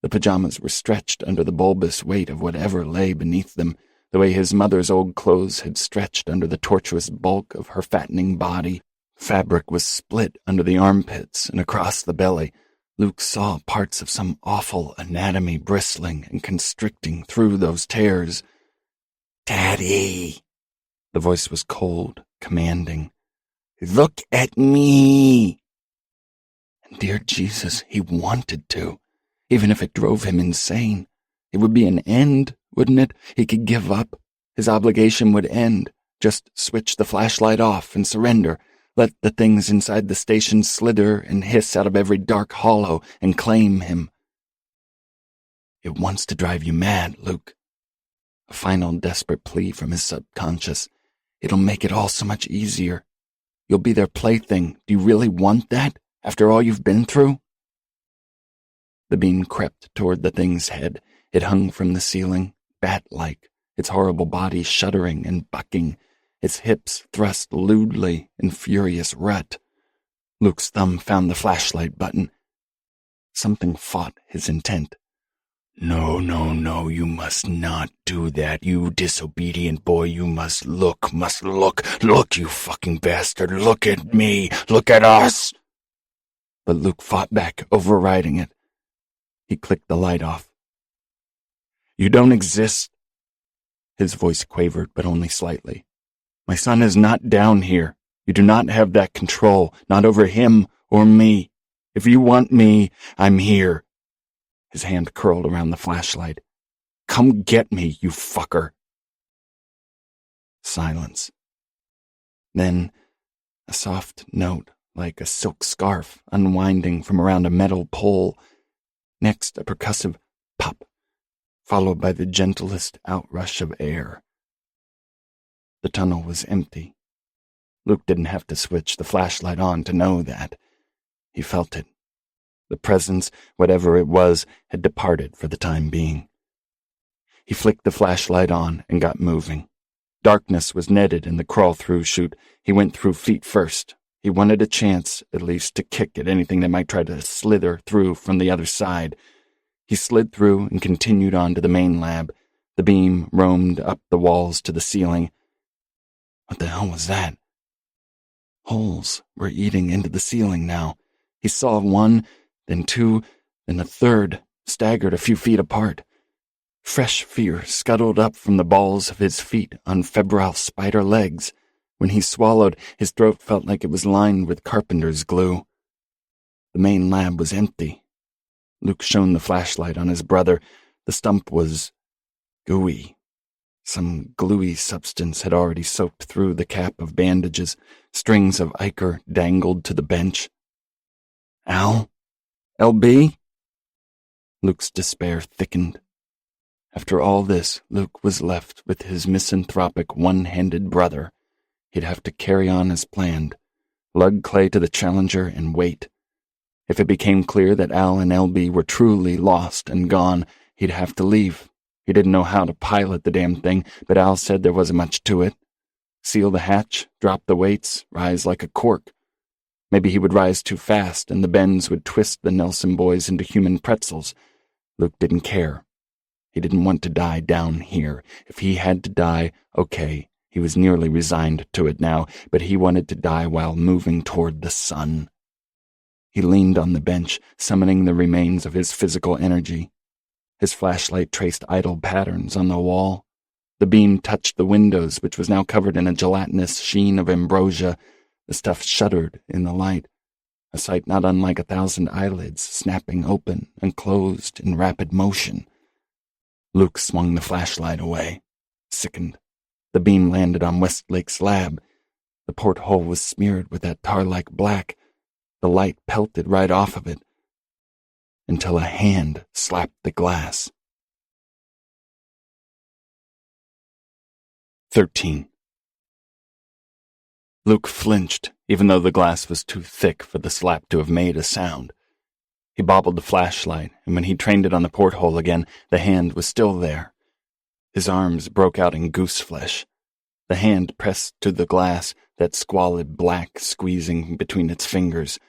The pajamas were stretched under the bulbous weight of whatever lay beneath them, the way his mother's old clothes had stretched under the tortuous bulk of her fattening body. Fabric was split under the armpits and across the belly. Luke saw parts of some awful anatomy bristling and constricting through those tears. "Daddy," the voice was cold, commanding. "Look at me." And dear Jesus, he wanted to, even if it drove him insane. It would be an end, wouldn't it? He could give up. His obligation would end. Just switch the flashlight off and surrender. Let the things inside the station slither and hiss out of every dark hollow and claim him. It wants to drive you mad, Luke. A final desperate plea from his subconscious. It'll make it all so much easier. You'll be their plaything. Do you really want that, after all you've been through? The beam crept toward the thing's head. It hung from the ceiling, bat-like, its horrible body shuddering and bucking, its hips thrust lewdly in furious rut. Luke's thumb found the flashlight button. Something fought his intent. No, you must not do that, you disobedient boy. You must look, look, you fucking bastard. Look at me, look at us. But Luke fought back, overriding it. He clicked the light off. You don't exist. His voice quavered, but only slightly. My son is not down here. You do not have that control, not over him or me. If you want me, I'm here. His hand curled around the flashlight. Come get me, you fucker. Silence. Then a soft note, like a silk scarf unwinding from around a metal pole. Next, a percussive pop, followed by the gentlest outrush of air. The tunnel was empty. Luke didn't have to switch the flashlight on to know that. He felt it. The presence, whatever it was, had departed for the time being. He flicked the flashlight on and got moving. Darkness was netted in the crawl-through chute. He went through feet first. He wanted a chance, at least, to kick at anything that might try to slither through from the other side. He slid through and continued on to the main lab. The beam roamed up the walls to the ceiling. What the hell was that? Holes were eating into the ceiling now. He saw one, then two, then a third, staggered a few feet apart. Fresh fear scuttled up from the balls of his feet on febrile spider legs. When he swallowed, his throat felt like it was lined with carpenter's glue. The main lab was empty. Luke shone the flashlight on his brother. The stump was gooey. Some gluey substance had already soaked through the cap of bandages. Strings of ichor dangled to the bench. Al? LB? Luke's despair thickened. After all this, Luke was left with his misanthropic one-handed brother. He'd have to carry on as planned, lug Clay to the Challenger and wait. If it became clear that Al and LB were truly lost and gone, he'd have to leave. He didn't know how to pilot the damn thing, but Al said there wasn't much to it. Seal the hatch, drop the weights, rise like a cork. Maybe he would rise too fast and the bends would twist the Nelson boys into human pretzels. Luke didn't care. He didn't want to die down here. If he had to die, okay, he was nearly resigned to it now, but he wanted to die while moving toward the sun. He leaned on the bench, summoning the remains of his physical energy. His flashlight traced idle patterns on the wall. The beam touched the windows, which was now covered in a gelatinous sheen of ambrosia. The stuff shuddered in the light, a sight not unlike 1,000 eyelids snapping open and closed in rapid motion. Luke swung the flashlight away, sickened. The beam landed on Westlake's lab. The porthole was smeared with that tar-like black. The light pelted right off of it, until a hand slapped the glass. 13. Luke flinched, even though the glass was too thick for the slap to have made a sound. He bobbled the flashlight, and when he trained it on the porthole again, the hand was still there. His arms broke out in goose flesh. The hand pressed to the glass, that squalid black squeezing between its fingers.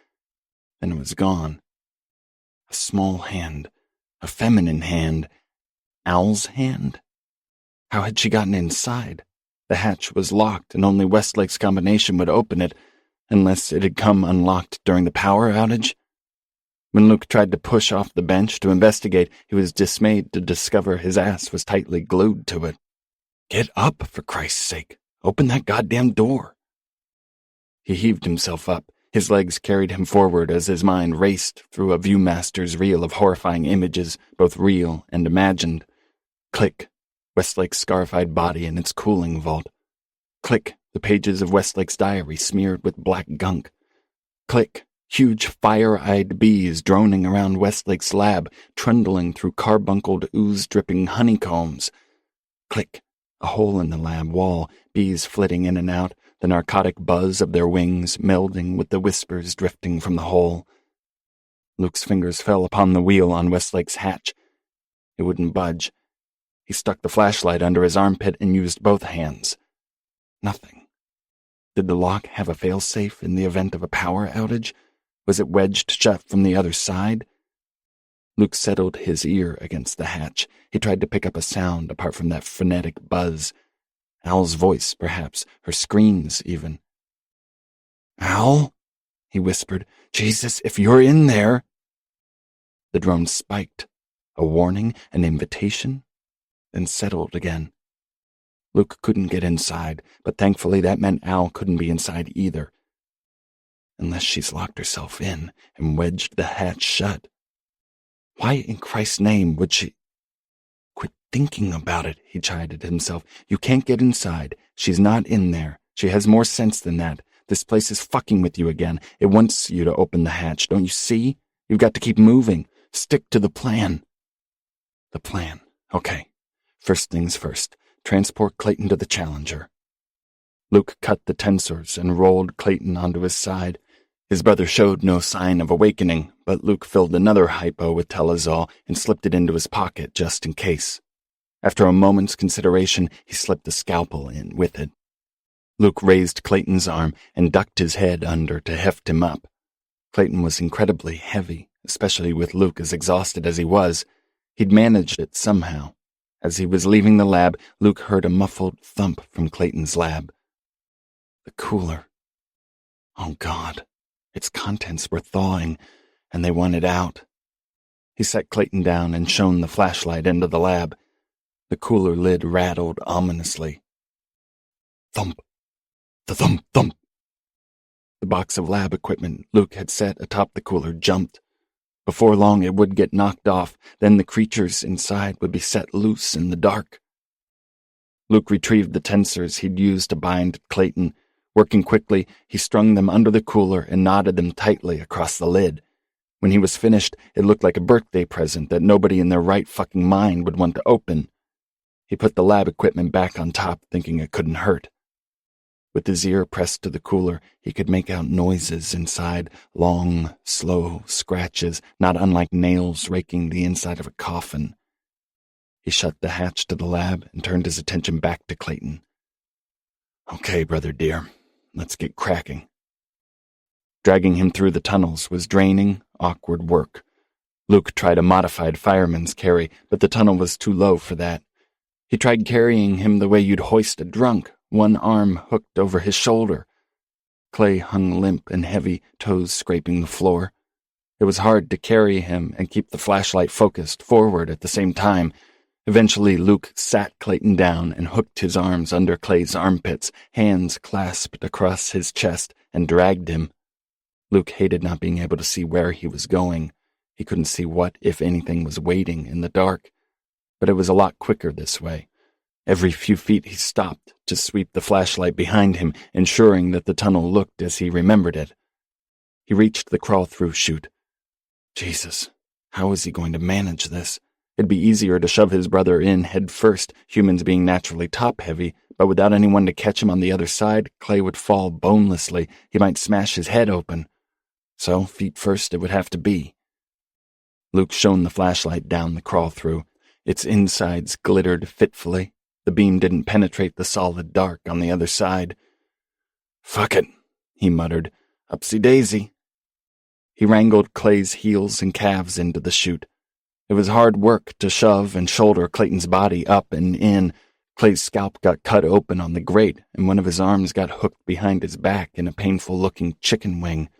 Then it was gone. A small hand, a feminine hand. Al's hand? How had she gotten inside? The hatch was locked, and only Westlake's combination would open it, unless it had come unlocked during the power outage. When Luke tried to push off the bench to investigate, he was dismayed to discover his ass was tightly glued to it. Get up, for Christ's sake. Open that goddamn door. He heaved himself up. His legs carried him forward as his mind raced through a viewmaster's reel of horrifying images, both real and imagined. Click, Westlake's scarified body in its cooling vault. Click, the pages of Westlake's diary smeared with black gunk. Click, huge fire-eyed bees droning around Westlake's lab, trundling through carbuncled, ooze-dripping honeycombs. Click, a hole in the lab wall, bees flitting in and out, the narcotic buzz of their wings melding with the whispers drifting from the hole. Luke's fingers fell upon the wheel on Westlake's hatch. It wouldn't budge. He stuck the flashlight under his armpit and used both hands. Nothing. Did the lock have a failsafe in the event of a power outage? Was it wedged shut from the other side? Luke settled his ear against the hatch. He tried to pick up a sound apart from that frenetic buzz. Al's voice, perhaps, her screams even. Al? He whispered. Jesus, if you're in there. The drone spiked. A warning, an invitation, then settled again. Luke couldn't get inside, but thankfully that meant Al couldn't be inside either. Unless she's locked herself in and wedged the hatch shut. Why in Christ's name would she... Quit thinking about it, he chided himself. You can't get inside. She's not in there. She has more sense than that. This place is fucking with you again. It wants you to open the hatch, don't you see? You've got to keep moving. Stick to the plan. The plan. Okay. First things first. Transport Clayton to the Challenger. Luke cut the tensors and rolled Clayton onto his side. His brother showed no sign of awakening, but Luke filled another hypo with Telazol and slipped it into his pocket just in case. After a moment's consideration, he slipped the scalpel in with it. Luke raised Clayton's arm and ducked his head under to heft him up. Clayton was incredibly heavy, especially with Luke as exhausted as he was. He'd managed it somehow. As he was leaving the lab, Luke heard a muffled thump from Clayton's lab. The cooler. Oh, God. Its contents were thawing, and they wanted out. He set Clayton down and shone the flashlight into the lab. The cooler lid rattled ominously. Thump. The thump, thump. The box of lab equipment Luke had set atop the cooler jumped. Before long it would get knocked off, then the creatures inside would be set loose in the dark. Luke retrieved the tensors he'd used to bind Clayton. Working quickly, he strung them under the cooler and knotted them tightly across the lid. When he was finished, it looked like a birthday present that nobody in their right fucking mind would want to open. He put the lab equipment back on top, thinking it couldn't hurt. With his ear pressed to the cooler, he could make out noises inside, long, slow scratches, not unlike nails raking the inside of a coffin. He shut the hatch to the lab and turned his attention back to Clayton. "Okay, brother dear, let's get cracking." Dragging him through the tunnels was draining, awkward work. Luke tried a modified fireman's carry, but the tunnel was too low for that. He tried carrying him the way you'd hoist a drunk, one arm hooked over his shoulder. Clay hung limp and heavy, toes scraping the floor. It was hard to carry him and keep the flashlight focused forward at the same time. Eventually, Luke sat Clayton down and hooked his arms under Clay's armpits, hands clasped across his chest, and dragged him. Luke hated not being able to see where he was going. He couldn't see what, if anything, was waiting in the dark. But it was a lot quicker this way. Every few feet he stopped to sweep the flashlight behind him, ensuring that the tunnel looked as he remembered it. He reached the crawl-through chute. Jesus, how was he going to manage this? It'd be easier to shove his brother in head first, humans being naturally top-heavy, but without anyone to catch him on the other side, Clay would fall bonelessly. He might smash his head open. So, feet first it would have to be. Luke shone the flashlight down the crawl-through. Its insides glittered fitfully. The beam didn't penetrate the solid dark on the other side. "Fuck it," he muttered. "Upsy-daisy." He wrangled Clay's heels and calves into the chute. It was hard work to shove and shoulder Clayton's body up and in. Clay's scalp got cut open on the grate, and one of his arms got hooked behind his back in a painful-looking chicken wing.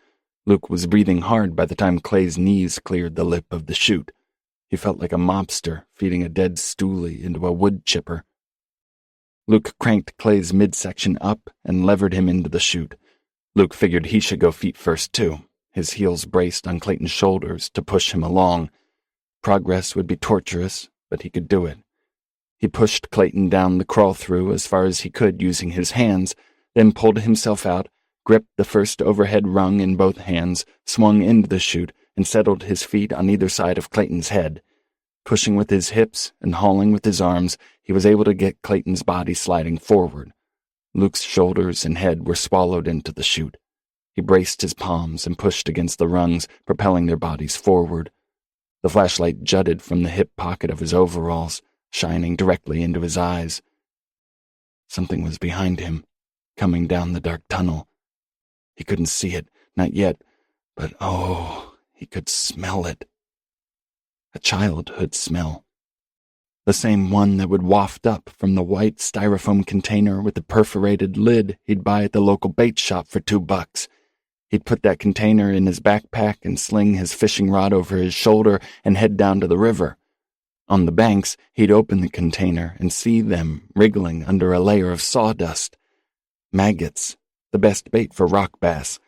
Luke was breathing hard by the time Clay's knees cleared the lip of the chute. He felt like a mobster feeding a dead stoolie into a wood chipper. Luke cranked Clay's midsection up and levered him into the chute. Luke figured he should go feet first, too, his heels braced on Clayton's shoulders to push him along. Progress would be torturous, but he could do it. He pushed Clayton down the crawl-through as far as he could using his hands, then pulled himself out, gripped the first overhead rung in both hands, swung into the chute, and settled his feet on either side of Clayton's head. Pushing with his hips and hauling with his arms, he was able to get Clayton's body sliding forward. Luke's shoulders and head were swallowed into the chute. He braced his palms and pushed against the rungs, propelling their bodies forward. The flashlight jutted from the hip pocket of his overalls, shining directly into his eyes. Something was behind him, coming down the dark tunnel. He couldn't see it, not yet, but oh, he could smell it. A childhood smell. The same one that would waft up from the white styrofoam container with the perforated lid he'd buy at the local bait shop for $2. He'd put that container in his backpack and sling his fishing rod over his shoulder and head down to the river. On the banks, he'd open the container and see them wriggling under a layer of sawdust. Maggots, the best bait for rock bass.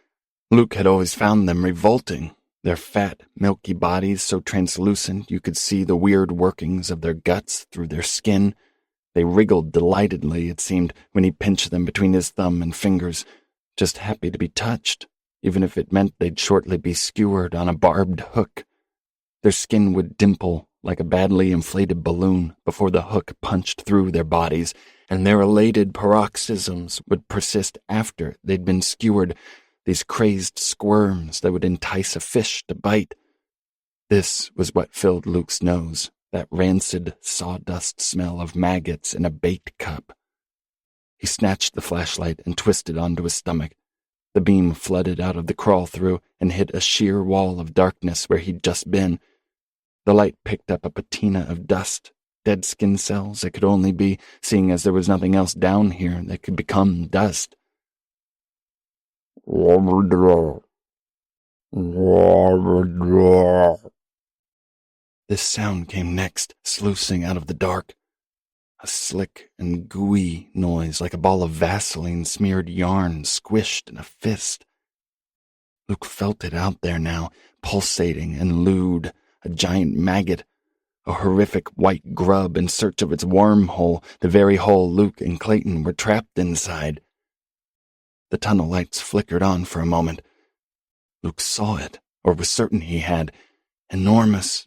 Luke had always found them revolting, their fat, milky bodies so translucent you could see the weird workings of their guts through their skin. They wriggled delightedly, it seemed, when he pinched them between his thumb and fingers, just happy to be touched, even if it meant they'd shortly be skewered on a barbed hook. Their skin would dimple like a badly inflated balloon before the hook punched through their bodies, and their elated paroxysms would persist after they'd been skewered, these crazed squirms that would entice a fish to bite. This was what filled Luke's nose, that rancid sawdust smell of maggots in a bait cup. He snatched the flashlight and twisted onto his stomach. The beam flooded out of the crawl-through and hit a sheer wall of darkness where he'd just been. The light picked up a patina of dust, dead skin cells it could only be, seeing as there was nothing else down here that could become dust. This sound came next, sluicing out of the dark. A slick and gooey noise like a ball of Vaseline-smeared yarn squished in a fist. Luke felt it out there now, pulsating and lewd, a giant maggot, a horrific white grub in search of its wormhole, the very hole Luke and Clayton were trapped inside. The tunnel lights flickered on for a moment. Luke saw it, or was certain he had. Enormous.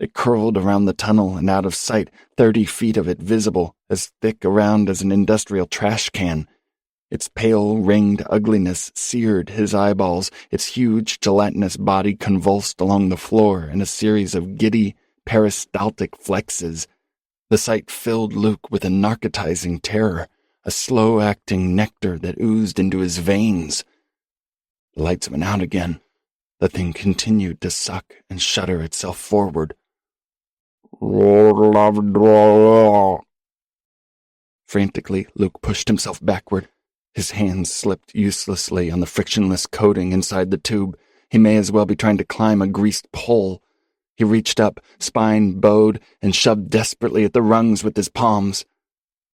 It curled around the tunnel and out of sight, 30 feet of it visible, as thick around as an industrial trash can. Its pale, ringed ugliness seared his eyeballs. Its huge, gelatinous body convulsed along the floor in a series of giddy, peristaltic flexes. The sight filled Luke with a narcotizing terror, a slow-acting nectar that oozed into his veins. The lights went out again. The thing continued to suck and shudder itself forward. Frantically, Luke pushed himself backward. His hands slipped uselessly on the frictionless coating inside the tube. He may as well be trying to climb a greased pole. He reached up, spine bowed, and shoved desperately at the rungs with his palms.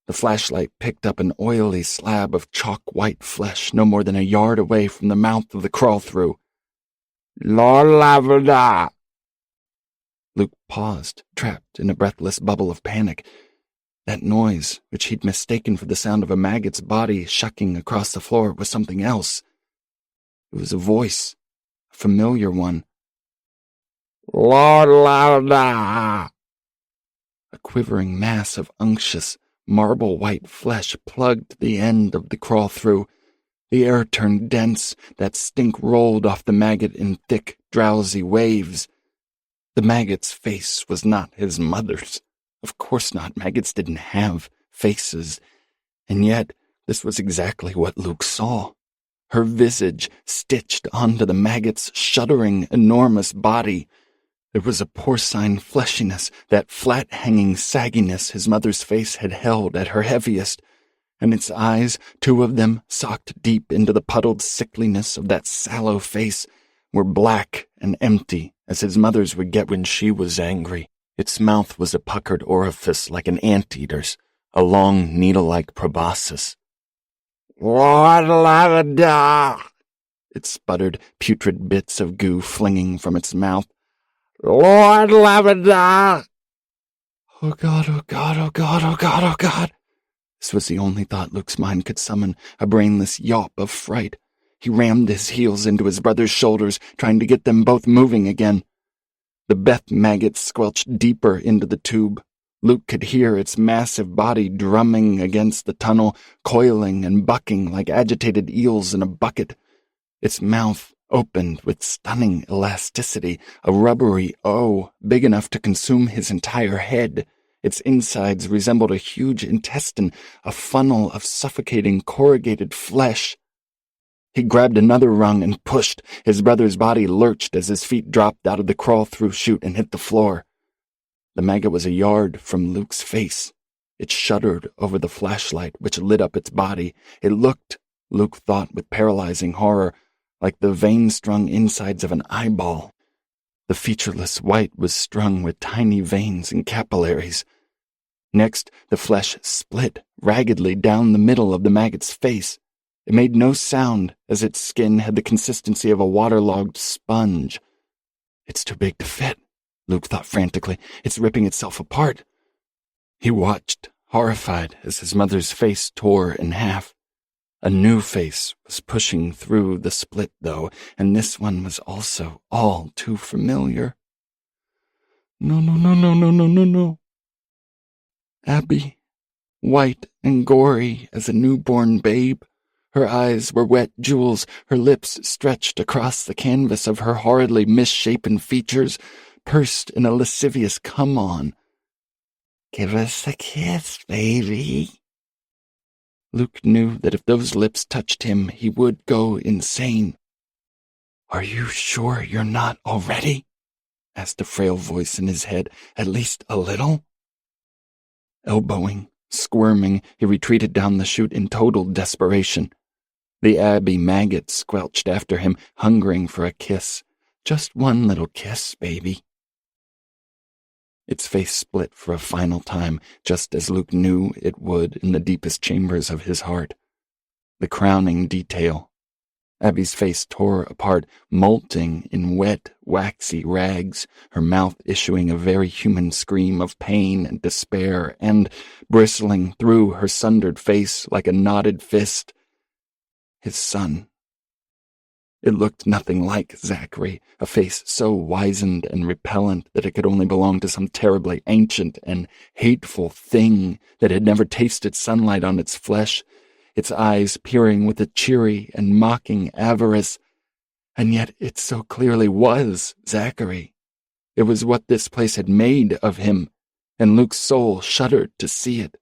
The flashlight picked up an oily slab of chalk-white flesh no more than a yard away from the mouth of the crawl-through. La-la-la-da! Luke paused, trapped in a breathless bubble of panic. That noise, which he'd mistaken for the sound of a maggot's body shucking across the floor, was something else. It was a voice, a familiar one. La-la-la! A quivering mass of unctuous, marble-white flesh plugged the end of the crawl-through. The air turned dense, that stink rolled off the maggot in thick, drowsy waves. The maggot's face was not his mother's. Of course not. Maggots didn't have faces. And yet, this was exactly what Luke saw. Her visage stitched onto the maggot's shuddering, enormous body. There was a porcine fleshiness, that flat-hanging sagginess his mother's face had held at her heaviest, and its eyes, 2 of them, socked deep into the puddled sickliness of that sallow face, were black and empty as his mother's would get when she was angry. Its mouth was a puckered orifice like an anteater's, a long needle-like proboscis. "Wa-la-la-da!" It sputtered, putrid bits of goo flinging from its mouth. "Lord-la-da!" Oh God, oh God, oh God, oh God, oh God. This was the only thought Luke's mind could summon, a brainless yawp of fright. He rammed his heels into his brother's shoulders, trying to get them both moving again. The Beth maggot squelched deeper into the tube. Luke could hear its massive body drumming against the tunnel, coiling and bucking like agitated eels in a bucket. Its mouth opened with stunning elasticity, a rubbery O big enough to consume his entire head. Its insides resembled a huge intestine, a funnel of suffocating corrugated flesh. He grabbed another rung and pushed. His brother's body lurched as his feet dropped out of the crawl-through chute and hit the floor. The maggot was a yard from Luke's face. It shuddered over the flashlight which lit up its body. It looked, Luke thought with paralyzing horror, like the vein-strung insides of an eyeball. The featureless white was strung with tiny veins and capillaries. Next, the flesh split raggedly down the middle of the maggot's face. It made no sound, as its skin had the consistency of a waterlogged sponge. It's too big to fit, Luke thought frantically. It's ripping itself apart. He watched, horrified, as his mother's face tore in half. A new face was pushing through the split, though, and this one was also all too familiar. No, no, no, no, no, no, no, no. Abby, white and gory as a newborn babe. Her eyes were wet jewels, her lips stretched across the canvas of her horridly misshapen features, pursed in a lascivious come-on. "Give us a kiss, baby." Luke knew that if those lips touched him, he would go insane. "Are you sure you're not already?" asked a frail voice in his head. "At least a little?" Elbowing, squirming, he retreated down the chute in total desperation. The Abby maggot squelched after him, hungering for a kiss. "Just one little kiss, baby." Its face split for a final time, just as Luke knew it would in the deepest chambers of his heart. The crowning detail. Abby's face tore apart, molting in wet, waxy rags, her mouth issuing a very human scream of pain and despair, and, bristling through her sundered face like a knotted fist, his son. It looked nothing like Zachary, a face so wizened and repellent that it could only belong to some terribly ancient and hateful thing that had never tasted sunlight on its flesh, its eyes peering with a cheery and mocking avarice. And yet it so clearly was Zachary. It was what this place had made of him, and Luke's soul shuddered to see it.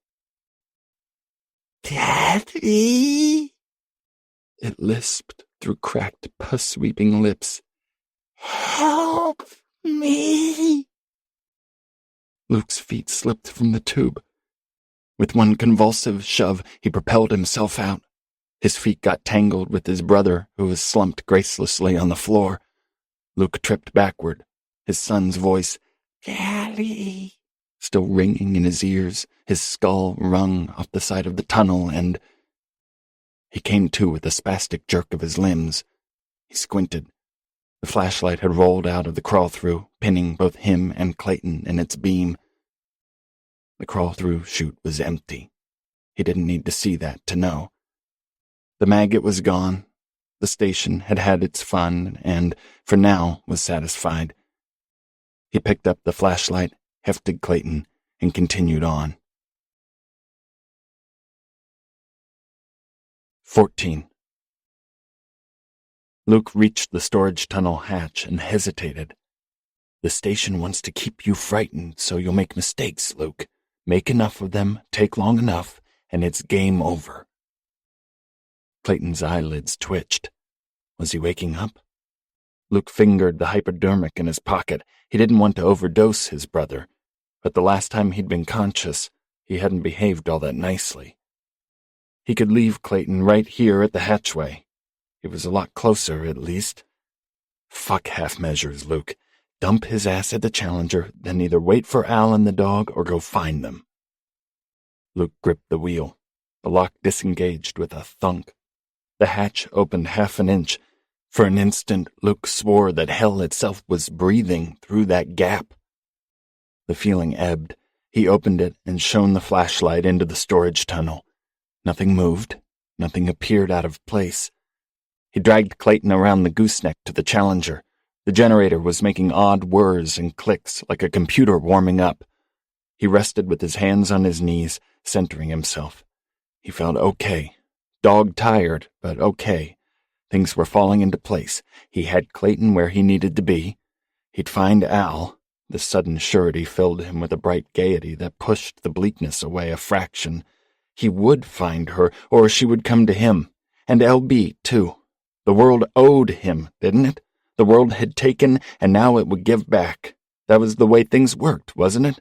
"Daddy?" It lisped through cracked, pus-sweeping lips. "Help me!" Luke's feet slipped from the tube. With one convulsive shove, he propelled himself out. His feet got tangled with his brother, who was slumped gracelessly on the floor. Luke tripped backward, his son's voice, "Daddy," still ringing in his ears, his skull wrung off the side of the tunnel, and he came to with a spastic jerk of his limbs. He squinted. The flashlight had rolled out of the crawl-through, pinning both him and Clayton in its beam. The crawl-through chute was empty. He didn't need to see that to know. The maggot was gone. The station had had its fun and, for now, was satisfied. He picked up the flashlight, hefted Clayton, and continued on. 14. Luke reached the storage tunnel hatch and hesitated. "The station wants to keep you frightened so you'll make mistakes, Luke. Make enough of them, take long enough, and it's game over." Clayton's eyelids twitched. Was he waking up? Luke fingered the hypodermic in his pocket. He didn't want to overdose his brother, but the last time he'd been conscious, he hadn't behaved all that nicely. He could leave Clayton right here at the hatchway. It was a lot closer, at least. Fuck half measures, Luke. Dump his ass at the Challenger, then either wait for Al and the dog or go find them. Luke gripped the wheel. The lock disengaged with a thunk. The hatch opened half an inch. For an instant, Luke swore that hell itself was breathing through that gap. The feeling ebbed. He opened it and shone the flashlight into the storage tunnel. Nothing moved. Nothing appeared out of place. He dragged Clayton around the gooseneck to the Challenger. The generator was making odd whirs and clicks like a computer warming up. He rested with his hands on his knees, centering himself. He felt okay. Dog-tired, but okay. Things were falling into place. He had Clayton where he needed to be. He'd find Al. The sudden surety filled him with a bright gaiety that pushed the bleakness away a fraction. He would find her, or she would come to him. And LB, too. The world owed him, didn't it? The world had taken, and now it would give back. That was the way things worked, wasn't it?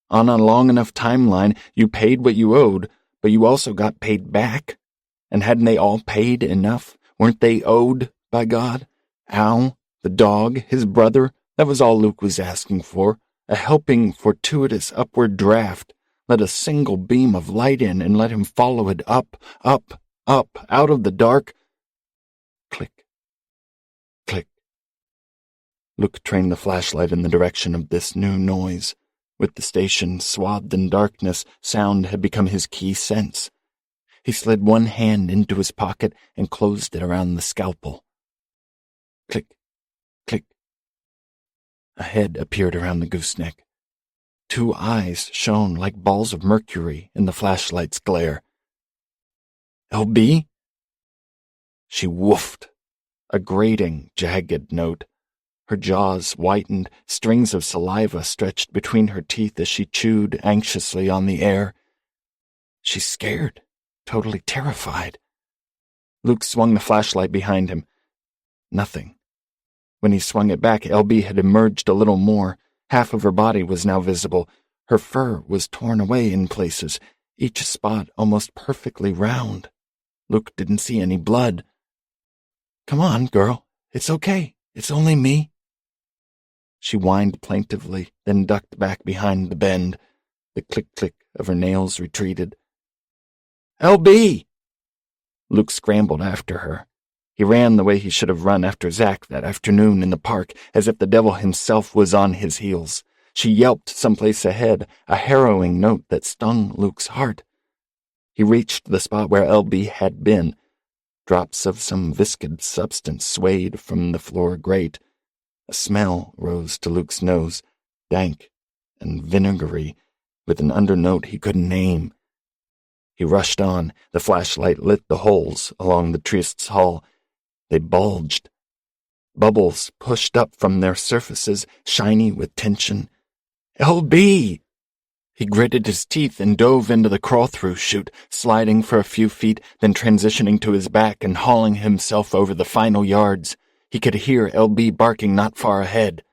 On a long enough timeline, you paid what you owed, but you also got paid back. And hadn't they all paid enough? Weren't they owed by God? Al, the dog, his brother, that was all Luke was asking for. A helping, fortuitous upward draft. Let a single beam of light in and let him follow it up, up, up, out of the dark. Click, click. Luke trained the flashlight in the direction of this new noise. With the station swathed in darkness, sound had become his key sense. He slid one hand into his pocket and closed it around the scalpel. Click, click. A head appeared around the gooseneck. Two eyes shone like balls of mercury in the flashlight's glare. "LB?" She woofed, a grating, jagged note. Her jaws whitened, strings of saliva stretched between her teeth as she chewed anxiously on the air. She's scared, totally terrified. Luke swung the flashlight behind him. Nothing. When he swung it back, LB had emerged a little more. Half of her body was now visible. Her fur was torn away in places, each spot almost perfectly round. Luke didn't see any blood. "Come on, girl. It's okay. It's only me." She whined plaintively, then ducked back behind the bend. The click-click of her nails retreated. "LB!" Luke scrambled after her. He ran the way he should have run after Zach that afternoon in the park, as if the devil himself was on his heels. She yelped someplace ahead, a harrowing note that stung Luke's heart. He reached the spot where LB had been. Drops of some viscid substance swayed from the floor grate. A smell rose to Luke's nose, dank and vinegary, with an undernote he couldn't name. He rushed on. The flashlight lit the holes along the trist's hull. They bulged. Bubbles pushed up from their surfaces, shiny with tension. "LB!" He gritted his teeth and dove into the crawl-through chute, sliding for a few feet, then transitioning to his back and hauling himself over the final yards. He could hear LB barking not far ahead.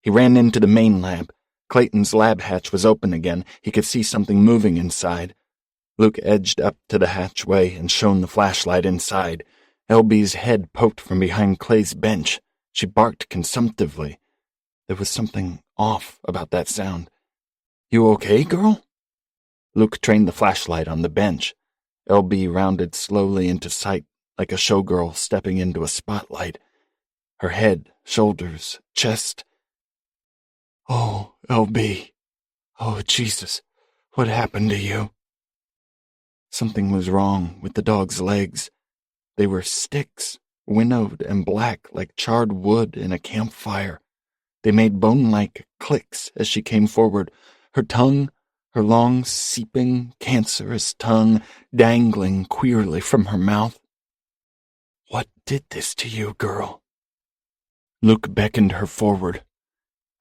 He ran into the main lab. Clayton's lab hatch was open again. He could see something moving inside. Luke edged up to the hatchway and shone the flashlight inside. LB's head poked from behind Clay's bench. She barked consumptively. There was something off about that sound. "You okay, girl?" Luke trained the flashlight on the bench. LB rounded slowly into sight, like a showgirl stepping into a spotlight. Her head, shoulders, chest. "Oh, LB. Oh, Jesus. What happened to you?" Something was wrong with the dog's legs. They were sticks, winnowed and black like charred wood in a campfire. They made bone-like clicks as she came forward, her tongue, her long, seeping, cancerous tongue, dangling queerly from her mouth. "What did this to you, girl?" Luke beckoned her forward.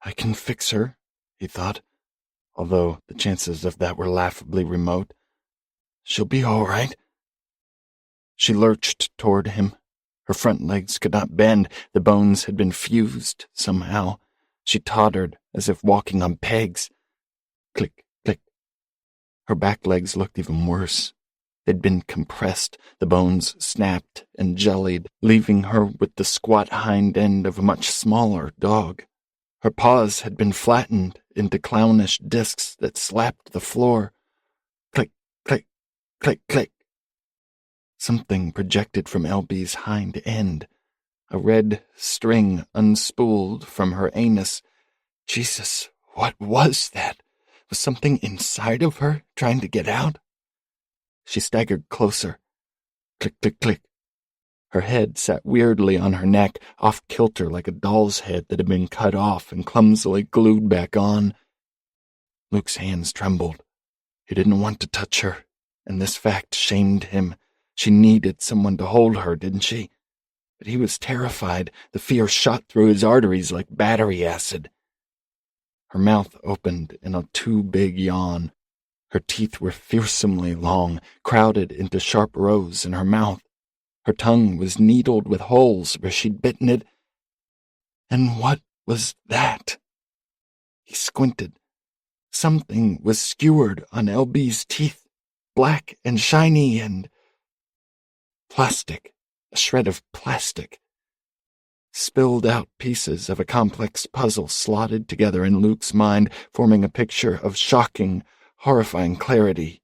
"I can fix her," he thought, although the chances of that were laughably remote. "She'll be all right." She lurched toward him. Her front legs could not bend. The bones had been fused somehow. She tottered as if walking on pegs. Click, click. Her back legs looked even worse. They'd been compressed. The bones snapped and jellied, leaving her with the squat hind end of a much smaller dog. Her paws had been flattened into clownish discs that slapped the floor. Click, click, click, click. Something projected from LB's hind end. A red string unspooled from her anus. Jesus, what was that? Was something inside of her trying to get out? She staggered closer. Click, click, click. Her head sat weirdly on her neck, off-kilter like a doll's head that had been cut off and clumsily glued back on. Luke's hands trembled. He didn't want to touch her, and this fact shamed him. She needed someone to hold her, didn't she? But he was terrified. The fear shot through his arteries like battery acid. Her mouth opened in a too big yawn. Her teeth were fearsomely long, crowded into sharp rows in her mouth. Her tongue was needled with holes where she'd bitten it. And what was that? He squinted. Something was skewered on LB's teeth, black and shiny and plastic, a shred of plastic. Spilled out pieces of a complex puzzle slotted together in Luke's mind, forming a picture of shocking, horrifying clarity.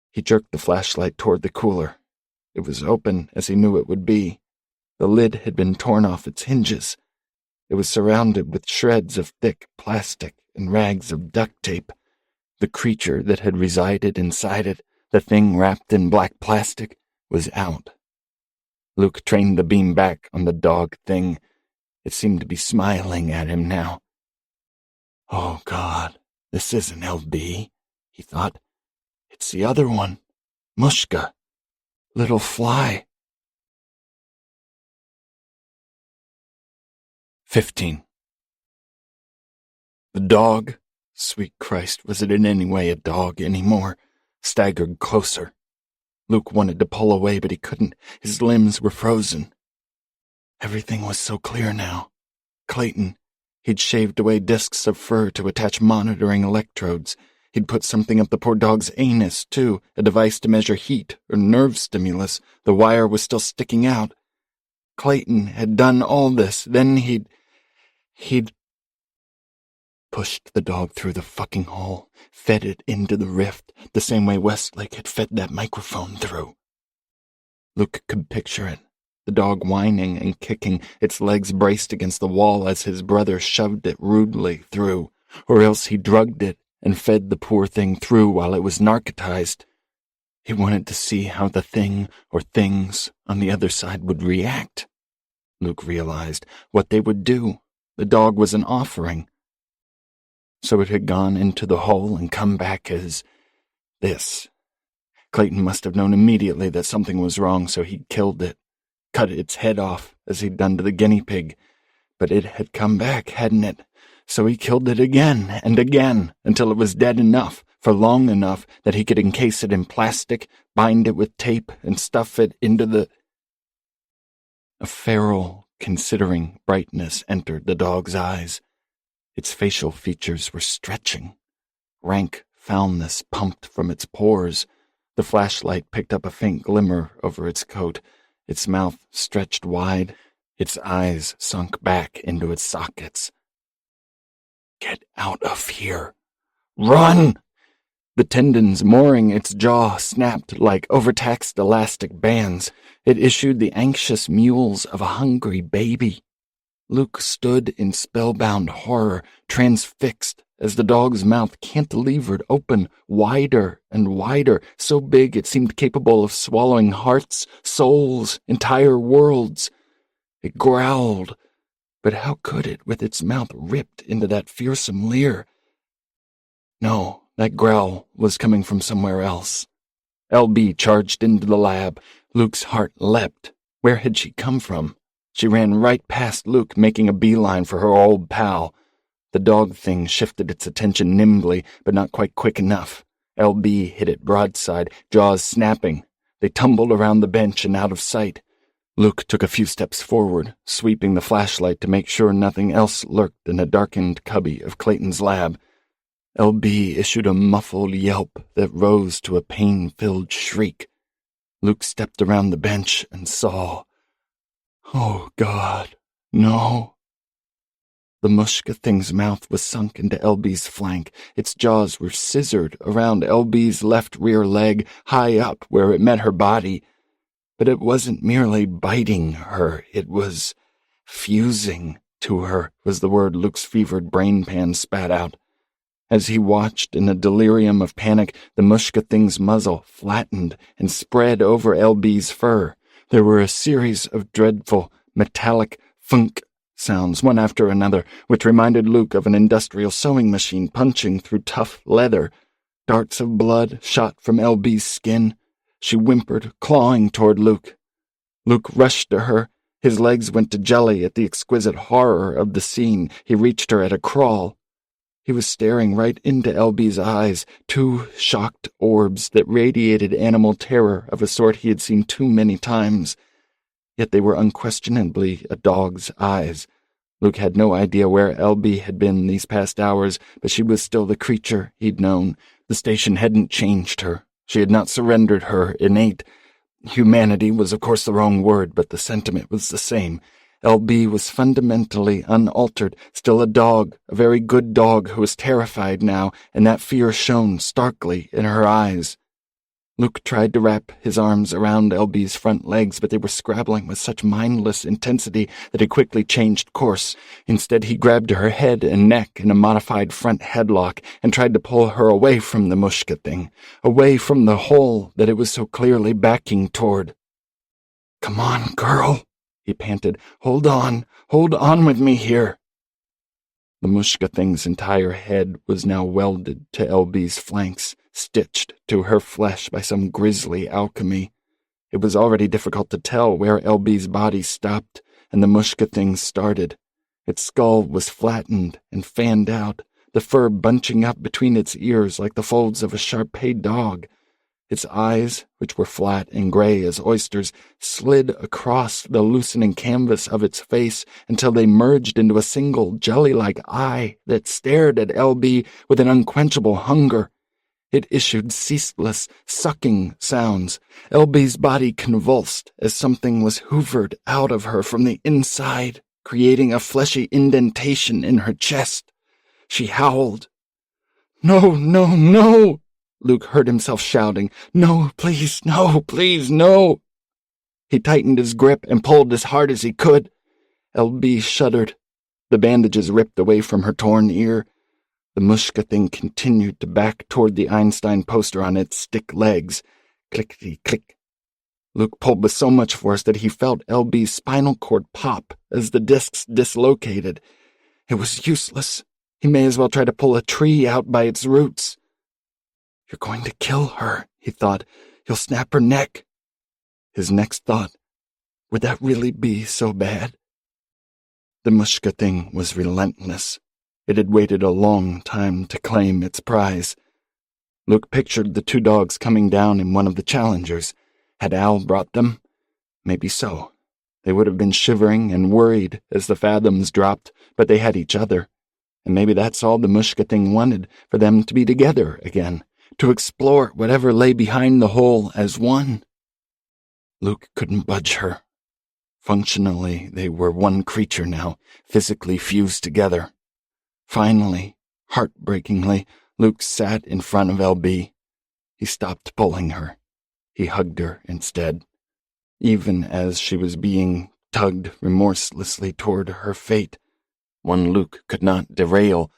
He jerked the flashlight toward the cooler. It was open, as he knew it would be. The lid had been torn off its hinges. It was surrounded with shreds of thick plastic and rags of duct tape. The creature that had resided inside it, the thing wrapped in black plastic, was out. Luke trained the beam back on the dog thing. It seemed to be smiling at him now. "Oh, God, this isn't LB," he thought. "It's the other one, Mushka, little fly." 15. The dog, sweet Christ, was it in any way a dog anymore, staggered closer. Luke wanted to pull away, but he couldn't. His limbs were frozen. Everything was so clear now. Clayton. He'd shaved away discs of fur to attach monitoring electrodes. He'd put something up the poor dog's anus, too, a device to measure heat or nerve stimulus. The wire was still sticking out. Clayton had done all this. Then he'd pushed the dog through the fucking hole, fed it into the rift, the same way Westlake had fed that microphone through. Luke could picture it, the dog whining and kicking, its legs braced against the wall as his brother shoved it rudely through, or else he drugged it and fed the poor thing through while it was narcotized. He wanted to see how the thing or things on the other side would react. Luke realized what they would do. The dog was an offering. So it had gone into the hole and come back as this. Clayton must have known immediately that something was wrong, so he killed it, cut its head off as he'd done to the guinea pig. But it had come back, hadn't it? So he killed it again and again until it was dead enough, for long enough that he could encase it in plastic, bind it with tape, and stuff it into the... A feral, considering brightness entered the dog's eyes. Its facial features were stretching. Rank foulness pumped from its pores. The flashlight picked up a faint glimmer over its coat. Its mouth stretched wide. Its eyes sunk back into its sockets. "Get out of here! Run!" The tendons mooring its jaw snapped like overtaxed elastic bands. It issued the anxious mewls of a hungry baby. Luke stood in spellbound horror, transfixed, as the dog's mouth cantilevered open, wider and wider, so big it seemed capable of swallowing hearts, souls, entire worlds. It growled, but how could it with its mouth ripped into that fearsome leer? No, that growl was coming from somewhere else. LB charged into the lab. Luke's heart leapt. Where had she come from? She ran right past Luke, making a beeline for her old pal. The dog thing shifted its attention nimbly, but not quite quick enough. LB hit it broadside, jaws snapping. They tumbled around the bench and out of sight. Luke took a few steps forward, sweeping the flashlight to make sure nothing else lurked in a darkened cubby of Clayton's lab. LB issued a muffled yelp that rose to a pain-filled shriek. Luke stepped around the bench and saw... Oh, God, no. The mushka thing's mouth was sunk into LB's flank. Its jaws were scissored around LB's left rear leg, high up where it met her body. But it wasn't merely biting her, it was fusing to her, was the word Luke's fevered brain pan spat out. As he watched in a delirium of panic, the mushka thing's muzzle flattened and spread over LB's fur. There were a series of dreadful, metallic funk sounds, one after another, which reminded Luke of an industrial sewing machine punching through tough leather. Darts of blood shot from LB's skin. She whimpered, clawing toward Luke. Luke rushed to her. His legs went to jelly at the exquisite horror of the scene. He reached her at a crawl. He was staring right into LB's eyes, two shocked orbs that radiated animal terror of a sort he had seen too many times. Yet they were unquestionably a dog's eyes. Luke had no idea where LB had been these past hours, but she was still the creature he'd known. The station hadn't changed her. She had not surrendered her innate humanity was of course the wrong word, but the sentiment was the same. LB was fundamentally unaltered, still a dog, a very good dog who was terrified now, and that fear shone starkly in her eyes. Luke tried to wrap his arms around LB's front legs, but they were scrabbling with such mindless intensity that he quickly changed course. Instead, he grabbed her head and neck in a modified front headlock and tried to pull her away from the mushka thing, away from the hole that it was so clearly backing toward. "Come on, girl," he panted. Hold on with me here." The mushka thing's entire head was now welded to LB's flanks, stitched to her flesh by some grisly alchemy. It was already difficult to tell where LB's body stopped and the mushka thing started. Its skull was flattened and fanned out, the fur bunching up between its ears like the folds of a Shar-Pei dog. Its eyes, which were flat and gray as oysters, slid across the loosening canvas of its face until they merged into a single jelly-like eye that stared at LB with an unquenchable hunger. It issued ceaseless, sucking sounds. LB's body convulsed as something was hoovered out of her from the inside, creating a fleshy indentation in her chest. She howled. "No, no, no!" Luke heard himself shouting. "No, please, no, please, no!" He tightened his grip and pulled as hard as he could. LB shuddered. The bandages ripped away from her torn ear. The mushka thing continued to back toward the Einstein poster on its stick legs. Clickety-click. Luke pulled with so much force that he felt LB's spinal cord pop as the discs dislocated. It was useless. He may as well try to pull a tree out by its roots. "You're going to kill her," he thought. "You'll snap her neck." His next thought, would that really be so bad? The Mushka thing was relentless. It had waited a long time to claim its prize. Luke pictured the two dogs coming down in one of the challengers. Had Al brought them? Maybe so. They would have been shivering and worried as the fathoms dropped, but they had each other. And maybe that's all the Mushka thing wanted, for them to be together again, to explore whatever lay behind the hole as one. Luke couldn't budge her. Functionally, they were one creature now, physically fused together. Finally, heartbreakingly, Luke sat in front of LB. He stopped pulling her. He hugged her instead, even as she was being tugged remorselessly toward her fate. One Luke could not derail.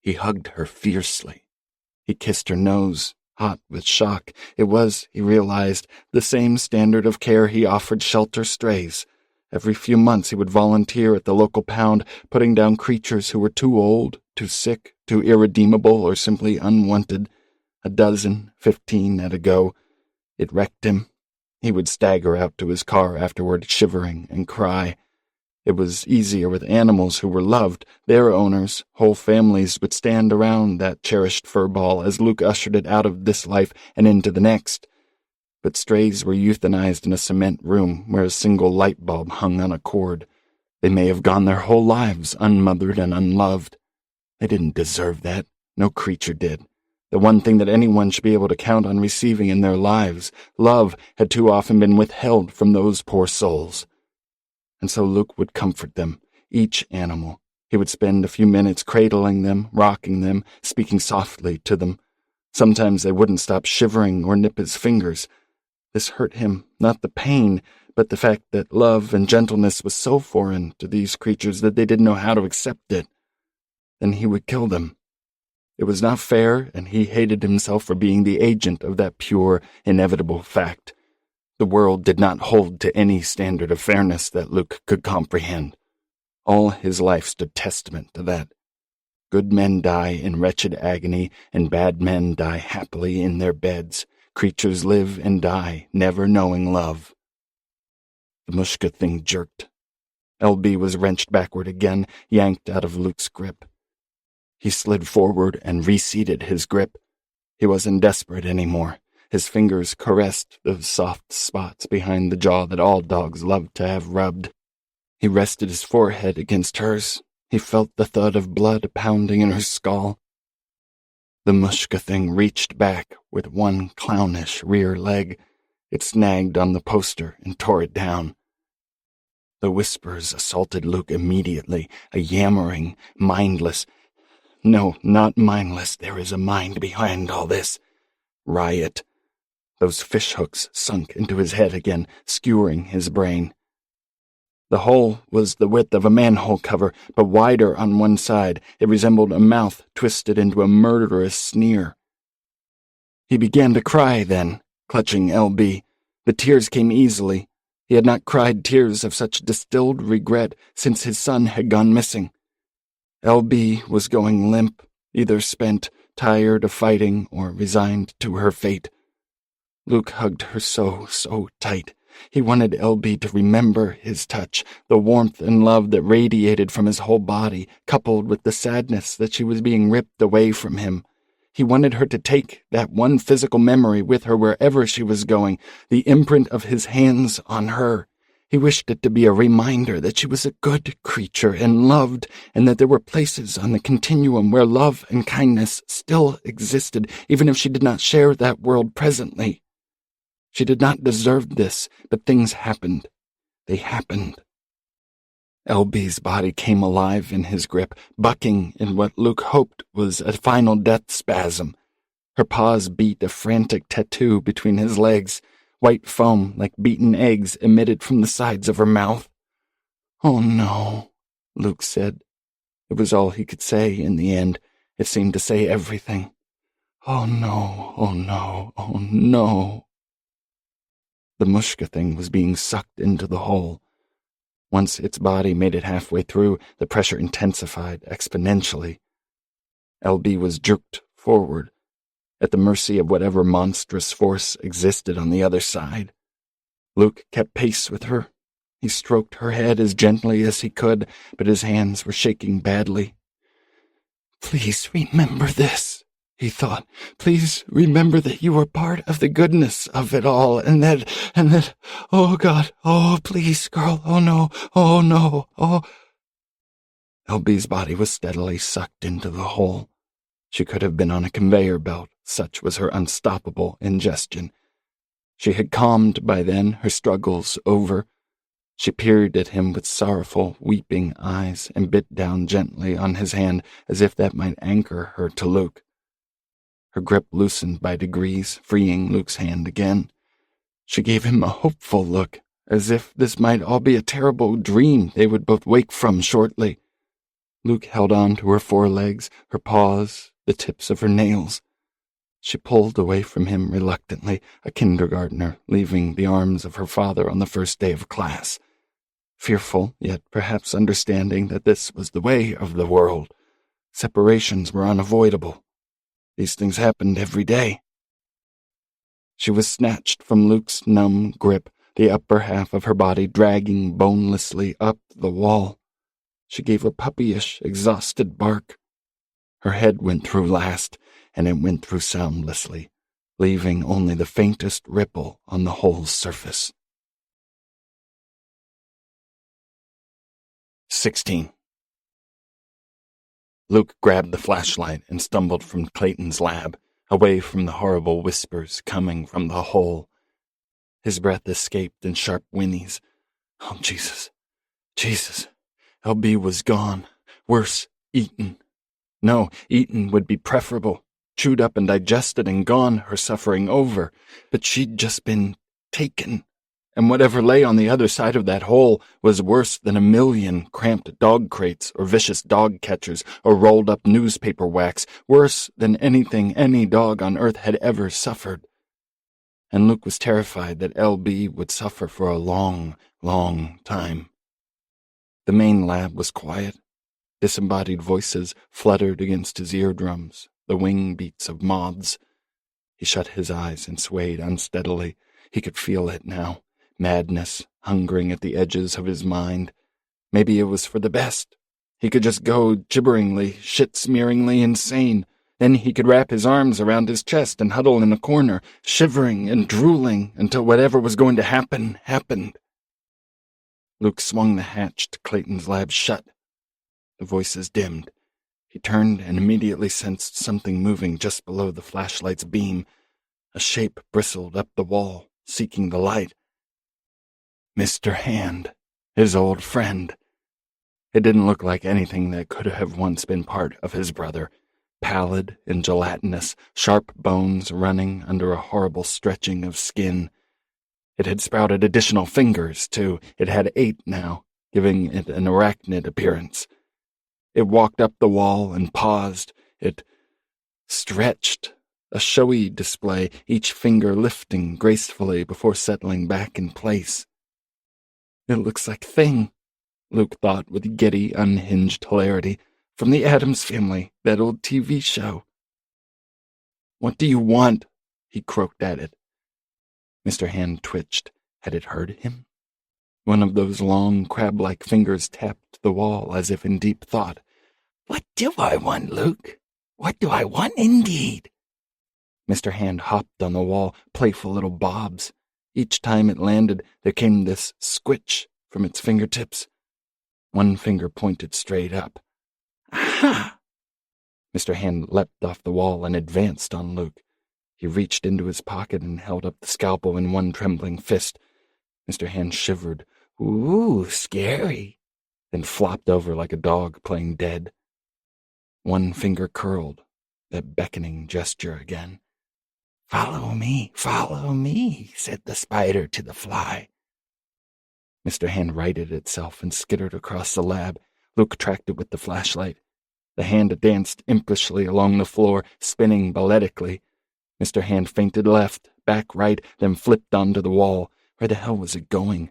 He hugged her fiercely. He kissed her nose, hot with shock. It was, he realized, the same standard of care he offered shelter strays. Every few months he would volunteer at the local pound, putting down creatures who were too old, too sick, too irredeemable, or simply unwanted. 12, 15 at a go. It wrecked him. He would stagger out to his car afterward, shivering and cry. It was easier with animals who were loved. Their owners, whole families, would stand around that cherished fur ball as Luke ushered it out of this life and into the next. But strays were euthanized in a cement room where a single light bulb hung on a cord. They may have gone their whole lives unmothered and unloved. They didn't deserve that. No creature did. The one thing that anyone should be able to count on receiving in their lives, love, had too often been withheld from those poor souls. And so Luke would comfort them, each animal. He would spend a few minutes cradling them, rocking them, speaking softly to them. Sometimes they wouldn't stop shivering or nip his fingers. This hurt him, not the pain, but the fact that love and gentleness was so foreign to these creatures that they didn't know how to accept it. Then he would kill them. It was not fair, and he hated himself for being the agent of that pure, inevitable fact. The world did not hold to any standard of fairness that Luke could comprehend. All his life stood testament to that. Good men die in wretched agony, and bad men die happily in their beds. Creatures live and die, never knowing love. The Mushka thing jerked. LB was wrenched backward again, yanked out of Luke's grip. He slid forward and reseated his grip. He wasn't desperate anymore. His fingers caressed those soft spots behind the jaw that all dogs love to have rubbed. He rested his forehead against hers. He felt the thud of blood pounding in her skull. The Mushka thing reached back with one clownish rear leg. It snagged on the poster and tore it down. The whispers assaulted Luke immediately, a yammering, mindless— no, not mindless, there is a mind behind all this— riot. Those fishhooks sunk into his head again, skewering his brain. The hole was the width of a manhole cover, but wider on one side. It resembled a mouth twisted into a murderous sneer. He began to cry then, clutching LB. The tears came easily. He had not cried tears of such distilled regret since his son had gone missing. LB was going limp, either spent, tired of fighting, or resigned to her fate. Luke hugged her so tight. He wanted LB to remember his touch, the warmth and love that radiated from his whole body, coupled with the sadness that she was being ripped away from him. He wanted her to take that one physical memory with her wherever she was going, the imprint of his hands on her. He wished it to be a reminder that she was a good creature and loved, and that there were places on the continuum where love and kindness still existed, even if she did not share that world presently. She did not deserve this, but things happened. They happened. LB's body came alive in his grip, bucking in what Luke hoped was a final death spasm. Her paws beat a frantic tattoo between his legs. White foam, like beaten eggs, emitted from the sides of her mouth. "Oh, no," Luke said. It was all he could say in the end. It seemed to say everything. "Oh, no, oh, no, oh, no." The mushka thing was being sucked into the hole. Once its body made it halfway through, the pressure intensified exponentially. LB was jerked forward, at the mercy of whatever monstrous force existed on the other side. Luke kept pace with her. He stroked her head as gently as he could, but his hands were shaking badly. "Please remember this," he thought. "Please remember that you are part of the goodness of it all, and that, oh God, oh please, girl, oh no, oh no, oh." LB's body was steadily sucked into the hole. She could have been on a conveyor belt, such was her unstoppable ingestion. She had calmed by then, her struggles over. She peered at him with sorrowful, weeping eyes and bit down gently on his hand as if that might anchor her to Luke. Her grip loosened by degrees, freeing Luke's hand again. She gave him a hopeful look, as if this might all be a terrible dream they would both wake from shortly. Luke held on to her forelegs, her paws, the tips of her nails. She pulled away from him reluctantly, a kindergartner leaving the arms of her father on the first day of class. Fearful, yet perhaps understanding that this was the way of the world. Separations were unavoidable. These things happened every day. She was snatched from Luke's numb grip, the upper half of her body dragging bonelessly up the wall. She gave a puppyish, exhausted bark. Her head went through last, and it went through soundlessly, leaving only the faintest ripple on the hole's surface. 16. Luke grabbed the flashlight and stumbled from Clayton's lab, away from the horrible whispers coming from the hole. His breath escaped in sharp whinnies. Oh, Jesus. Jesus. LB was gone. Worse, eaten. No, eaten would be preferable. Chewed up and digested and gone, her suffering over. But she'd just been taken. And whatever lay on the other side of that hole was worse than 1,000,000 cramped dog crates or vicious dog catchers or rolled-up newspaper wax, worse than anything any dog on earth had ever suffered. And Luke was terrified that LB would suffer for a long, long time. The main lab was quiet. Disembodied voices fluttered against his eardrums, the wing beats of moths. He shut his eyes and swayed unsteadily. He could feel it now. Madness hungering at the edges of his mind. Maybe it was for the best. He could just go gibberingly, shit-smearingly insane. Then he could wrap his arms around his chest and huddle in a corner, shivering and drooling until whatever was going to happen, happened. Luke swung the hatch to Clayton's lab shut. The voices dimmed. He turned and immediately sensed something moving just below the flashlight's beam. A shape bristled up the wall, seeking the light. Mr. Hand, his old friend. It didn't look like anything that could have once been part of his brother. Pallid and gelatinous, sharp bones running under a horrible stretching of skin. It had sprouted additional fingers, too. It had 8 now, giving it an arachnid appearance. It walked up the wall and paused. It stretched, a showy display, each finger lifting gracefully before settling back in place. It looks like Thing, Luke thought with giddy, unhinged hilarity, from the Addams Family, that old TV show. What do you want? He croaked at it. Mr. Hand twitched. Had it heard him? One of those long, crab-like fingers tapped the wall as if in deep thought. What do I want, Luke? What do I want indeed? Mr. Hand hopped on the wall, playful little bobs. Each time it landed, there came this squitch from its fingertips. One finger pointed straight up. Aha! Mr. Hand leapt off the wall and advanced on Luke. He reached into his pocket and held up the scalpel in one trembling fist. Mr. Hand shivered. Ooh, scary. Then flopped over like a dog playing dead. One finger curled, that beckoning gesture again. Follow me, said the spider to the fly. Mr. Hand righted itself and skittered across the lab. Luke tracked it with the flashlight. The hand danced impishly along the floor, spinning balletically. Mr. Hand feinted left, back right, then flipped onto the wall. Where the hell was it going?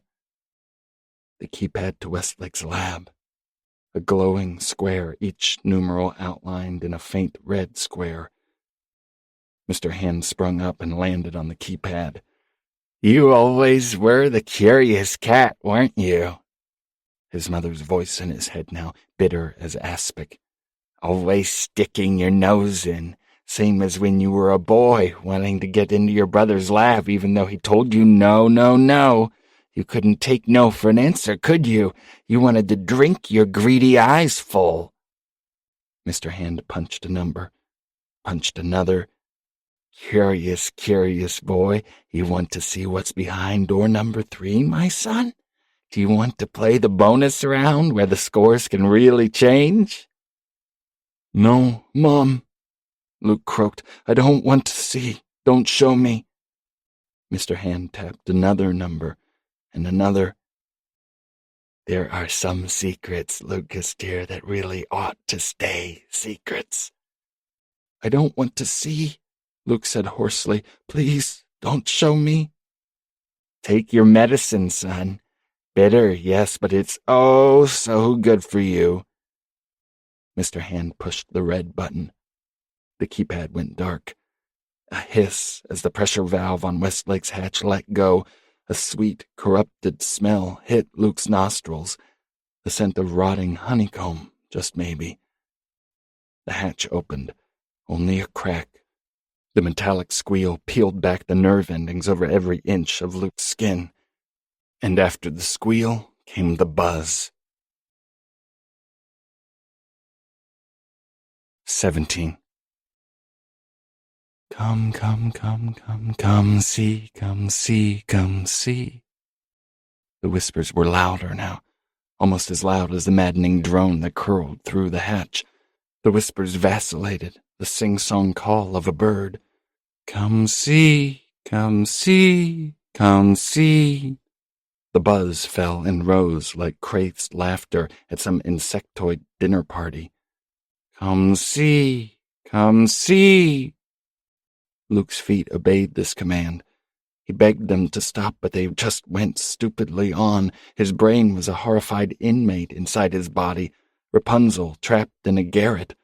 The keypad to Westlake's lab. A glowing square, each numeral outlined in a faint red square. Mr. Hand sprung up and landed on the keypad. You always were the curious cat, weren't you? His mother's voice in his head now, bitter as aspic. Always sticking your nose in, same as when you were a boy, wanting to get into your brother's lab even though he told you no, no, no. You couldn't take no for an answer, could you? You wanted to drink your greedy eyes full. Mr. Hand punched a number, punched another. Curious, curious boy, you want to see what's behind door number 3, my son? Do you want to play the bonus round where the scores can really change? No, Mom, Luke croaked. I don't want to see. Don't show me. Mr. Hand tapped another number and another. There are some secrets, Lucas dear, that really ought to stay secrets. I don't want to see, Luke said hoarsely. Please, don't show me. Take your medicine, son. Bitter, yes, but it's oh so good for you. Mr. Hand pushed the red button. The keypad went dark. A hiss as the pressure valve on Westlake's hatch let go. A sweet, corrupted smell hit Luke's nostrils. The scent of rotting honeycomb, just maybe. The hatch opened. Only a crack. The metallic squeal peeled back the nerve endings over every inch of Luke's skin. And after the squeal came the buzz. 17. Come, come, come, come, come, see, come, see, come, see. The whispers were louder now, almost as loud as the maddening drone that curled through the hatch. The whispers vacillated, the sing-song call of a bird. Come see, come see, come see. The buzz fell and rose like crazed laughter at some insectoid dinner party. Come see, come see. Luke's feet obeyed this command. He begged them to stop, but they just went stupidly on. His brain was a horrified inmate inside his body, Rapunzel trapped in a garret.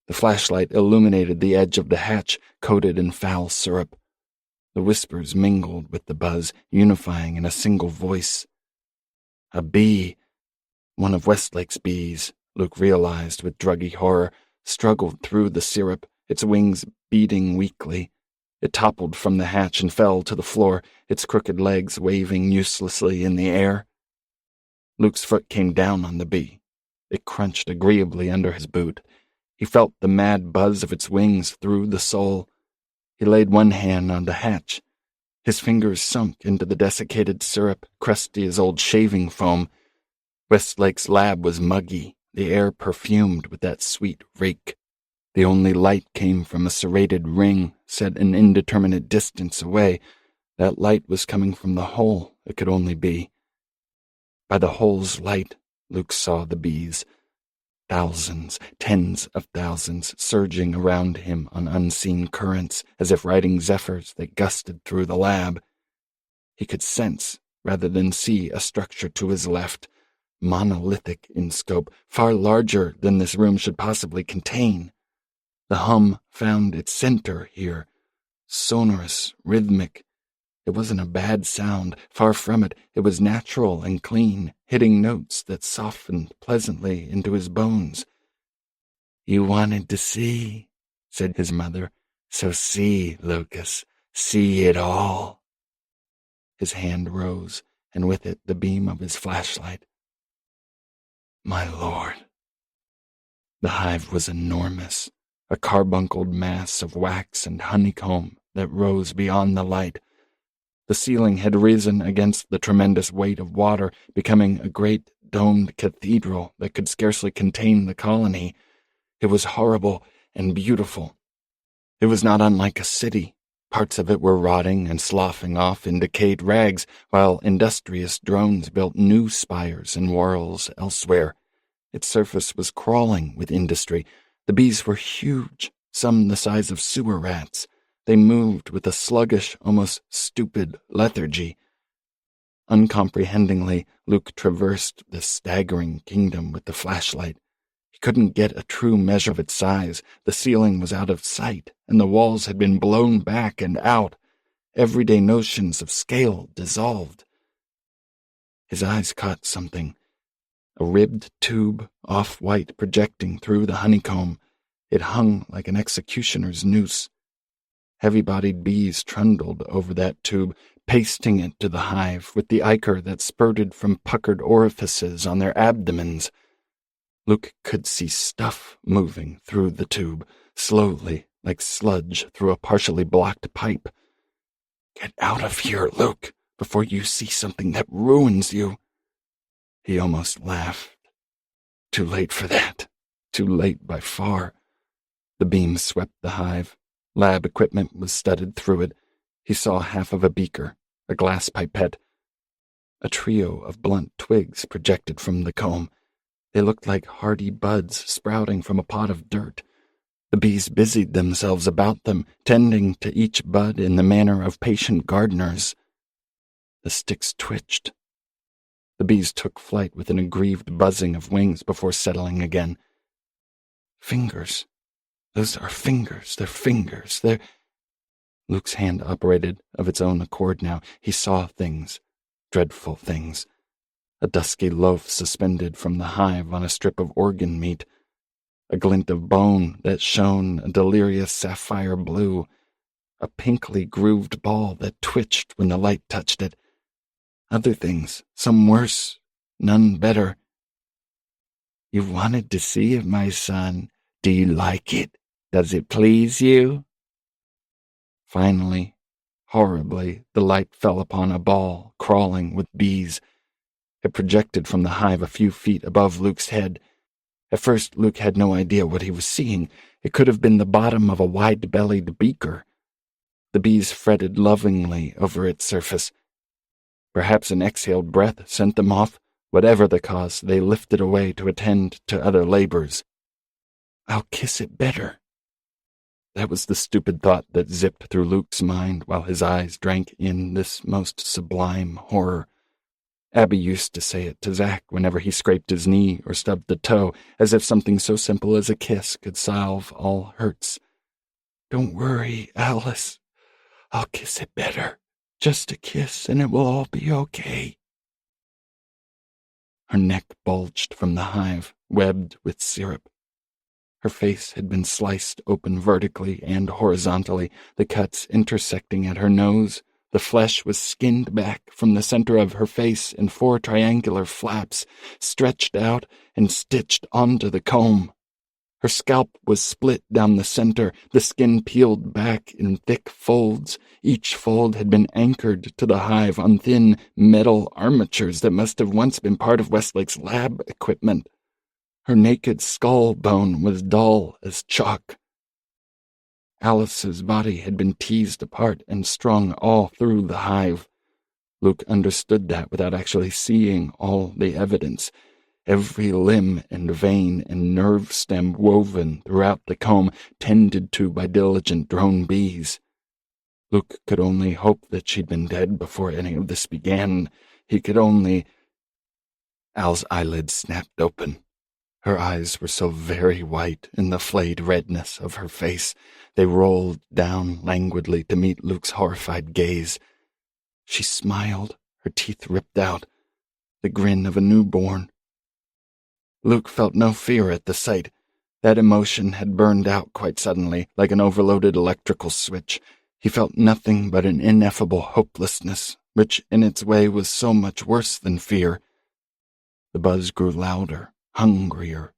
The flashlight illuminated the edge of the hatch, coated in foul syrup. The whispers mingled with the buzz, unifying in a single voice. A bee, one of Westlake's bees, Luke realized with druggy horror, struggled through the syrup, its wings beating weakly. It toppled from the hatch and fell to the floor, its crooked legs waving uselessly in the air. Luke's foot came down on the bee. It crunched agreeably under his boot. He felt the mad buzz of its wings through the sole. He laid one hand on the hatch. His fingers sunk into the desiccated syrup, crusty as old shaving foam. Westlake's lab was muggy, the air perfumed with that sweet reek. The only light came from a serrated ring set an indeterminate distance away. That light was coming from the hole, it could only be. By the hole's light, Luke saw the bees. Thousands, tens of thousands, surging around him on unseen currents, as if riding zephyrs that gusted through the lab. He could sense, rather than see, a structure to his left, monolithic in scope, far larger than this room should possibly contain. The hum found its center here, sonorous, rhythmic. It wasn't a bad sound, far from it. It was natural and clean, hitting notes that softened pleasantly into his bones. "You wanted to see," said his mother. "So see, Lucas, see it all." His hand rose, and with it the beam of his flashlight. My Lord. The hive was enormous, a carbuncled mass of wax and honeycomb that rose beyond the light. The ceiling had risen against the tremendous weight of water, becoming a great domed cathedral that could scarcely contain the colony. It was horrible and beautiful. It was not unlike a city. Parts of it were rotting and sloughing off in decayed rags, while industrious drones built new spires and whorls elsewhere. Its surface was crawling with industry. The bees were huge, some the size of sewer rats. They moved with a sluggish, almost stupid lethargy. Uncomprehendingly, Luke traversed the staggering kingdom with the flashlight. He couldn't get a true measure of its size. The ceiling was out of sight, and the walls had been blown back and out. Everyday notions of scale dissolved. His eyes caught something. A ribbed tube, off-white, projecting through the honeycomb. It hung like an executioner's noose. Heavy-bodied bees trundled over that tube, pasting it to the hive with the ichor that spurted from puckered orifices on their abdomens. Luke could see stuff moving through the tube, slowly, like sludge through a partially blocked pipe. "Get out of here, Luke, before you see something that ruins you." He almost laughed. Too late for that. Too late by far. The beam swept the hive. Lab equipment was studded through it. He saw half of a beaker, a glass pipette. A trio of blunt twigs projected from the comb. They looked like hardy buds sprouting from a pot of dirt. The bees busied themselves about them, tending to each bud in the manner of patient gardeners. The sticks twitched. The bees took flight with an aggrieved buzzing of wings before settling again. Fingers. Those are fingers. They're fingers. They're... Luke's hand operated of its own accord now. He saw things. Dreadful things. A dusky loaf suspended from the hive on a strip of organ meat. A glint of bone that shone a delirious sapphire blue. A pinkly grooved ball that twitched when the light touched it. Other things, some worse, none better. "You wanted to see it, my son. Do you like it? Does it please you?" Finally, horribly, the light fell upon a ball crawling with bees. It projected from the hive a few feet above Luke's head. At first, Luke had no idea what he was seeing. It could have been the bottom of a wide-bellied beaker. The bees fretted lovingly over its surface. Perhaps an exhaled breath sent them off. Whatever the cause, they lifted away to attend to other labors. "I'll kiss it better." That was the stupid thought that zipped through Luke's mind while his eyes drank in this most sublime horror. Abby used to say it to Zach whenever he scraped his knee or stubbed a toe, as if something so simple as a kiss could solve all hurts. "Don't worry, Alice. I'll kiss it better. Just a kiss, and it will all be okay." Her neck bulged from the hive, webbed with syrup. Her face had been sliced open vertically and horizontally, the cuts intersecting at her nose. The flesh was skinned back from the center of her face in 4 triangular flaps, stretched out and stitched onto the comb. Her scalp was split down the center, the skin peeled back in thick folds. Each fold had been anchored to the hive on thin metal armatures that must have once been part of Westlake's lab equipment. Her naked skull bone was dull as chalk. Alice's body had been teased apart and strung all through the hive. Luke understood that without actually seeing all the evidence. Every limb and vein and nerve stem woven throughout the comb, tended to by diligent drone bees. Luke could only hope that she'd been dead before any of this began. He could only... Al's eyelids snapped open. Her eyes were so very white in the flayed redness of her face. They rolled down languidly to meet Luke's horrified gaze. She smiled, her teeth ripped out, the grin of a newborn. Luke felt no fear at the sight. That emotion had burned out quite suddenly, like an overloaded electrical switch. He felt nothing but an ineffable hopelessness, which in its way was so much worse than fear. The buzz grew louder, hungrier.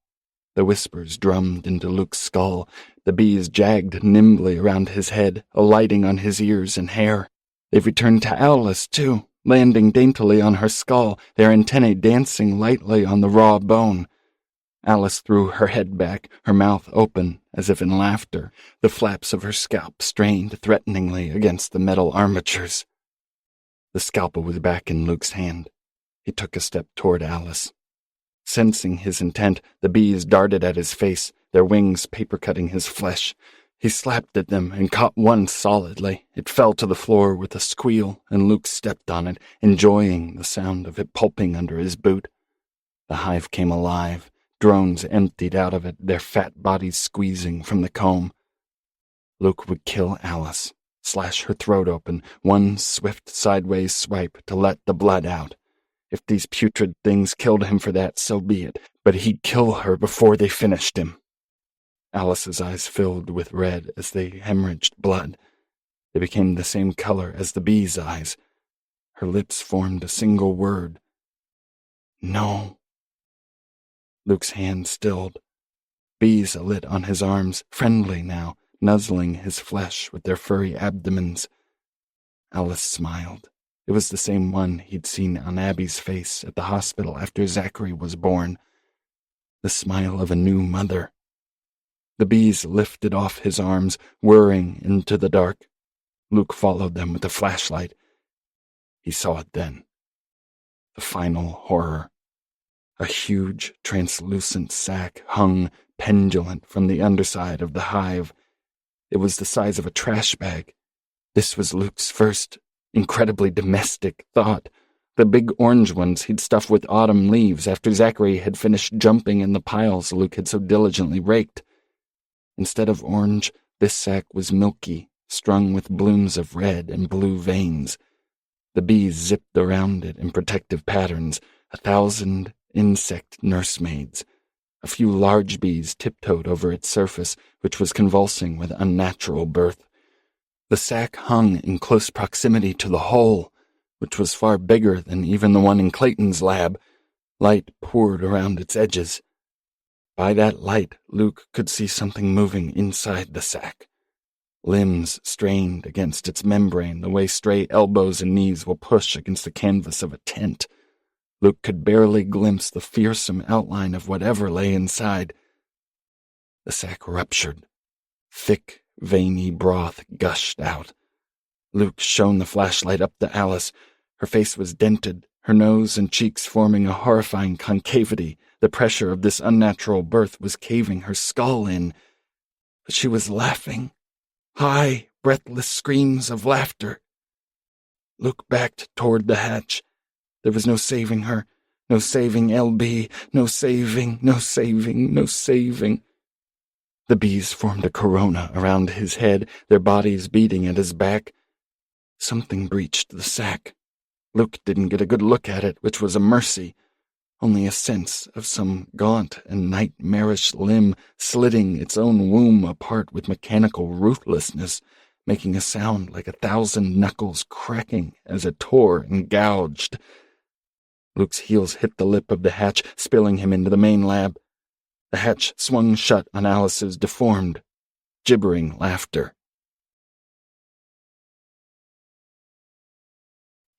The whispers drummed into Luke's skull. The bees jagged nimbly around his head, alighting on his ears and hair. They returned to Alice, too, landing daintily on her skull, their antennae dancing lightly on the raw bone. Alice threw her head back, her mouth open, as if in laughter. The flaps of her scalp strained threateningly against the metal armatures. The scalpel was back in Luke's hand. He took a step toward Alice. Sensing his intent, the bees darted at his face, their wings paper-cutting his flesh. He slapped at them and caught one solidly. It fell to the floor with a squeal, and Luke stepped on it, enjoying the sound of it pulping under his boot. The hive came alive. Drones emptied out of it, their fat bodies squeezing from the comb. Luke would kill Alice, slash her throat open, one swift sideways swipe to let the blood out. If these putrid things killed him for that, so be it, but he'd kill her before they finished him. Alice's eyes filled with red as they hemorrhaged blood. They became the same color as the bee's eyes. Her lips formed a single word. No. Luke's hand stilled. Bees alit on his arms, friendly now, nuzzling his flesh with their furry abdomens. Alice smiled. It was the same one he'd seen on Abby's face at the hospital after Zachary was born. The smile of a new mother. The bees lifted off his arms, whirring into the dark. Luke followed them with a flashlight. He saw it then. The final horror. A huge, translucent sack hung pendulant from the underside of the hive. It was the size of a trash bag. This was Luke's first, incredibly domestic thought. The big orange ones he'd stuffed with autumn leaves after Zachary had finished jumping in the piles Luke had so diligently raked. Instead of orange, this sack was milky, strung with blooms of red and blue veins. The bees zipped around it in protective patterns, 1,000 insect nursemaids. A few large bees tiptoed over its surface, which was convulsing with unnatural birth. The sack hung in close proximity to the hole, which was far bigger than even the one in Clayton's lab. Light poured around its edges. By that light, Luke could see something moving inside the sack. Limbs strained against its membrane the way stray elbows and knees will push against the canvas of a tent. Luke could barely glimpse the fearsome outline of whatever lay inside. The sack ruptured. Thick, veiny broth gushed out. Luke shone the flashlight up to Alice. Her face was dented, her nose and cheeks forming a horrifying concavity. The pressure of this unnatural birth was caving her skull in. But she was laughing. High, breathless screams of laughter. Luke backed toward the hatch. There was no saving her. No saving LB. No saving, no saving, no saving. The bees formed a corona around his head, their bodies beating at his back. Something breached the sack. Luke didn't get a good look at it, which was a mercy. Only a sense of some gaunt and nightmarish limb slitting its own womb apart with mechanical ruthlessness, making a sound like 1,000 knuckles cracking as it tore and gouged. Luke's heels hit the lip of the hatch, spilling him into the main lab. The hatch swung shut on Alice's deformed, gibbering laughter.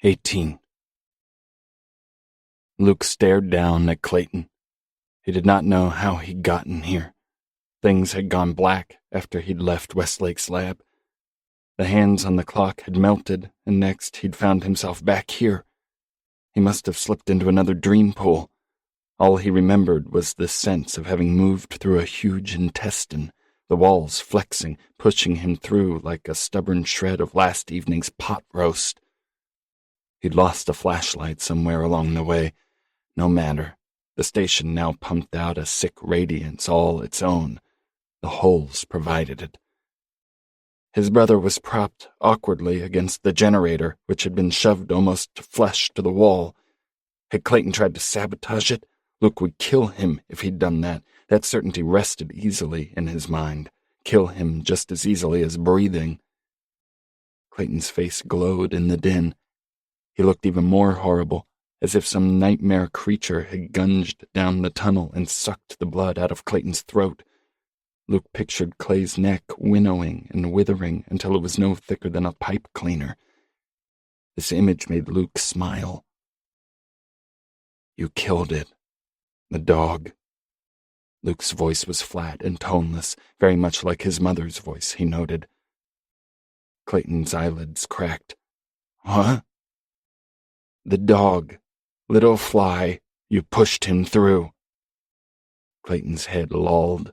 18. Luke stared down at Clayton. He did not know how he'd gotten here. Things had gone black after he'd left Westlake's lab. The hands on the clock had melted, and next he'd found himself back here. He must have slipped into another dream pool. All he remembered was the sense of having moved through a huge intestine, the walls flexing, pushing him through like a stubborn shred of last evening's pot roast. He'd lost a flashlight somewhere along the way. No matter. The station now pumped out a sick radiance all its own. The holes provided it. His brother was propped awkwardly against the generator, which had been shoved almost flush to the wall. Had Clayton tried to sabotage it? Luke would kill him if he'd done that. That certainty rested easily in his mind. Kill him just as easily as breathing. Clayton's face glowed in the din. He looked even more horrible, as if some nightmare creature had gunged down the tunnel and sucked the blood out of Clayton's throat. Luke pictured Clay's neck winnowing and withering until it was no thicker than a pipe cleaner. This image made Luke smile. You killed it. The dog. Luke's voice was flat and toneless, very much like his mother's voice, he noted. Clayton's eyelids cracked. Huh? The dog. Little fly. You pushed him through. Clayton's head lolled.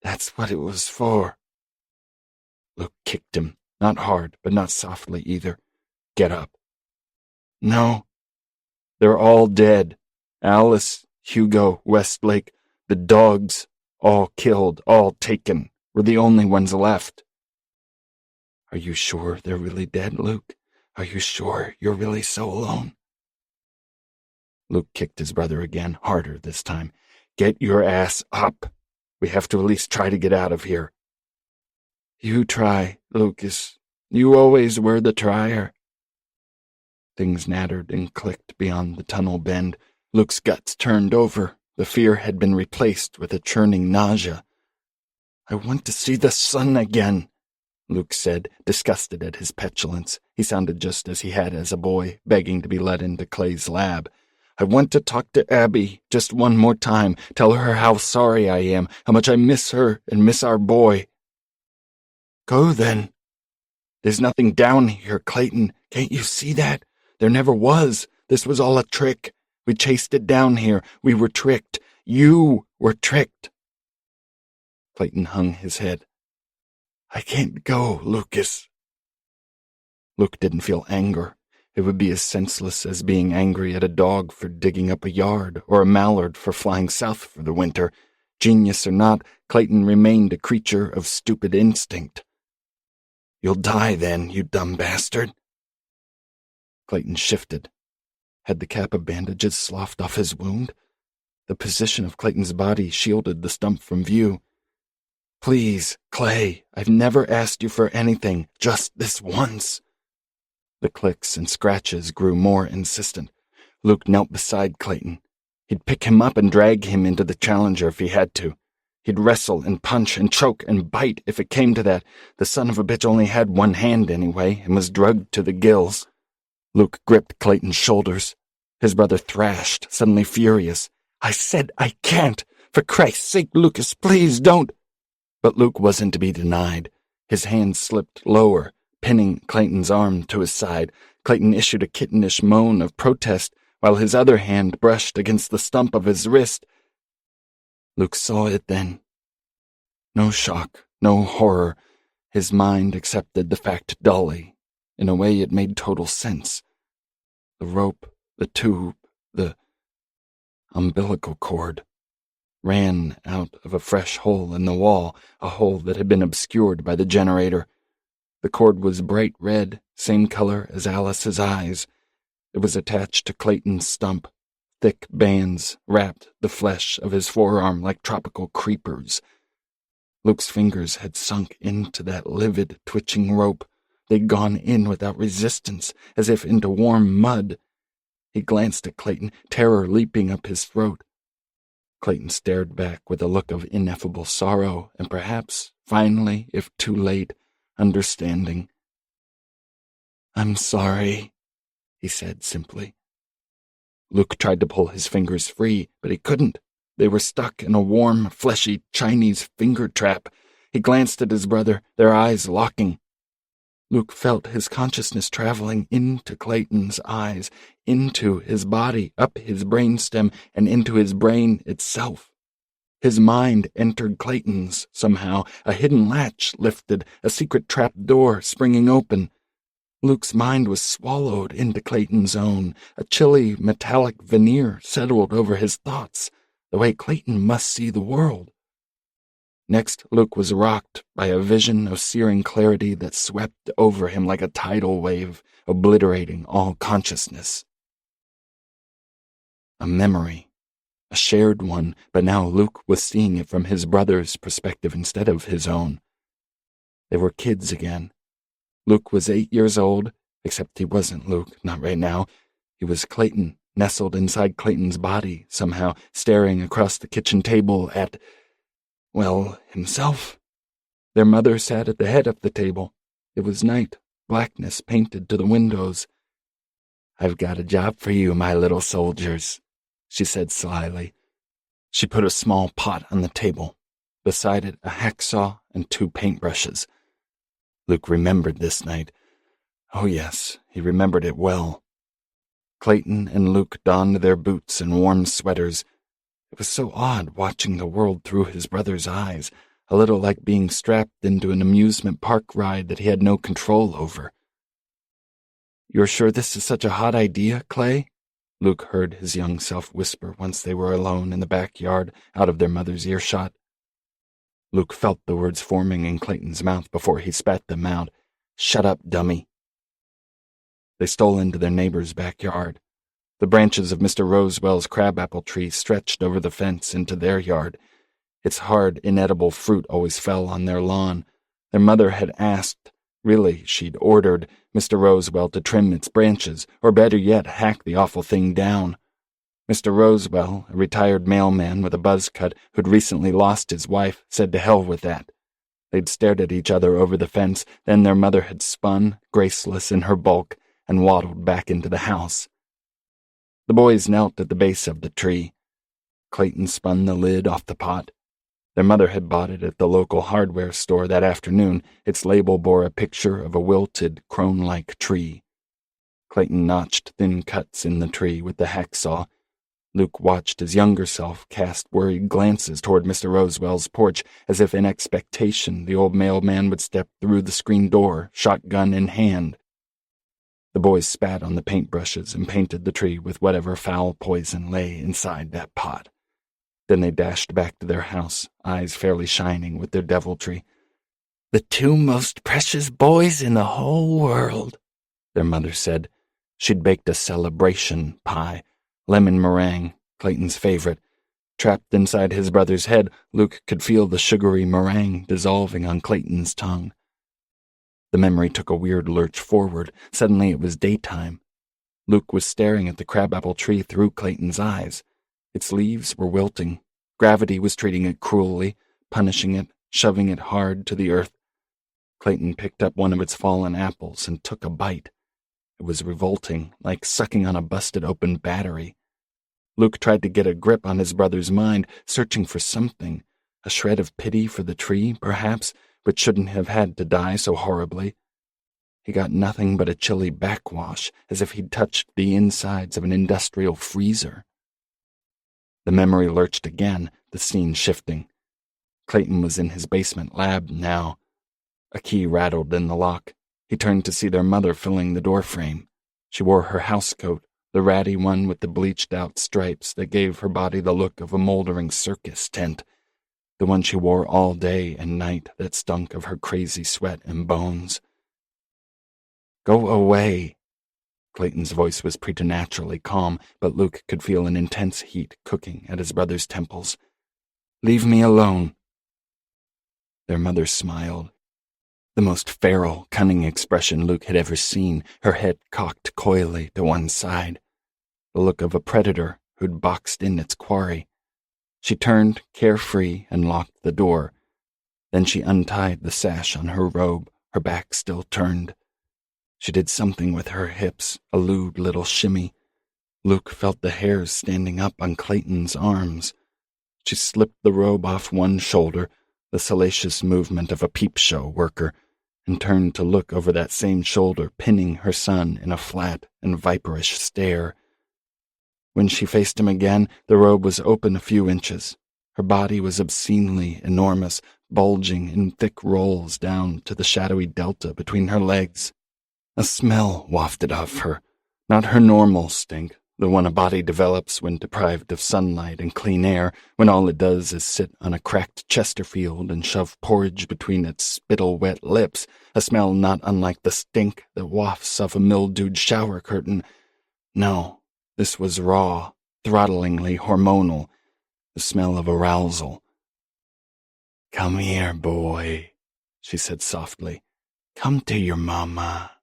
That's what it was for. Luke kicked him, not hard, but not softly either. Get up. No. They're all dead. Alice, Hugo, Westlake, the dogs, all killed, all taken. We're the only ones left. Are you sure they're really dead, Luke? Are you sure you're really so alone? Luke kicked his brother again, harder this time. Get your ass up. We have to at least try to get out of here. You try, Lucas. You always were the trier. Things nattered and clicked beyond the tunnel bend. Luke's guts turned over. The fear had been replaced with a churning nausea. I want to see the sun again, Luke said, disgusted at his petulance. He sounded just as he had as a boy, begging to be let into Clay's lab. I want to talk to Abby just one more time, tell her how sorry I am, how much I miss her and miss our boy. Go then. There's nothing down here, Clayton. Can't you see that? There never was. This was all a trick. We chased it down here. We were tricked. You were tricked. Clayton hung his head. I can't go, Lucas. Luke didn't feel anger. It would be as senseless as being angry at a dog for digging up a yard or a mallard for flying south for the winter. Genius or not, Clayton remained a creature of stupid instinct. You'll die then, you dumb bastard. Clayton shifted. Had the cap of bandages sloughed off his wound? The position of Clayton's body shielded the stump from view. Please, Clay, I've never asked you for anything, just this once. The clicks and scratches grew more insistent. Luke knelt beside Clayton. He'd pick him up and drag him into the Challenger if he had to. He'd wrestle and punch and choke and bite if it came to that. The son of a bitch only had one hand anyway and was drugged to the gills. Luke gripped Clayton's shoulders. His brother thrashed, suddenly furious. I said I can't. For Christ's sake, Lucas, please don't. But Luke wasn't to be denied. His hand slipped lower, pinning Clayton's arm to his side. Clayton issued a kittenish moan of protest, while his other hand brushed against the stump of his wrist. Luke saw it then. No shock, no horror. His mind accepted the fact dully. In a way it made total sense. The rope, the tube, the umbilical cord ran out of a fresh hole in the wall, a hole that had been obscured by the generator. The cord was bright red, same color as Alice's eyes. It was attached to Clayton's stump. Thick bands wrapped the flesh of his forearm like tropical creepers. Luke's fingers had sunk into that livid, twitching rope. They'd gone in without resistance, as if into warm mud. He glanced at Clayton, terror leaping up his throat. Clayton stared back with a look of ineffable sorrow and perhaps, finally, if too late, understanding. I'm sorry, he said simply. Luke tried to pull his fingers free, but he couldn't. They were stuck in a warm, fleshy Chinese finger trap. He glanced at his brother, their eyes locking. Luke felt his consciousness traveling into Clayton's eyes, into his body, up his brainstem, and into his brain itself. His mind entered Clayton's somehow, a hidden latch lifted, a secret trap door springing open. Luke's mind was swallowed into Clayton's own. A chilly, metallic veneer settled over his thoughts, the way Clayton must see the world. Next, Luke was rocked by a vision of searing clarity that swept over him like a tidal wave, obliterating all consciousness. A memory, a shared one, but now Luke was seeing it from his brother's perspective instead of his own. They were kids again. Luke was 8 years old, except he wasn't Luke, not right now. He was Clayton, nestled inside Clayton's body, somehow, staring across the kitchen table at, well, himself. Their mother sat at the head of the table. It was night, blackness painted to the windows. "I've got a job for you, my little soldiers," she said slyly. She put a small pot on the table. Beside it, a hacksaw and 2 paintbrushes. Luke remembered this night. Oh yes, he remembered it well. Clayton and Luke donned their boots and warm sweaters. It was so odd watching the world through his brother's eyes, a little like being strapped into an amusement park ride that he had no control over. "You're sure this is such a hot idea, Clay?" Luke heard his young self whisper once they were alone in the backyard, out of their mother's earshot. Luke felt the words forming in Clayton's mouth before he spat them out. "Shut up, dummy." They stole into their neighbor's backyard. The branches of Mr. Rosewell's crabapple tree stretched over the fence into their yard. Its hard, inedible fruit always fell on their lawn. Their mother had asked, really, she'd ordered, Mr. Rosewell to trim its branches, or better yet, hack the awful thing down. Mr. Rosewell, a retired mailman with a buzz cut who'd recently lost his wife, said to hell with that. They'd stared at each other over the fence, then their mother had spun, graceless in her bulk, and waddled back into the house. The boys knelt at the base of the tree. Clayton spun the lid off the pot. Their mother had bought it at the local hardware store that afternoon. Its label bore a picture of a wilted, crone-like tree. Clayton notched thin cuts in the tree with the hacksaw. Luke watched his younger self cast worried glances toward Mr. Rosewell's porch, as if in expectation the old mailman would step through the screen door, shotgun in hand. The boys spat on the paintbrushes and painted the tree with whatever foul poison lay inside that pot. Then they dashed back to their house, eyes fairly shining with their deviltry. "The two most precious boys in the whole world," their mother said. She'd baked a celebration pie, lemon meringue, Clayton's favorite. Trapped inside his brother's head, Luke could feel the sugary meringue dissolving on Clayton's tongue. The memory took a weird lurch forward. Suddenly it was daytime. Luke was staring at the crabapple tree through Clayton's eyes. Its leaves were wilting. Gravity was treating it cruelly, punishing it, shoving it hard to the earth. Clayton picked up one of its fallen apples and took a bite. It was revolting, like sucking on a busted-open battery. Luke tried to get a grip on his brother's mind, searching for something. A shred of pity for the tree, perhaps, but shouldn't have had to die so horribly. He got nothing but a chilly backwash, as if he'd touched the insides of an industrial freezer. The memory lurched again, the scene shifting. Clayton was in his basement lab now. A key rattled in the lock. He turned to see their mother filling the doorframe. She wore her housecoat, the ratty one with the bleached-out stripes that gave her body the look of a moldering circus tent, the one she wore all day and night that stunk of her crazy sweat and bones. "Go away." Clayton's voice was preternaturally calm, but Luke could feel an intense heat cooking at his brother's temples. "Leave me alone." Their mother smiled. The most feral, cunning expression Luke had ever seen, her head cocked coyly to one side. The look of a predator who'd boxed in its quarry. She turned, carefree, and locked the door. Then she untied the sash on her robe, her back still turned. She did something with her hips, a lewd little shimmy. Luke felt the hairs standing up on Clayton's arms. She slipped the robe off one shoulder, the salacious movement of a peep show worker, and turned to look over that same shoulder, pinning her son in a flat and viperish stare. When she faced him again, the robe was open a few inches. Her body was obscenely enormous, bulging in thick rolls down to the shadowy delta between her legs. A smell wafted off her, not her normal stink, the one a body develops when deprived of sunlight and clean air, when all it does is sit on a cracked Chesterfield and shove porridge between its spittle-wet lips, a smell not unlike the stink that wafts off a mildewed shower curtain. No, this was raw, throttlingly hormonal, the smell of arousal. "Come here, boy," she said softly. "Come to your mama."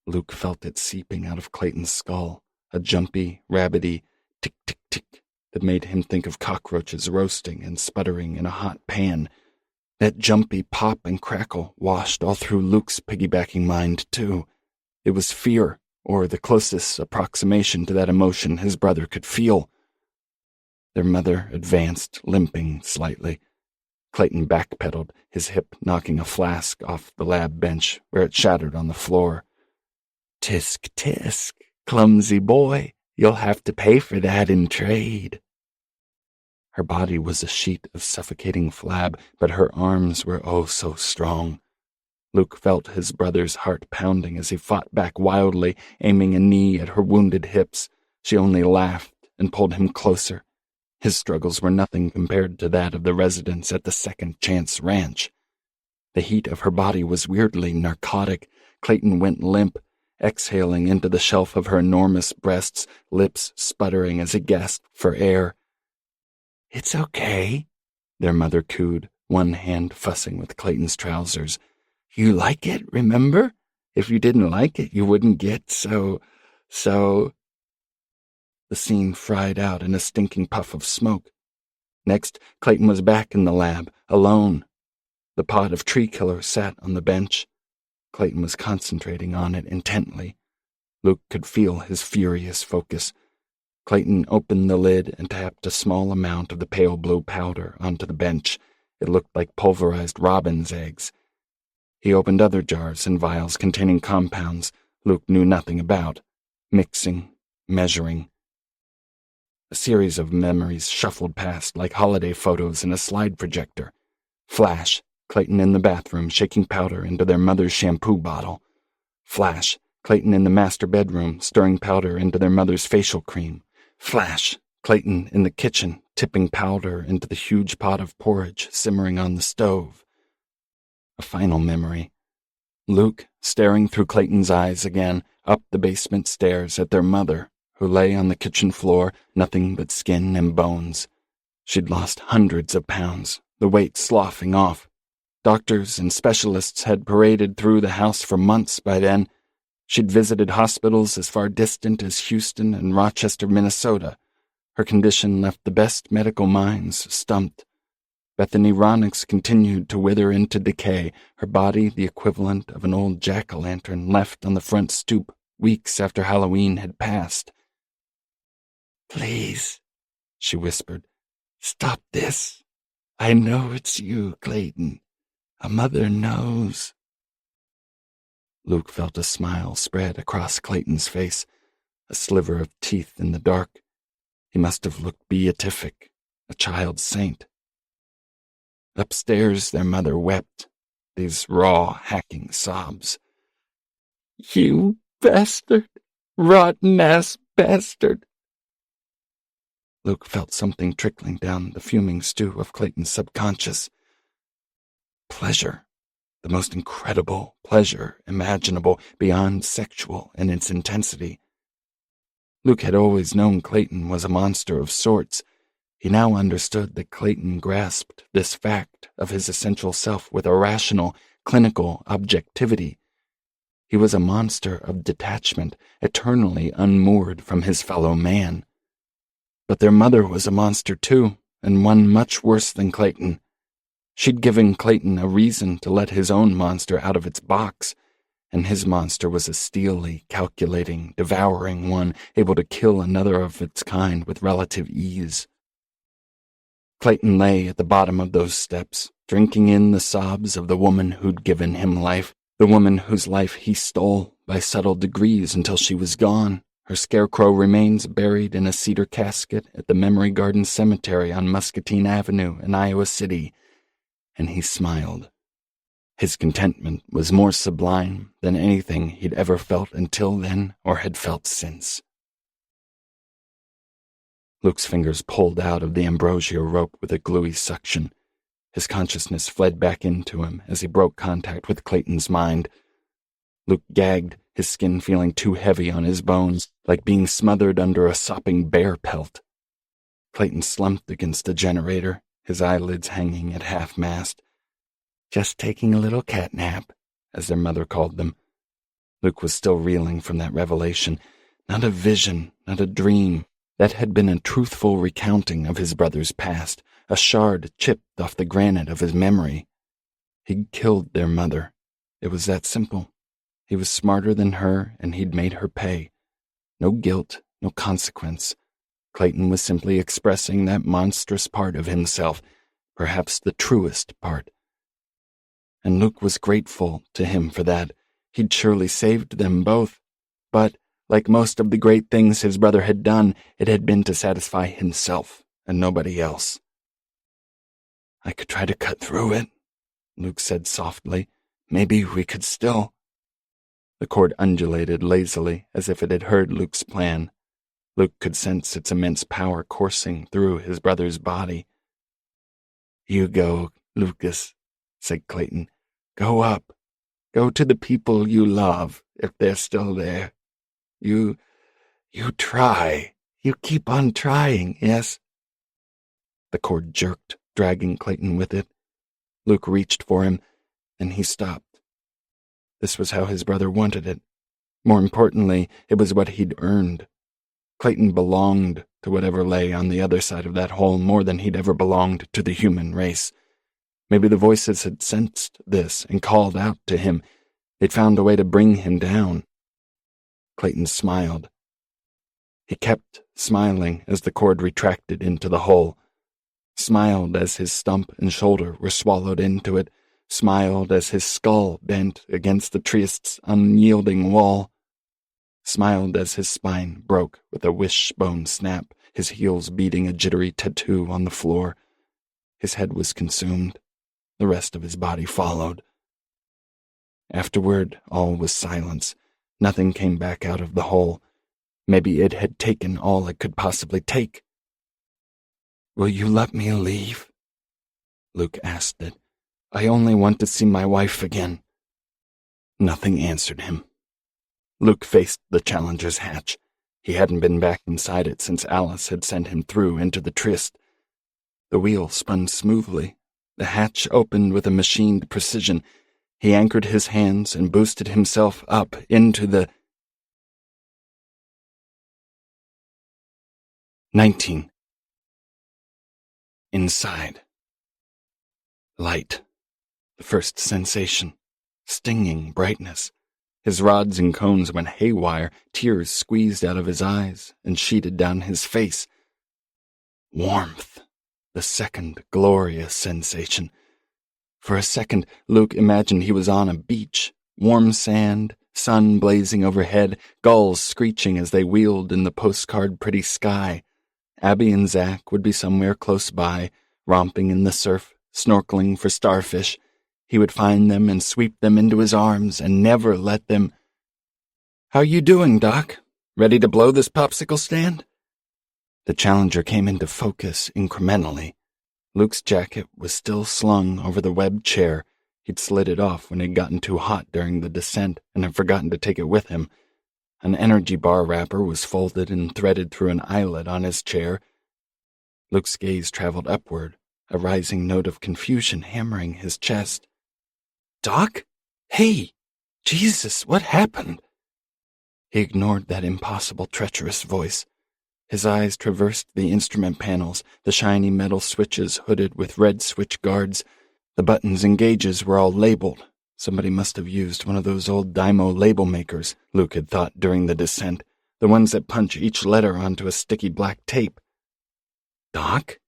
Luke felt it seeping out of Clayton's skull, a jumpy, rabbity tick-tick-tick that made him think of cockroaches roasting and sputtering in a hot pan. That jumpy pop and crackle washed all through Luke's piggybacking mind, too. It was fear, or the closest approximation to that emotion his brother could feel. Their mother advanced, limping slightly. Clayton backpedaled, his hip knocking a flask off the lab bench where it shattered on the floor. "Tisk, tisk, clumsy boy. You'll have to pay for that in trade." Her body was a sheet of suffocating flab, but her arms were oh so strong. Luke felt his brother's heart pounding as he fought back wildly, aiming a knee at her wounded hips. She only laughed and pulled him closer. His struggles were nothing compared to that of the residents at the Second Chance Ranch. The heat of her body was weirdly narcotic. Clayton went limp, exhaling into the shelf of her enormous breasts, lips sputtering as he gasped for air. "It's okay," their mother cooed, one hand fussing with Clayton's trousers. "You like it, remember? If you didn't like it, you wouldn't get so... The scene fried out in a stinking puff of smoke. Next, Clayton was back in the lab, alone. The pot of tree killer sat on the bench. Clayton was concentrating on it intently. Luke could feel his furious focus. Clayton opened the lid and tapped a small amount of the pale blue powder onto the bench. It looked like pulverized robin's eggs. He opened other jars and vials containing compounds Luke knew nothing about, mixing, measuring. A series of memories shuffled past like holiday photos in a slide projector. Flash, Clayton in the bathroom shaking powder into their mother's shampoo bottle. Flash, Clayton in the master bedroom stirring powder into their mother's facial cream. Flash, Clayton in the kitchen tipping powder into the huge pot of porridge simmering on the stove. A final memory. Luke staring through Clayton's eyes again up the basement stairs at their mother, who lay on the kitchen floor, nothing but skin and bones. She'd lost hundreds of pounds, the weight sloughing off. Doctors and specialists had paraded through the house for months by then. She'd visited hospitals as far distant as Houston and Rochester, Minnesota. Her condition left the best medical minds stumped. Bethany Ronix continued to wither into decay, her body the equivalent of an old jack-o'-lantern left on the front stoop weeks after Halloween had passed. "Please," she whispered, "stop this. I know it's you, Clayton. A mother knows." Luke felt a smile spread across Clayton's face, a sliver of teeth in the dark. He must have looked beatific, a child saint. Upstairs, their mother wept, these raw, hacking sobs. "You bastard! Rotten-ass bastard!" Luke felt something trickling down the fuming stew of Clayton's subconscious. Pleasure. The most incredible pleasure imaginable, beyond sexual in its intensity. Luke had always known Clayton was a monster of sorts. He now understood that Clayton grasped this fact of his essential self with a rational, clinical objectivity. He was a monster of detachment, eternally unmoored from his fellow man. But their mother was a monster too, and one much worse than Clayton. She'd given Clayton a reason to let his own monster out of its box, and his monster was a steely, calculating, devouring one, able to kill another of its kind with relative ease. Clayton lay at the bottom of those steps, drinking in the sobs of the woman who'd given him life, the woman whose life he stole by subtle degrees until she was gone, her scarecrow remains buried in a cedar casket at the Memory Garden Cemetery on Muscatine Avenue in Iowa City. And he smiled. His contentment was more sublime than anything he'd ever felt until then or had felt since. Luke's fingers pulled out of the ambrosia rope with a gluey suction. His consciousness fled back into him as he broke contact with Clayton's mind. Luke gagged, his skin feeling too heavy on his bones, like being smothered under a sopping bear pelt. Clayton slumped against the generator, his eyelids hanging at half-mast. "Just taking a little catnap," as their mother called them. Luke was still reeling from that revelation. Not a vision, not a dream. That had been a truthful recounting of his brother's past, a shard chipped off the granite of his memory. He'd killed their mother. It was that simple. He was smarter than her, and he'd made her pay. No guilt, no consequence. Clayton was simply expressing that monstrous part of himself, perhaps the truest part. And Luke was grateful to him for that. He'd surely saved them both. But, like most of the great things his brother had done, it had been to satisfy himself, and nobody else. I could try to cut through it, Luke said softly. Maybe we could still. The cord undulated lazily as if it had heard Luke's plan. Luke could sense its immense power coursing through his brother's body. You go, Lucas, said Clayton. Go up. Go to the people you love, if they're still there. You try. You keep on trying, yes? The cord jerked, dragging Clayton with it. Luke reached for him, and he stopped. This was how his brother wanted it. More importantly, it was what he'd earned. Clayton belonged to whatever lay on the other side of that hole more than he'd ever belonged to the human race. Maybe the voices had sensed this and called out to him. They'd found a way to bring him down. Clayton smiled. He kept smiling as the cord retracted into the hole, smiled as his stump and shoulder were swallowed into it, smiled as his skull bent against the Triest's unyielding wall, smiled as his spine broke with a wishbone snap, his heels beating a jittery tattoo on the floor. His head was consumed. The rest of his body followed. Afterward, all was silence. Nothing came back out of the hole. Maybe it had taken all it could possibly take. Will you let me leave? Luke asked it. I only want to see my wife again. Nothing answered him. Luke faced the Challenger's hatch. He hadn't been back inside it since Alice had sent him through into the tryst. The wheel spun smoothly. The hatch opened with a machined precision. He anchored his hands and boosted himself up into the 19. Inside. Light. The first sensation. Stinging brightness. His rods and cones went haywire, tears squeezed out of his eyes and sheeted down his face. Warmth. The second glorious sensation. For a second, Luke imagined he was on a beach. Warm sand, sun blazing overhead, gulls screeching as they wheeled in the postcard-pretty sky. Abby and Zach would be somewhere close by, romping in the surf, snorkeling for starfish. He would find them and sweep them into his arms and never let them... "How you doing, Doc? Ready to blow this popsicle stand?" The Challenger came into focus incrementally. Luke's jacket was still slung over the webbed chair. He'd slid it off when it had gotten too hot during the descent and had forgotten to take it with him. An energy bar wrapper was folded and threaded through an eyelet on his chair. Luke's gaze traveled upward, a rising note of confusion hammering his chest. "Doc? Hey! Jesus, what happened?" He ignored that impossible, treacherous voice. His eyes traversed the instrument panels, the shiny metal switches hooded with red switch guards. The buttons and gauges were all labeled. Somebody must have used one of those old Dymo label makers, Luke had thought during the descent, the ones that punch each letter onto a sticky black tape. "Doc?"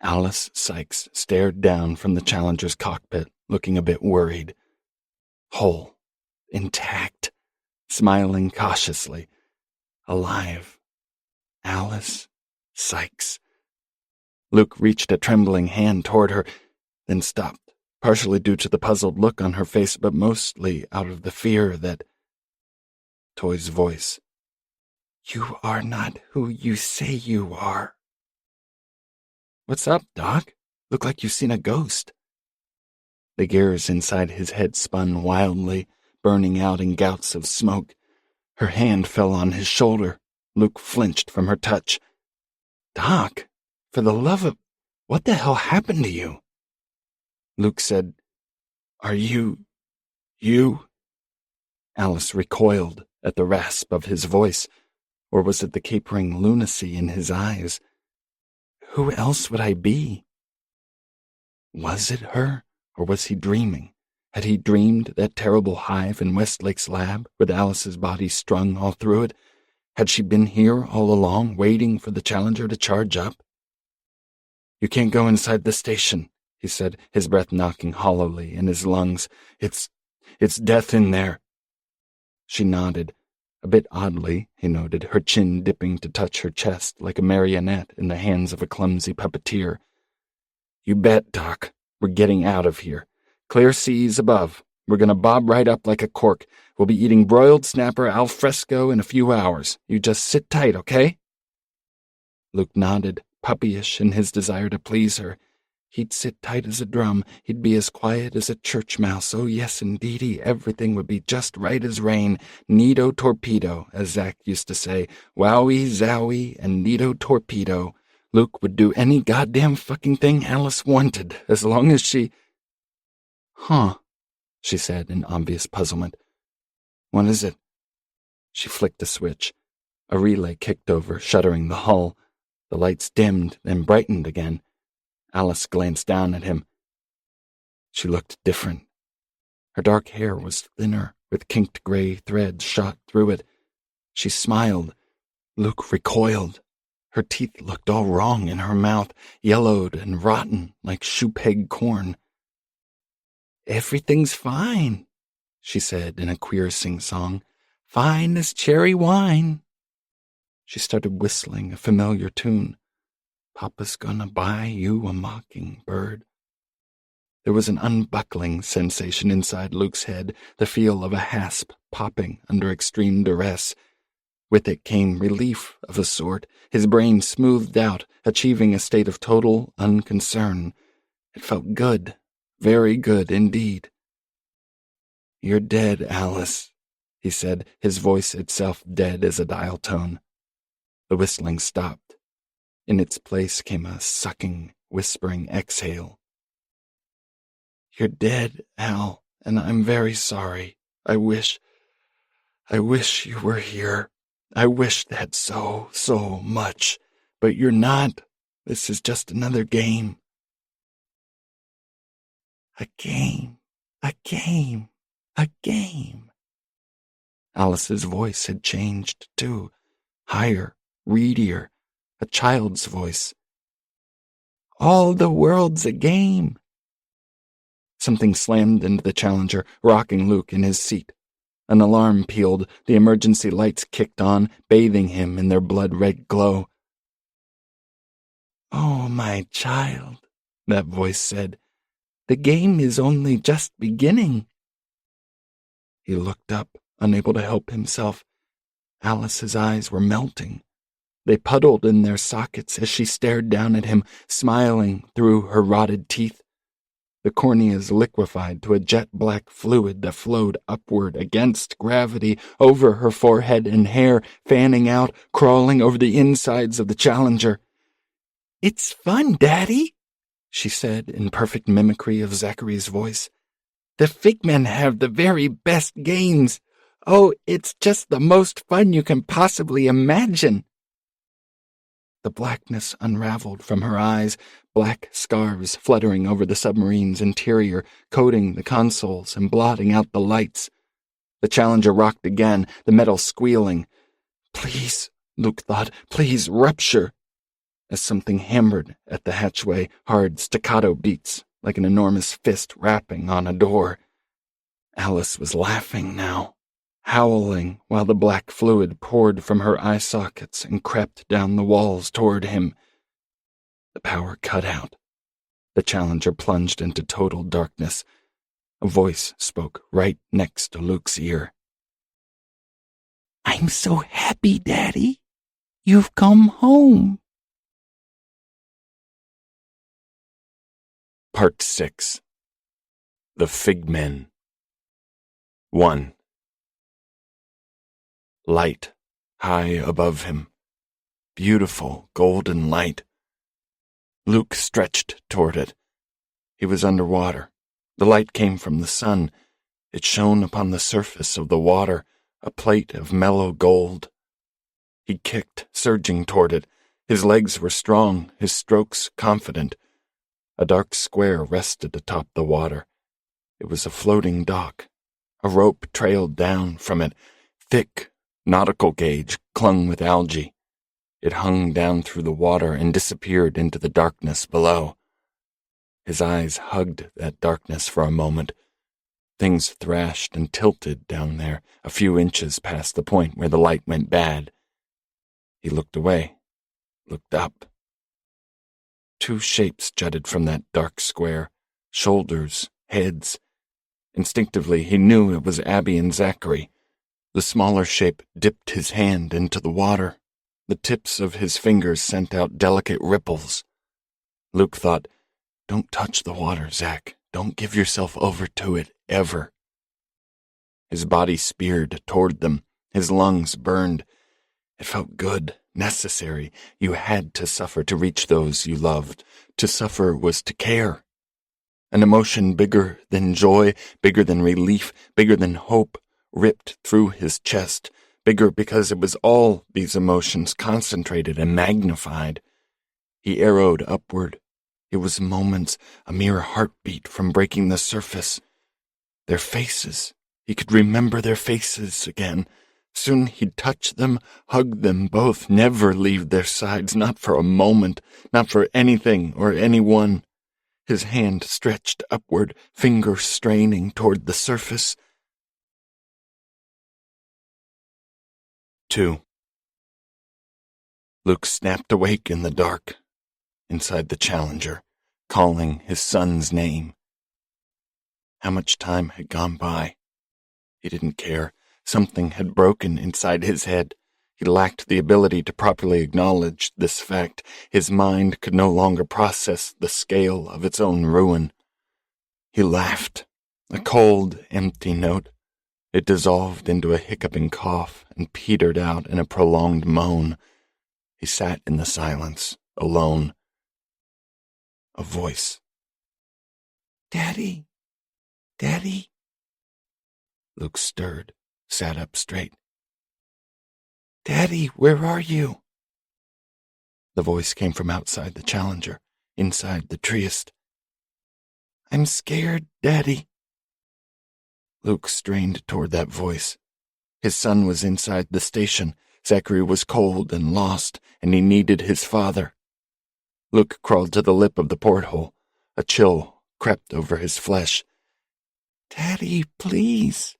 Alice Sykes stared down from the Challenger's cockpit, looking a bit worried. Whole, intact, smiling cautiously, alive. Alice Sykes. Luke reached a trembling hand toward her, then stopped, partially due to the puzzled look on her face, but mostly out of the fear that... Toy's voice. "You are not who you say you are." "What's up, Doc? Look like you've seen a ghost." The gears inside his head spun wildly, burning out in gouts of smoke. Her hand fell on his shoulder. Luke flinched from her touch. "Doc, for the love of... what the hell happened to you?" Luke said, "Are you... Alice recoiled at the rasp of his voice, or was it the capering lunacy in his eyes? Who else would I be? Was it her, or was he dreaming? Had he dreamed that terrible hive in Westlake's lab, with Alice's body strung all through it? Had she been here all along, waiting for the Challenger to charge up? "You can't go inside the station," he said, his breath knocking hollowly in his lungs. It's death in there." She nodded. A bit oddly, he noted, her chin dipping to touch her chest like a marionette in the hands of a clumsy puppeteer. You bet, Doc. We're getting out of here. Clear seas above. We're gonna bob right up like a cork. We'll be eating broiled snapper al fresco in a few hours. You just sit tight, okay? Luke nodded, puppyish in his desire to please her. He'd sit tight as a drum. He'd be as quiet as a church mouse. Oh, yes, indeedy, everything would be just right as rain. Neato torpedo, as Zach used to say. Wowie, zowie, and neato torpedo. Luke would do any goddamn fucking thing Alice wanted, as long as she... Huh, she said in obvious puzzlement. What is it? She flicked a switch. A relay kicked over, shuttering the hull. The lights dimmed, then brightened again. Alice glanced down at him. She looked different. Her dark hair was thinner, with kinked gray threads shot through it. She smiled. Luke recoiled. Her teeth looked all wrong in her mouth, yellowed and rotten like shoe-peg corn. Everything's fine, she said in a queer sing-song. Fine as cherry wine. She started whistling a familiar tune. Papa's gonna buy you a mockingbird. There was an unbuckling sensation inside Luke's head, the feel of a hasp popping under extreme duress. With it came relief of a sort, his brain smoothed out, achieving a state of total unconcern. It felt good, very good indeed. You're dead, Alice, he said, his voice itself dead as a dial tone. The whistling stopped. In its place came a sucking, whispering exhale. You're dead, Al, and I'm very sorry. I wish you were here. I wish that so much. But you're not. This is just another game. A game. A game. A game. Alice's voice had changed, too. Higher, reedier, a child's voice. All the world's a game. Something slammed into the Challenger, rocking Luke in his seat. An alarm pealed, the emergency lights kicked on, bathing him in their blood-red glow. Oh, my child, that voice said, the game is only just beginning. He looked up, unable to help himself. Alice's eyes were melting. They puddled in their sockets as she stared down at him, smiling through her rotted teeth. The corneas liquefied to a jet-black fluid that flowed upward against gravity over her forehead and hair, fanning out, crawling over the insides of the Challenger. It's fun, Daddy, she said in perfect mimicry of Zachary's voice. The Figmen have the very best games. Oh, it's just the most fun you can possibly imagine. The blackness unraveled from her eyes, black scarves fluttering over the submarine's interior, coating the consoles and blotting out the lights. The Challenger rocked again, the metal squealing. Please, Luke thought, please rupture. As something hammered at the hatchway, hard staccato beats, like an enormous fist rapping on a door. Alice was laughing now, howling while the black fluid poured from her eye sockets and crept down the walls toward him. The power cut out. The Challenger plunged into total darkness. A voice spoke right next to Luke's ear. I'm so happy, Daddy. You've come home. Part 6. The Figmen. 1. Light, high above him. Beautiful, golden light. Luke stretched toward it. He was underwater. The light came from the sun. It shone upon the surface of the water, a plate of mellow gold. He kicked, surging toward it. His legs were strong, his strokes confident. A dark square rested atop the water. It was a floating dock. A rope trailed down from it, thick, nautical gauge, clung with algae. It hung down through the water and disappeared into the darkness below. His eyes hugged that darkness for a moment. Things thrashed and tilted down there, a few inches past the point where the light went bad. He looked away, looked up. Two shapes jutted from that dark square, shoulders, heads. Instinctively, he knew it was Abby and Zachary. The smaller shape dipped his hand into the water. The tips of his fingers sent out delicate ripples. Luke thought, "Don't touch the water, Zach. Don't give yourself over to it, ever." His body speared toward them. His lungs burned. It felt good, necessary. You had to suffer to reach those you loved. To suffer was to care. An emotion bigger than joy, bigger than relief, bigger than hope, ripped through his chest, bigger because it was all these emotions concentrated and magnified. He arrowed upward. It was moments, a mere heartbeat from breaking the surface. Their faces. He could remember their faces again. Soon he'd touch them, hug them both, never leave their sides, not for a moment, not for anything or anyone. His hand stretched upward, fingers straining toward the surface. 2. Luke snapped awake in the dark, inside the Challenger, calling his son's name. How much time had gone by? He didn't care. Something had broken inside his head. He lacked the ability to properly acknowledge this fact. His mind could no longer process the scale of its own ruin. He laughed, a cold, empty note. It dissolved into a hiccuping cough and petered out in a prolonged moan. He sat in the silence, alone. A voice. "Daddy? Daddy?" Luke stirred, sat up straight. "Daddy, where are you?" The voice came from outside the Challenger, inside the Trieste. "I'm scared, Daddy." Luke strained toward that voice. His son was inside the station. Zachary was cold and lost, and he needed his father. Luke crawled to the lip of the porthole. A chill crept over his flesh. "Daddy, please."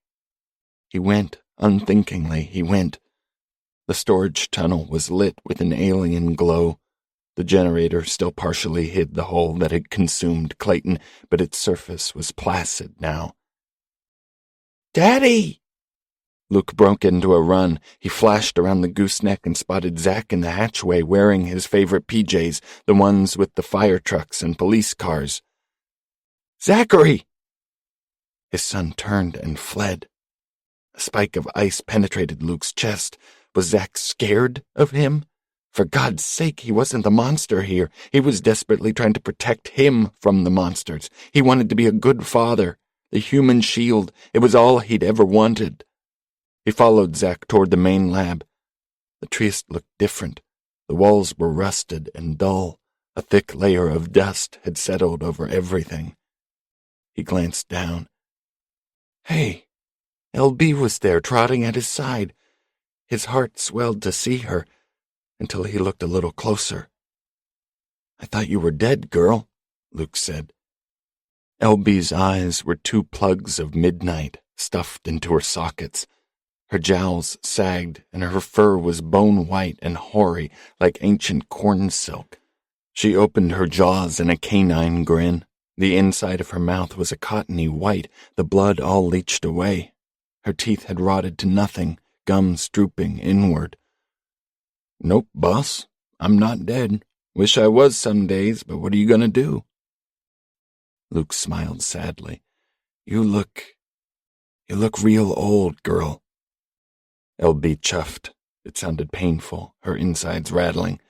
He went, unthinkingly, he went. The storage tunnel was lit with an alien glow. The generator still partially hid the hole that had consumed Clayton, but its surface was placid now. "Daddy!" Luke broke into a run. He flashed around the gooseneck and spotted Zach in the hatchway wearing his favorite PJs, the ones with the fire trucks and police cars. "Zachary!" His son turned and fled. A spike of ice penetrated Luke's chest. Was Zach scared of him? For God's sake, he wasn't the monster here. He was desperately trying to protect him from the monsters. He wanted to be a good father, the human shield. It was all he'd ever wanted. He followed Zach toward the main lab. The Trieste looked different. The walls were rusted and dull. A thick layer of dust had settled over everything. He glanced down. Hey, LB was there, trotting at his side. His heart swelled to see her, until he looked a little closer. "I thought you were dead, girl," Luke said. LB's eyes were two plugs of midnight stuffed into her sockets. Her jowls sagged, and her fur was bone-white and hoary like ancient corn silk. She opened her jaws in a canine grin. The inside of her mouth was a cottony white, the blood all leached away. Her teeth had rotted to nothing, gums drooping inward. "Nope, boss. I'm not dead. Wish I was some days, but what are you gonna do?" Luke smiled sadly. You look real old, girl." LB chuffed. It sounded painful, her insides rattling.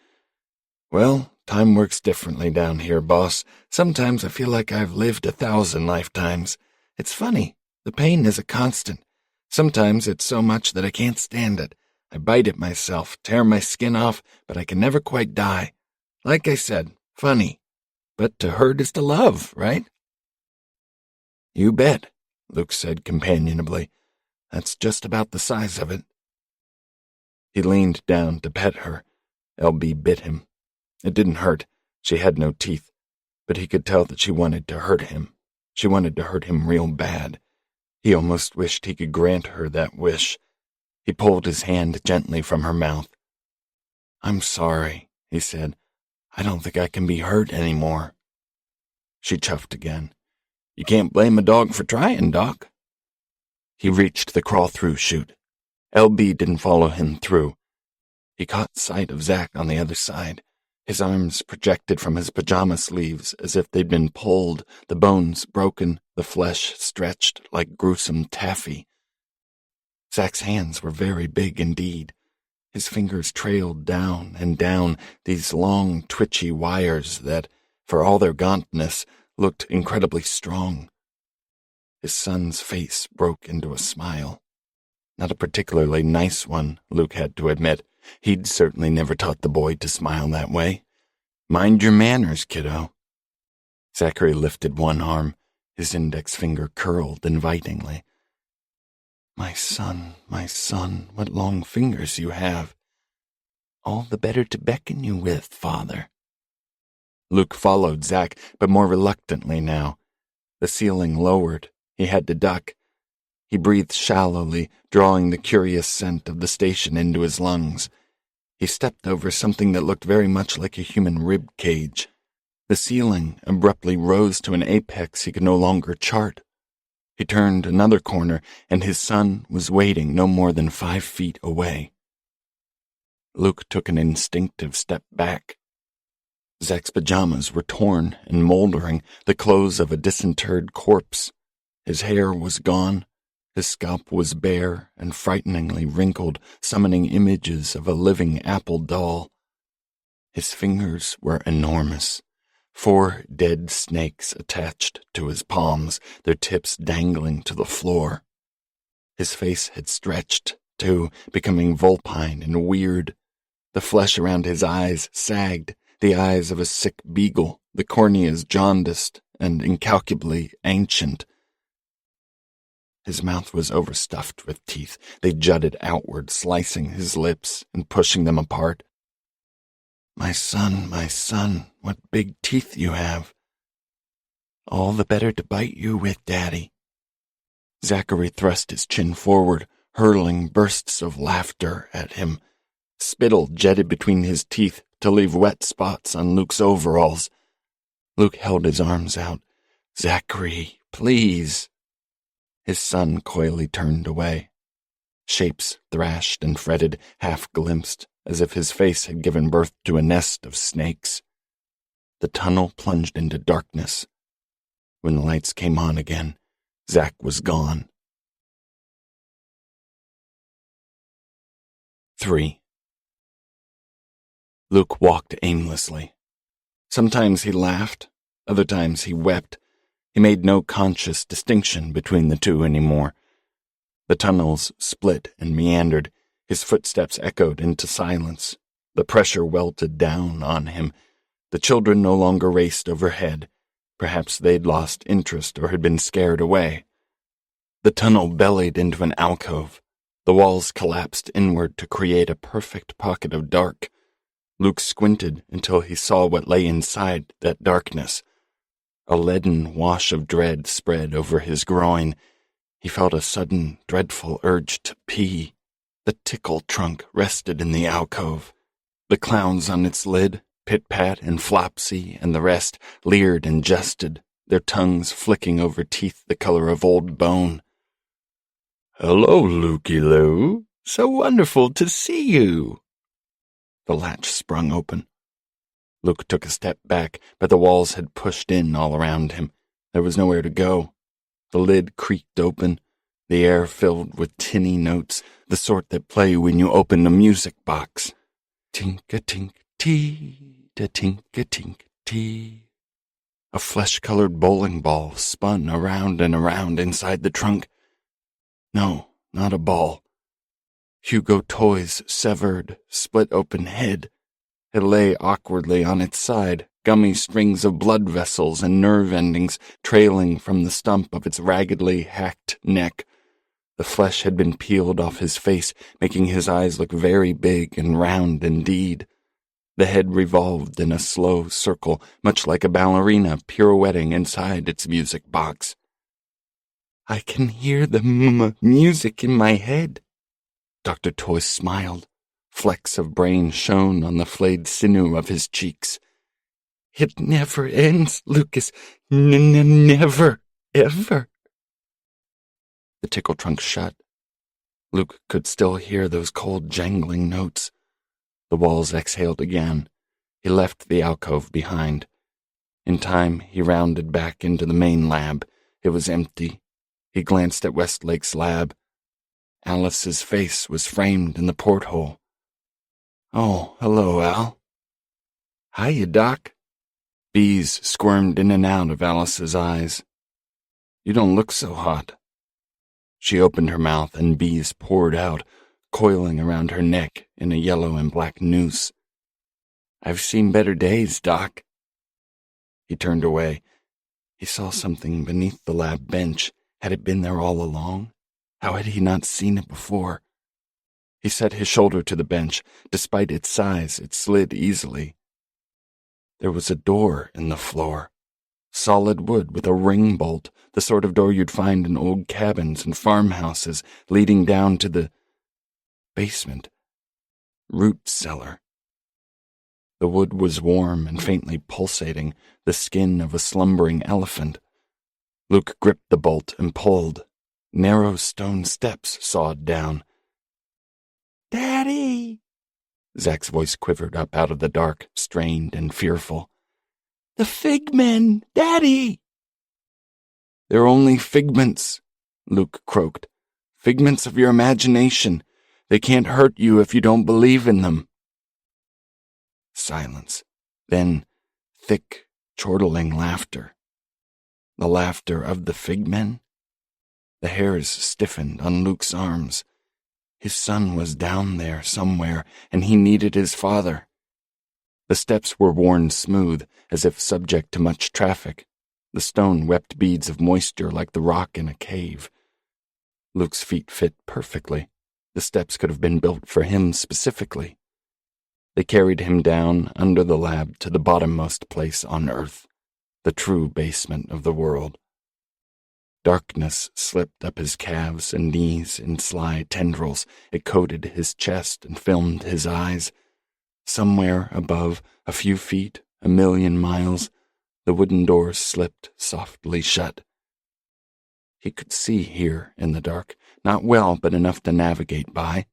"Well, time works differently down here, boss. Sometimes I feel like I've lived 1,000 lifetimes. It's funny. The pain is a constant. Sometimes it's so much that I can't stand it. I bite at myself, tear my skin off, but I can never quite die. Like I said, funny. But to hurt is to love, right?" "You bet," Luke said companionably. "That's just about the size of it." He leaned down to pet her. LB bit him. It didn't hurt. She had no teeth. But he could tell that she wanted to hurt him. She wanted to hurt him real bad. He almost wished he could grant her that wish. He pulled his hand gently from her mouth. "I'm sorry," he said. "I don't think I can be hurt anymore." She chuffed again. "You can't blame a dog for trying, Doc." He reached the crawl-through chute. LB didn't follow him through. He caught sight of Zack on the other side. His arms projected from his pajama sleeves as if they'd been pulled, the bones broken, the flesh stretched like gruesome taffy. Zack's hands were very big indeed. His fingers trailed down and down, these long, twitchy wires that, for all their gauntness, looked incredibly strong. His son's face broke into a smile. Not a particularly nice one, Luke had to admit. He'd certainly never taught the boy to smile that way. "Mind your manners, kiddo." Zachary lifted one arm, his index finger curled invitingly. My son, what long fingers you have. All the better to beckon you with, father." Luke followed Zack, but more reluctantly now. The ceiling lowered. He had to duck. He breathed shallowly, drawing the curious scent of the station into his lungs. He stepped over something that looked very much like a human rib cage. The ceiling abruptly rose to an apex he could no longer chart. He turned another corner, and his son was waiting no more than 5 feet away. Luke took an instinctive step back. Zack's pajamas were torn and moldering, the clothes of a disinterred corpse. His hair was gone. His scalp was bare and frighteningly wrinkled, summoning images of a living apple doll. His fingers were enormous. 4 dead snakes attached to his palms, their tips dangling to the floor. His face had stretched, too, becoming vulpine and weird. The flesh around his eyes sagged, the eyes of a sick beagle, the corneas jaundiced and incalculably ancient. His mouth was overstuffed with teeth. They jutted outward, slicing his lips and pushing them apart. My son, what big teeth you have. All the better to bite you with, Daddy." Zachary thrust his chin forward, hurling bursts of laughter at him. Spittle jetted between his teeth to leave wet spots on Luke's overalls. Luke held his arms out. "Zachary, please." His son coyly turned away. Shapes thrashed and fretted, half-glimpsed, as if his face had given birth to a nest of snakes. The tunnel plunged into darkness. When the lights came on again, Zack was gone. 3. Luke walked aimlessly. Sometimes he laughed, other times he wept. He made no conscious distinction between the two anymore. The tunnels split and meandered. His footsteps echoed into silence. The pressure welted down on him. The children no longer raced overhead. Perhaps they'd lost interest or had been scared away. The tunnel bellied into an alcove. The walls collapsed inward to create a perfect pocket of dark. Luke squinted until he saw what lay inside that darkness. A leaden wash of dread spread over his groin. He felt a sudden, dreadful urge to pee. The tickle trunk rested in the alcove. The clowns on its lid, Pit-Pat and Flopsy and the rest, leered and jested, their tongues flicking over teeth the color of old bone. "Hello, Lukey-Loo. So wonderful to see you." The latch sprung open. Luke took a step back, but the walls had pushed in all around him. There was nowhere to go. The lid creaked open, the air filled with tinny notes, the sort that play when you open a music box. Tink-a-tink-tee, da-tink-a-tink-tee. A flesh-colored bowling ball spun around and around inside the trunk. No, not a ball. Hugo Toy's severed, split-open head. It lay awkwardly on its side, gummy strings of blood vessels and nerve endings trailing from the stump of its raggedly hacked neck. The flesh had been peeled off his face, making his eyes look very big and round indeed. The head revolved in a slow circle, much like a ballerina pirouetting inside its music box. I can hear the music in my head. Dr. Toyce smiled. Flecks of brain shone on the flayed sinew of his cheeks. It never ends, Lucas. Never, ever. The tickle trunk shut. Luke could still hear those cold, jangling notes. The walls exhaled again. He left the alcove behind. In time, he rounded back into the main lab. It was empty. He glanced at Westlake's lab. Alice's face was framed in the porthole. Oh, hello, Al. Hiya, Doc. Bees squirmed in and out of Alice's eyes. You don't look so hot. She opened her mouth and bees poured out, coiling around her neck in a yellow and black noose. I've seen better days, Doc. He turned away. He saw something beneath the lab bench. Had it been there all along? How had he not seen it before? He set his shoulder to the bench. Despite its size, it slid easily. There was a door in the floor. Solid wood with a ring bolt, the sort of door you'd find in old cabins and farmhouses, leading down to the basement. Root cellar. The wood was warm and faintly pulsating, the skin of a slumbering elephant. Luke gripped the bolt and pulled. Narrow stone steps sawed down. Daddy! Zach's voice quivered up out of the dark, strained and fearful. The figmen! Daddy! They're only figments, Luke croaked. Figments of your imagination. They can't hurt you if you don't believe in them. Silence. Then thick, chortling laughter. The laughter of the figmen? The hairs stiffened on Luke's arms. His son was down there somewhere, and he needed his father. The steps were worn smooth, as if subject to much traffic. The stone wept beads of moisture like the rock in a cave. Luke's feet fit perfectly. The steps could have been built for him specifically. They carried him down under the lab to the bottommost place on Earth, the true basement of the world. Darkness slipped up his calves and knees in sly tendrils. It coated his chest and filmed his eyes. Somewhere above, a few feet, 1,000,000 miles, the wooden doors slipped softly shut. He could see here in the dark, not well, but enough to navigate by.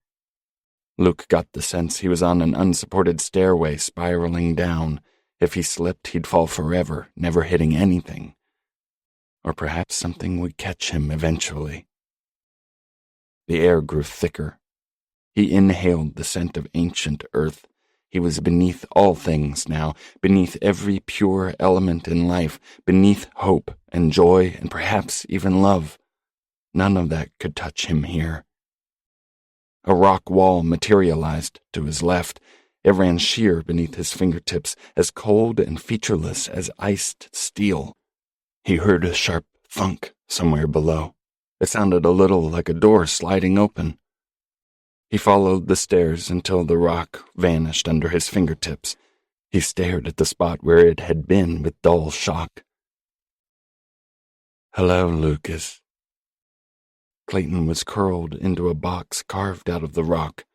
Luke got the sense he was on an unsupported stairway spiraling down. If he slipped, he'd fall forever, never hitting anything. Or perhaps something would catch him eventually. The air grew thicker. He inhaled the scent of ancient earth. He was beneath all things now, beneath every pure element in life, beneath hope and joy and perhaps even love. None of that could touch him here. A rock wall materialized to his left. It ran sheer beneath his fingertips, as cold and featureless as iced steel. He heard a sharp thunk somewhere below. It sounded a little like a door sliding open. He followed the stairs until the rock vanished under his fingertips. He stared at the spot where it had been with dull shock. Hello, Lucas. Clayton was curled into a box carved out of the rock.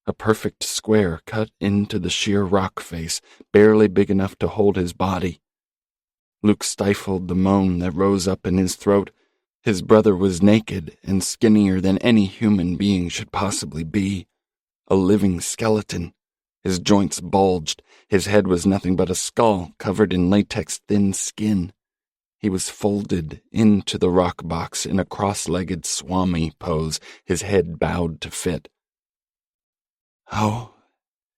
A perfect square cut into the sheer rock face, barely big enough to hold his body. Luke stifled the moan that rose up in his throat. His brother was naked and skinnier than any human being should possibly be. A living skeleton. His joints bulged. His head was nothing but a skull covered in latex-thin skin. He was folded into the rock box in a cross-legged swami pose, his head bowed to fit. How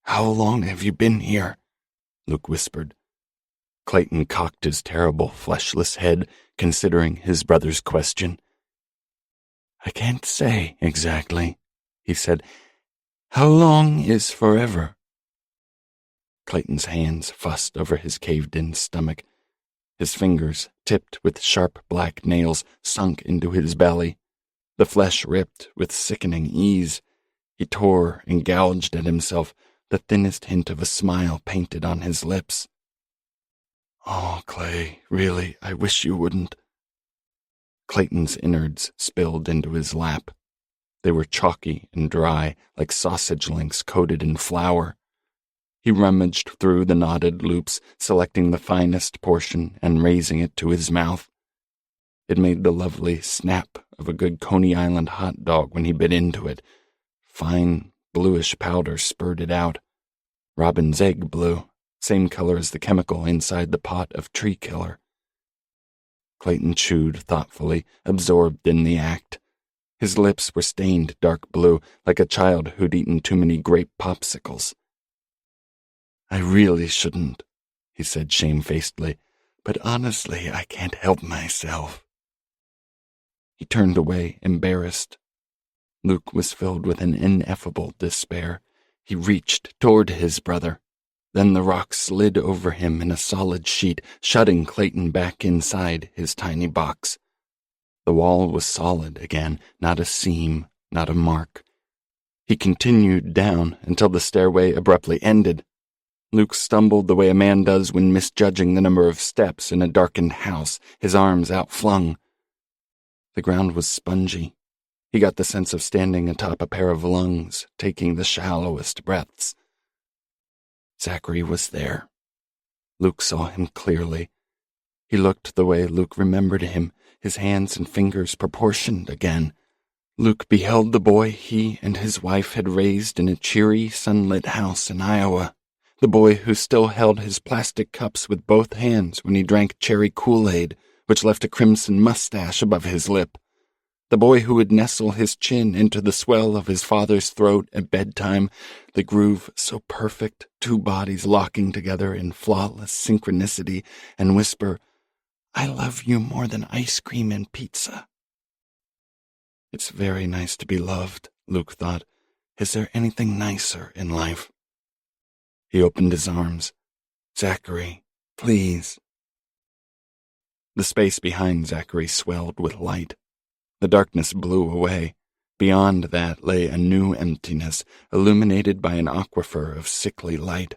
long have you been here? Luke whispered. Clayton cocked his terrible, fleshless head, considering his brother's question. I can't say exactly, he said. How long is forever? Clayton's hands fussed over his caved-in stomach. His fingers, tipped with sharp black nails, sunk into his belly. The flesh ripped with sickening ease. He tore and gouged at himself, the thinnest hint of a smile painted on his lips. Oh, Clay, really, I wish you wouldn't. Clayton's innards spilled into his lap. They were chalky and dry, like sausage links coated in flour. He rummaged through the knotted loops, selecting the finest portion and raising it to his mouth. It made the lovely snap of a good Coney Island hot dog when he bit into it. Fine, bluish powder spurted out. Robin's egg blue, same color as the chemical inside the pot of tree killer. Clayton chewed thoughtfully, absorbed in the act. His lips were stained dark blue, like a child who'd eaten too many grape popsicles. "I really shouldn't," he said shamefacedly, "but honestly, I can't help myself." He turned away, embarrassed. Luke was filled with an ineffable despair. He reached toward his brother. Then the rock slid over him in a solid sheet, shutting Clayton back inside his tiny box. The wall was solid again, not a seam, not a mark. He continued down until the stairway abruptly ended. Luke stumbled the way a man does when misjudging the number of steps in a darkened house, his arms outflung. The ground was spongy. He got the sense of standing atop a pair of lungs, taking the shallowest breaths. Zachary was there. Luke saw him clearly. He looked the way Luke remembered him, his hands and fingers proportioned again. Luke beheld the boy he and his wife had raised in a cheery, sunlit house in Iowa. The boy who still held his plastic cups with both hands when he drank cherry Kool-Aid, which left a crimson mustache above his lip. The boy who would nestle his chin into the swell of his father's throat at bedtime, the groove so perfect, two bodies locking together in flawless synchronicity, and whisper, "I love you more than ice cream and pizza." It's very nice to be loved, Luke thought. Is there anything nicer in life? He opened his arms. "Zachary, please." The space behind Zachary swelled with light. The darkness blew away. Beyond that lay a new emptiness, illuminated by an aquifer of sickly light.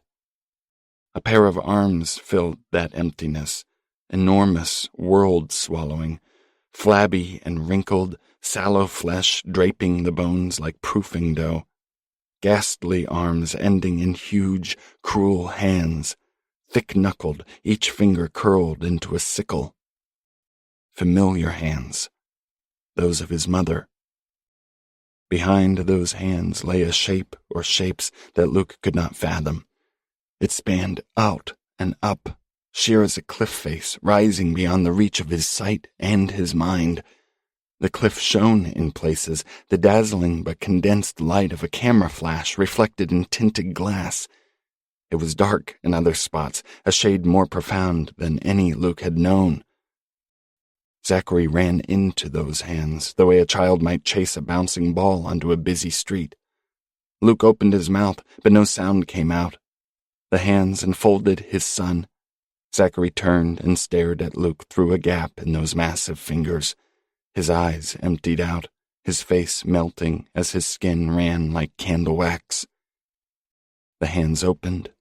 A pair of arms filled that emptiness, enormous, world-swallowing, flabby and wrinkled, sallow flesh draping the bones like proofing dough. Ghastly arms ending in huge, cruel hands, thick-knuckled, each finger curled into a sickle. Familiar hands. Those of his mother. Behind those hands lay a shape or shapes that Luke could not fathom. It spanned out and up, sheer as a cliff face, rising beyond the reach of his sight and his mind. The cliff shone in places, the dazzling but condensed light of a camera flash reflected in tinted glass. It was dark in other spots, a shade more profound than any Luke had known. Zachary ran into those hands, the way a child might chase a bouncing ball onto a busy street. Luke opened his mouth, but no sound came out. The hands enfolded his son. Zachary turned and stared at Luke through a gap in those massive fingers. His eyes emptied out, his face melting as his skin ran like candle wax. The hands opened.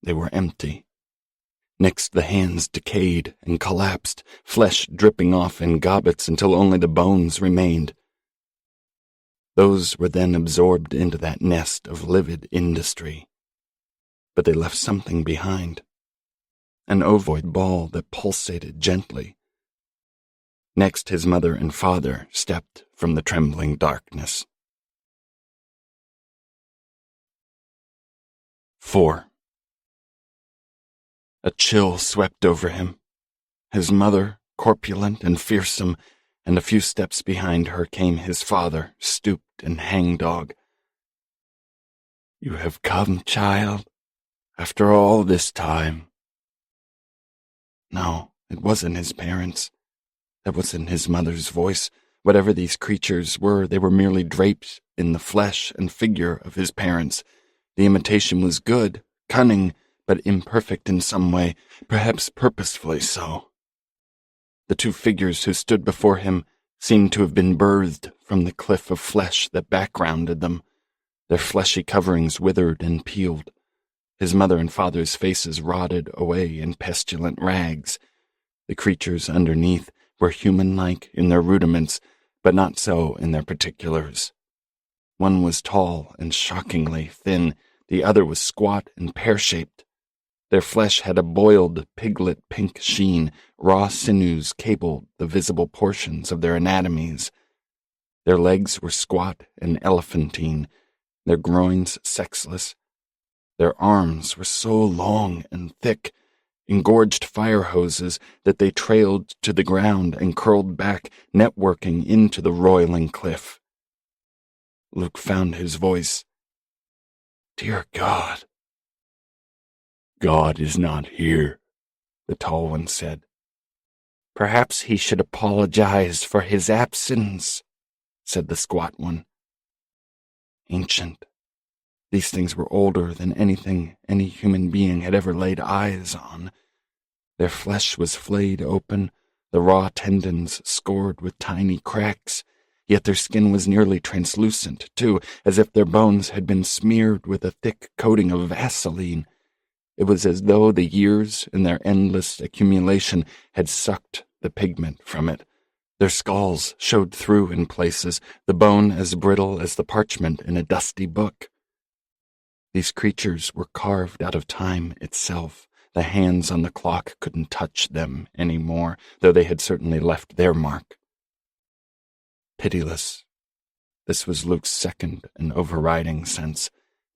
They were empty. Next, the hands decayed and collapsed, flesh dripping off in gobbets until only the bones remained. Those were then absorbed into that nest of livid industry. But they left something behind. An ovoid ball that pulsated gently. Next, his mother and father stepped from the trembling darkness. 4. A chill swept over him. His mother, corpulent and fearsome, and a few steps behind her came his father, stooped and hangdog. "You have come, child, after all this time." No, it wasn't his parents. That wasn't his mother's voice. Whatever these creatures were, they were merely draped in the flesh and figure of his parents. The imitation was good, cunning, but imperfect in some way, perhaps purposefully so. The two figures who stood before him seemed to have been birthed from the cliff of flesh that backgrounded them. Their fleshy coverings withered and peeled. His mother and father's faces rotted away in pestilent rags. The creatures underneath, were human-like in their rudiments, but not so in their particulars. One was tall and shockingly thin, the other was squat and pear-shaped. Their flesh had a boiled, piglet-pink sheen, raw sinews cabled the visible portions of their anatomies. Their legs were squat and elephantine, their groins sexless. Their arms were so long and thick, engorged fire hoses, that they trailed to the ground and curled back, networking into the roiling cliff. Luke found his voice. "Dear God." "God is not here," the tall one said. "Perhaps he should apologize for his absence," said the squat one. Ancient. These things were older than anything any human being had ever laid eyes on. Their flesh was flayed open, the raw tendons scored with tiny cracks, yet their skin was nearly translucent, too, as if their bones had been smeared with a thick coating of Vaseline. It was as though the years in their endless accumulation had sucked the pigment from it. Their skulls showed through in places, the bone as brittle as the parchment in a dusty book. These creatures were carved out of time itself. The hands on the clock couldn't touch them any more, though they had certainly left their mark. Pitiless. This was Luke's second and overriding sense.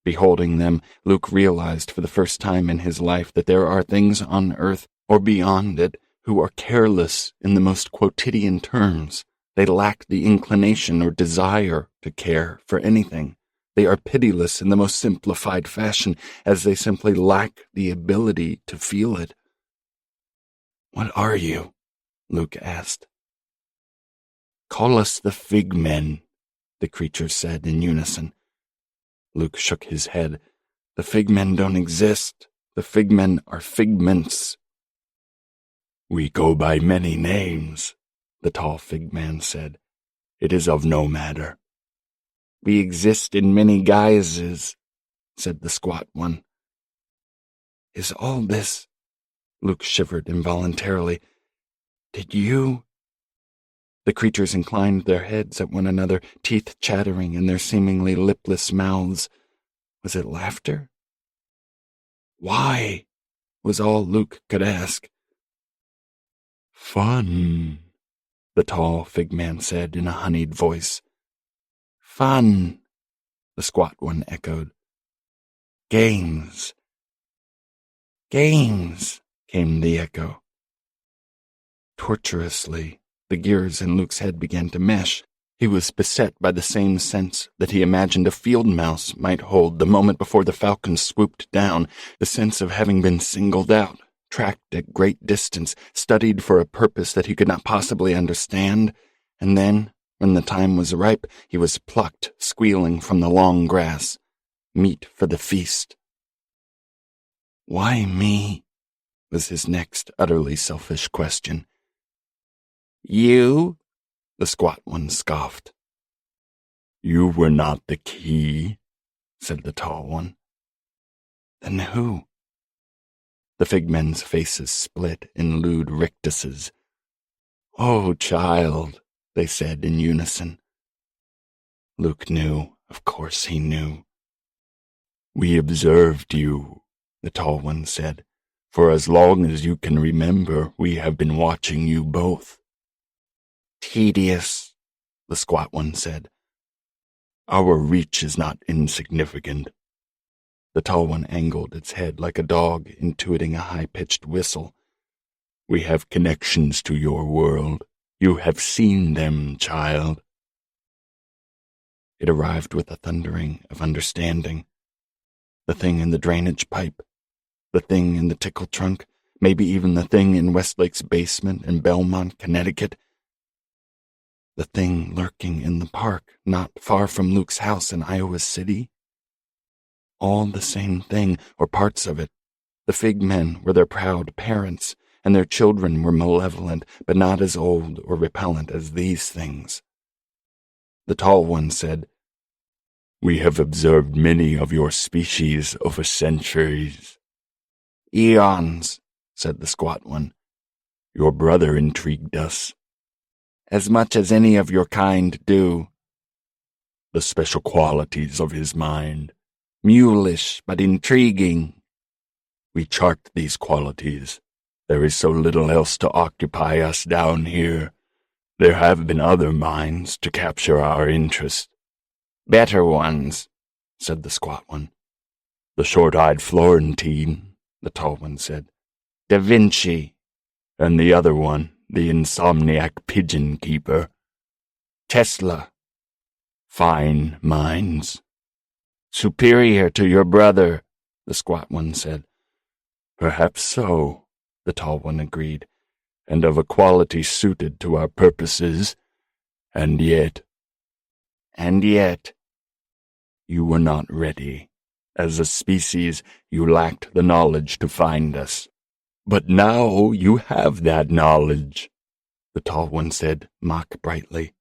Beholding them, Luke realized for the first time in his life that there are things on earth, or beyond it, who are careless in the most quotidian terms. They lack the inclination or desire to care for anything. They are pitiless in the most simplified fashion, as they simply lack the ability to feel it. "What are you?" Luke asked. "Call us the Fig Men," the creatures said in unison. Luke shook his head. "The Fig Men don't exist. The Fig Men are figments." "We go by many names," the tall fig man said. "It is of no matter." "We exist in many guises," said the squat one. "Is all this—" Luke shivered involuntarily. "Did you—" The creatures inclined their heads at one another, teeth chattering in their seemingly lipless mouths. Was it laughter? "Why?" was all Luke could ask. "Fun," the tall fig man said in a honeyed voice. "Fun," the squat one echoed. "Games." "Games," came the echo. Tortuously, the gears in Luke's head began to mesh. He was beset by the same sense that he imagined a field mouse might hold the moment before the falcon swooped down, the sense of having been singled out, tracked at great distance, studied for a purpose that he could not possibly understand, and then, when the time was ripe, he was plucked, squealing from the long grass. Meat for the feast. "Why me?" was his next utterly selfish question. "You?" the squat one scoffed. "You were not the key," said the tall one. "Then who?" The figmen's faces split in lewd rictuses. "Oh, child," they said in unison. Luke knew. Of course he knew. "We observed you," the tall one said. "For as long as you can remember, we have been watching you both." "Tedious," the squat one said. "Our reach is not insignificant." The tall one angled its head like a dog intuiting a high-pitched whistle. "We have connections to your world. You have seen them, child." It arrived with a thundering of understanding. The thing in the drainage pipe, the thing in the tickle trunk, maybe even the thing in Westlake's basement in Belmont, Connecticut. The thing lurking in the park, not far from Luke's house in Iowa City. All the same thing, or parts of it. The fig men were their proud parents, and their children were malevolent, but not as old or repellent as these things. The tall one said, "We have observed many of your species over centuries." "Eons," said the squat one. "Your brother intrigued us. as much as any of your kind do. The special qualities of his mind. Mulish, but intriguing. We chart these qualities. There is so little else to occupy us down here. There have been other minds to capture our interest. Better ones, said the squat one. The short-eyed Florentine, the tall one said. Da Vinci. And the other one, the insomniac pigeon keeper. Tesla. Fine minds. Superior to your brother, the squat one said. Perhaps so, the tall one agreed, and of a quality suited to our purposes. And yet, you were not ready. As a species, you lacked the knowledge to find us. But now you have that knowledge, the tall one said, mock brightly.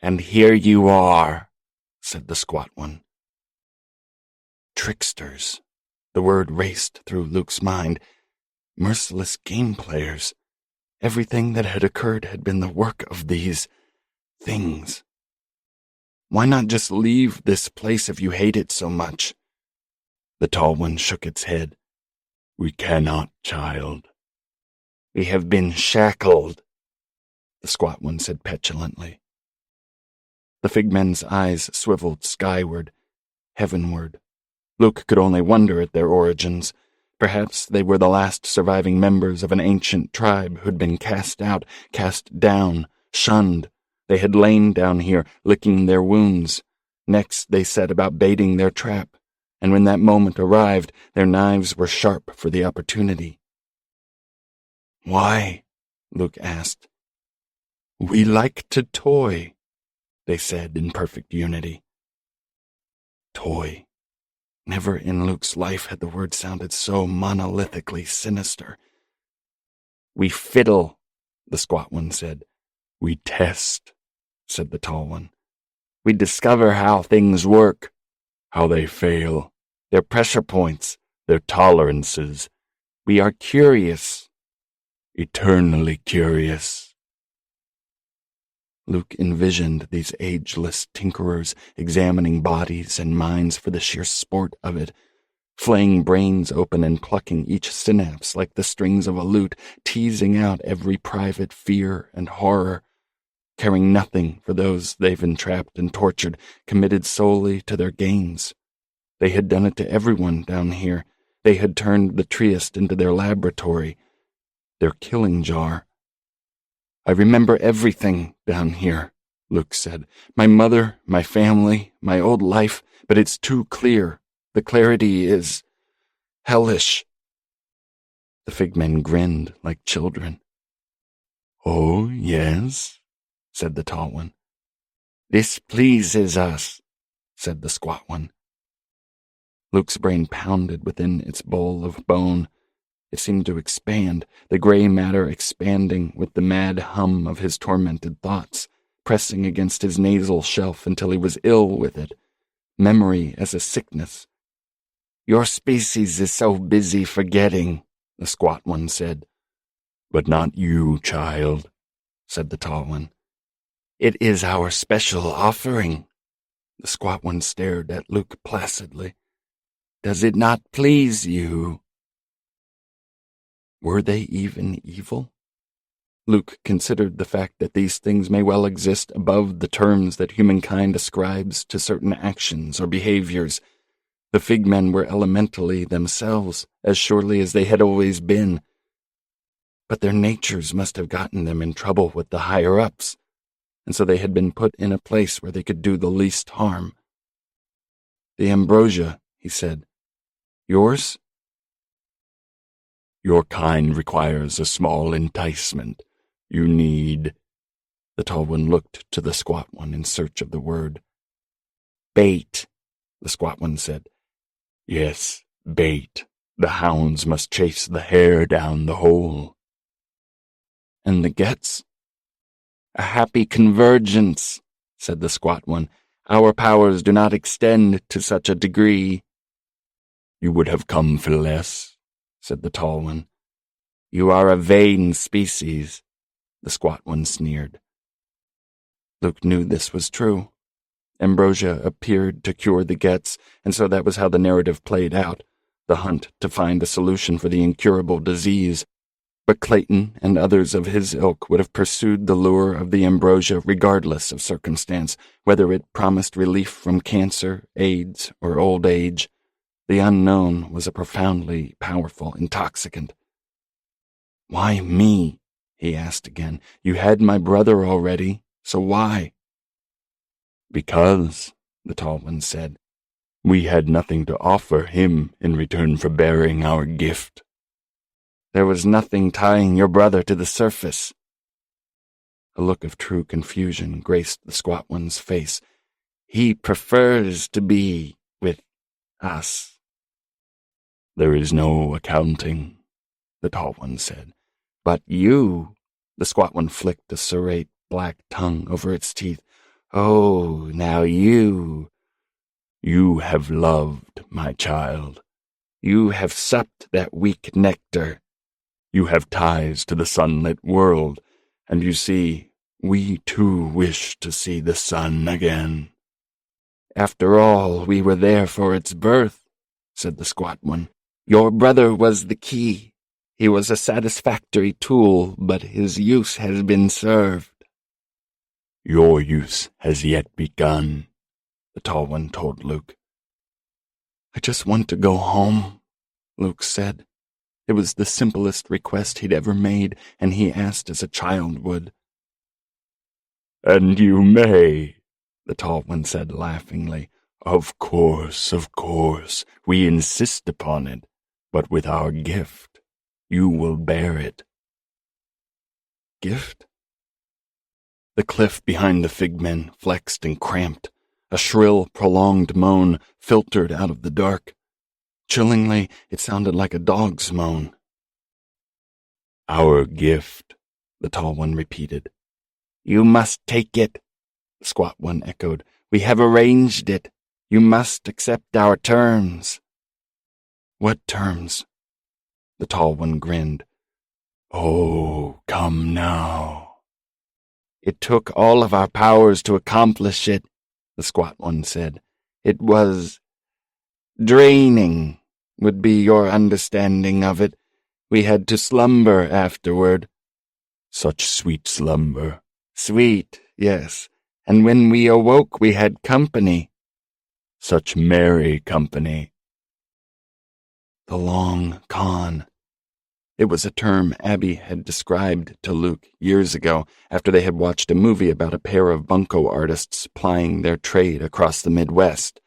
And here you are, said the squat one. Tricksters. The word raced through Luke's mind. Merciless game players. Everything that had occurred had been the work of these things. Why not just leave this place if you hate it so much? The tall one shook its head. We cannot, child. We have been shackled, the squat one said petulantly. The figmen's eyes swiveled skyward, heavenward. Luke could only wonder at their origins. Perhaps they were the last surviving members of an ancient tribe who'd been cast out, cast down, shunned. They had lain down here, licking their wounds. Next they set about baiting their trap, and when that moment arrived, their knives were sharp for the opportunity. Why? Luke asked. We like to toy, they said in perfect unity. Toy. Never in Luke's life had the word sounded so monolithically sinister. We fiddle, the squat one said. We test, said the tall one. We discover how things work, how they fail, their pressure points, their tolerances. We are curious. Eternally curious. Luke envisioned these ageless tinkerers examining bodies and minds for the sheer sport of it, flaying brains open and plucking each synapse like the strings of a lute, teasing out every private fear and horror, caring nothing for those they've entrapped and tortured, committed solely to their gains. They had done it to everyone down here. They had turned the Trieste into their laboratory, their killing jar. I remember everything down here, Luke said. My mother, my family, my old life, but it's too clear. The clarity is hellish. The figmen grinned like children. Oh, yes, said the tall one. This pleases us, said the squat one. Luke's brain pounded within its bowl of bone. It seemed to expand, the gray matter expanding with the mad hum of his tormented thoughts, pressing against his nasal shelf until he was ill with it. Memory as a sickness. Your species is so busy forgetting, the squat one said. But not you, child, said the tall one. It is our special offering. The squat one stared at Luke placidly. Does it not please you? Were they even evil? Luke considered the fact that these things may well exist above the terms that humankind ascribes to certain actions or behaviors. The figmen were elementally themselves, as surely as they had always been. But their natures must have gotten them in trouble with the higher-ups, and so they had been put in a place where they could do the least harm. The ambrosia, he said. Yours? Your kind requires a small enticement. You need... The tall one looked to the squat one in search of the word. Bait, the squat one said. Yes, bait. The hounds must chase the hare down the hole. And the gets? A happy convergence, said the squat one. Our powers do not extend to such a degree. You would have come for less, said the tall one. You are a vain species, the squat one sneered. Luke knew this was true. Ambrosia appeared to cure the Gets, and so that was how the narrative played out, the hunt to find a solution for the incurable disease. But Clayton and others of his ilk would have pursued the lure of the ambrosia regardless of circumstance, whether it promised relief from cancer, AIDS, or old age. The unknown was a profoundly powerful intoxicant. "Why me?" he asked again. "You had my brother already, so why?" "Because," the tall one said, "we had nothing to offer him in return for bearing our gift." "There was nothing tying your brother to the surface." A look of true confusion graced the squat one's face. "He prefers to be with us." "There is no accounting," the tall one said. "But you," the squat one flicked a serrate black tongue over its teeth. "Oh, now you have loved, my child. You have supped that weak nectar. You have ties to the sunlit world, and you see, we too wish to see the sun again." "After all, we were there for its birth," said the squat one. "Your brother was the key. He was a satisfactory tool, but his use has been served." "Your use has yet begun," the tall one told Luke. "I just want to go home," Luke said. It was the simplest request he'd ever made, and he asked as a child would. "And you may," the tall one said laughingly. Of course, we insist upon it, but with our gift, you will bear it." "Gift?" The cliff behind the figmen flexed and cramped. A shrill, prolonged moan filtered out of the dark. Chillingly, it sounded like a dog's moan. "Our gift," the tall one repeated. "You must take it," the squat one echoed. "We have arranged it. You must accept our terms." "What terms?" The tall one grinned. "Oh, come now." "It took all of our powers to accomplish it," the squat one said. "It was draining, would be your understanding of it. We had to slumber afterward." "Such sweet slumber." "Sweet, yes. And when we awoke, we had company." "Such merry company." The long con. It was a term Abby had described to Luke years ago after they had watched a movie about a pair of bunco artists plying their trade across the Midwest.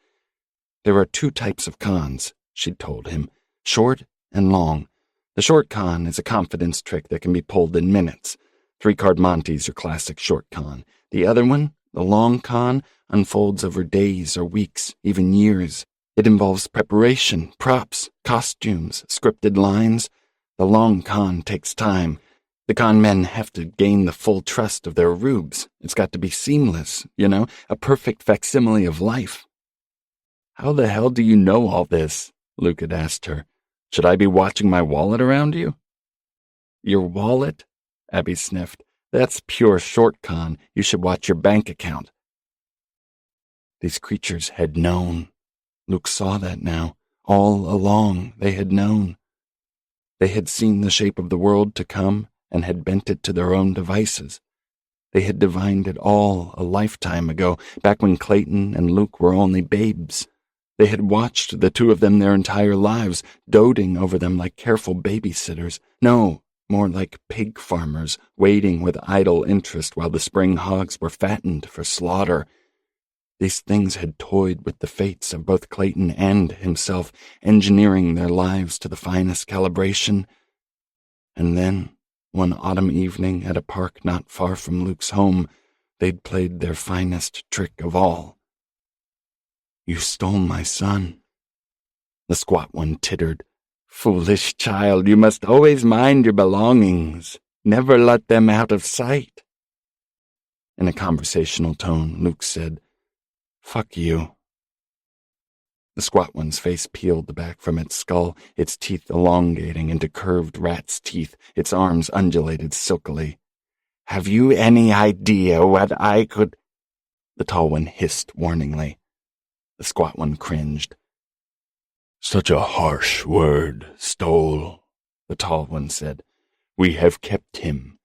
"There are two types of cons," she'd told him, "short and long. The short con is a confidence trick that can be pulled in minutes. 3-card Monty's your classic short con. The other one, the long con, unfolds over days or weeks, even years. It involves preparation, props, costumes, scripted lines. The long con takes time. The con men have to gain the full trust of their rubes. It's got to be seamless, a perfect facsimile of life." "How the hell do you know all this?" Luke had asked her. "Should I be watching my wallet around you?" "Your wallet?" Abby sniffed. "That's pure short con. You should watch your bank account." These creatures had known. Luke saw that now. All along they had known. They had seen the shape of the world to come and had bent it to their own devices. They had divined it all a lifetime ago, back when Clayton and Luke were only babes. They had watched the two of them their entire lives, doting over them like careful babysitters. No, more like pig farmers, waiting with idle interest while the spring hogs were fattened for slaughter. These things had toyed with the fates of both Clayton and himself, engineering their lives to the finest calibration. And then, one autumn evening at a park not far from Luke's home, they'd played their finest trick of all. "You stole my son." The squat one tittered. "Foolish child, you must always mind your belongings. Never let them out of sight." In a conversational tone, Luke said, "Fuck you." The squat one's face peeled back from its skull, its teeth elongating into curved rat's teeth, its arms undulated silkily. "Have you any idea what I could—" the tall one hissed warningly. The squat one cringed. Such a harsh word, stole, the tall one said. We have kept him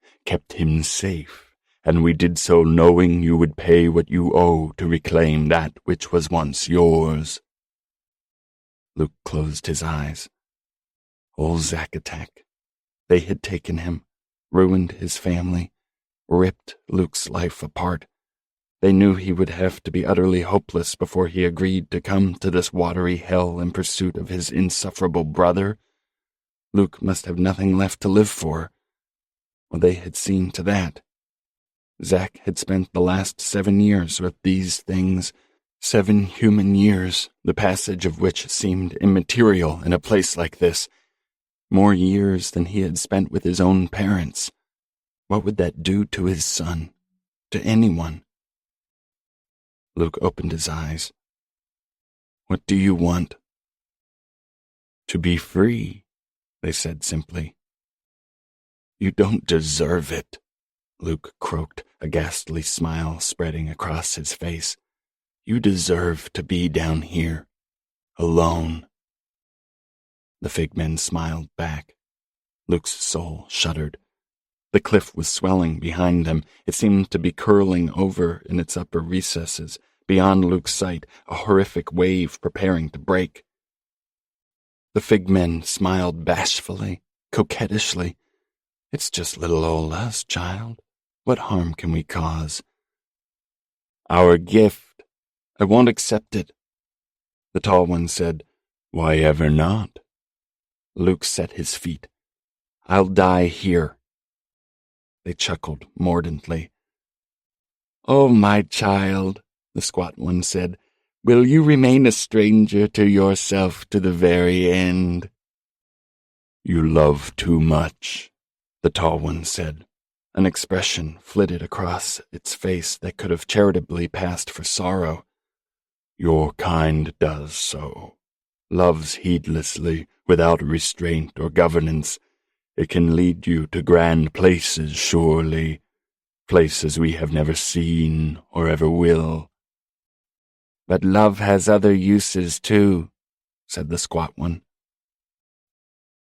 safe, and we did so knowing you would pay what you owe to reclaim that which was once yours. Luke closed his eyes. Old Zacatec. They had taken him, ruined his family, ripped Luke's life apart. They knew he would have to be utterly hopeless before he agreed to come to this watery hell in pursuit of his insufferable brother. Luke must have nothing left to live for. Well, they had seen to that. Zack had spent the last 7 years with these things, 7 human years, the passage of which seemed immaterial in a place like this. More years than he had spent with his own parents. What would that do to his son? To anyone? Luke opened his eyes. What do you want? To be free, they said simply. You don't deserve it, Luke croaked, a ghastly smile spreading across his face. You deserve to be down here, alone. The figmen smiled back. Luke's soul shuddered. The cliff was swelling behind them. It seemed to be curling over in its upper recesses. Beyond Luke's sight, a horrific wave preparing to break. The figmen smiled bashfully, coquettishly. It's just little old us, child. What harm can we cause? Our gift. I won't accept it. The tall one said, Why ever not? Luke set his feet. I'll die here. They chuckled mordantly. Oh, my child, the squat one said, will you remain a stranger to yourself to the very end? You love too much, the tall one said. An expression flitted across its face that could have charitably passed for sorrow. Your kind does so. Loves heedlessly, without restraint or governance. It can lead you to grand places, surely, places we have never seen or ever will. But love has other uses, too, said the squat one.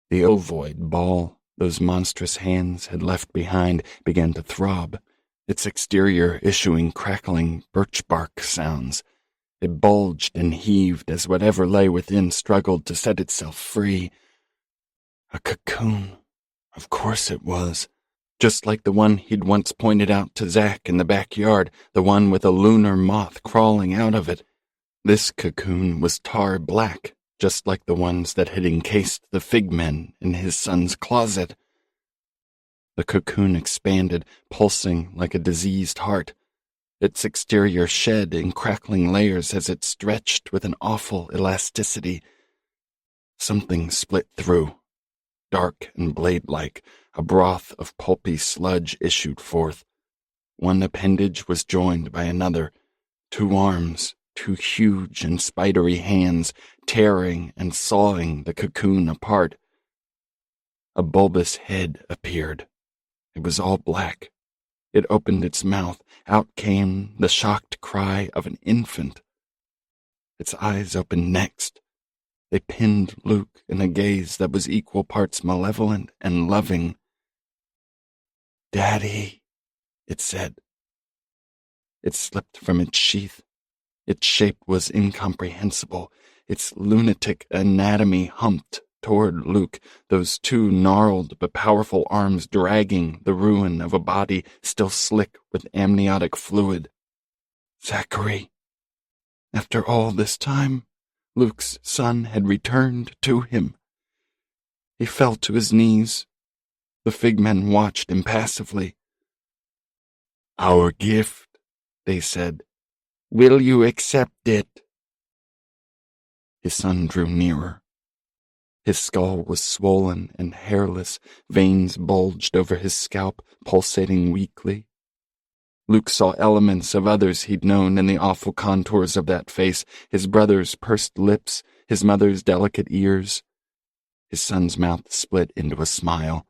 The ovoid ball those monstrous hands had left behind began to throb, its exterior issuing crackling birch bark sounds. It bulged and heaved as whatever lay within struggled to set itself free. A cocoon. Of course it was. Just like the one he'd once pointed out to Zack in the backyard, the one with a lunar moth crawling out of it. This cocoon was tar black, just like the ones that had encased the figmen in his son's closet. The cocoon expanded, pulsing like a diseased heart. Its exterior shed in crackling layers as it stretched with an awful elasticity. Something split through. Dark and blade-like, a broth of pulpy sludge issued forth. One appendage was joined by another, 2 arms, 2 huge and spidery hands, tearing and sawing the cocoon apart. A bulbous head appeared. It was all black. It opened its mouth. Out came the shocked cry of an infant. Its eyes opened next. They pinned Luke in a gaze that was equal parts malevolent and loving. Daddy, it said. It slipped from its sheath. Its shape was incomprehensible. Its lunatic anatomy humped toward Luke, those 2 gnarled but powerful arms dragging the ruin of a body still slick with amniotic fluid. Zachary. After all this time, Luke's son had returned to him. He fell to his knees. The figmen watched impassively. Our gift, they said. Will you accept it? His son drew nearer. His skull was swollen and hairless, veins bulged over his scalp, pulsating weakly. Luke saw elements of others he'd known in the awful contours of that face, his brother's pursed lips, his mother's delicate ears. His son's mouth split into a smile.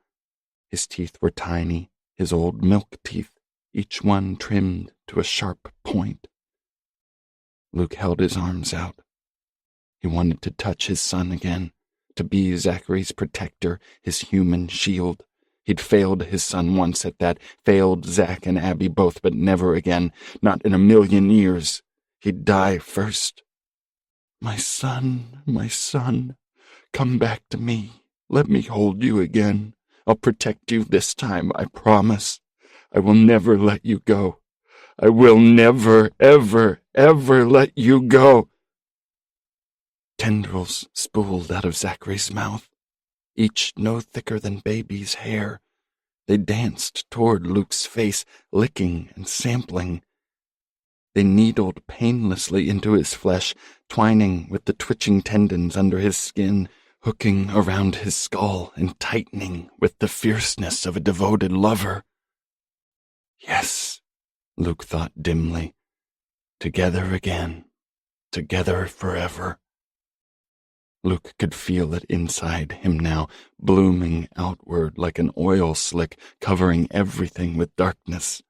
His teeth were tiny, his old milk teeth, each one trimmed to a sharp point. Luke held his arms out. He wanted to touch his son again, to be Zachary's protector, his human shield. He'd failed his son once at that, failed Zach and Abby both, but never again, not in a million years. He'd die first. My son, come back to me. Let me hold you again. I'll protect you this time, I promise. I will never let you go. I will never, ever, ever let you go. Tendrils spooled out of Zachary's mouth, each no thicker than baby's hair. They danced toward Luke's face, licking and sampling. They needled painlessly into his flesh, twining with the twitching tendons under his skin, hooking around his skull and tightening with the fierceness of a devoted lover. Yes, Luke thought dimly. Together again. Together forever. Luke could feel it inside him now, blooming outward like an oil slick, covering everything with darkness.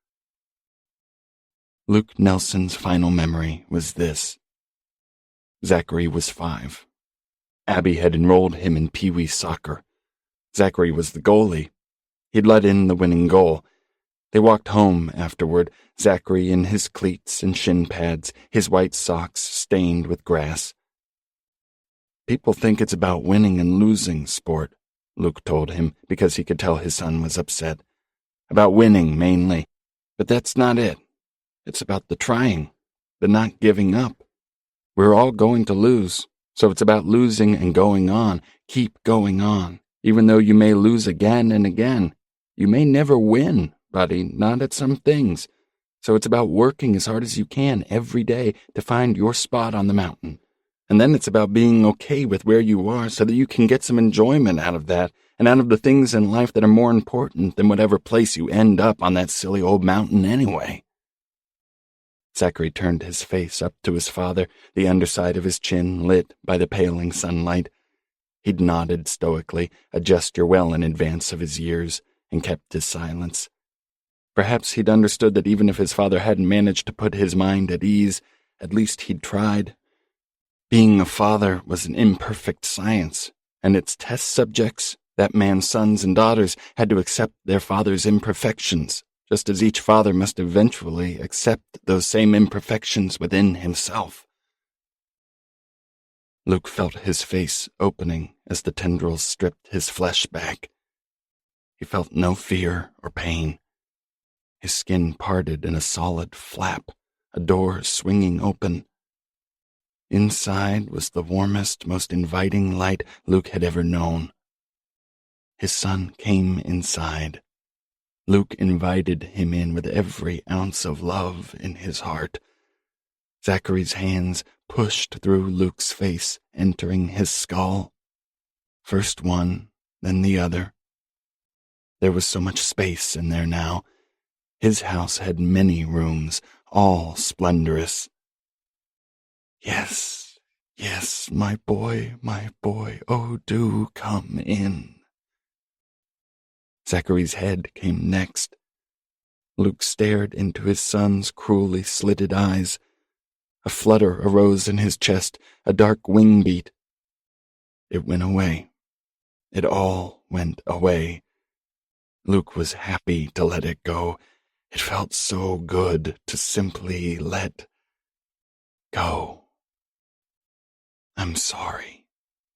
Luke Nelson's final memory was this. Zachary was 5. Abby had enrolled him in Pee-wee soccer. Zachary was the goalie. He'd let in the winning goal. They walked home afterward, Zachary in his cleats and shin pads, his white socks stained with grass. People think it's about winning and losing sport, Luke told him, because he could tell his son was upset. About winning, mainly. But that's not it. It's about the trying, the not giving up. We're all going to lose, so it's about losing and going on. Keep going on, even though you may lose again and again. You may never win, buddy, not at some things. So it's about working as hard as you can every day to find your spot on the mountain. And then it's about being okay with where you are so that you can get some enjoyment out of that and out of the things in life that are more important than whatever place you end up on that silly old mountain anyway. Zachary turned his face up to his father, the underside of his chin lit by the paling sunlight. He'd nodded stoically, a gesture well in advance of his years, and kept his silence. Perhaps he'd understood that even if his father hadn't managed to put his mind at ease, at least he'd tried. Being a father was an imperfect science, and its test subjects, that man's sons and daughters, had to accept their father's imperfections, just as each father must eventually accept those same imperfections within himself. Luke felt his face opening as the tendrils stripped his flesh back. He felt no fear or pain. His skin parted in a solid flap, a door swinging open. Inside was the warmest, most inviting light Luke had ever known. His son came inside. Luke invited him in with every ounce of love in his heart. Zachary's hands pushed through Luke's face, entering his skull. First one, then the other. There was so much space in there now. His house had many rooms, all splendorous. Yes, yes, my boy, oh, do come in. Zachary's head came next. Luke stared into his son's cruelly slitted eyes. A flutter arose in his chest, a dark wing beat. It went away. It all went away. Luke was happy to let it go. It felt so good to simply let go. I'm sorry,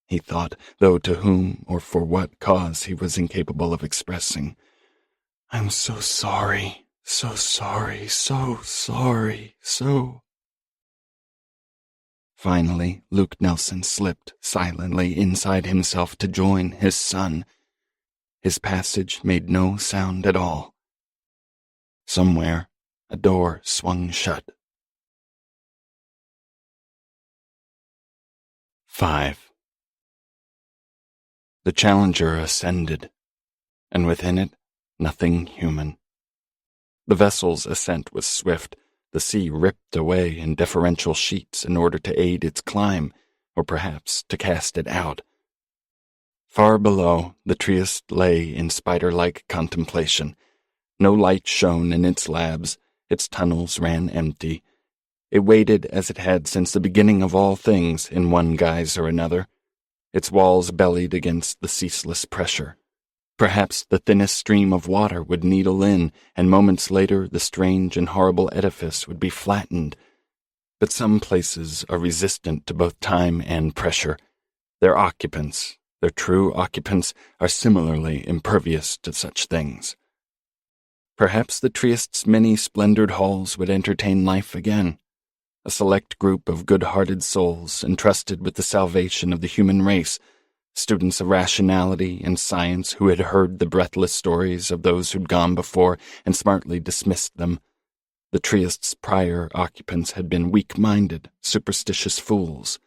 he thought, though to whom or for what cause he was incapable of expressing. I'm so sorry, so sorry, so sorry, so... Finally, Luke Nelson slipped silently inside himself to join his son. His passage made no sound at all. Somewhere, a door swung shut. 5. The Challenger ascended, and within it, nothing human. The vessel's ascent was swift. The sea ripped away in deferential sheets in order to aid its climb, or perhaps to cast it out. Far below, the Trieste lay in spider-like contemplation. No light shone in its labs, its tunnels ran empty. It waited as it had since the beginning of all things in one guise or another. Its walls bellied against the ceaseless pressure. Perhaps the thinnest stream of water would needle in, and moments later the strange and horrible edifice would be flattened. But some places are resistant to both time and pressure. Their occupants, their true occupants, are similarly impervious to such things. Perhaps the Triest's many splendored halls would entertain life again. A select group of good-hearted souls entrusted with the salvation of the human race, students of rationality and science who had heard the breathless stories of those who'd gone before and smartly dismissed them. The Triest's prior occupants had been weak-minded, superstitious fools.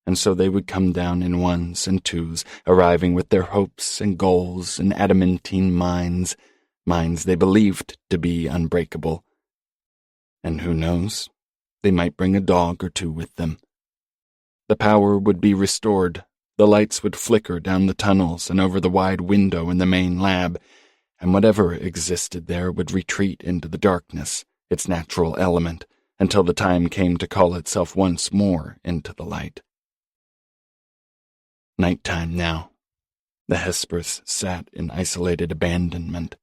And so they would come down in ones and twos, arriving with their hopes and goals and adamantine minds they believed to be unbreakable. And who knows, they might bring a dog or two with them. The power would be restored. The lights would flicker down the tunnels and over the wide window in the main lab, and whatever existed there would retreat into the darkness, its natural element, until the time came to call itself once more into the light. Nighttime now. The Hespers sat in isolated abandonment.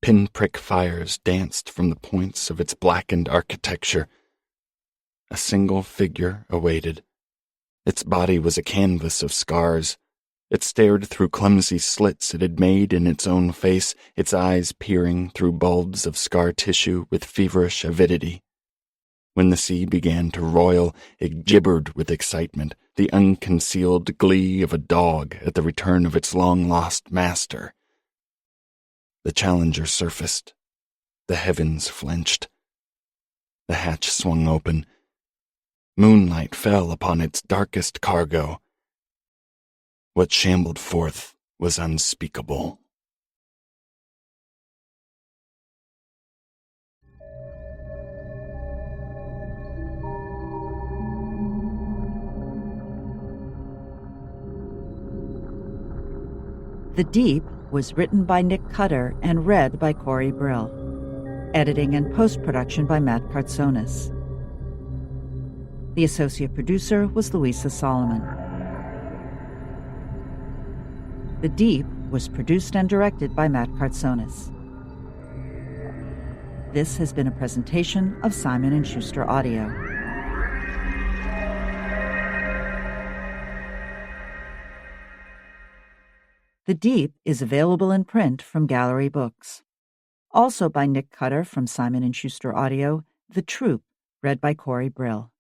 Pinprick fires danced from the points of its blackened architecture. A single figure awaited. Its body was a canvas of scars. It stared through clumsy slits it had made in its own face, its eyes peering through bulbs of scar tissue with feverish avidity. When the sea began to roil, it gibbered with excitement, the unconcealed glee of a dog at the return of its long-lost master. The Challenger surfaced. The heavens flinched. The hatch swung open. Moonlight fell upon its darkest cargo. What shambled forth was unspeakable. The Deep was written by Nick Cutter and read by Corey Brill. Editing and post-production by Matt Kartsonis. The associate producer was Louisa Solomon. The Deep was produced and directed by Matt Kartsonis. This has been a presentation of Simon & Schuster Audio. The Deep is available in print from Gallery Books. Also by Nick Cutter from Simon & Schuster Audio, The Troop, read by Corey Brill.